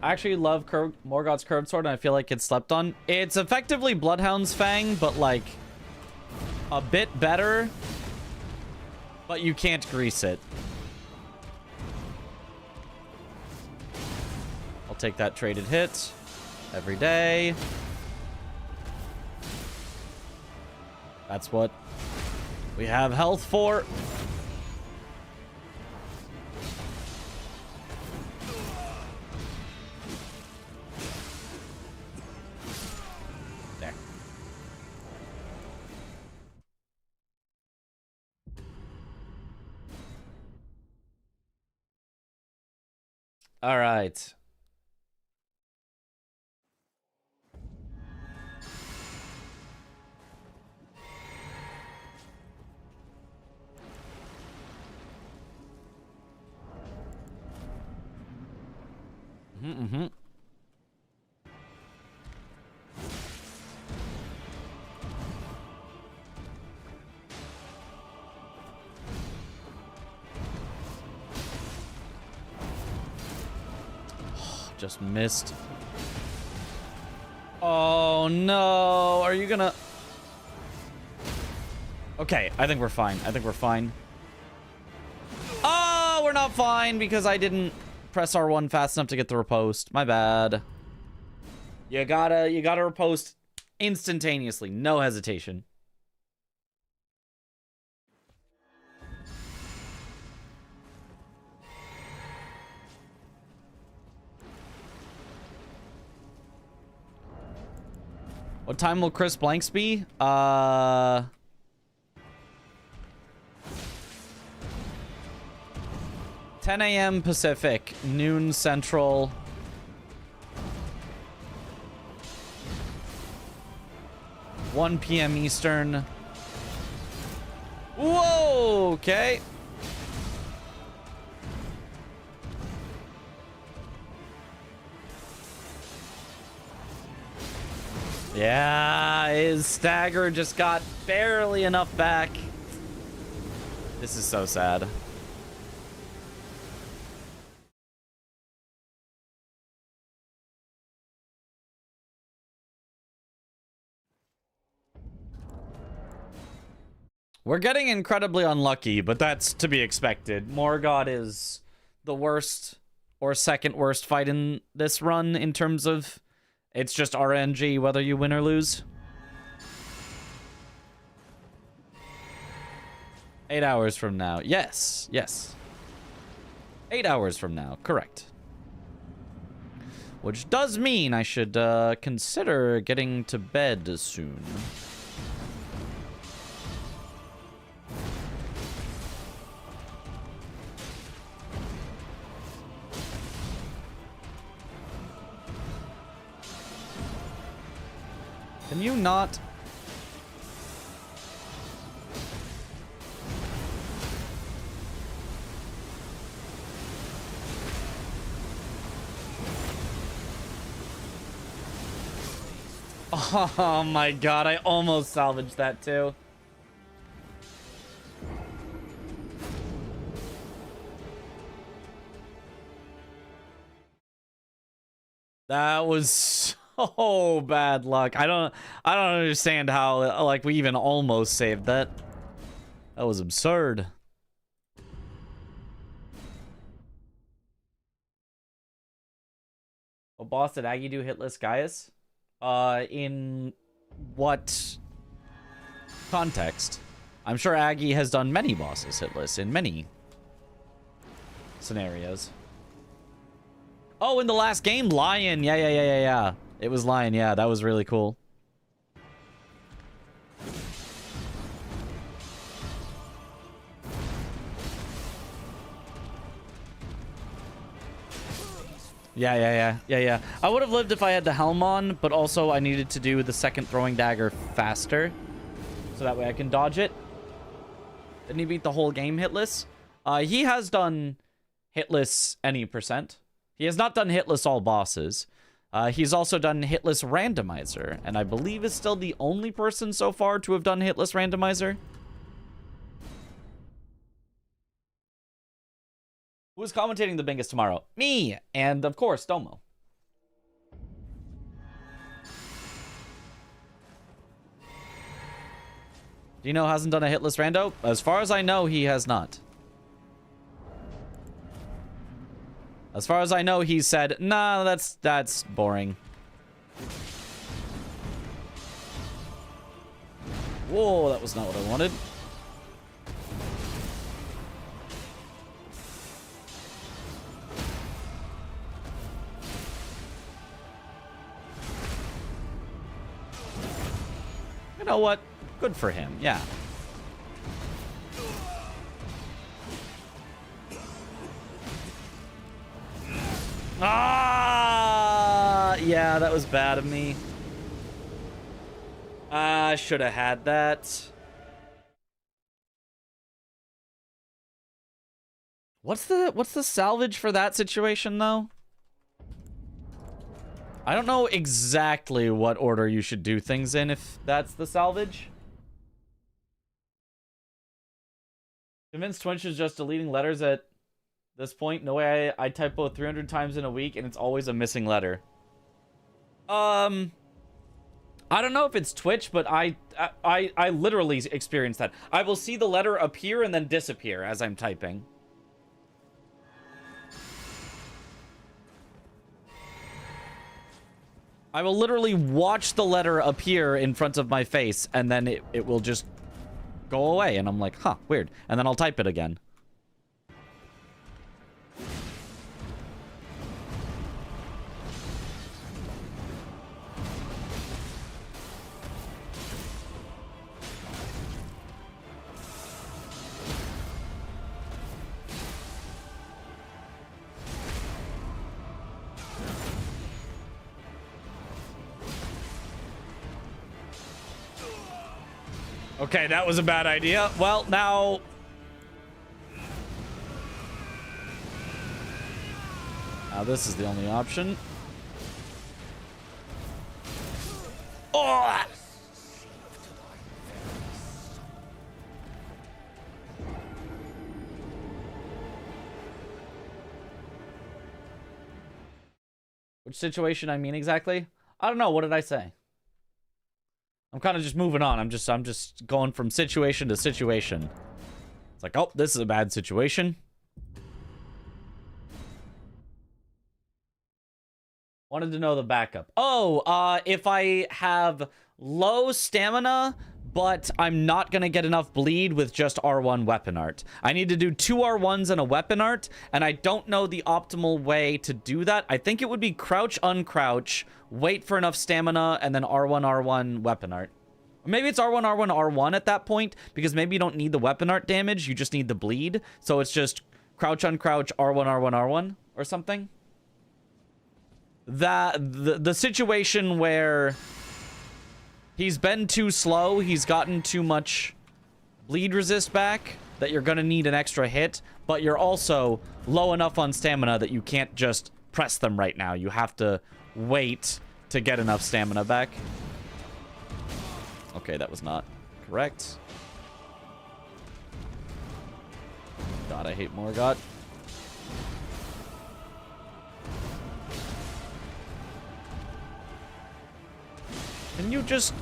B: I actually love Morgoth's curved sword, and I feel like it's slept on. It's effectively Bloodhound's Fang, but like a bit better. But you can't grease it. I'll take that traded hit every day. That's what we have health for. All right. Mm-hmm. just missed. Oh no, are you gonna... Okay, I think we're fine. I think we're fine. Oh, we're not fine because I didn't press R1 fast enough to get the riposte. My bad. You gotta riposte instantaneously. No hesitation. What time will Chris Blanks be? 10 a.m. Pacific, noon Central. (1 p.m. Eastern). Whoa, okay. Yeah, his stagger just got barely enough back. This is so sad. We're getting incredibly unlucky, but that's to be expected. Morgott is the worst or second worst fight in this run in terms of it's just RNG whether you win or lose. 8 hours from now. Yes, yes. 8 hours from now, correct. Which does mean I should consider getting to bed soon. Can you not? Oh my god, I almost salvaged that too. That was so bad luck. I don't understand how like we even almost saved that. That was absurd. What boss did Aggie do hitless Gaius? In what context? I'm sure Aggie has done many bosses hitless in many scenarios. Oh, in the last game, Lion. Yeah. It was Lion. Yeah, that was really cool. Yeah. I would have lived if I had the helm on, but also I needed to do the second throwing dagger faster. So that way I can dodge it. Didn't he beat the whole game hitless? He has done hitless any percent. He has not done hitless all bosses. He's also done hitless randomizer, and I believe is still the only person so far to have done hitless randomizer. Who's commentating the biggest tomorrow? Me! And, of course, Domo. Dino hasn't done a hitless rando? As far as I know, he has not. As far as I know, he said, nah, that's boring. Whoa, that was not what I wanted. You know what? Good for him, yeah. Ah, yeah, that was bad of me. I should have had that. What's the salvage for that situation though? I don't know exactly what order you should do things in if that's the salvage. Convinced Twitch is just deleting letters at This point, no way I typo 300 times in a week and it's always a missing letter. I don't know if it's Twitch, but I literally experience that. I will see the letter appear and then disappear as I'm typing. I will literally watch the letter appear in front of my face and then it will just go away and I'm like, huh, weird. And then I'll type it again. Okay, that was a bad idea. Well, now... Now this is the only option. Oh! Which situation I mean exactly? I don't know. What did I say? I'm kind of just moving on. I'm just going from situation to situation. It's like, oh, this is a bad situation. Wanted to know the backup. Oh, if I have low stamina, but I'm not going to get enough bleed with just R1 weapon art. I need to do 2 R1s and a weapon art, and I don't know the optimal way to do that. I think it would be crouch, uncrouch, wait for enough stamina, and then R1, R1 weapon art. Or maybe it's R1, R1, R1 at that point, because maybe you don't need the weapon art damage, you just need the bleed. So it's just crouch, uncrouch, R1, R1, R1, or something. The situation where he's been too slow, he's gotten too much bleed resist back that you're gonna need an extra hit, but you're also low enough on stamina that you can't just press them right now. You have to wait to get enough stamina back. Okay, that was not correct. God, I hate Morgott. Can you just...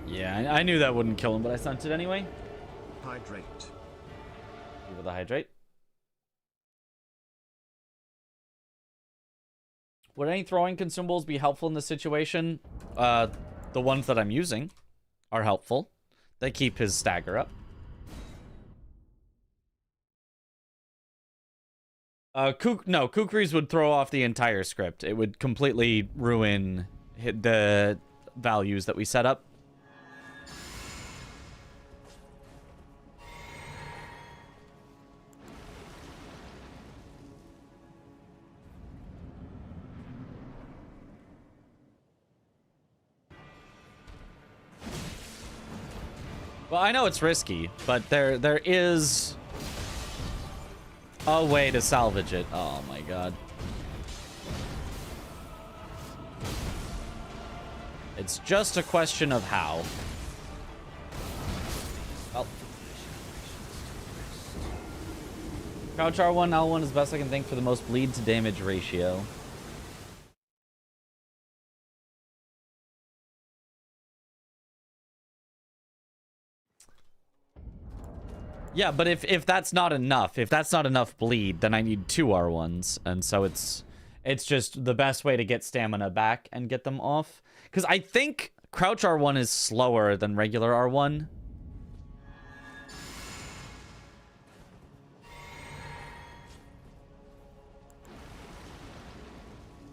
B: Yeah, I knew that wouldn't kill him, but I sent it anyway.
K: Hydrate.
B: With a hydrate. Would any throwing consumables be helpful in this situation? The ones that I'm using are helpful. They keep his stagger up. No, Kukris would throw off the entire script. It would completely ruin the values that we set up. Well, I know it's risky, but there is a way to salvage it. Oh my god. It's just a question of how. Oh. Crouch R1, L1 is best I can think for the most bleed to damage ratio. Yeah, but if that's not enough, if that's not enough bleed, then I need 2 R1s. And so it's just the best way to get stamina back and get them off. Because I think crouch R1 is slower than regular R1. In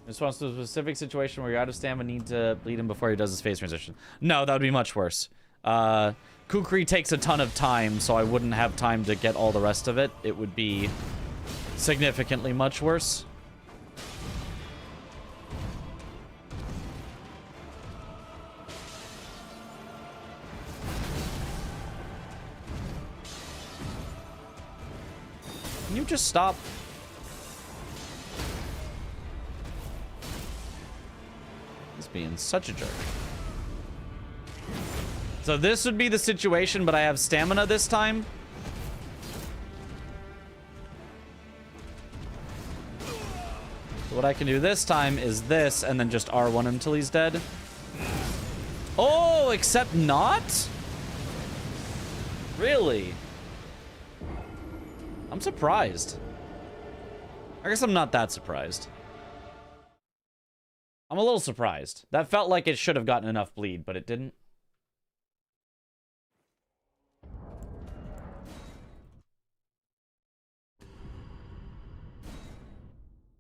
B: response to a specific situation where you're out of stamina, need to bleed him before he does his phase transition. No, that would be much worse. Kukri takes a ton of time, so I wouldn't have time to get all the rest of it. It would be significantly much worse. you just stop? He's being such a jerk. So this would be the situation, but I have stamina this time. So what I can do this time is this, and then just R1 until he's dead. Oh, except not? Really? I'm surprised. I guess I'm not that surprised. I'm a little surprised. That felt like it should have gotten enough bleed, but it didn't.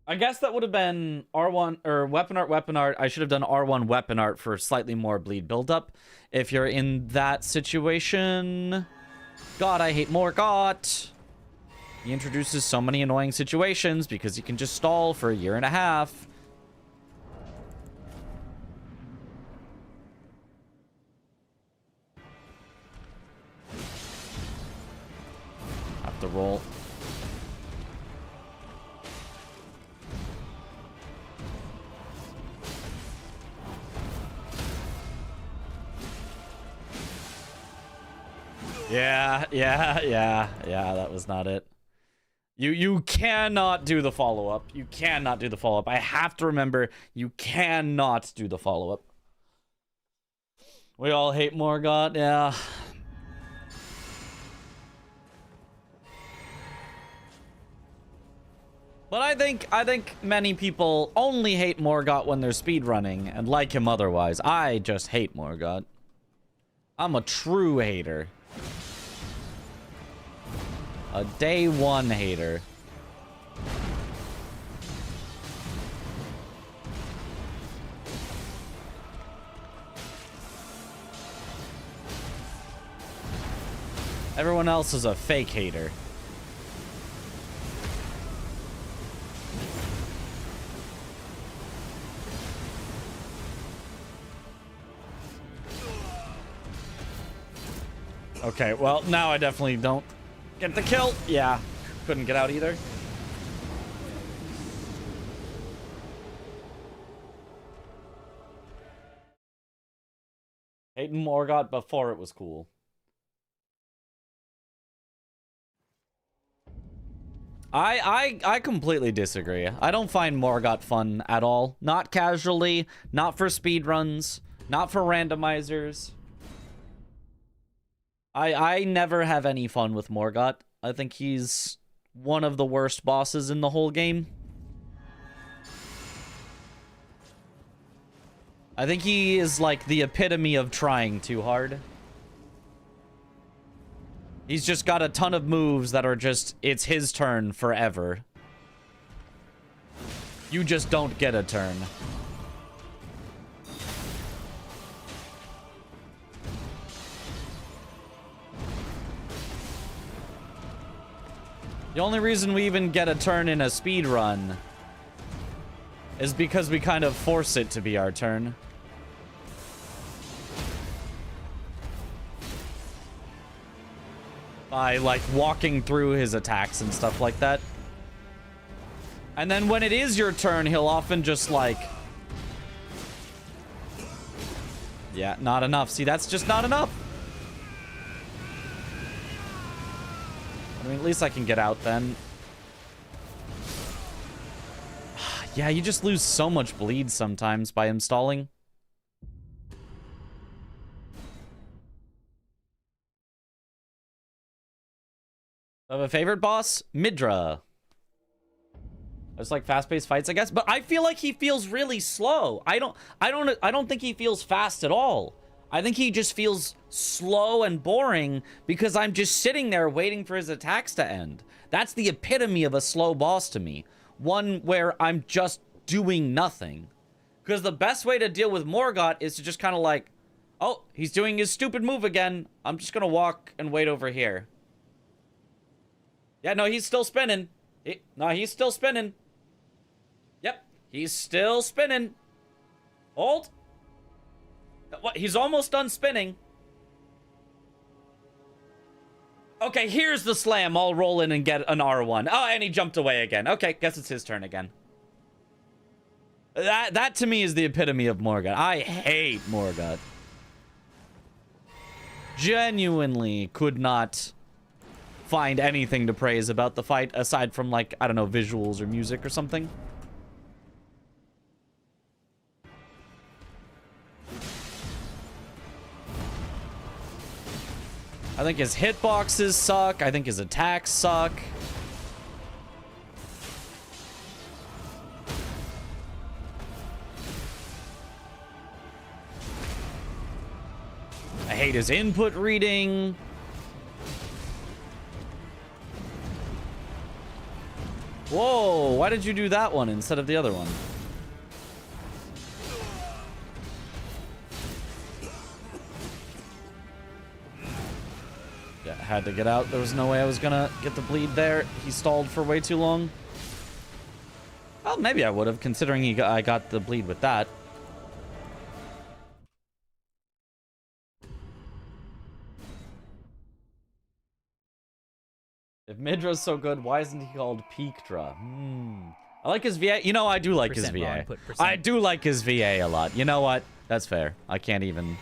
B: I guess that would have been R1 or weapon art. I should have done R1 weapon art for slightly more bleed buildup. If you're in that situation, God, I hate Morgott. He introduces so many annoying situations because he can just stall for a year and a half. Have to roll. Yeah, that was not it. You cannot do the follow-up. You cannot do the follow-up. I have to remember, you cannot do the follow-up. We all hate Morgott, yeah. But I think many people only hate Morgott when they're speedrunning and like him otherwise. I just hate Morgott. I'm a true hater. A day one hater. Everyone else is a fake hater. Okay, well, now I definitely don't get the kill. Yeah, couldn't get out either. Hating Morgott before it was cool. I completely disagree. I don't find Morgott fun at all. Not casually, not for speedruns, not for randomizers. I never have any fun with Morgott. I think he's one of the worst bosses in the whole game. I think he is like the epitome of trying too hard. He's just got a ton of moves that are just, it's his turn forever. You just don't get a turn. The only reason we even get a turn in a speed run is because we kind of force it to be our turn. By, like, walking through his attacks and stuff like that. And then when it is your turn, he'll often just, like... Yeah, not enough. See, that's just not enough. I mean, at least I can get out then. Yeah, you just lose so much bleed sometimes by him stalling. I have a favorite boss? Midra. It's like fast-paced fights, I guess. But I feel like he feels really slow. I don't think he feels fast at all. I think he just feels slow and boring because I'm just sitting there waiting for his attacks to end. That's the epitome of a slow boss to me. One where I'm just doing nothing. Because the best way to deal with Morgott is to just kind of like, oh, he's doing his stupid move again. I'm just going to walk and wait over here. Yeah, no, he's still spinning. No, he's still spinning. Yep, he's still spinning. Hold. What? He's almost done spinning. Okay, here's the slam. I'll roll in and get an R1. Oh, and he jumped away again. Okay, guess it's his turn again. That to me is the epitome of Morgoth. I hate Morgoth. Genuinely could not find anything to praise about the fight aside from, like, I don't know, visuals or music or something. I think his hitboxes suck. I think his attacks suck. I hate his input reading. Whoa, why did you do that one instead of the other one? Yeah, had to get out. There was no way I was gonna get the bleed there. He stalled for way too long. Well, maybe I would have, considering I got the bleed with that. If Midra's so good, why isn't he called Peakdra? I like his VA. You know, I do like his VA. I do like his VA a lot. You know what? That's fair. I can't even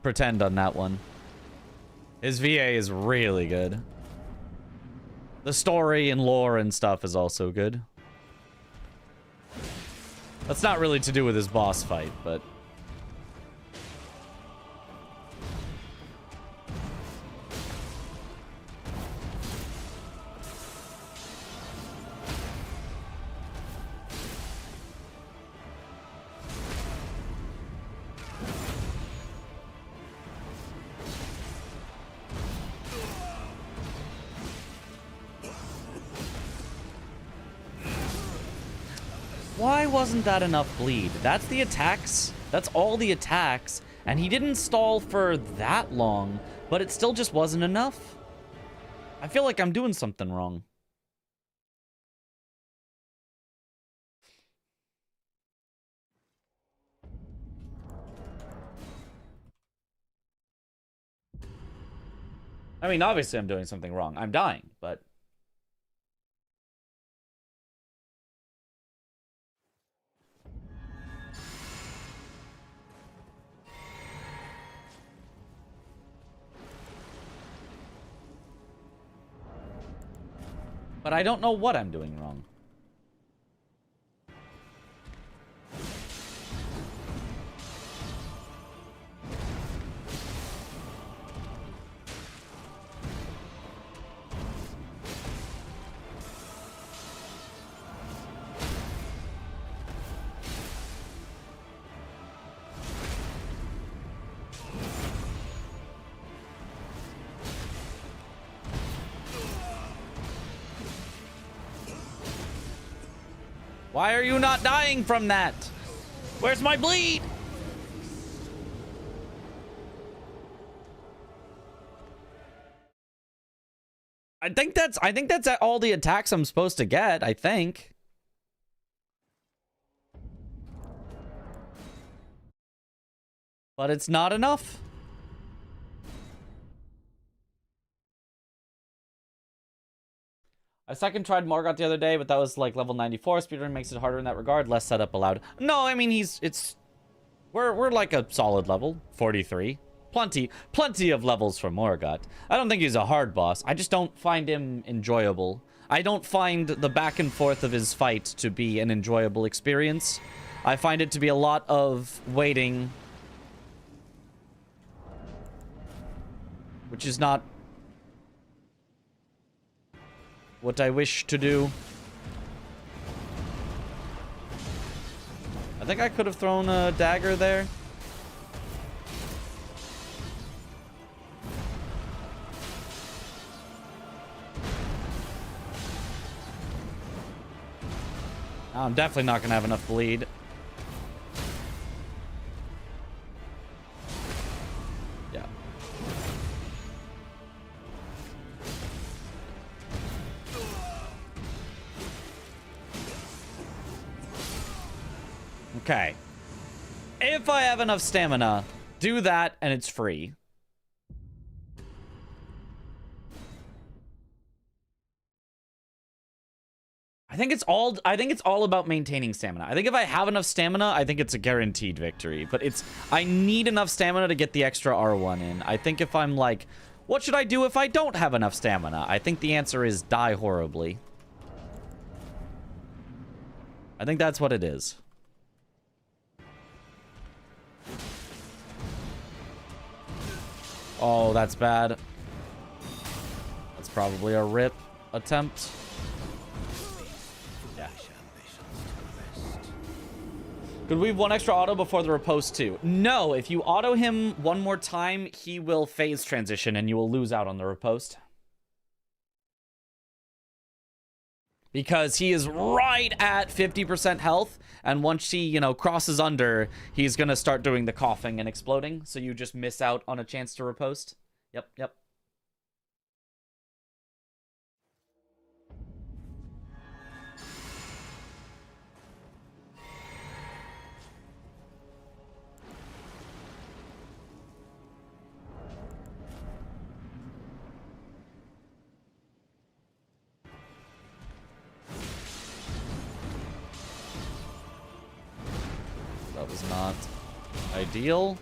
B: pretend on that one. His VA is really good. The story and lore and stuff is also good. That's not really to do with his boss fight, but... Why wasn't that enough bleed? That's the attacks. That's all the attacks. And he didn't stall for that long, but it still just wasn't enough. I feel like I'm doing something wrong. I mean, obviously I'm doing something wrong. I'm dying, but... But I don't know what I'm doing wrong. Why are you not dying from that? Where's my bleed? I think that's all the attacks I'm supposed to get, I think. But it's not enough. I second tried Morgoth the other day, but that was like level 94. Speedrun makes it harder in that regard. Less setup allowed. No, I mean we're like a solid level, 43. Plenty of levels for Morgoth. I don't think he's a hard boss. I just don't find him enjoyable. I don't find the back and forth of his fight to be an enjoyable experience. I find it to be a lot of waiting, which is not what I wish to do. I think I could have thrown a dagger there. I'm definitely not gonna have enough bleed. Yeah. Okay. If I have enough stamina, do that and it's free. think it's all about maintaining stamina. I think if I have enough stamina, I think it's a guaranteed victory. But I need enough stamina to get the extra R1 in. I think if I'm like, what should I do if I don't have enough stamina? I think the answer is die horribly. I think that's what it is. Oh, that's bad. That's probably a rip attempt. Yeah. Could we have one extra auto before the riposte too? No, if you auto him one more time, he will phase transition and you will lose out on the riposte. Because he is right at 50% health, and once he, you know, crosses under, he's gonna start doing the coughing and exploding, so you just miss out on a chance to riposte. Yep, yep. That was not ideal.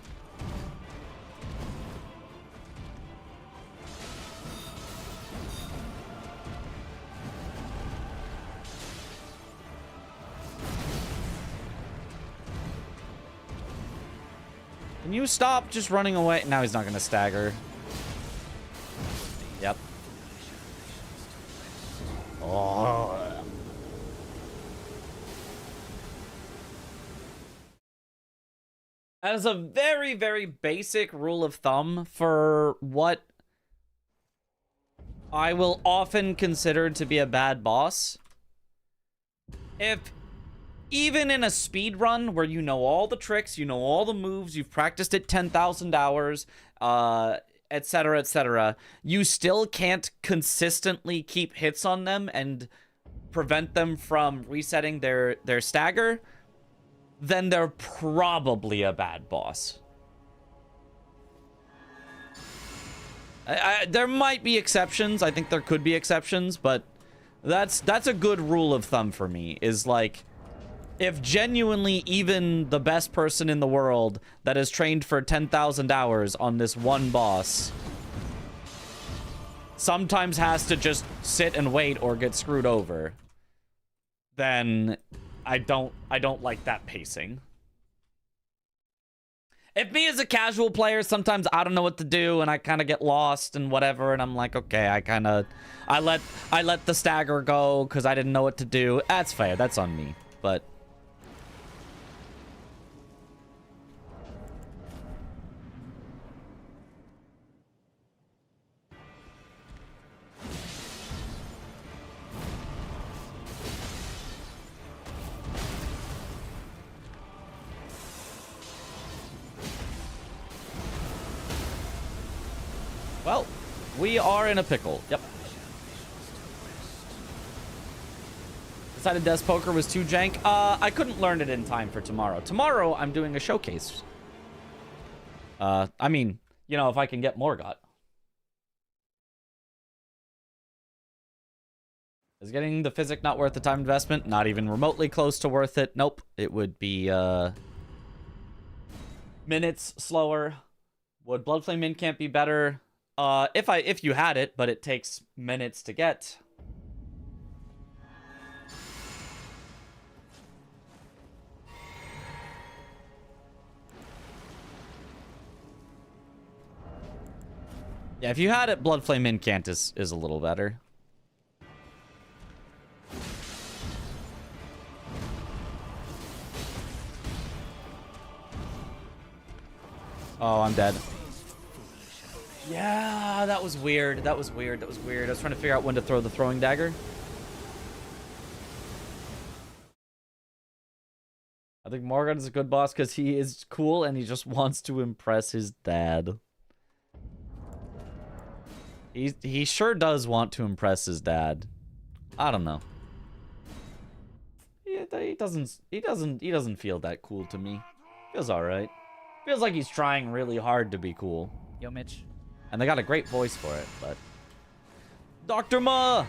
B: Can you stop just running away? Now he's not going to stagger. Yep. Oh. As a very, very basic rule of thumb for what I will often consider to be a bad boss, if even in a speed run where you know all the tricks, you know all the moves, you've practiced it 10,000 hours, etc., you still can't consistently keep hits on them and prevent them from resetting their stagger, then they're probably a bad boss. There might be exceptions. I think there could be exceptions, but that's a good rule of thumb for me, is like, if genuinely even the best person in the world that has trained for 10,000 hours on this one boss sometimes has to just sit and wait or get screwed over, then I don't like that pacing. If me as a casual player, sometimes I don't know what to do and I kind of get lost and whatever, and I'm like, okay, I let the stagger go because I didn't know what to do. That's fair. That's on me. But well, we are in a pickle. Yep. Decided Death Poker was too jank. I couldn't learn it in time for tomorrow. Tomorrow, I'm doing a showcase. I mean, you know, if I can get Morgott. Is getting the physic not worth the time investment? Not even remotely close to worth it. Nope. It would be, minutes slower. Would Bloodflame Min can't be better? If you had it, but it takes minutes to get. Yeah, if you had it, Bloodflame Incant is a little better. Oh, I'm dead. Yeah, that was weird. That was weird. That was weird. I was trying to figure out when to throw the throwing dagger. I think Morgott is a good boss because he is cool and he just wants to impress his dad. He sure does want to impress his dad. I don't know. He doesn't feel that cool to me. Feels all right. Feels like he's trying really hard to be cool.
M: Yo, Mitch.
B: And they got a great voice for it, but... Dr. Ma!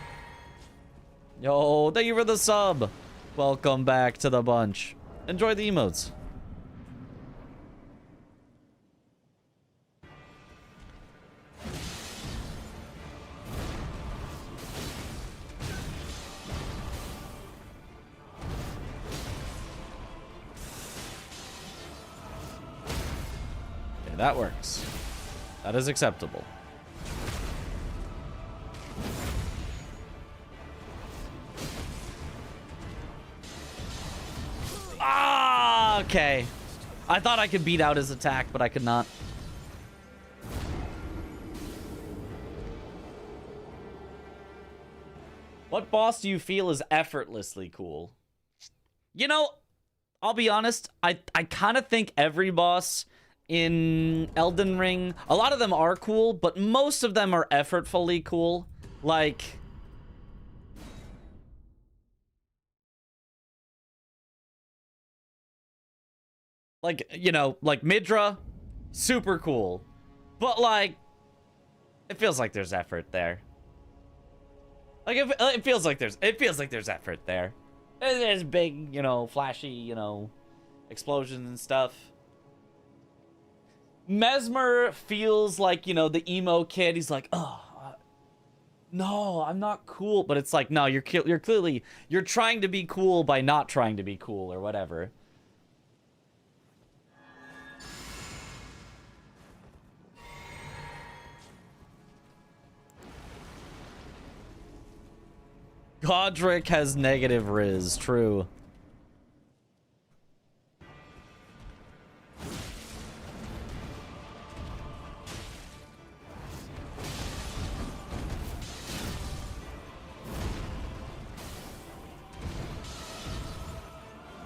B: Yo, thank you for the sub. Welcome back to the bunch. Enjoy the emotes. Okay, that works. That is acceptable. Ah, okay. I thought I could beat out his attack, but I could not. What boss do you feel is effortlessly cool? You know, I'll be honest, I kind of think every boss in Elden Ring, a lot of them are cool, but most of them are effortfully cool. Like, you know, like Midra, super cool. But like, it feels like there's effort there. Like it feels like there's effort there. There's big, you know, flashy, you know, explosions and stuff. Mesmer feels like, you know, the emo kid. He's like, oh, no, I'm not cool. But it's like, no, you're clearly, you're trying to be cool by not trying to be cool or whatever. Godric has negative Riz, true.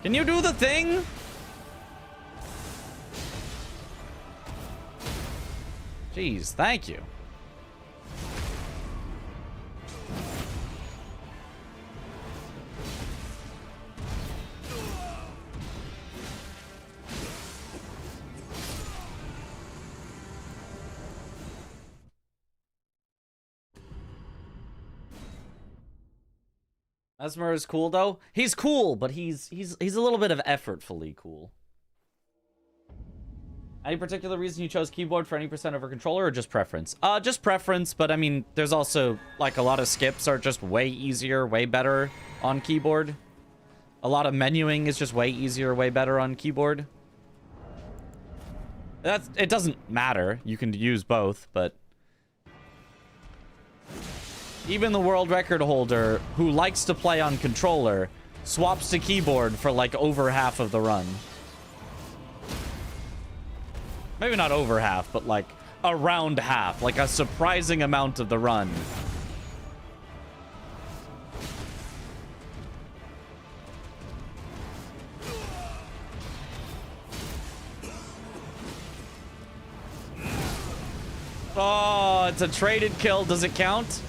B: Can you do the thing? Jeez, thank you. Mesmer is cool though. He's cool, but he's a little bit of effortfully cool. Any particular reason you chose keyboard for any percent over controller, or just preference? Just preference, but I mean, there's also like a lot of skips are just way easier, way better on keyboard. A lot of menuing is just way easier, way better on keyboard. It doesn't matter. You can use both, but even the world record holder who likes to play on controller swaps to keyboard for like over half of the run. Maybe not over half, but like around half, like a surprising amount of the run. Oh, it's a traded kill. Does it count?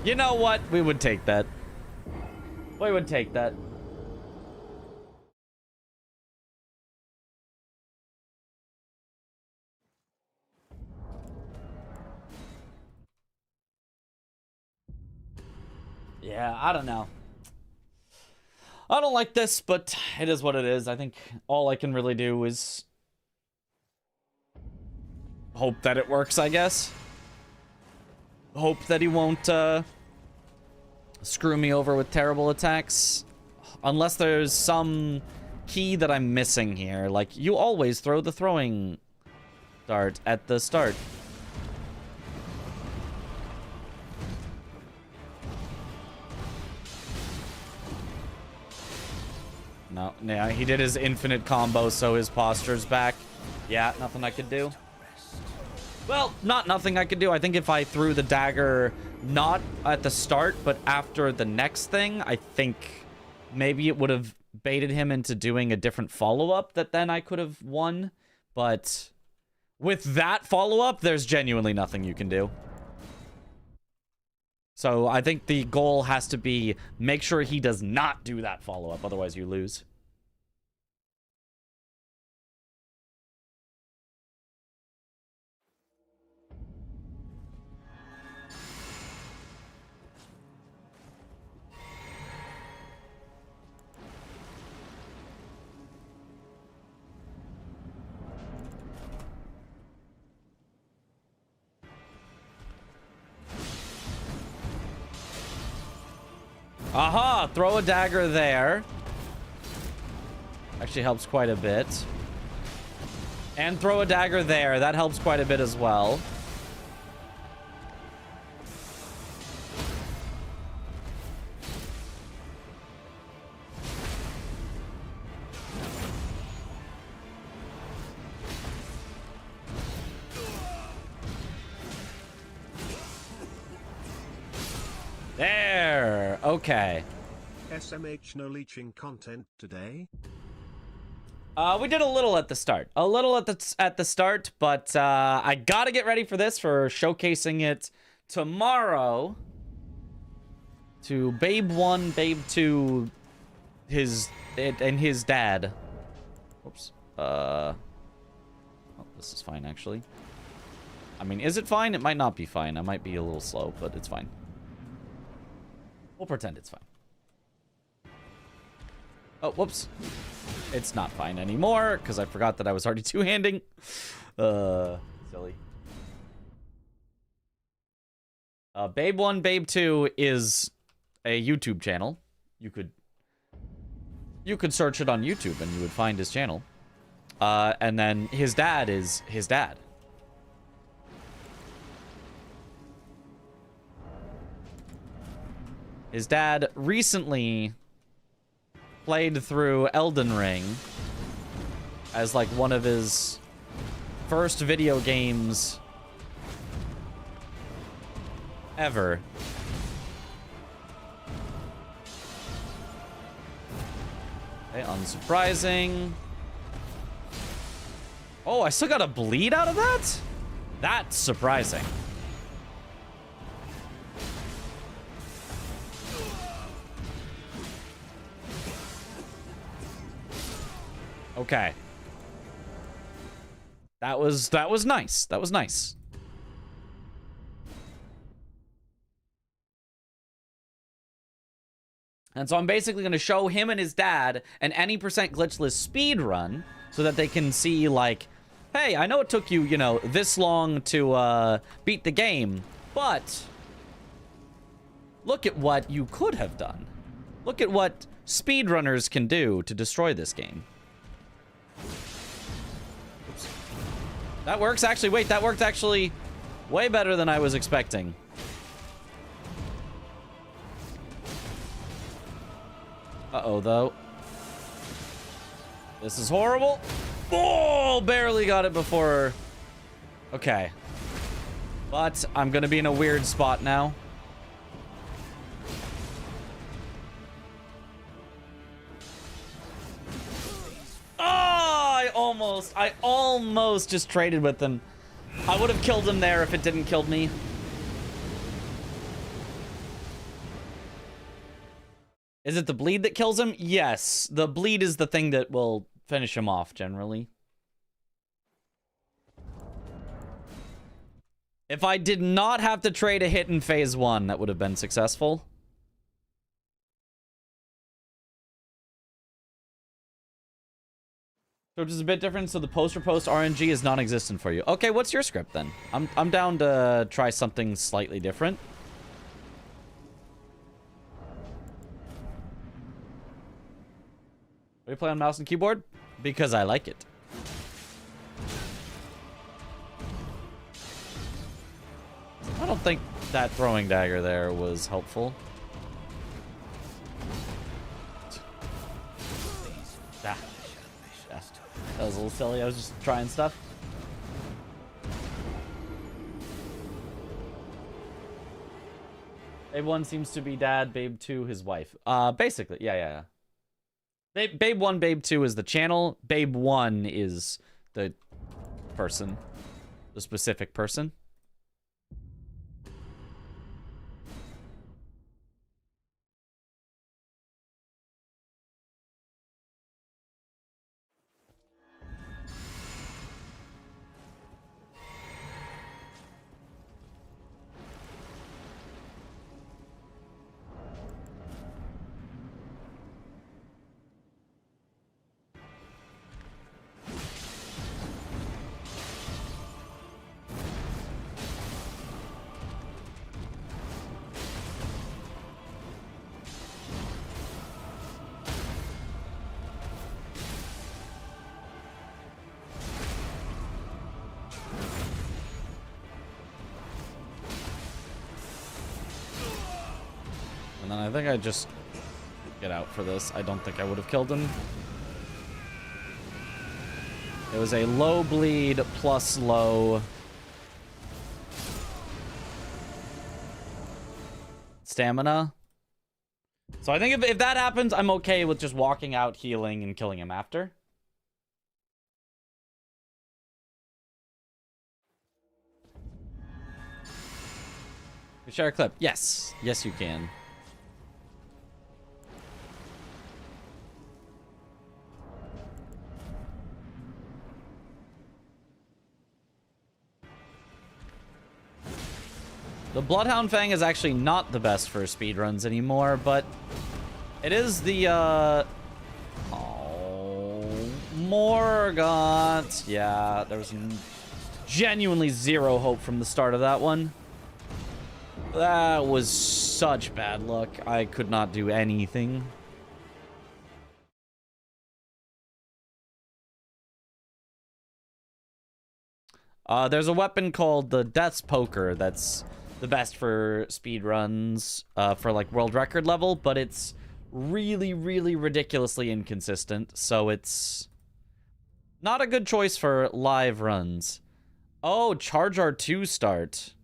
B: You know what? We would take that. We would take that. Yeah, I don't know. I don't like this, but it is what it is. I think all I can really do is hope that it works, I guess. Hope that he won't screw me over with terrible attacks. Unless there's some key that I'm missing here. Like, you always throw the throwing dart at the start. No, yeah, he did his infinite combo, so his posture's back. Yeah, nothing I could do. Well, not nothing I could do. I think if I threw the dagger not at the start, but after the next thing, I think maybe it would have baited him into doing a different follow-up that then I could have won. But with that follow-up, there's genuinely nothing you can do. So I think the goal has to be make sure he does not do that follow-up, otherwise you lose. Aha! Throw a dagger there. Actually helps quite a bit. And throw a dagger there. That helps quite a bit as well. There. Okay.
M: SMH no leeching content today.
B: We did a little at the start. A little at the start, but I gotta get ready for this, for showcasing it tomorrow to Babe 1, Babe 2, and his dad. Oops. Oh, this is fine, actually. I mean, is it fine? It might not be fine. I might be a little slow, but it's fine. We'll pretend it's fine. Oh, whoops. It's not fine anymore, because I forgot that I was already two-handing. Silly. Babe 1, Babe 2 is a YouTube channel. You could search it on YouTube and you would find his channel. And then his dad is his dad. His dad recently played through Elden Ring as like one of his first video games ever. Okay, unsurprising. Oh, I still got a bleed out of that? That's surprising. Okay. That was nice. That was nice. And so I'm basically going to show him and his dad an any percent glitchless speed run so that they can see, like, hey, I know it took you, you know, this long to beat the game, but look at what you could have done. Look at what speedrunners can do to destroy this game. Oops. That works, actually. Wait, that worked actually way better than I was expecting. Uh-oh, though. This is horrible. Oh, barely got it before. Okay. But I'm going to be in a weird spot now. Oh, I almost just traded with him. I would have killed him there if it didn't kill me. Is it the bleed that kills him? Yes. The bleed is the thing that will finish him off, generally. If I did not have to trade a hit in phase 1, that would have been successful. So which is a bit different, so the post-repost RNG is non-existent for you. Okay, what's your script then? I'm down to try something slightly different. We play on mouse and keyboard? Because I like it. I don't think that throwing dagger there was helpful. Ah. Yeah. That was a little silly. I was just trying stuff. Babe 1 seems to be dad, Babe 2 his wife. Basically, yeah. Babe 1, Babe 2 is the channel. Babe 1 is the person. The specific person. I think I just get out for this. I don't think I would have killed him. It was a low bleed plus low stamina. So I think if that happens, I'm okay with just walking out, healing, and killing him after. You share a clip. Yes. Yes, you can. The Bloodhound Fang is actually not the best for speedruns anymore, but it is the, oh, Morgaunt. Yeah, there was genuinely zero hope from the start of that one. That was such bad luck. I could not do anything. There's a weapon called the Death's Poker that's the best for speedruns, for like world record level, but it's really, really ridiculously inconsistent, so it's not a good choice for live runs. Oh, Charge R2 start.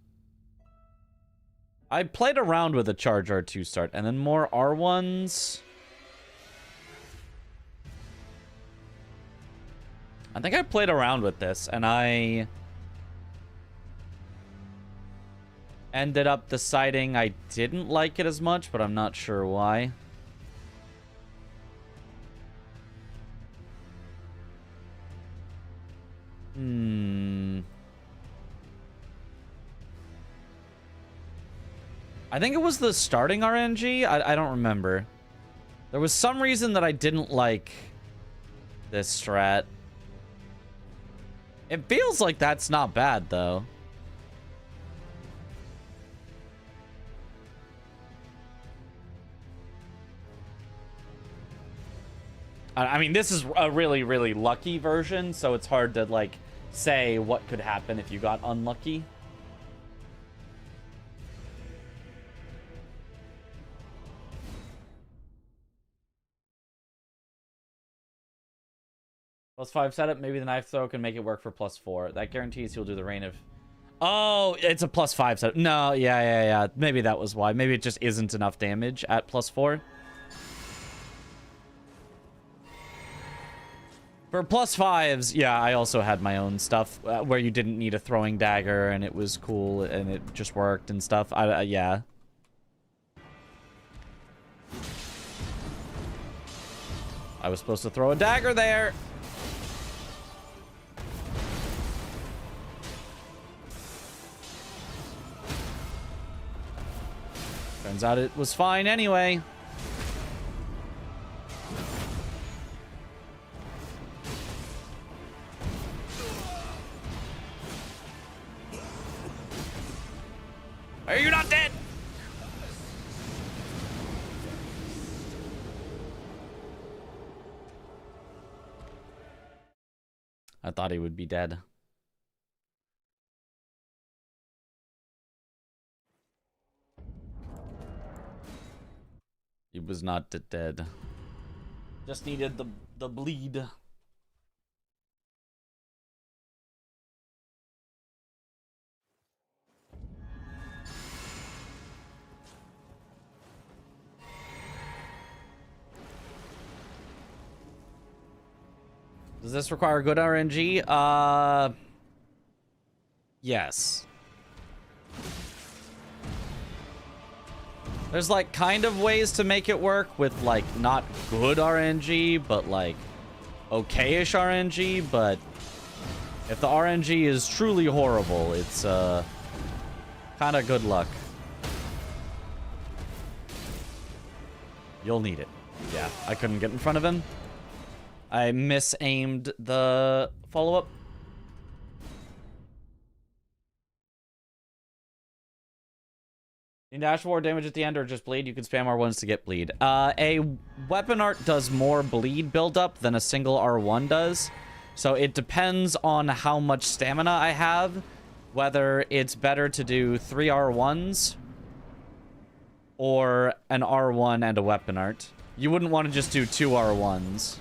B: I played around with a Charge R2 start, and then more R1s. I think I played around with this, and I ended up deciding I didn't like it as much, but I'm not sure why. I think it was the starting RNG. I don't remember. There was some reason that I didn't like this strat. It feels like that's not bad, though. I mean, this is a really, really lucky version, so it's hard to, like, say what could happen if you got unlucky. +5 setup, maybe the knife throw can make it work for +4. That guarantees he'll do the rain of... Oh, it's a +5 setup. No, yeah. Maybe that was why. Maybe it just isn't enough damage at +4. For +5s, yeah, I also had my own stuff where you didn't need a throwing dagger and it was cool and it just worked and stuff. Yeah. I was supposed to throw a dagger there. Turns out it was fine anyway. Are you not dead? I thought he would be dead. He was not dead. Just needed the bleed. Does this require good RNG? Yes. There's like kind of ways to make it work with like not good RNG, but like okay-ish RNG, but if the RNG is truly horrible, it's kind of good luck. You'll need it. Yeah, I couldn't get in front of him. I misaimed the follow-up. In Dash War, damage at the end or just bleed, you can spam R1s to get bleed. A weapon art does more bleed buildup than a single R1 does. So it depends on how much stamina I have, whether it's better to do 3 R1s or an R1 and a weapon art. You wouldn't want to just do 2 R1s,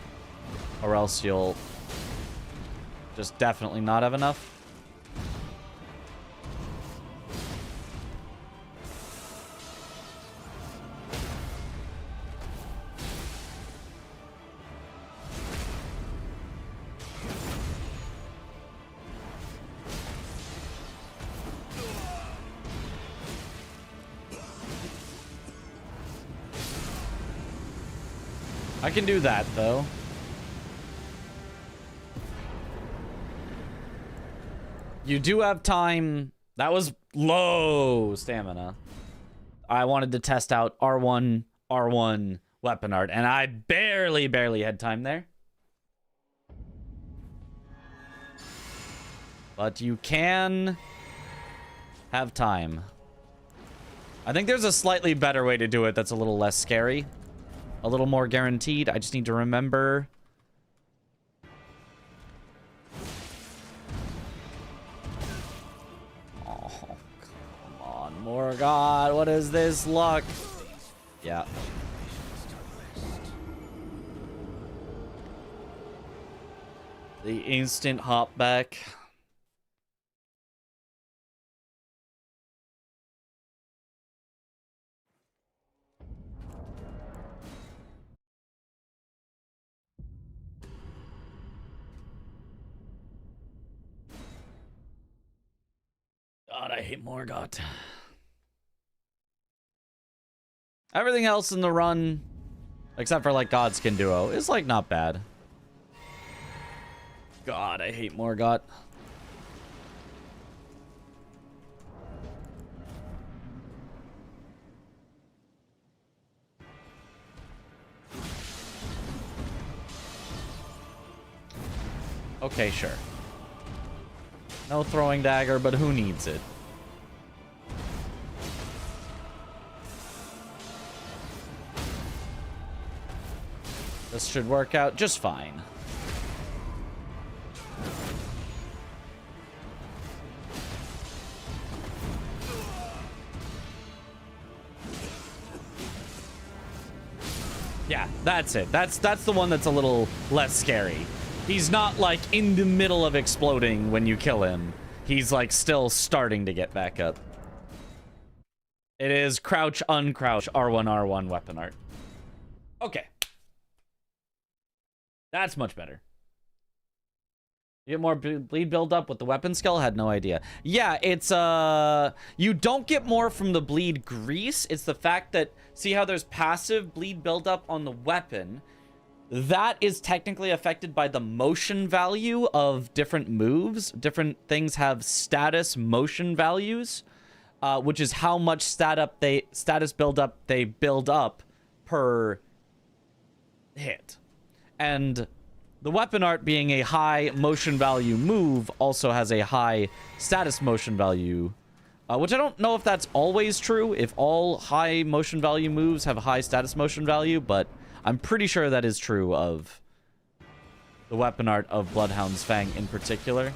B: or else you'll just definitely not have enough. I can do that, though. You do have time. That was low stamina. I wanted to test out R1 weapon art, and I barely had time there. But you can have time. I think there's a slightly better way to do it that's a little less scary. A little more guaranteed. I just need to remember. Oh, come on, Morgoth. What is this luck? Yeah. The instant hop back. God, I hate Morgoth. Everything else in the run, except for like Godskin Duo, is like not bad. God, I hate Morgoth. Okay, sure. No throwing dagger, but who needs it? This should work out just fine. Yeah, that's it. That's the one that's a little less scary. He's not like in the middle of exploding when you kill him. He's like still starting to get back up. It is crouch, uncrouch, R1 weapon art. Okay. That's much better. You get more bleed build up with the weapon skill? Had no idea. Yeah, it's you don't get more from the bleed grease. It's the fact that, see how there's passive bleed build up on the weapon? That is technically affected by the motion value of different moves. Different things have status motion values, which is how much status build up they build up per hit. And the weapon art being a high motion value move also has a high status motion value, which I don't know if that's always true, if all high motion value moves have a high status motion value, but I'm pretty sure that is true of the weapon art of Bloodhound's Fang in particular.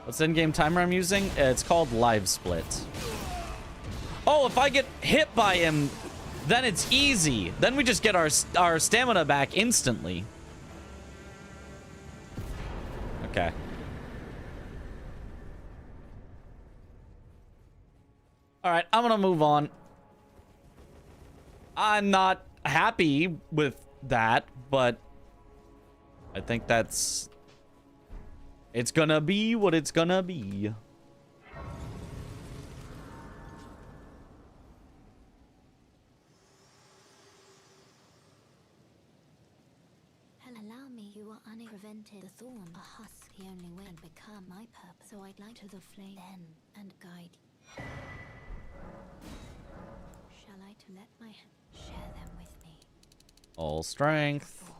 B: What's the in-game timer I'm using? It's called Live Split. Oh, if I get hit by him, then it's easy. Then we just get our stamina back instantly. Okay. All right, I'm gonna move on. I'm not happy with that, but I think it's gonna be what it's gonna be.
L: Allow me, you are unprevented. The thorn, a husk, the only way to become my purpose. So I'd like to the flame then and guide you. Shall I to let my hand share them with me?
B: All strength.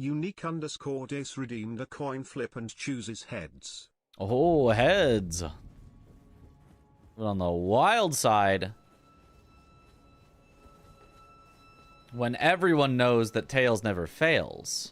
M: Unique_Dace redeemed a coin flip and chooses heads.
B: Oh, heads. But on the wild side, when everyone knows that tails never fails.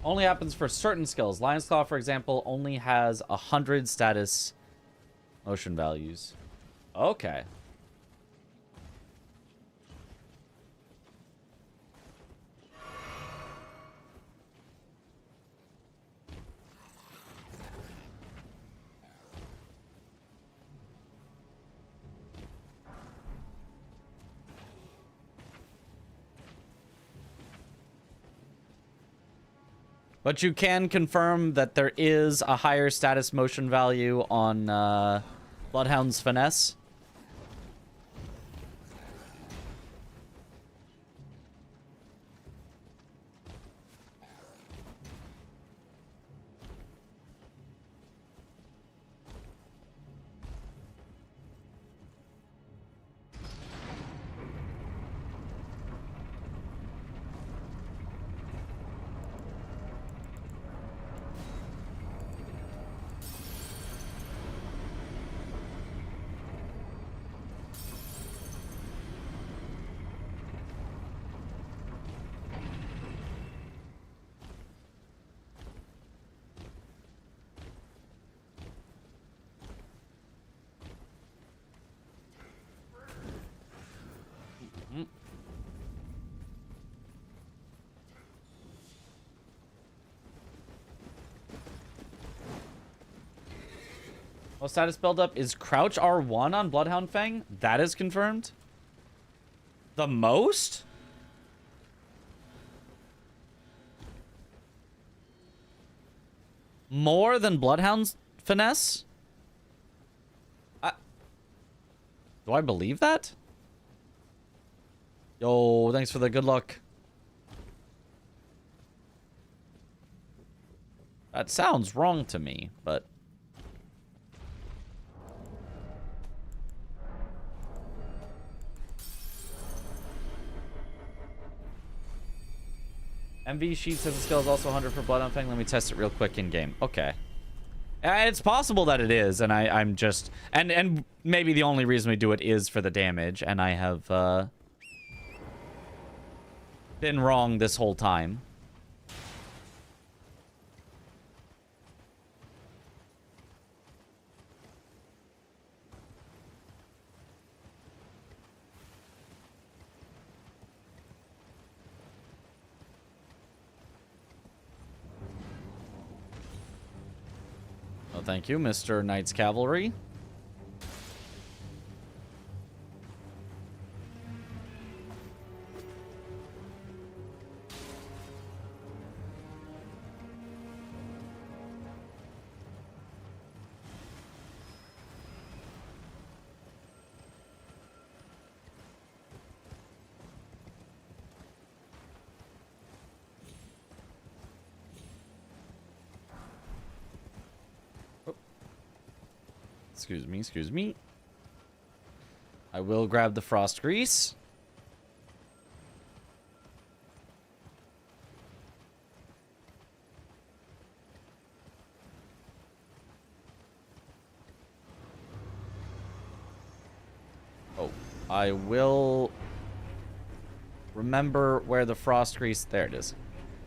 B: Only happens for certain skills. Lion's Claw, for example, only has 100 status motion values. Okay. But you can confirm that there is a higher status motion value on Bloodhound's Finesse. Well, status buildup is Crouch R1 on Bloodhound Fang. That is confirmed. The most? More than Bloodhound's Finesse? Do I believe that? Yo, thanks for the good luck. That sounds wrong to me, but... MV sheet says the skill is also 100 for Bloodhound Fang. Let me test it real quick in game. Okay. It's possible that it is, and I'm just... And maybe the only reason we do it is for the damage, and I have been wrong this whole time. Oh, thank you, Mr. Knight's Cavalry. Excuse me. I will grab the frost grease. Oh, I will remember where the frost grease... There it is.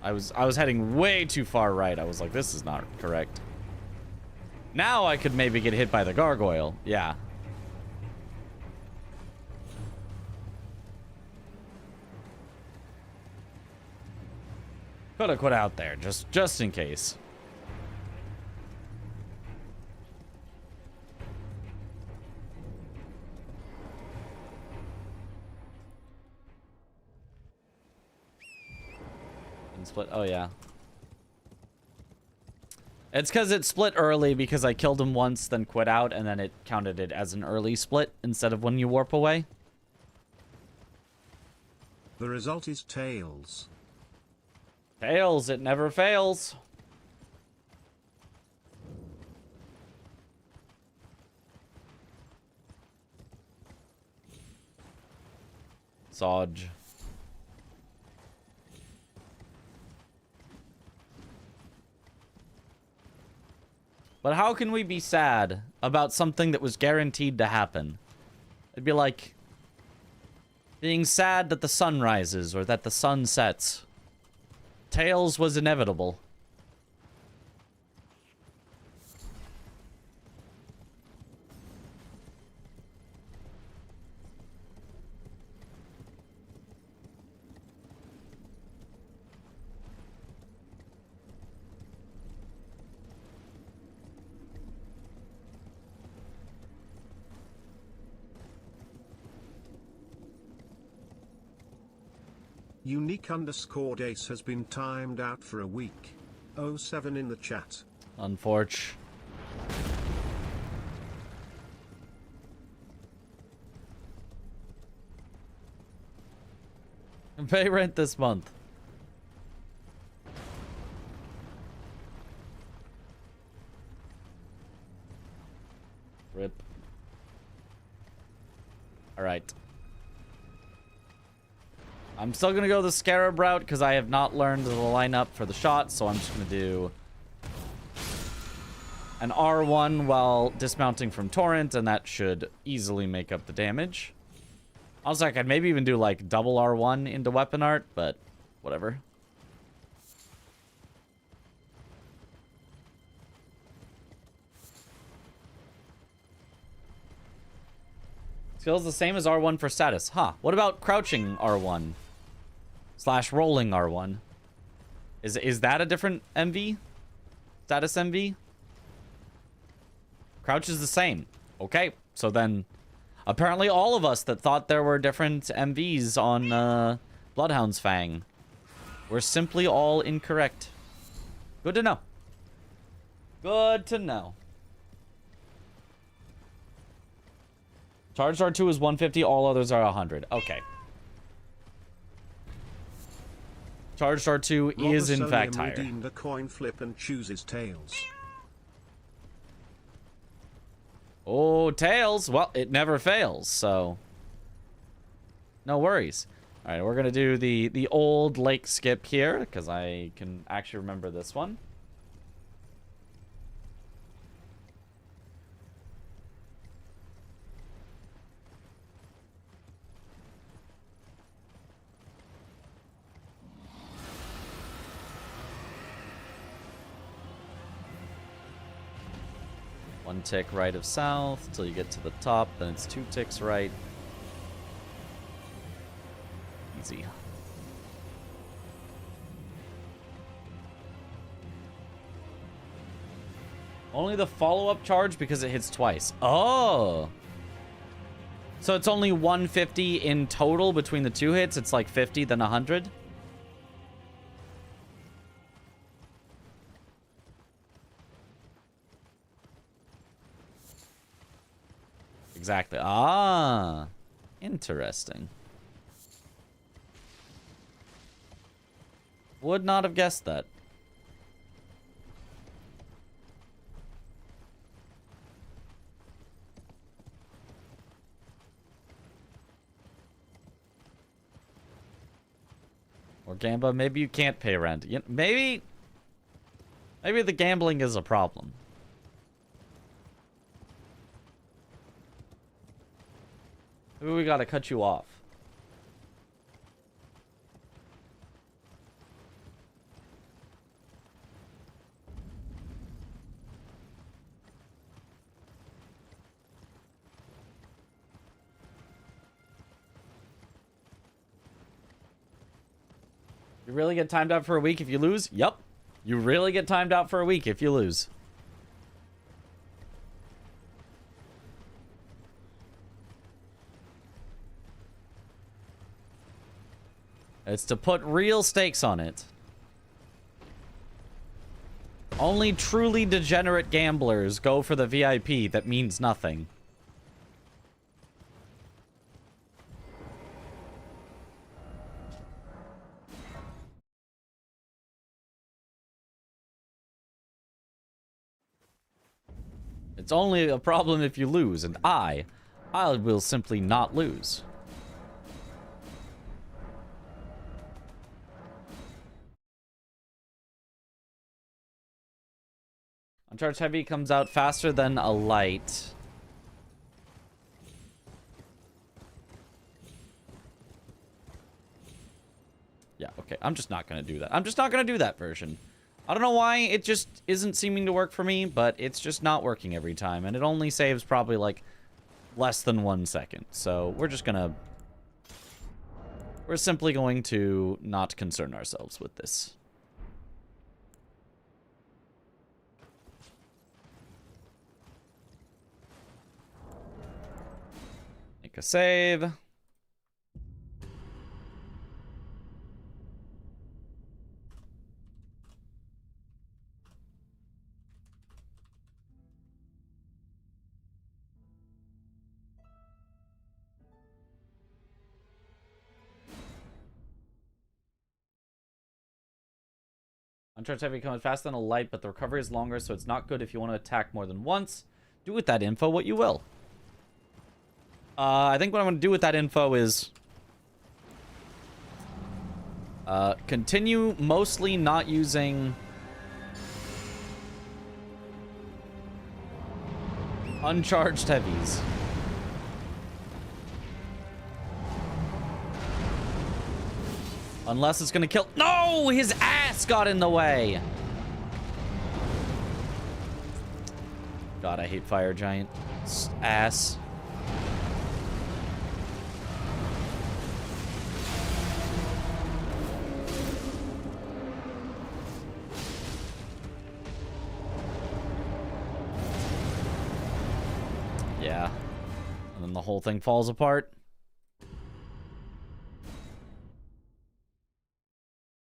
B: I was heading way too far right. I was like, this is not correct. Now I could maybe get hit by the gargoyle. Yeah. Could have quit out there, just in case. And split. Oh yeah. It's because it split early because I killed him once, then quit out, and then it counted it as an early split instead of when you warp away.
M: The result is tails.
B: Tails, it never fails. Sodge. But how can we be sad about something that was guaranteed to happen? It'd be like being sad that the sun rises or that the sun sets. Tails was inevitable.
M: Unique_dace has been timed out for a week. 07 in the chat.
B: Unfortunate. Pay rent this month. Rip. All right. I'm still going to go the Scarab route because I have not learned the lineup for the shot, so I'm just going to do an R1 while dismounting from Torrent, and that should easily make up the damage. I was like, I'd maybe even do like double R1 into weapon art, but whatever. Skill's the same as R1 for status. Huh. What about crouching R1? / rolling R1. Is that a different MV? Status MV? Crouch is the same. Okay, so then apparently all of us that thought there were different MVs on Bloodhound's Fang were simply all incorrect. Good to know. Good to know. Charged R2 is 150, all others are 100. Okay. Charged R2 is in fact higher.
M: Redeemed a coin flip and chooses tails.
B: Oh, tails. Well, it never fails, so no worries. All right, we're going to do the old lake skip here because I can actually remember this one. One tick right of south until you get to the top, then it's 2 ticks right. Easy. Only the follow-up charge because it hits twice. Oh! So it's only 150 in total between the 2 hits. It's like 50, then 100? Exactly. Ah, interesting. Would not have guessed that. Or Gamba, maybe you can't pay rent. You know, maybe the gambling is a problem. Maybe we gotta cut you off. You really get timed out for a week if you lose? Yup. You really get timed out for a week if you lose. It's to put real stakes on it. Only truly degenerate gamblers go for the VIP that means nothing. It's only a problem if you lose, and I will simply not lose. Uncharged Heavy comes out faster than a light. Yeah, okay. I'm just not going to do that. I'm just not going to do that version. I don't know why it just isn't seeming to work for me, but it's just not working every time. And it only saves probably like less than 1 second. So we're just going to... We're simply going to not concern ourselves with this. Make a save. Uncharged Heavy comes faster than a light, but the recovery is longer, so it's not good if you want to attack more than once. Do with that info what you will. I think what I'm going to do with that info is... continue mostly not using... Uncharged Heavies. Unless it's gonna kill... No! His ass got in the way! God, I hate Fire Giant. Ass. Yeah. And then the whole thing falls apart.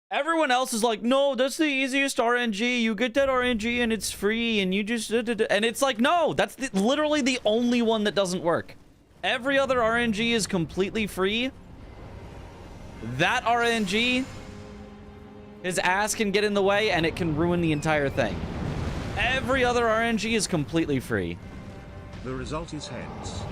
B: Everyone else is like, no, that's the easiest RNG. You get that RNG and it's free and you just... And it's like, no, that's literally the only one that doesn't work. Every other RNG is completely free. That RNG, his ass can get in the way and it can ruin the entire thing. Every other RNG is completely free.
M: The result is heads.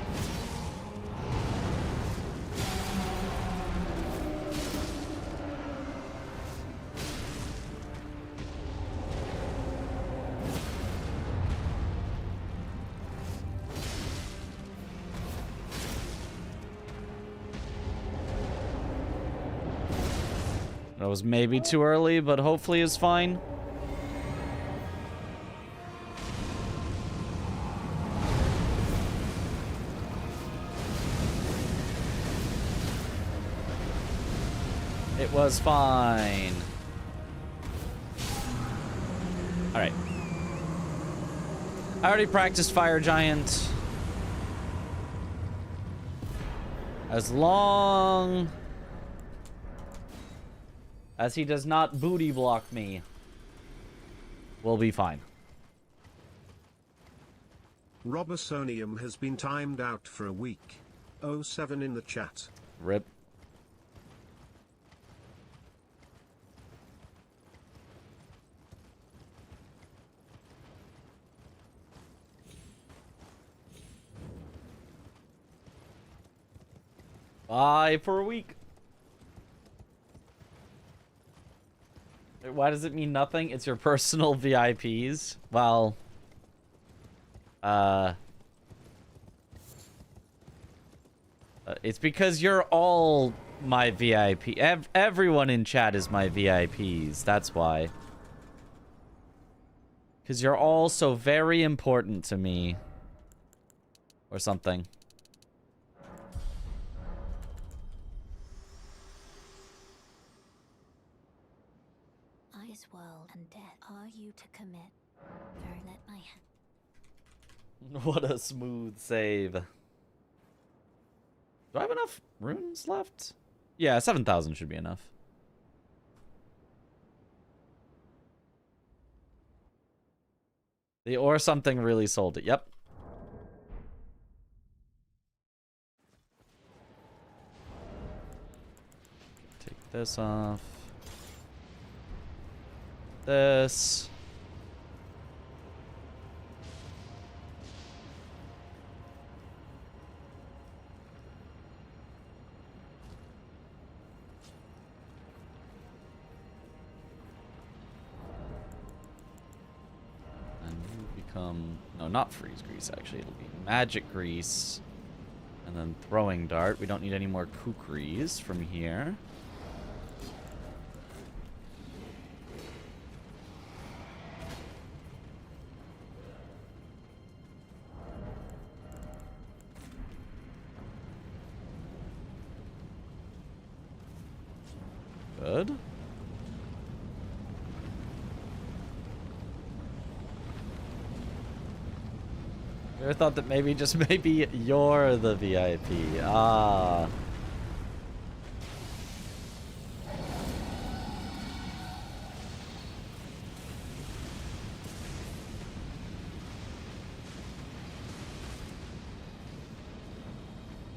B: That was maybe too early, but hopefully is fine. It was fine. Alright. I already practiced Fire Giant. As long as he does not booty block me, we'll be fine.
M: Robosonium has been timed out for a week. 07 in the chat.
B: Rip. Bye for a week. Why does it mean nothing? It's your personal VIPs. Well, it's because you're all my VIP. Everyone in chat is my VIPs. That's why. Because you're all so very important to me. Or something.
L: Ice world and death. Are you to commit? Don't let my hand.
B: What a smooth save. Do I have enough runes left? Yeah, 7,000 should be enough. The or something really sold it. Yep. Take this off. This. No, not freeze grease, actually. It'll be magic grease. And then throwing dart. We don't need any more kukris from here. Good. I thought that maybe, just maybe, you're the VIP. Ah.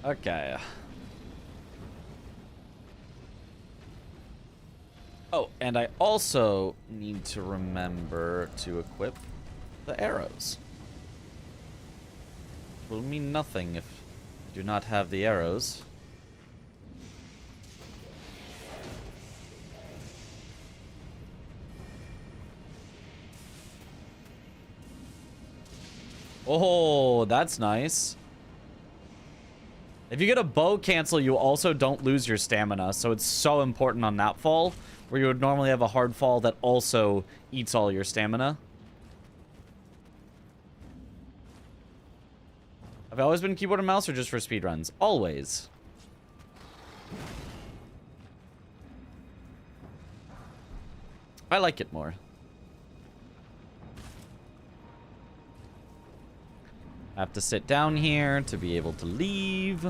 B: Okay. Oh, and I also need to remember to equip the arrows. Will mean nothing if I do not have the arrows. Oh, that's nice. If you get a bow cancel, you also don't lose your stamina, so it's so important on that fall, where you would normally have a hard fall that also eats all your stamina. Have I always been keyboard and mouse or just for speedruns? Always. I like it more. I have to sit down here to be able to leave.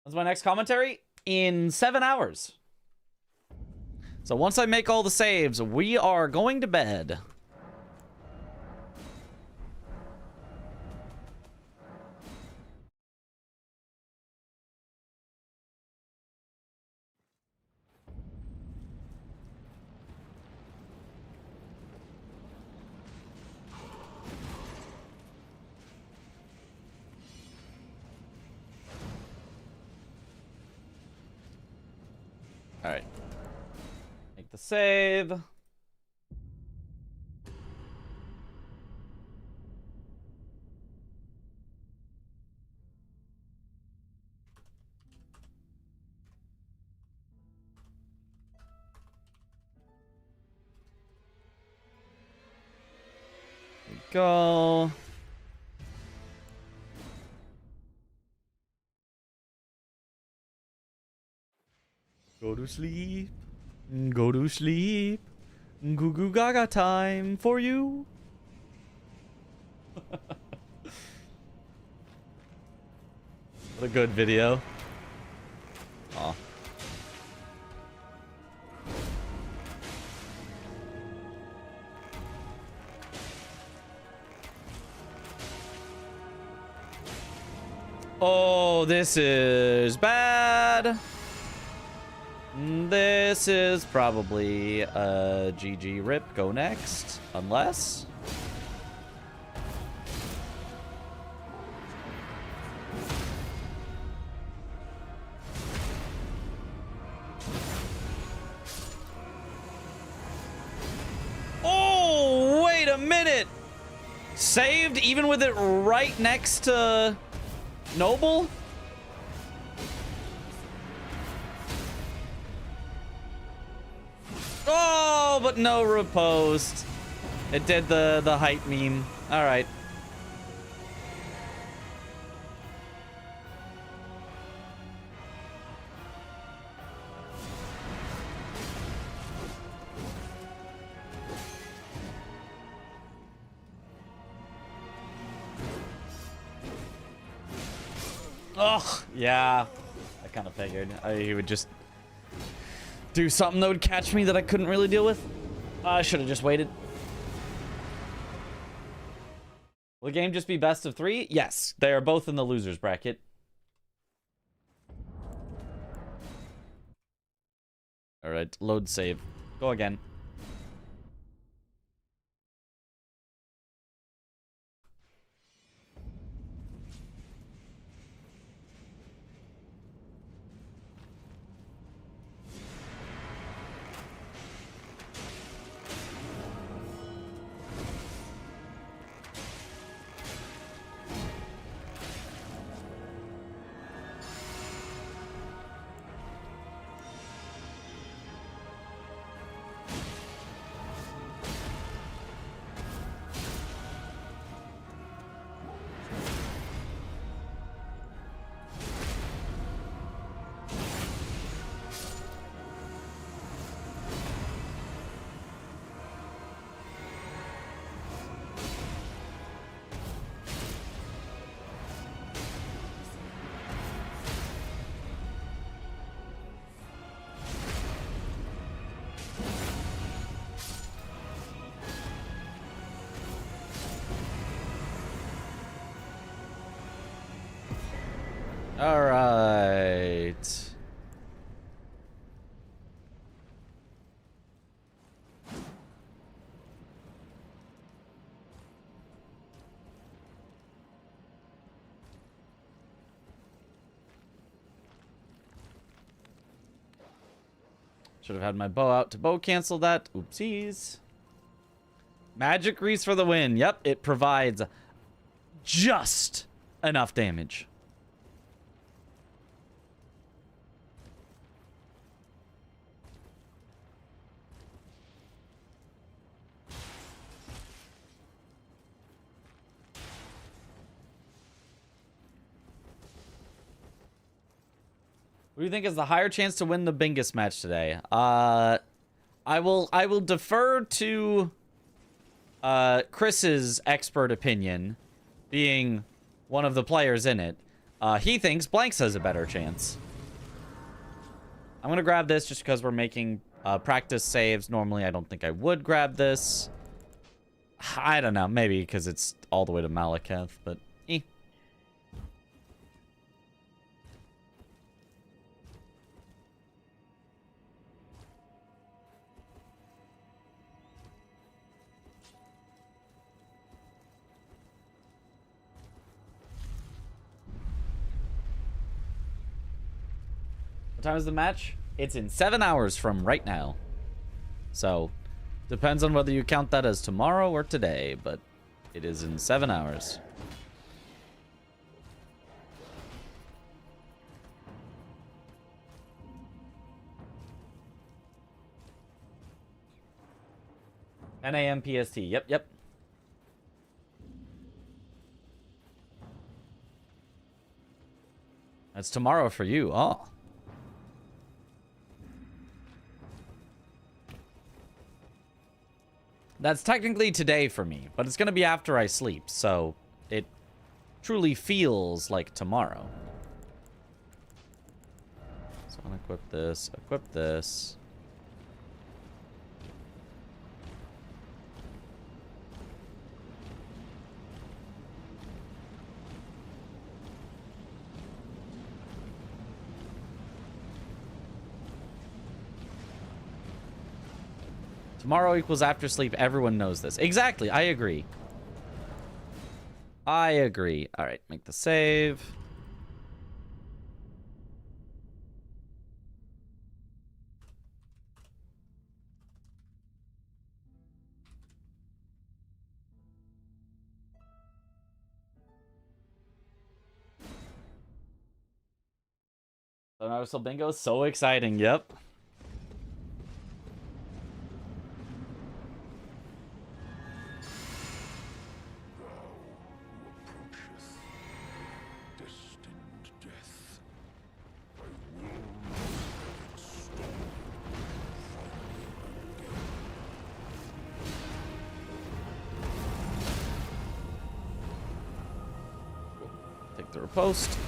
B: When's my next commentary? In 7 hours. So once I make all the saves, we are going to bed. All right. Make the save. Go. Go to sleep. Go to sleep. Goo goo gaga time for you. What a good video. Aw. Oh, this is bad. This is probably a GG rip. Go next. Unless... Oh, wait a minute. Saved even with it right next to Noble? Oh, but no riposte. It did the height meme. All right. Oh, yeah. I kind of figured he would just do something that would catch me that I couldn't really deal with. I should have just waited. Will the game just be best of 3? Yes, they are both in the losers bracket. All right, load save. Go again. All right. Should have had my bow out to bow cancel that. Oopsies. Magic Grease for the win. Yep, it provides just enough damage. What do you think is the higher chance to win the Bingus match today? I will defer to Chris's expert opinion, being one of the players in it. He thinks Blanks has a better chance. I'm gonna grab this just because we're making practice saves. Normally, I don't think I would grab this. I don't know, maybe because it's all the way to Malekith, but eh. What time is the match? It's in 7 hours from right now. So, depends on whether you count that as tomorrow or today, but it is in 7 hours. "10 a.m. PST. Yep. That's tomorrow for you. Oh. That's technically today for me, but it's going to be after I sleep, so it truly feels like tomorrow. So I'm going to equip this. Tomorrow equals after sleep. Everyone knows this. Exactly. I agree. All right, make the save. So now still bingo. So exciting. Yep. Take the riposte.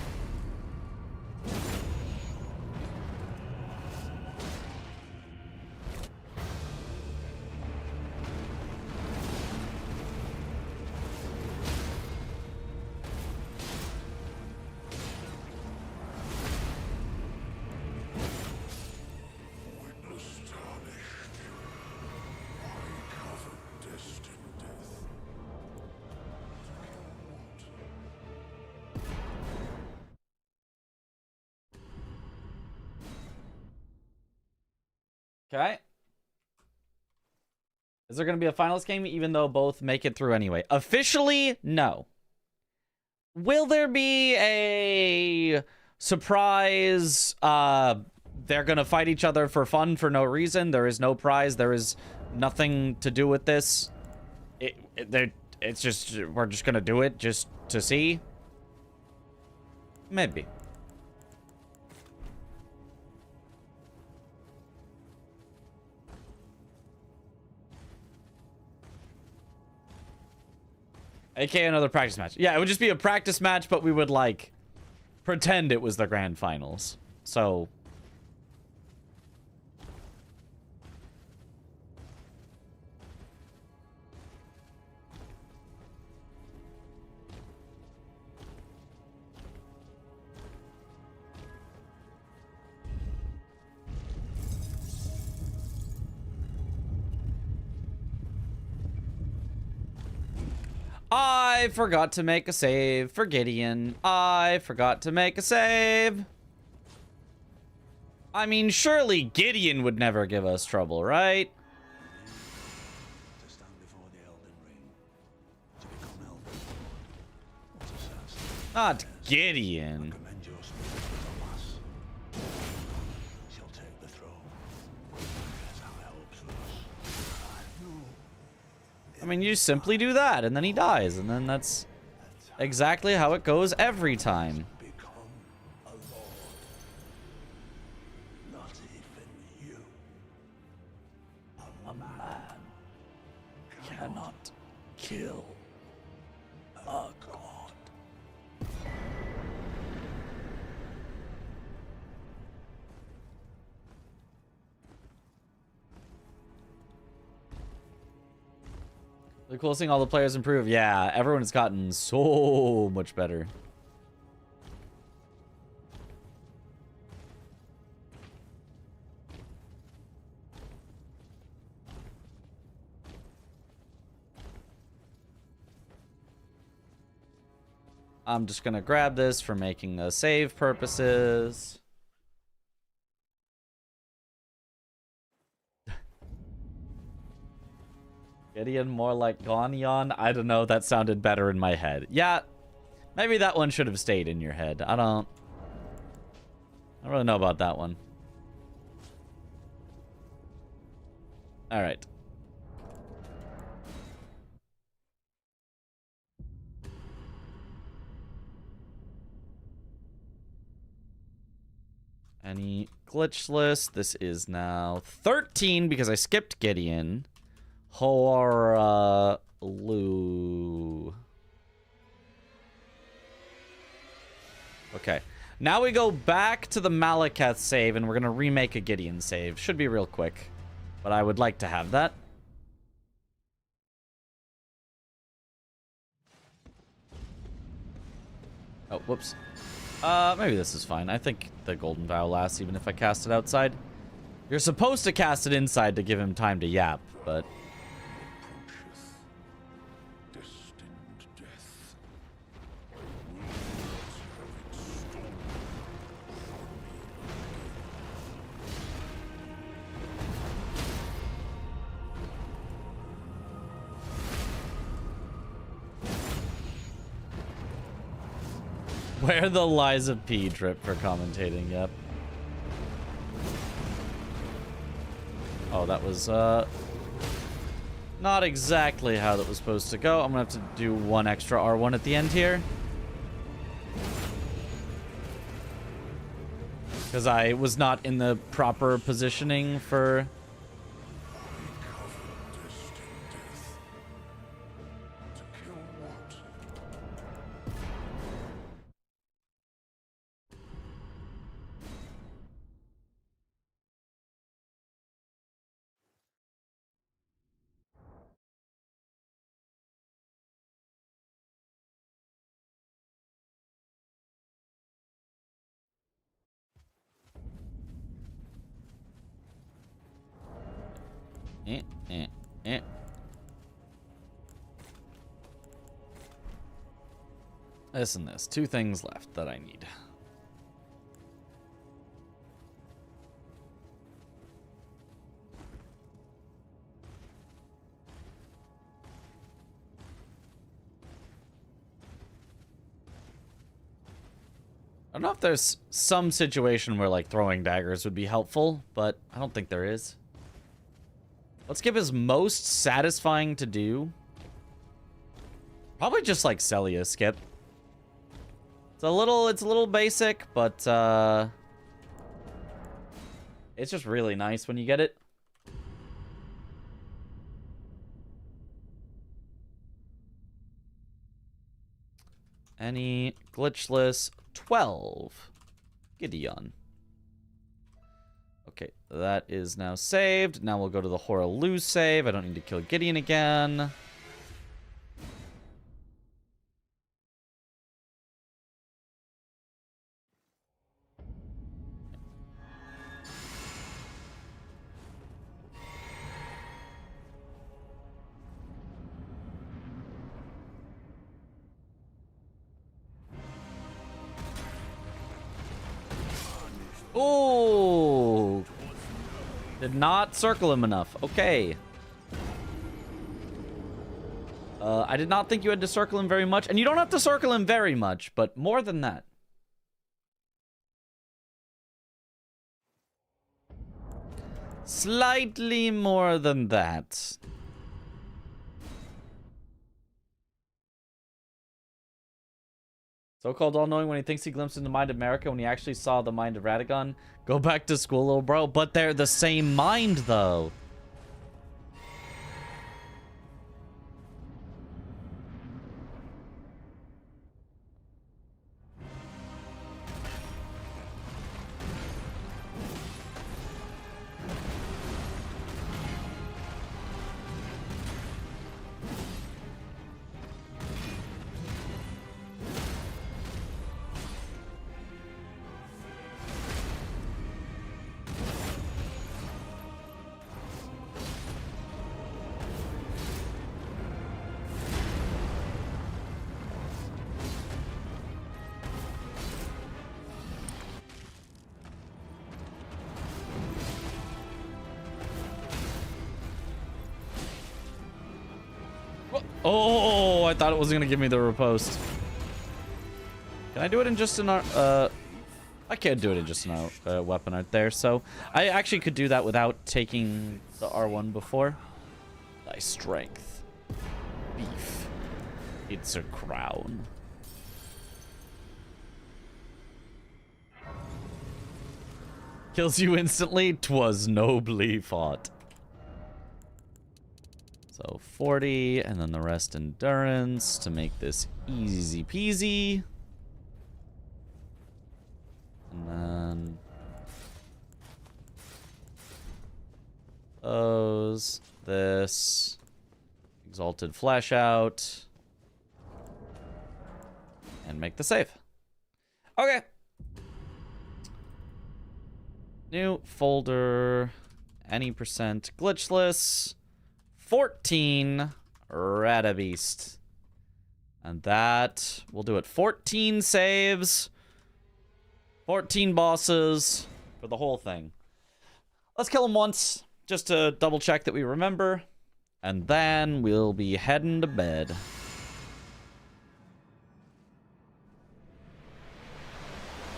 B: Okay. Is there going to be a finals game even though both make it through anyway? Officially, no. Will there be a surprise? They're going to fight each other for fun for no reason. There is no prize. There is nothing to do with this. It's just, we're just going to do it just to see. Maybe. AKA another practice match. Yeah, it would just be a practice match, but we would, like, pretend it was the grand finals. So... I forgot to make a save for Gideon. I forgot to make a save. I mean, surely Gideon would never give us trouble, right?
K: To stand before the Elden Ring, to become Elden. What a sad story.
B: Not Gideon.
K: Commend your spirit to the lass. She'll take the throne. Guess our hopes lost. I know.
B: I mean, you simply do that, and then he dies, and then that's exactly how it goes every time.
K: Become a lord. Not even you. A man cannot kill a god.
B: The cool seeing all the players improve. Yeah, everyone has gotten so much better. I'm just gonna grab this for making the save purposes. Gideon more like Gonion? I don't know, that sounded better in my head. Yeah, maybe that one should have stayed in your head. I don't really know about that one. Alright. Any glitch list? This is now 13 because I skipped Gideon. Lou. Okay. Now we go back to the Malekith save, and we're going to remake a Gideon save. Should be real quick. But I would like to have that. Oh, whoops. Maybe this is fine. I think the Golden Vow lasts even if I cast it outside. You're supposed to cast it inside to give him time to yap, but... Where the Liza P drip for commentating, yep. Oh, that was, not exactly how that was supposed to go. I'm gonna have to do one extra R1 at the end here. Because I was not in the proper positioning for... This and this. Two things left that I need. don't know if there's some situation where like throwing daggers would be helpful, but I don't think there is. Let's give his most satisfying to do. Probably just like Celia skip. It's a little basic, but it's just really nice when you get it. Any glitchless 12. Gideon. Okay, that is now saved. Now we'll go to the Horaloo save. I don't need to kill Gideon again. Oh, did not circle him enough. Okay. I did not think you had to circle him very much. And you don't have to circle him very much, but more than that. Slightly more than that. So-called all-knowing when he thinks he glimpsed into the mind of America when he actually saw the mind of Radagon. Go back to school, little bro. But they're the same mind, though. Oh, I thought it was going to give me the riposte. Can I do it in just an I can't do it in just an weapon art there, so I actually could do that without taking the R1 before. Thy strength. Beef. It's a crown. Kills you instantly. 'Twas nobly fought. So 40, and then the rest endurance to make this easy peasy. And then those, this, exalted flash out, and make the save. Okay. New folder, any percent glitchless. 14 Radabeast. And that will do it. 14 saves. 14 bosses for the whole thing. Let's kill him once, just to double check that we remember. And then we'll be heading to bed.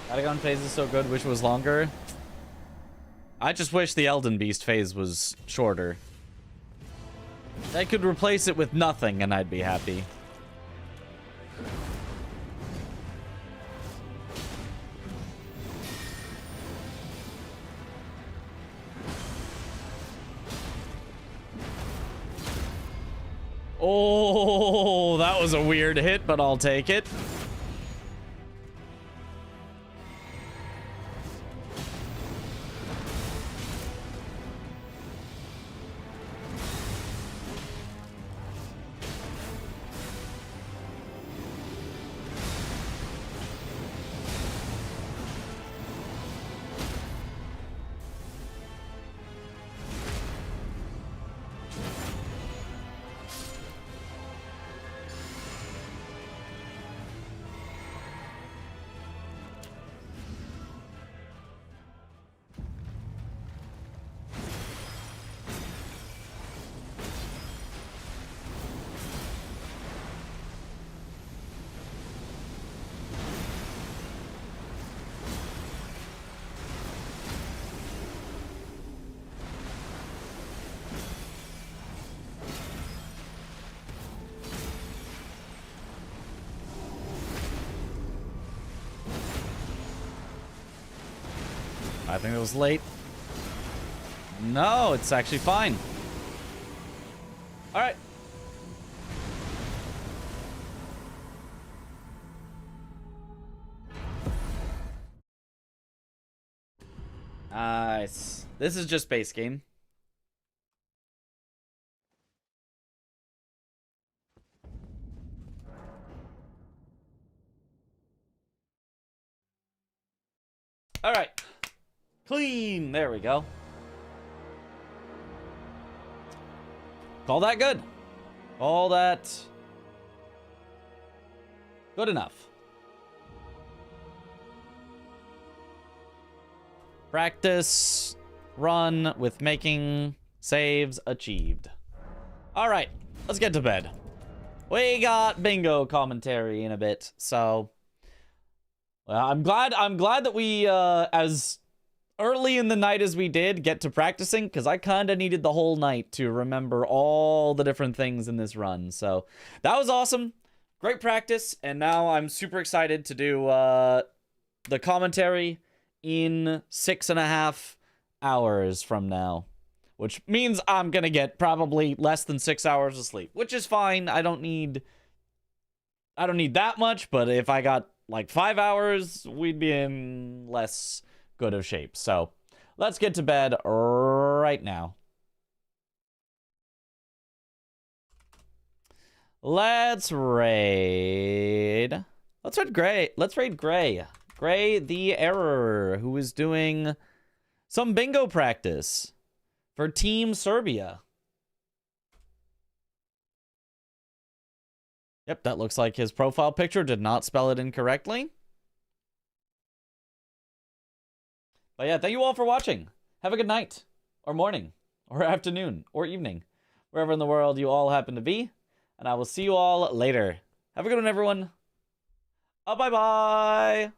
B: Radagon phase is so good, wish it was longer. I just wish the Elden Beast phase was shorter. I could replace it with nothing and I'd be happy. Oh, that was a weird hit, but I'll take it. I think it was late. No, it's actually fine. All right. Nice. This is just base game. All right. Clean. There we go. Call that good. All that good enough. Practice run with making saves achieved. All right, let's get to bed. We got bingo commentary in a bit, so well, I'm glad that we as early in the night as we did get to practicing, because I kind of needed the whole night to remember all the different things in this run. So that was awesome. Great practice, and now I'm super excited to do the commentary in 6.5 hours from now, which means I'm gonna get probably less than 6 hours of sleep, which is fine. I don't need that much, but if I got like 5 hours, we'd be in less good of shape. So let's get to bed right now. Let's raid Gray. Let's raid Gray. Gray the Error, who is doing some bingo practice for Team Serbia. Yep, that looks like his profile picture. Did not spell it incorrectly. But yeah, thank you all for watching. Have a good night, or morning, or afternoon, or evening, wherever in the world you all happen to be. And I will see you all later. Have a good one, everyone. Bye-bye.